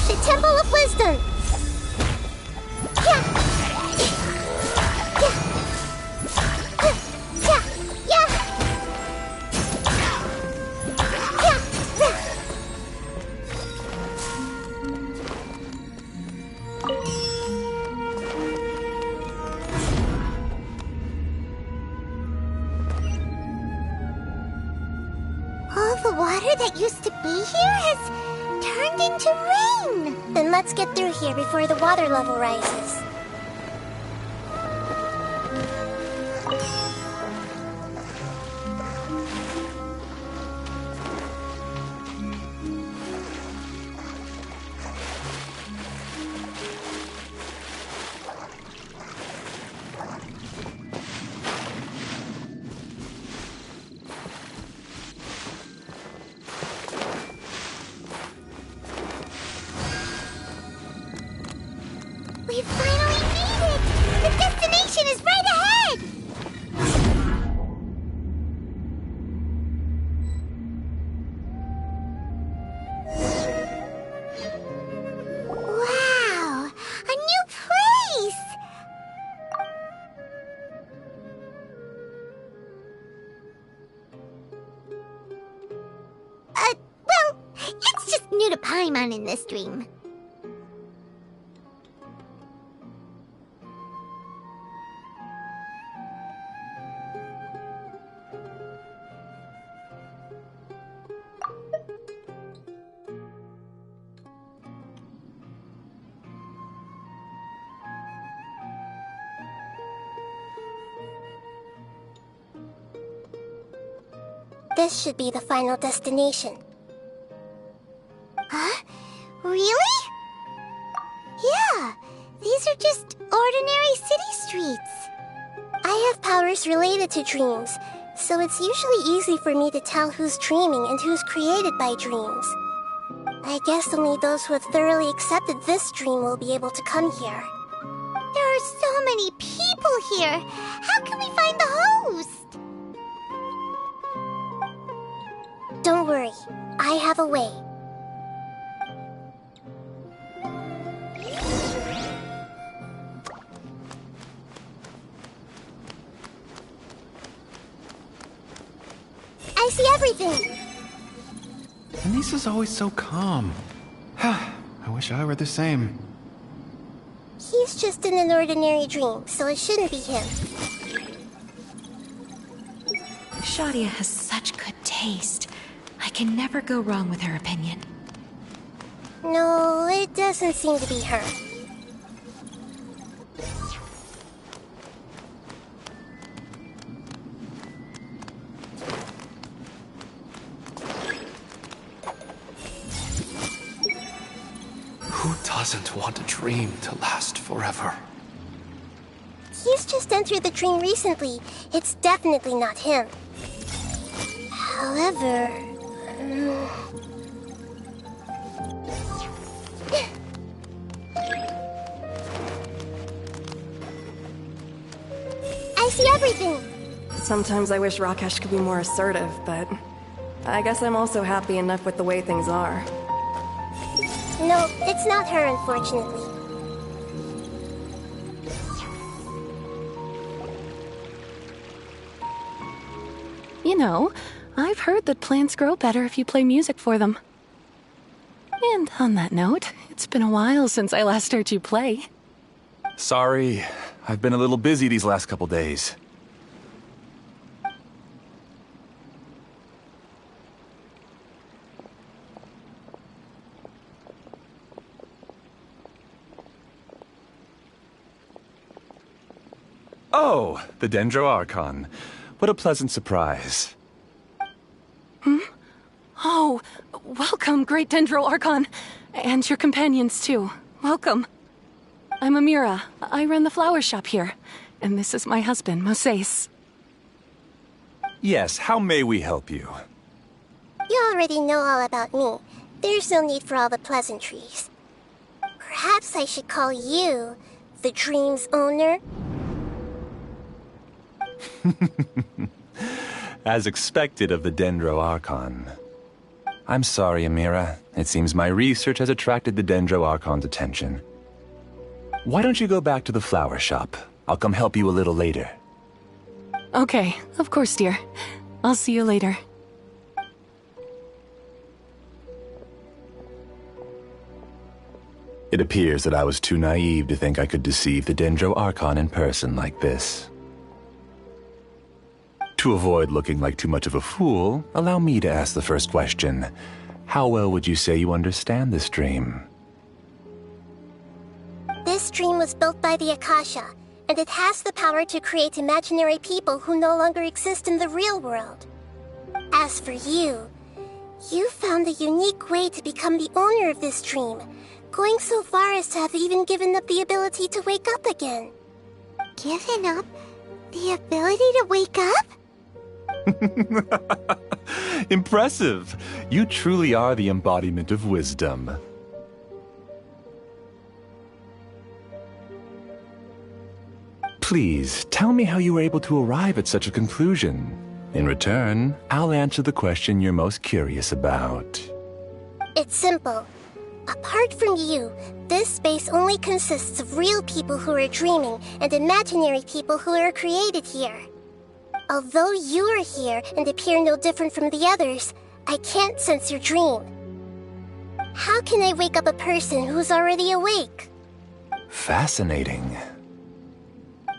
The Temple of Wisdom. All the water that used to be here has turned into rain. Then let's get through here before the water level rises. We finally made it! The destination is right ahead! Wow! A new place! Well, it's just new to Paimon in this dream. This should be the final destination. Huh? Really? Yeah, these are just ordinary city streets. I have powers related to dreams, so it's usually easy for me to tell who's dreaming and who's created by dreams. I guess only those who have thoroughly accepted this dream will be able to come here. There are so many people here. How can we find the host? Don't worry, I have a way. I see everything! Anissa's always so calm. I wish I were the same. He's just in an ordinary dream, so it shouldn't be him. Shadia has such good taste. I can never go wrong with her opinion. No, it doesn't seem to be her. Who doesn't want a dream to last forever? He's just entered the dream recently. It's definitely not him. However... I see everything! Sometimes I wish Rakesh could be more assertive, but I guess I'm also happy enough with the way things are. No, it's not her, unfortunately. You know, I've heard that plants grow better if you play music for them. And on that note, it's been a while since I last heard you play. Sorry, I've been a little busy these last couple days. Oh, the Dendro Archon. What a pleasant surprise. Oh, welcome, great Dendro Archon. And your companions, too. Welcome. I'm Amira. I run the flower shop here. And this is my husband, Moses. Yes, how may we help you? You already know all about me. There's no need for all the pleasantries. Perhaps I should call you the dream's owner? As expected of the Dendro Archon. I'm sorry, Amira. It seems my research has attracted the Dendro Archon's attention. Why don't you go back to the flower shop? I'll come help you a little later. Okay, of course, dear. I'll see you later. It appears that I was too naive to think I could deceive the Dendro Archon in person like this. To avoid looking like too much of a fool, allow me to ask the first question. How well would you say you understand this dream? This dream was built by the Akasha, and it has the power to create imaginary people who no longer exist in the real world. As for you, you found a unique way to become the owner of this dream, going so far as to have even given up the ability to wake up again. Given up the ability to wake up? Impressive! You truly are the embodiment of wisdom. Please, tell me how you were able to arrive at such a conclusion. In return, I'll answer the question you're most curious about. It's simple. Apart from you, this space only consists of real people who are dreaming and imaginary people who are created here. Although you are here and appear no different from the others, I can't sense your dream. How can I wake up a person who's already awake? Fascinating.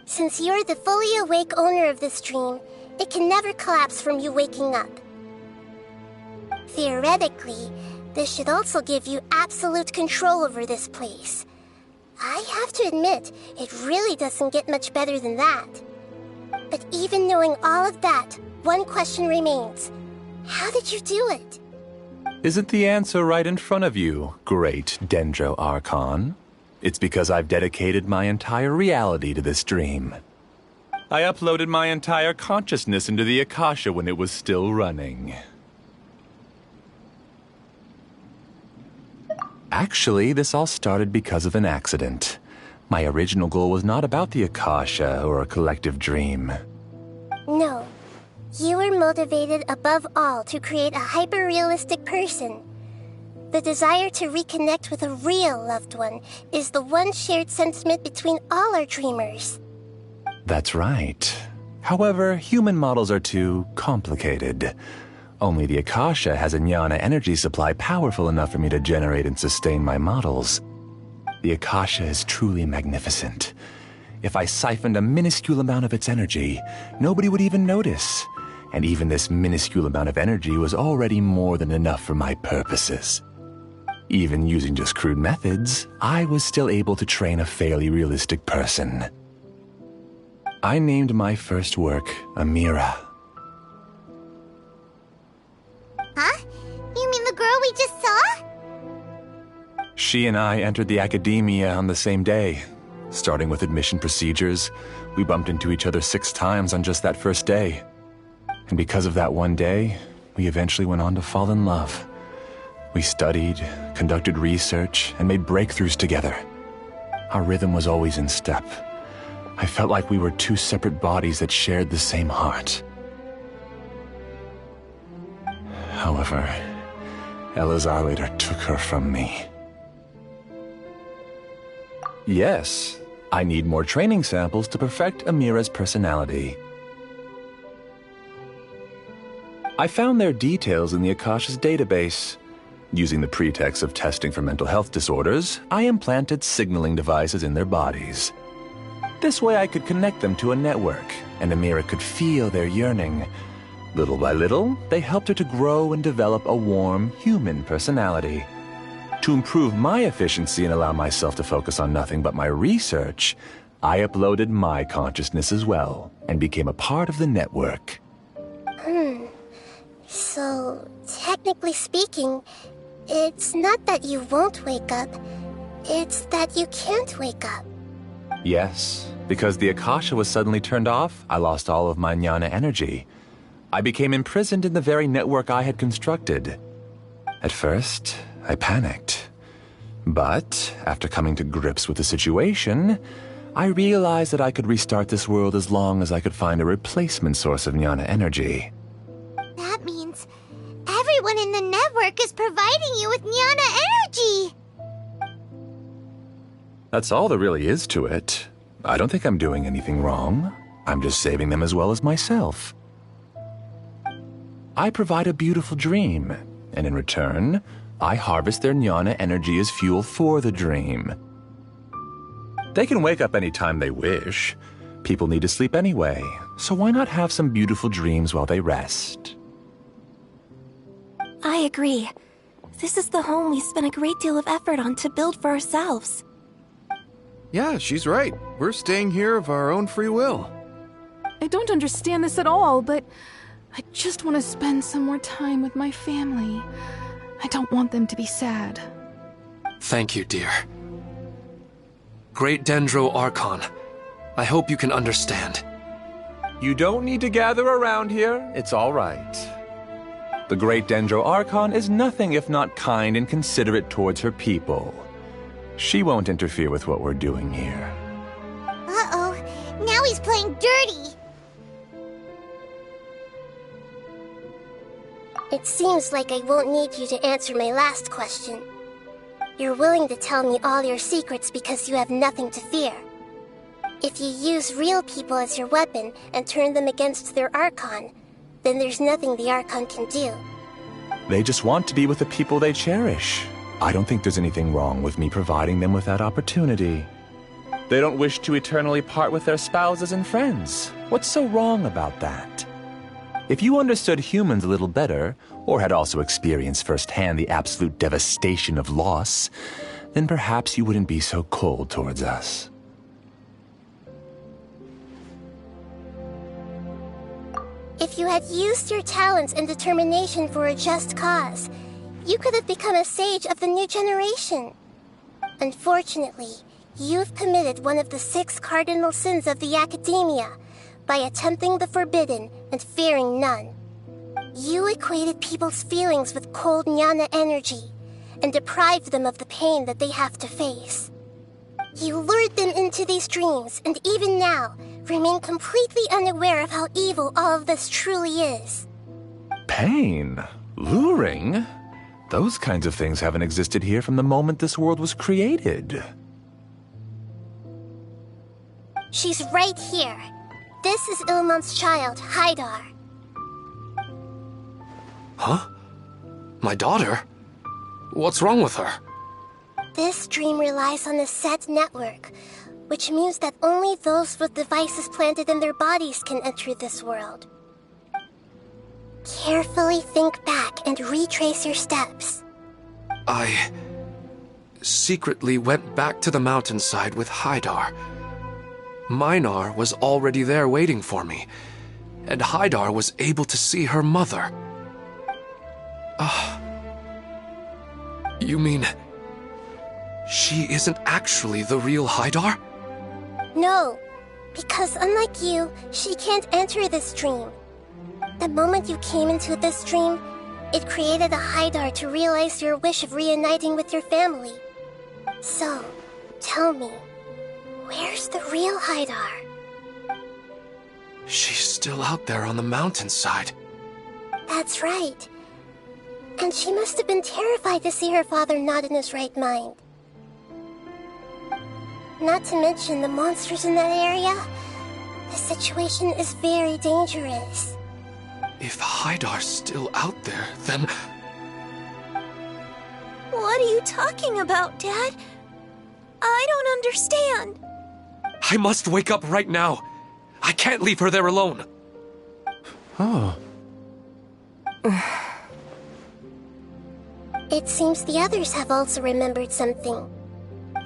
Since you're the fully awake owner of this dream, it can never collapse from you waking up. Theoretically, this should also give you absolute control over this place. I have to admit, it really doesn't get much better than that. But even knowing all of that, one question remains. How did you do it? Isn't the answer right in front of you, great Dendro Archon? It's because I've dedicated my entire reality to this dream. I uploaded my entire consciousness into the Akasha when it was still running. Actually, this all started because of an accident. My original goal was not about the Akasha or a collective dream. No. You were motivated above all to create a hyper-realistic person. The desire to reconnect with a real loved one is the one shared sentiment between all our dreamers. That's right. However, human models are too complicated. Only the Akasha has a jnana energy supply powerful enough for me to generate and sustain my models. The Akasha is truly magnificent. If I siphoned a minuscule amount of its energy, nobody would even notice. And even this minuscule amount of energy was already more than enough for my purposes. Even using just crude methods, I was still able to train a fairly realistic person. I named my first work Amira. Huh? You mean the girl we just saw? She and I entered the academia on the same day. Starting with admission procedures, we bumped into each other 6 times on just that first day. And because of that one day, we eventually went on to fall in love. We studied, conducted research, and made breakthroughs together. Our rhythm was always in step. I felt like we were 2 separate bodies that shared the same heart. However, Elazar later took her from me. Yes, I need more training samples to perfect Amira's personality. I found their details in the Akasha's database. Using the pretext of testing for mental health disorders, I implanted signaling devices in their bodies. This way I could connect them to a network, and Amira could feel their yearning. Little by little, they helped her to grow and develop a warm, human personality. To improve my efficiency and allow myself to focus on nothing but my research, I uploaded my consciousness as well, and became a part of the network. So, technically speaking, it's not that you won't wake up, it's that you can't wake up. Yes, because the Akasha was suddenly turned off, I lost all of my jnana energy. I became imprisoned in the very network I had constructed. At first, I panicked. But, after coming to grips with the situation, I realized that I could restart this world as long as I could find a replacement source of jnana energy. That means everyone in the network is providing you with jnana energy! That's all there really is to it. I don't think I'm doing anything wrong. I'm just saving them as well as myself. I provide a beautiful dream, and in return, I harvest their jnana energy as fuel for the dream. They can wake up any time they wish. People need to sleep anyway, so why not have some beautiful dreams while they rest? I agree. This is the home we spent a great deal of effort on to build for ourselves. Yeah, she's right. We're staying here of our own free will. I don't understand this at all, but I just want to spend some more time with my family. I don't want them to be sad. Thank you, dear. Great Dendro Archon, I hope you can understand. You don't need to gather around here. It's all right. The Great Dendro Archon is nothing if not kind and considerate towards her people. She won't interfere with what we're doing here. Uh-oh, now he's playing dirty! It seems like I won't need you to answer my last question. You're willing to tell me all your secrets because you have nothing to fear. If you use real people as your weapon and turn them against their Archon, then there's nothing the Archon can do. They just want to be with the people they cherish. I don't think there's anything wrong with me providing them with that opportunity. They don't wish to eternally part with their spouses and friends. What's so wrong about that? If you understood humans a little better, or had also experienced firsthand the absolute devastation of loss, then perhaps you wouldn't be so cold towards us. If you had used your talents and determination for a just cause, you could have become a sage of the new generation. Unfortunately, you've committed one of the 6 cardinal sins of the Academia by attempting the forbidden and fearing none. You equated people's feelings with cold jnana energy and deprived them of the pain that they have to face. You lured them into these dreams and even now remain completely unaware of how evil all of this truly is. Pain? Luring? Those kinds of things haven't existed here from the moment this world was created. She's right here. This is Ilmon's child, Haidar. Huh? My daughter? What's wrong with her? This dream relies on a set network, which means that only those with devices planted in their bodies can enter this world. Carefully think back and retrace your steps. I secretly went back to the mountainside with Haidar. Minar was already there waiting for me, and Haidar was able to see her mother. You mean she isn't actually the real Haidar? No, because unlike you, she can't enter this dream. The moment you came into this dream, it created a Haidar to realize your wish of reuniting with your family. So, tell me, where's the real Haidar? She's still out there on the mountainside. That's right. And she must have been terrified to see her father not in his right mind. Not to mention the monsters in that area. The situation is very dangerous. If Hydar's still out there, then... What are you talking about, Dad? I don't understand. I must wake up right now. I can't leave her there alone. Oh. It seems the others have also remembered something.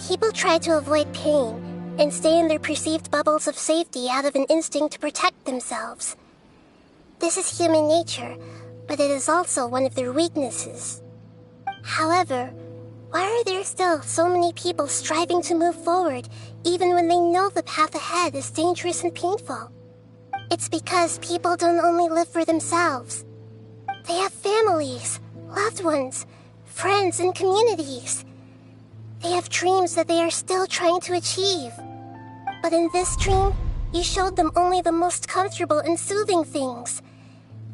People try to avoid pain and stay in their perceived bubbles of safety out of an instinct to protect themselves. This is human nature, but it is also one of their weaknesses. However, why are there still so many people striving to move forward even when they know the path ahead is dangerous and painful? It's because people don't only live for themselves. They have families, loved ones, friends, and communities. They have dreams that they are still trying to achieve. But in this dream, you showed them only the most comfortable and soothing things.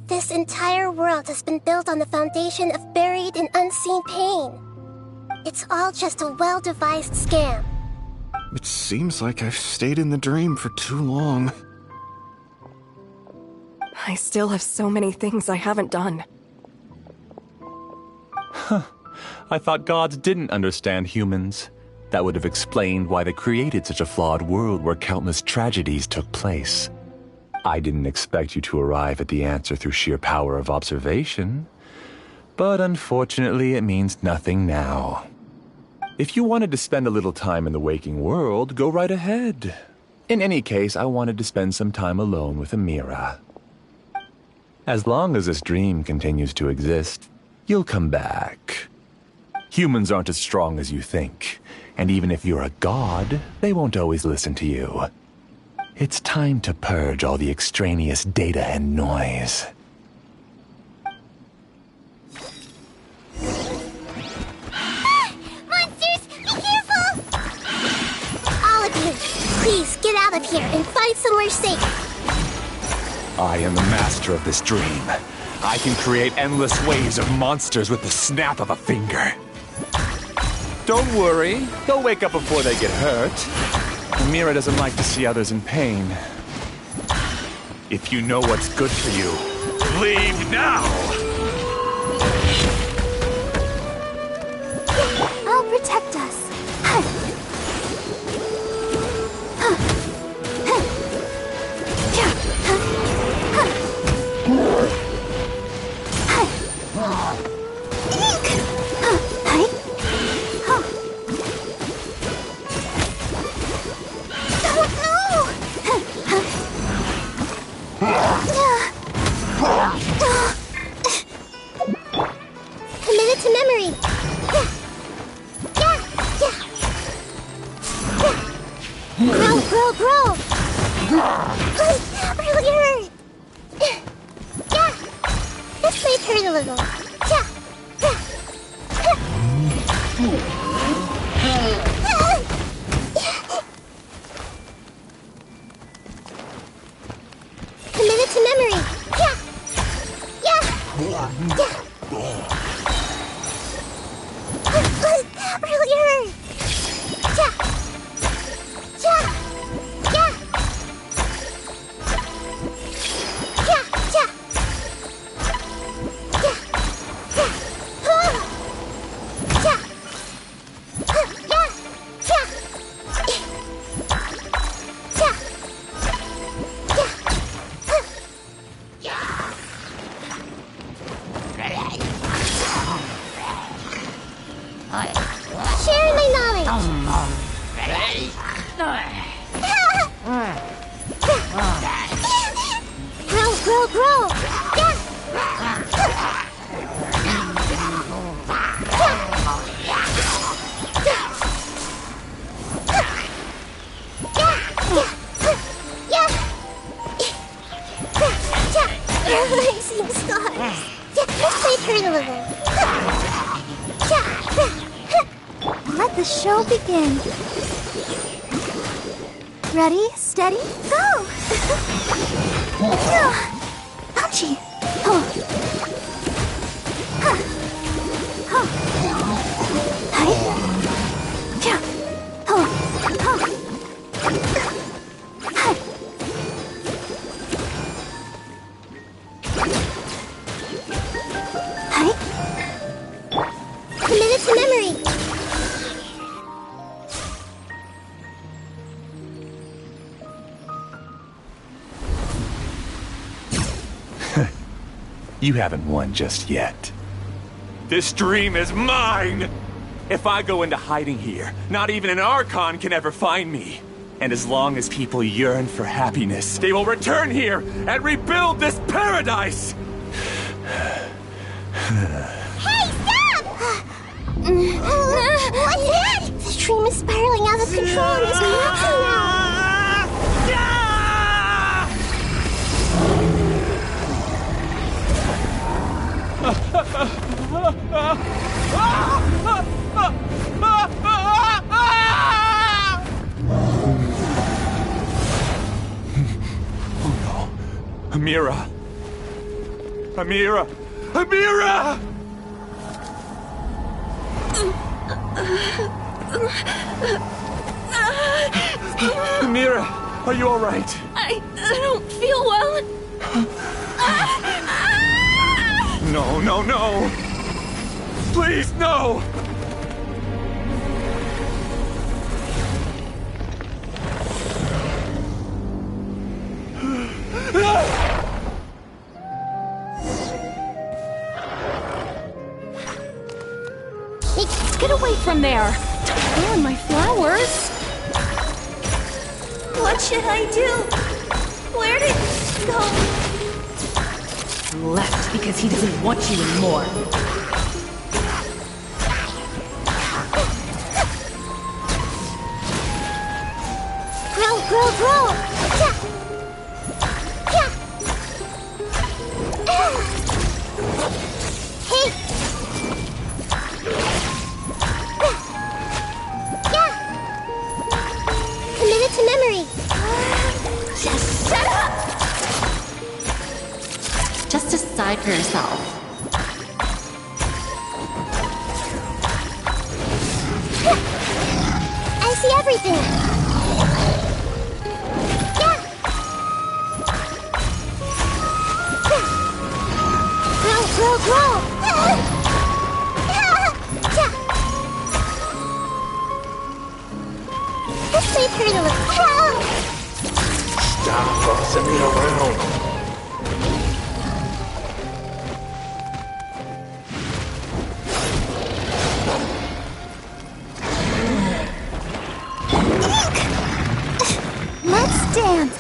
This entire world has been built on the foundation of buried and unseen pain. It's all just a well-devised scam. It seems like I've stayed in the dream for too long. I still have so many things I haven't done. Huh. I thought gods didn't understand humans. That would have explained why they created such a flawed world where countless tragedies took place. I didn't expect you to arrive at the answer through sheer power of observation. But unfortunately, it means nothing now. If you wanted to spend a little time in the waking world, go right ahead. In any case, I wanted to spend some time alone with Amira. As long as this dream continues to exist, you'll come back. Humans aren't as strong as you think, and even if you're a god, they won't always listen to you. It's time to purge all the extraneous data and noise. Monsters, be careful! All of you, please get out of here and find somewhere safe. I am the master of this dream. I can create endless waves of monsters with the snap of a finger. Don't worry, they'll wake up before they get hurt. Amira doesn't like to see others in pain. If you know what's good for you, leave now! I'll protect us. Committed to memory. Grow. Really hurt. This might hurt a little. Committed to memory. Really hurt. Sharing my knowledge. Grow. I see stars. This might hurt a little. Let the show begin. Ready, steady, go! Ouchie! You haven't won just yet. This dream is mine! If I go into hiding here, not even an Archon can ever find me. And as long as people yearn for happiness, they will return here and rebuild this paradise! Hey, stop! What's that? The stream is spiraling out of control and is collapsing now. Oh no. Amira! Amira! Amira! Amira, are you all right? I don't feel well. No, no, no! Please, no! Get away from there! Don't ruin my flowers! What should I do? Where did he go? Left because he doesn't want you anymore. Grow, grow! Hey! Committed to memory! Just shut up! Just decide for yourself. I see everything! Grow, grow! Let's leave her to look. Stop bossing me around. Let's dance.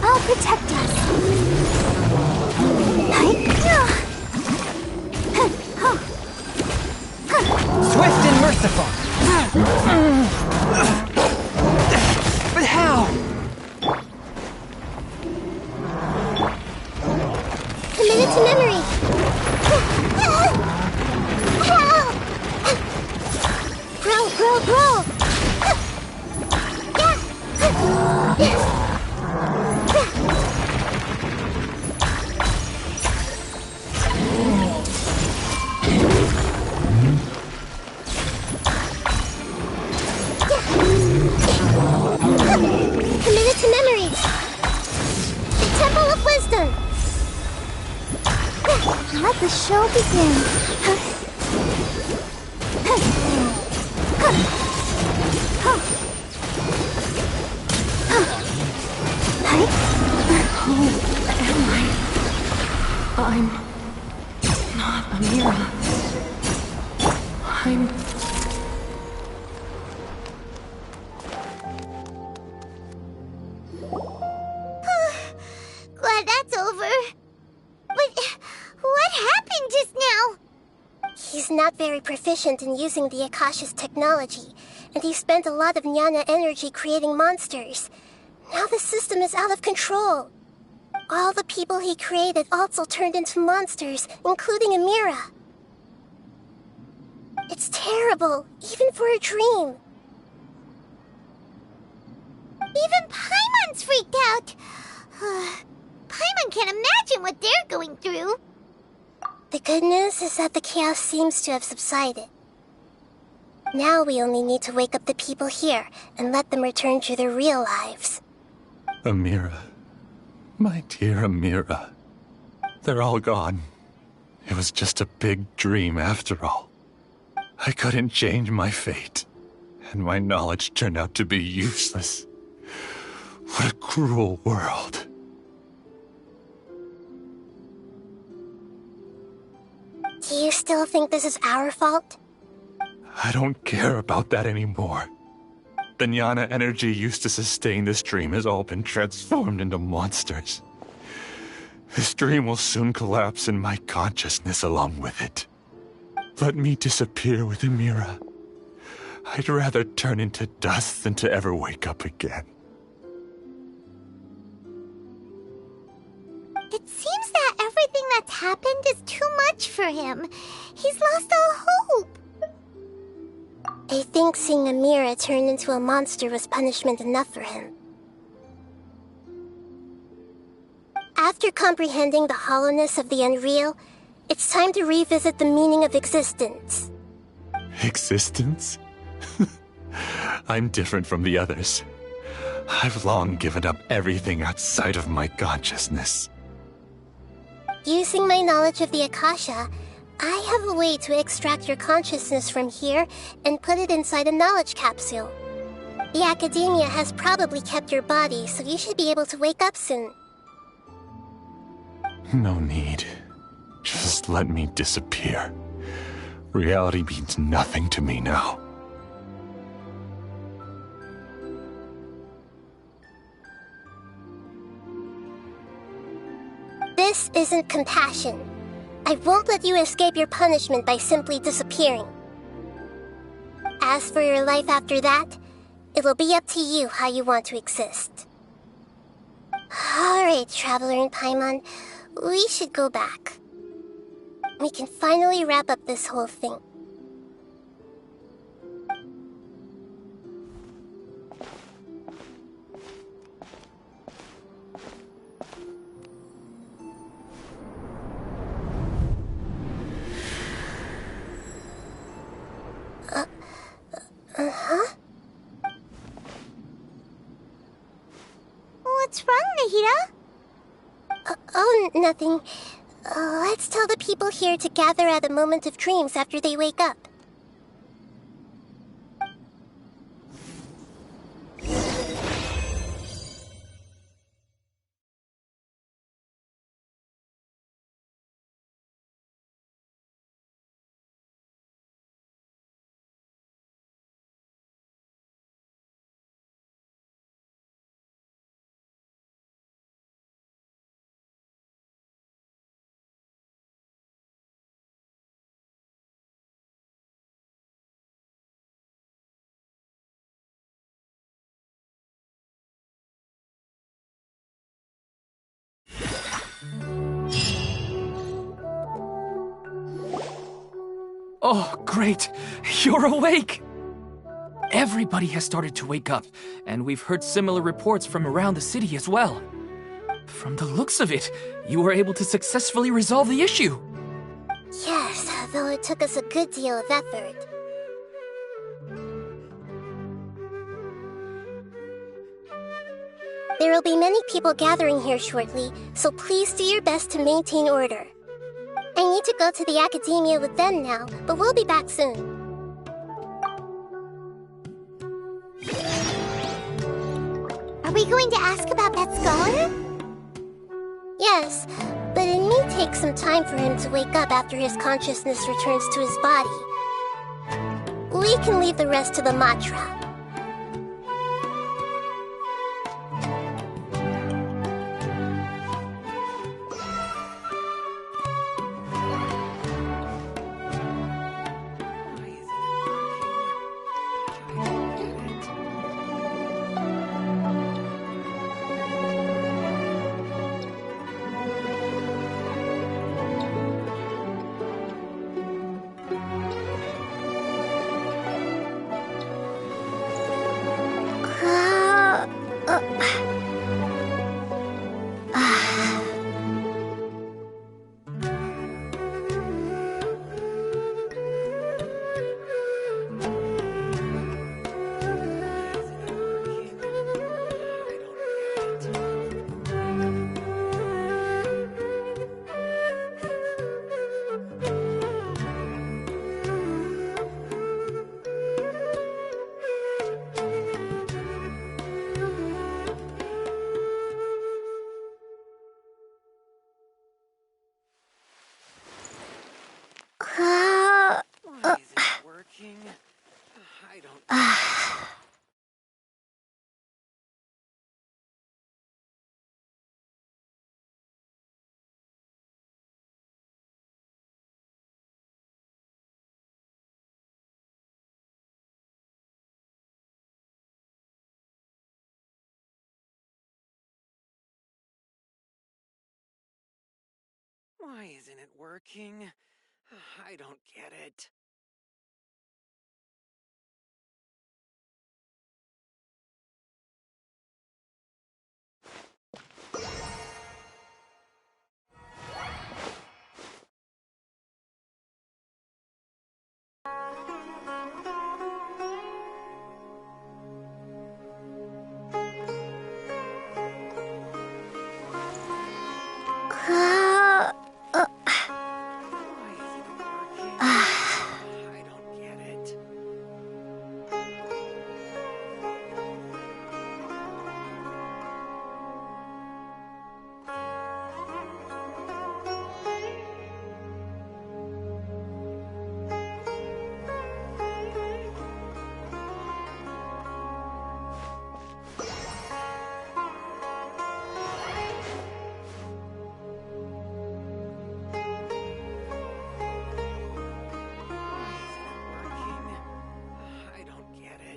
I'll protect us. Swift and merciful. But how? Committed to memory. Grow, grow, grow. Committed to memory. The Temple of Wisdom. Let the show begin. I'm not Amira. I'm... Glad that's over. But what happened just now? He's not very proficient in using the Akasha's technology, and he spent a lot of Jnana energy creating monsters. Now the system is out of control. All the people he created also turned into monsters, including Amira. It's terrible, even for a dream. Even Paimon's freaked out. Paimon can't imagine what they're going through. The good news is that the chaos seems to have subsided. Now we only need to wake up the people here and let them return to their real lives. Amira, My dear Amira, they're all gone. It was just a big dream after all. I couldn't change my fate, and my knowledge turned out to be useless. What a cruel world. Do you still think this is our fault? I don't care about that anymore. The jnana energy used to sustain this dream has all been transformed into monsters. This dream will soon collapse and my consciousness along with it. Let me disappear with Amira. I'd rather turn into dust than to ever wake up again. It seems that everything that's happened is too much for him. He's lost all hope. I think seeing Amira turn into a monster was punishment enough for him. After comprehending the hollowness of the unreal, it's time to revisit the meaning of existence. Existence? I'm different from the others. I've long given up everything outside of my consciousness. Using my knowledge of the Akasha, I have a way to extract your consciousness from here and put it inside a knowledge capsule. The Academia has probably kept your body, so you should be able to wake up soon. No need. Just let me disappear. Reality means nothing to me now. This isn't compassion. I won't let you escape your punishment by simply disappearing. As for your life after that, it'll be up to you how you want to exist. Alright, Traveler in Paimon, we should go back. We can finally wrap up this whole thing. Uh-huh? What's wrong, Nahida? Oh, nothing. Let's tell the people here to gather at the Moment of Dreams after they wake up. Oh, great! You're awake! Everybody has started to wake up, and we've heard similar reports from around the city as well. From the looks of it, you were able to successfully resolve the issue. Yes, though it took us a good deal of effort. There will be many people gathering here shortly, so please do your best to maintain order. I need to go to the Academia with them now, but we'll be back soon. Are we going to ask about that scholar? Yes, but it may take some time for him to wake up after his consciousness returns to his body. We can leave the rest to the Matra. Why isn't it working? I don't get it. I don't get it. I don't get it.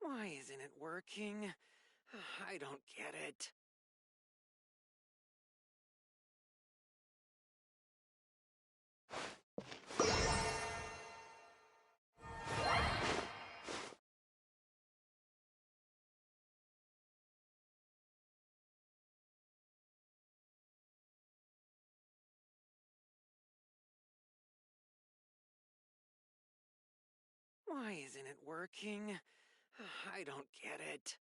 Why isn't it working? I don't get it. Why isn't it working? I don't get it.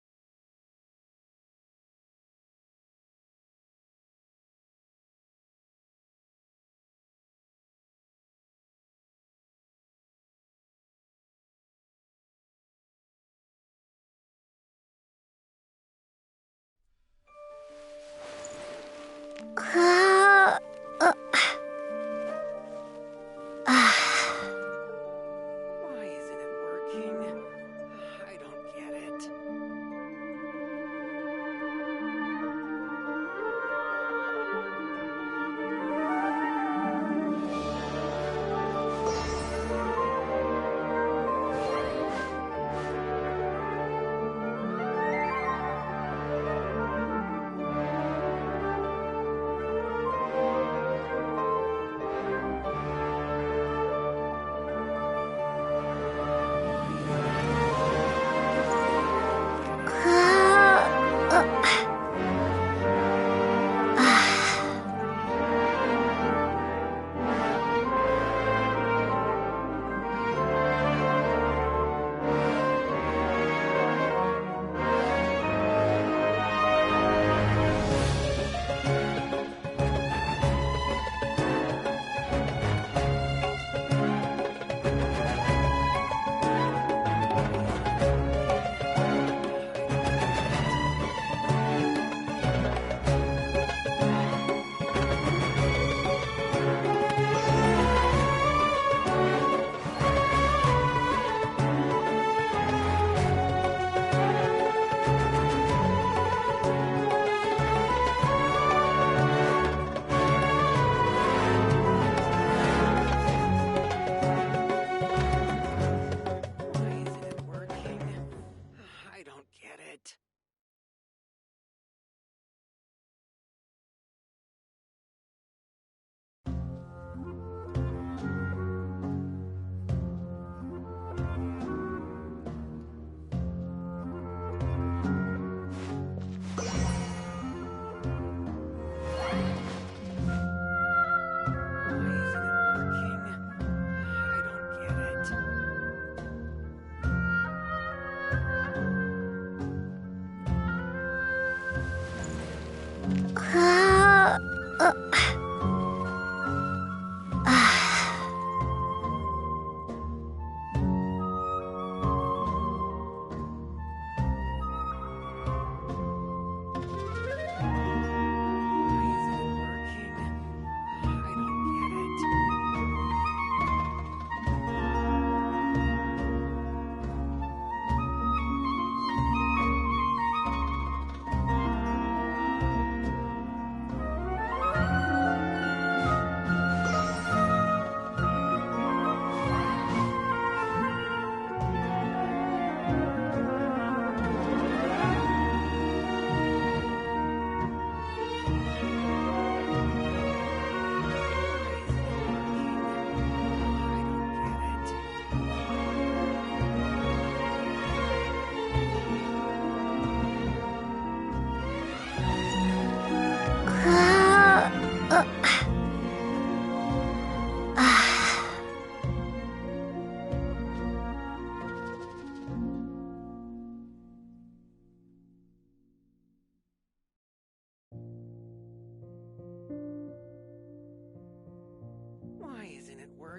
Why isn't it working? I don't get it.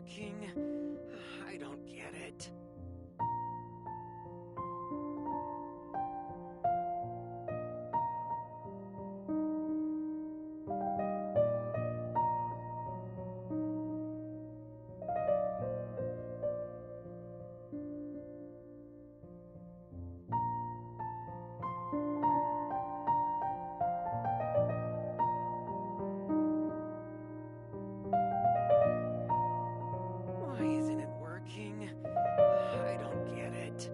working? I don't get it. Why isn't it working? I don't get it.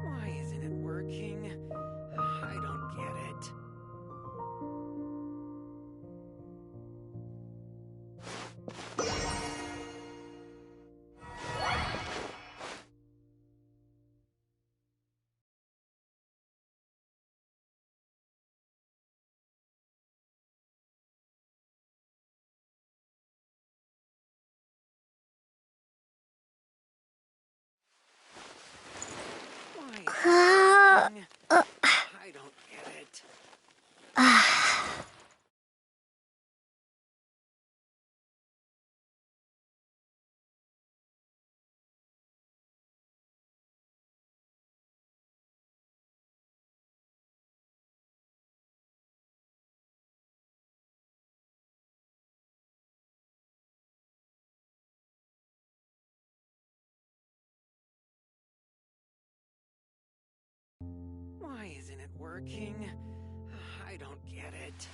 Why isn't it working? I don't get it. Why isn't it working? I don't get it. Why isn't it working? I don't get it.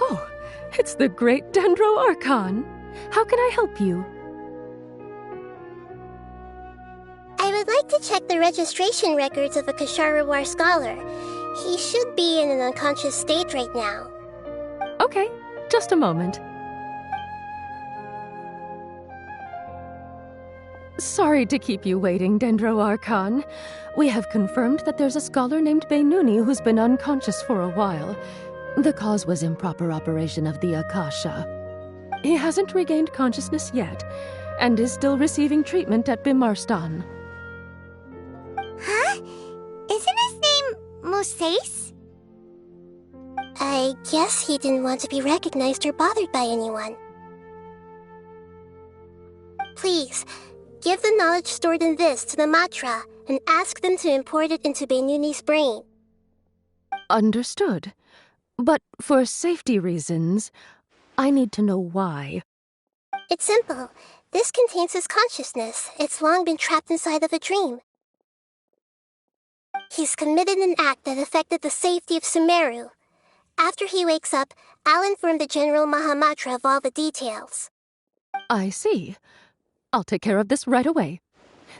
Oh, it's the great Dendro Archon. How can I help you? I would like to check the registration records of a Kasharawar scholar. He should be in an unconscious state right now. Okay, just a moment. Sorry to keep you waiting, Dendro Archon. We have confirmed that there's a scholar named Beinuni who's been unconscious for a while. The cause was improper operation of the Akasha. He hasn't regained consciousness yet, and is still receiving treatment at Bimarstan. Huh? Isn't his name Moses? I guess he didn't want to be recognized or bothered by anyone. Please, give the knowledge stored in this to the Matra and ask them to import it into Beinuni's brain. Understood. But for safety reasons, I need to know why. It's simple. This contains his consciousness. It's long been trapped inside of a dream. He's committed an act that affected the safety of Sumeru. After he wakes up, I'll inform the General Mahamatra of all the details. I see. I'll take care of this right away.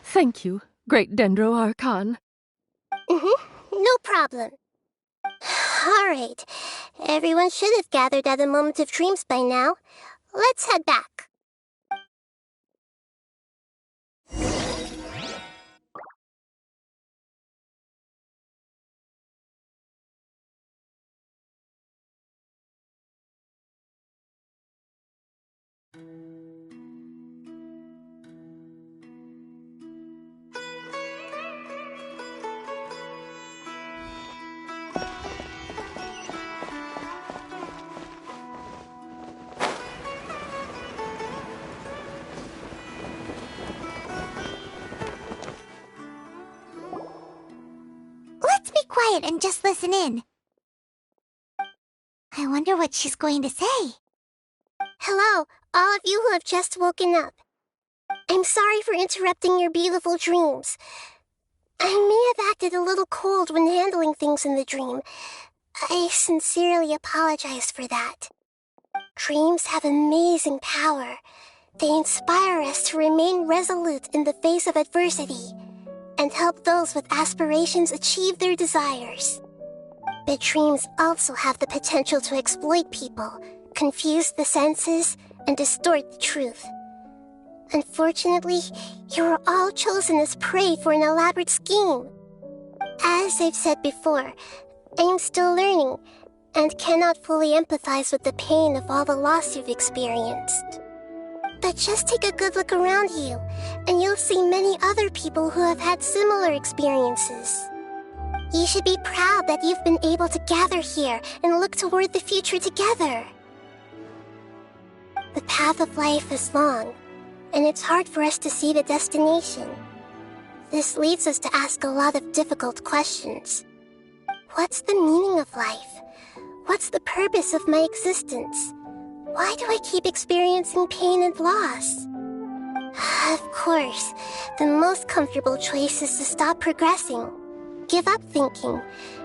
Thank you, great Dendro Archon. No problem. All right. Everyone should have gathered at the Moment of Dreams by now. Let's head back. quiet and just listen in. I wonder what she's going to say. Hello, all of you who have just woken up. I'm sorry for interrupting your beautiful dreams. I may have acted a little cold when handling things in the dream. I sincerely apologize for that. Dreams have amazing power. They inspire us to remain resolute in the face of adversity and help those with aspirations achieve their desires. But dreams also have the potential to exploit people, confuse the senses, and distort the truth. Unfortunately, you were all chosen as prey for an elaborate scheme. As I've said before, I am still learning and cannot fully empathize with the pain of all the loss you've experienced. But just take a good look around you, and you'll see many other people who have had similar experiences. You should be proud that you've been able to gather here and look toward the future together. The path of life is long, and it's hard for us to see the destination. This leads us to ask a lot of difficult questions. What's the meaning of life? What's the purpose of my existence? Why do I keep experiencing pain and loss? Of course, the most comfortable choice is to stop progressing, give up thinking,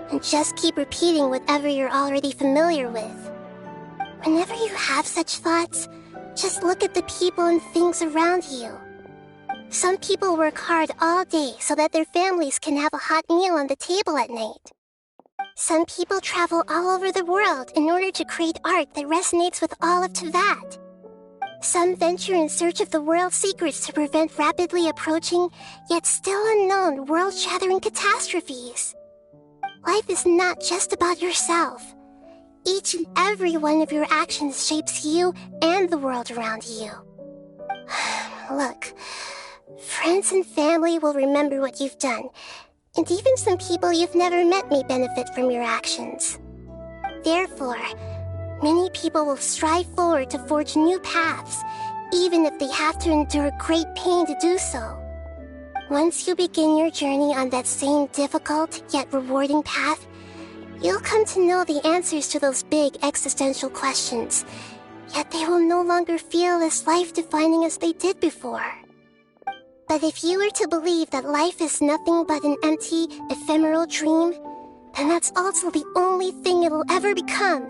and just keep repeating whatever you're already familiar with. Whenever you have such thoughts, just look at the people and things around you. Some people work hard all day so that their families can have a hot meal on the table at night. Some people travel all over the world in order to create art that resonates with all of Teyvat. Some venture in search of the world's secrets to prevent rapidly approaching, yet still unknown, world-shattering catastrophes. Life is not just about yourself. Each and every one of your actions shapes you and the world around you. Look, friends and family will remember what you've done, and even some people you've never met may benefit from your actions. Therefore, many people will strive forward to forge new paths, even if they have to endure great pain to do so. Once you begin your journey on that same difficult yet rewarding path, you'll come to know the answers to those big existential questions, yet they will no longer feel as life-defining as they did before. But if you were to believe that life is nothing but an empty, ephemeral dream, then that's also the only thing it'll ever become.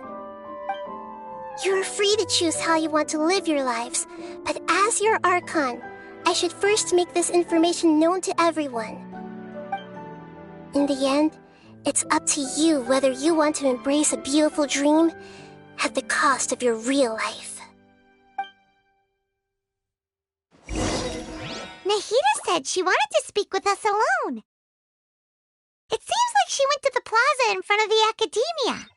You are free to choose how you want to live your lives, but as your Archon, I should first make this information known to everyone. In the end, it's up to you whether you want to embrace a beautiful dream at the cost of your real life. Nahida said she wanted to speak with us alone. It seems like she went to the plaza in front of the academia.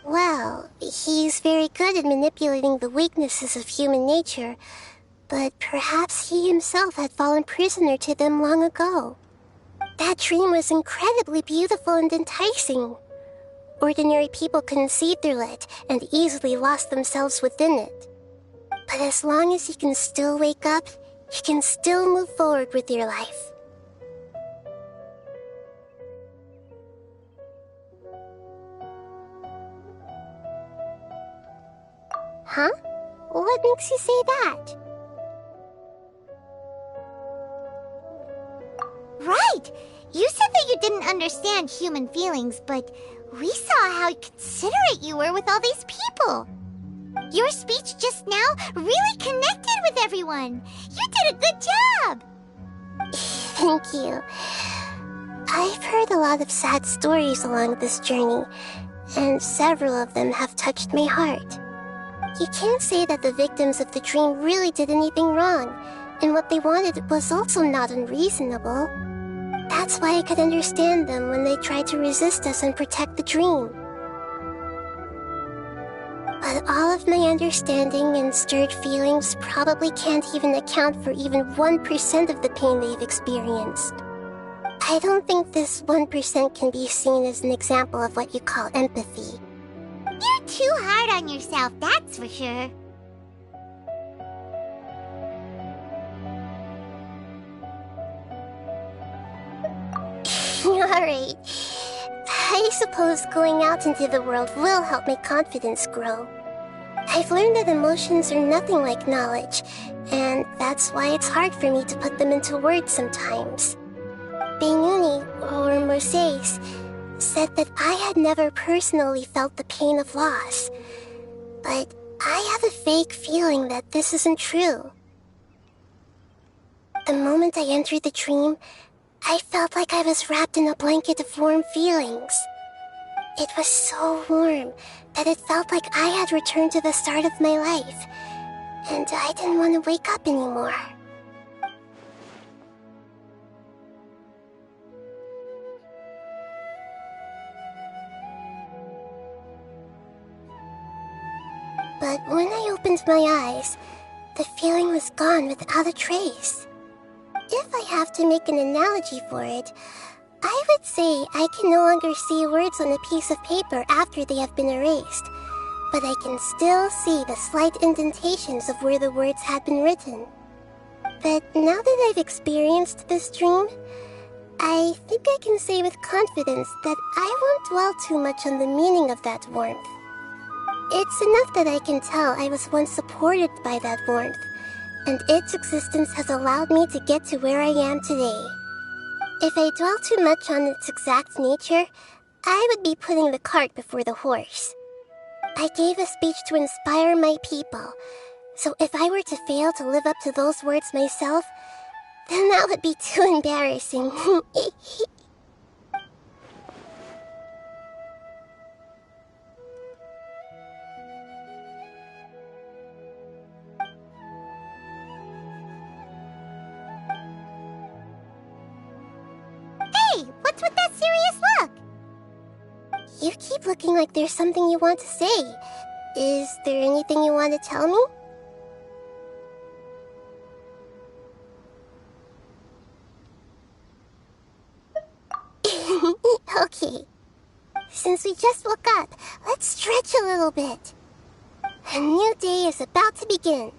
Well, he's very good at manipulating the weaknesses of human nature, but perhaps he himself had fallen prisoner to them long ago. That dream was incredibly beautiful and enticing. Ordinary people couldn't see through it and easily lost themselves within it. But as long as you can still wake up, you can still move forward with your life. Huh? What makes you say that? Right! You said that you didn't understand human feelings, but we saw how considerate you were with all these people. Your speech just now really connected with everyone. You did a good job! Thank you. I've heard a lot of sad stories along this journey, and several of them have touched my heart. You can't say that the victims of the dream really did anything wrong, and what they wanted was also not unreasonable. That's why I could understand them when they tried to resist us and protect the dream. But all of my understanding and stirred feelings probably can't even account for even 1% of the pain they've experienced. I don't think this 1% can be seen as an example of what you call empathy. You're too hard on yourself, that's for sure. Alright. I suppose going out into the world will help my confidence grow. I've learned that emotions are nothing like knowledge, and that's why it's hard for me to put them into words sometimes. Benyuni, or Moses, said that I had never personally felt the pain of loss, but I have a vague feeling that this isn't true. The moment I entered the dream, I felt like I was wrapped in a blanket of warm feelings. It was so warm that it felt like I had returned to the start of my life, and I didn't want to wake up anymore. But when I opened my eyes, the feeling was gone without a trace. If I have to make an analogy for it, I would say I can no longer see words on a piece of paper after they have been erased, but I can still see the slight indentations of where the words had been written. But now that I've experienced this dream, I think I can say with confidence that I won't dwell too much on the meaning of that warmth. It's enough that I can tell I was once supported by that warmth, and its existence has allowed me to get to where I am today. If I dwell too much on its exact nature, I would be putting the cart before the horse. I gave a speech to inspire my people, so if I were to fail to live up to those words myself, then that would be too embarrassing. Hey, what's with that serious look? You keep looking like there's something you want to say. Is there anything you want to tell me? Okay. Since we just woke up, let's stretch a little bit. A new day is about to begin.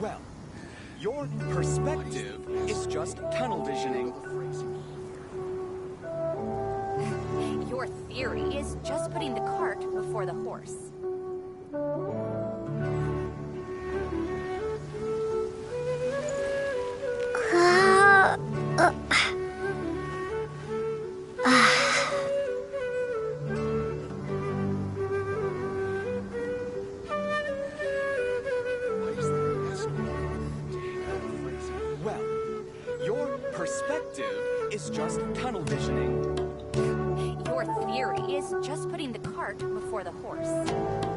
Well, your perspective is just tunnel visioning. Your theory is just putting the cart before the horse. Well, your perspective is just tunnel visioning. Your theory is just putting the cart before the horse.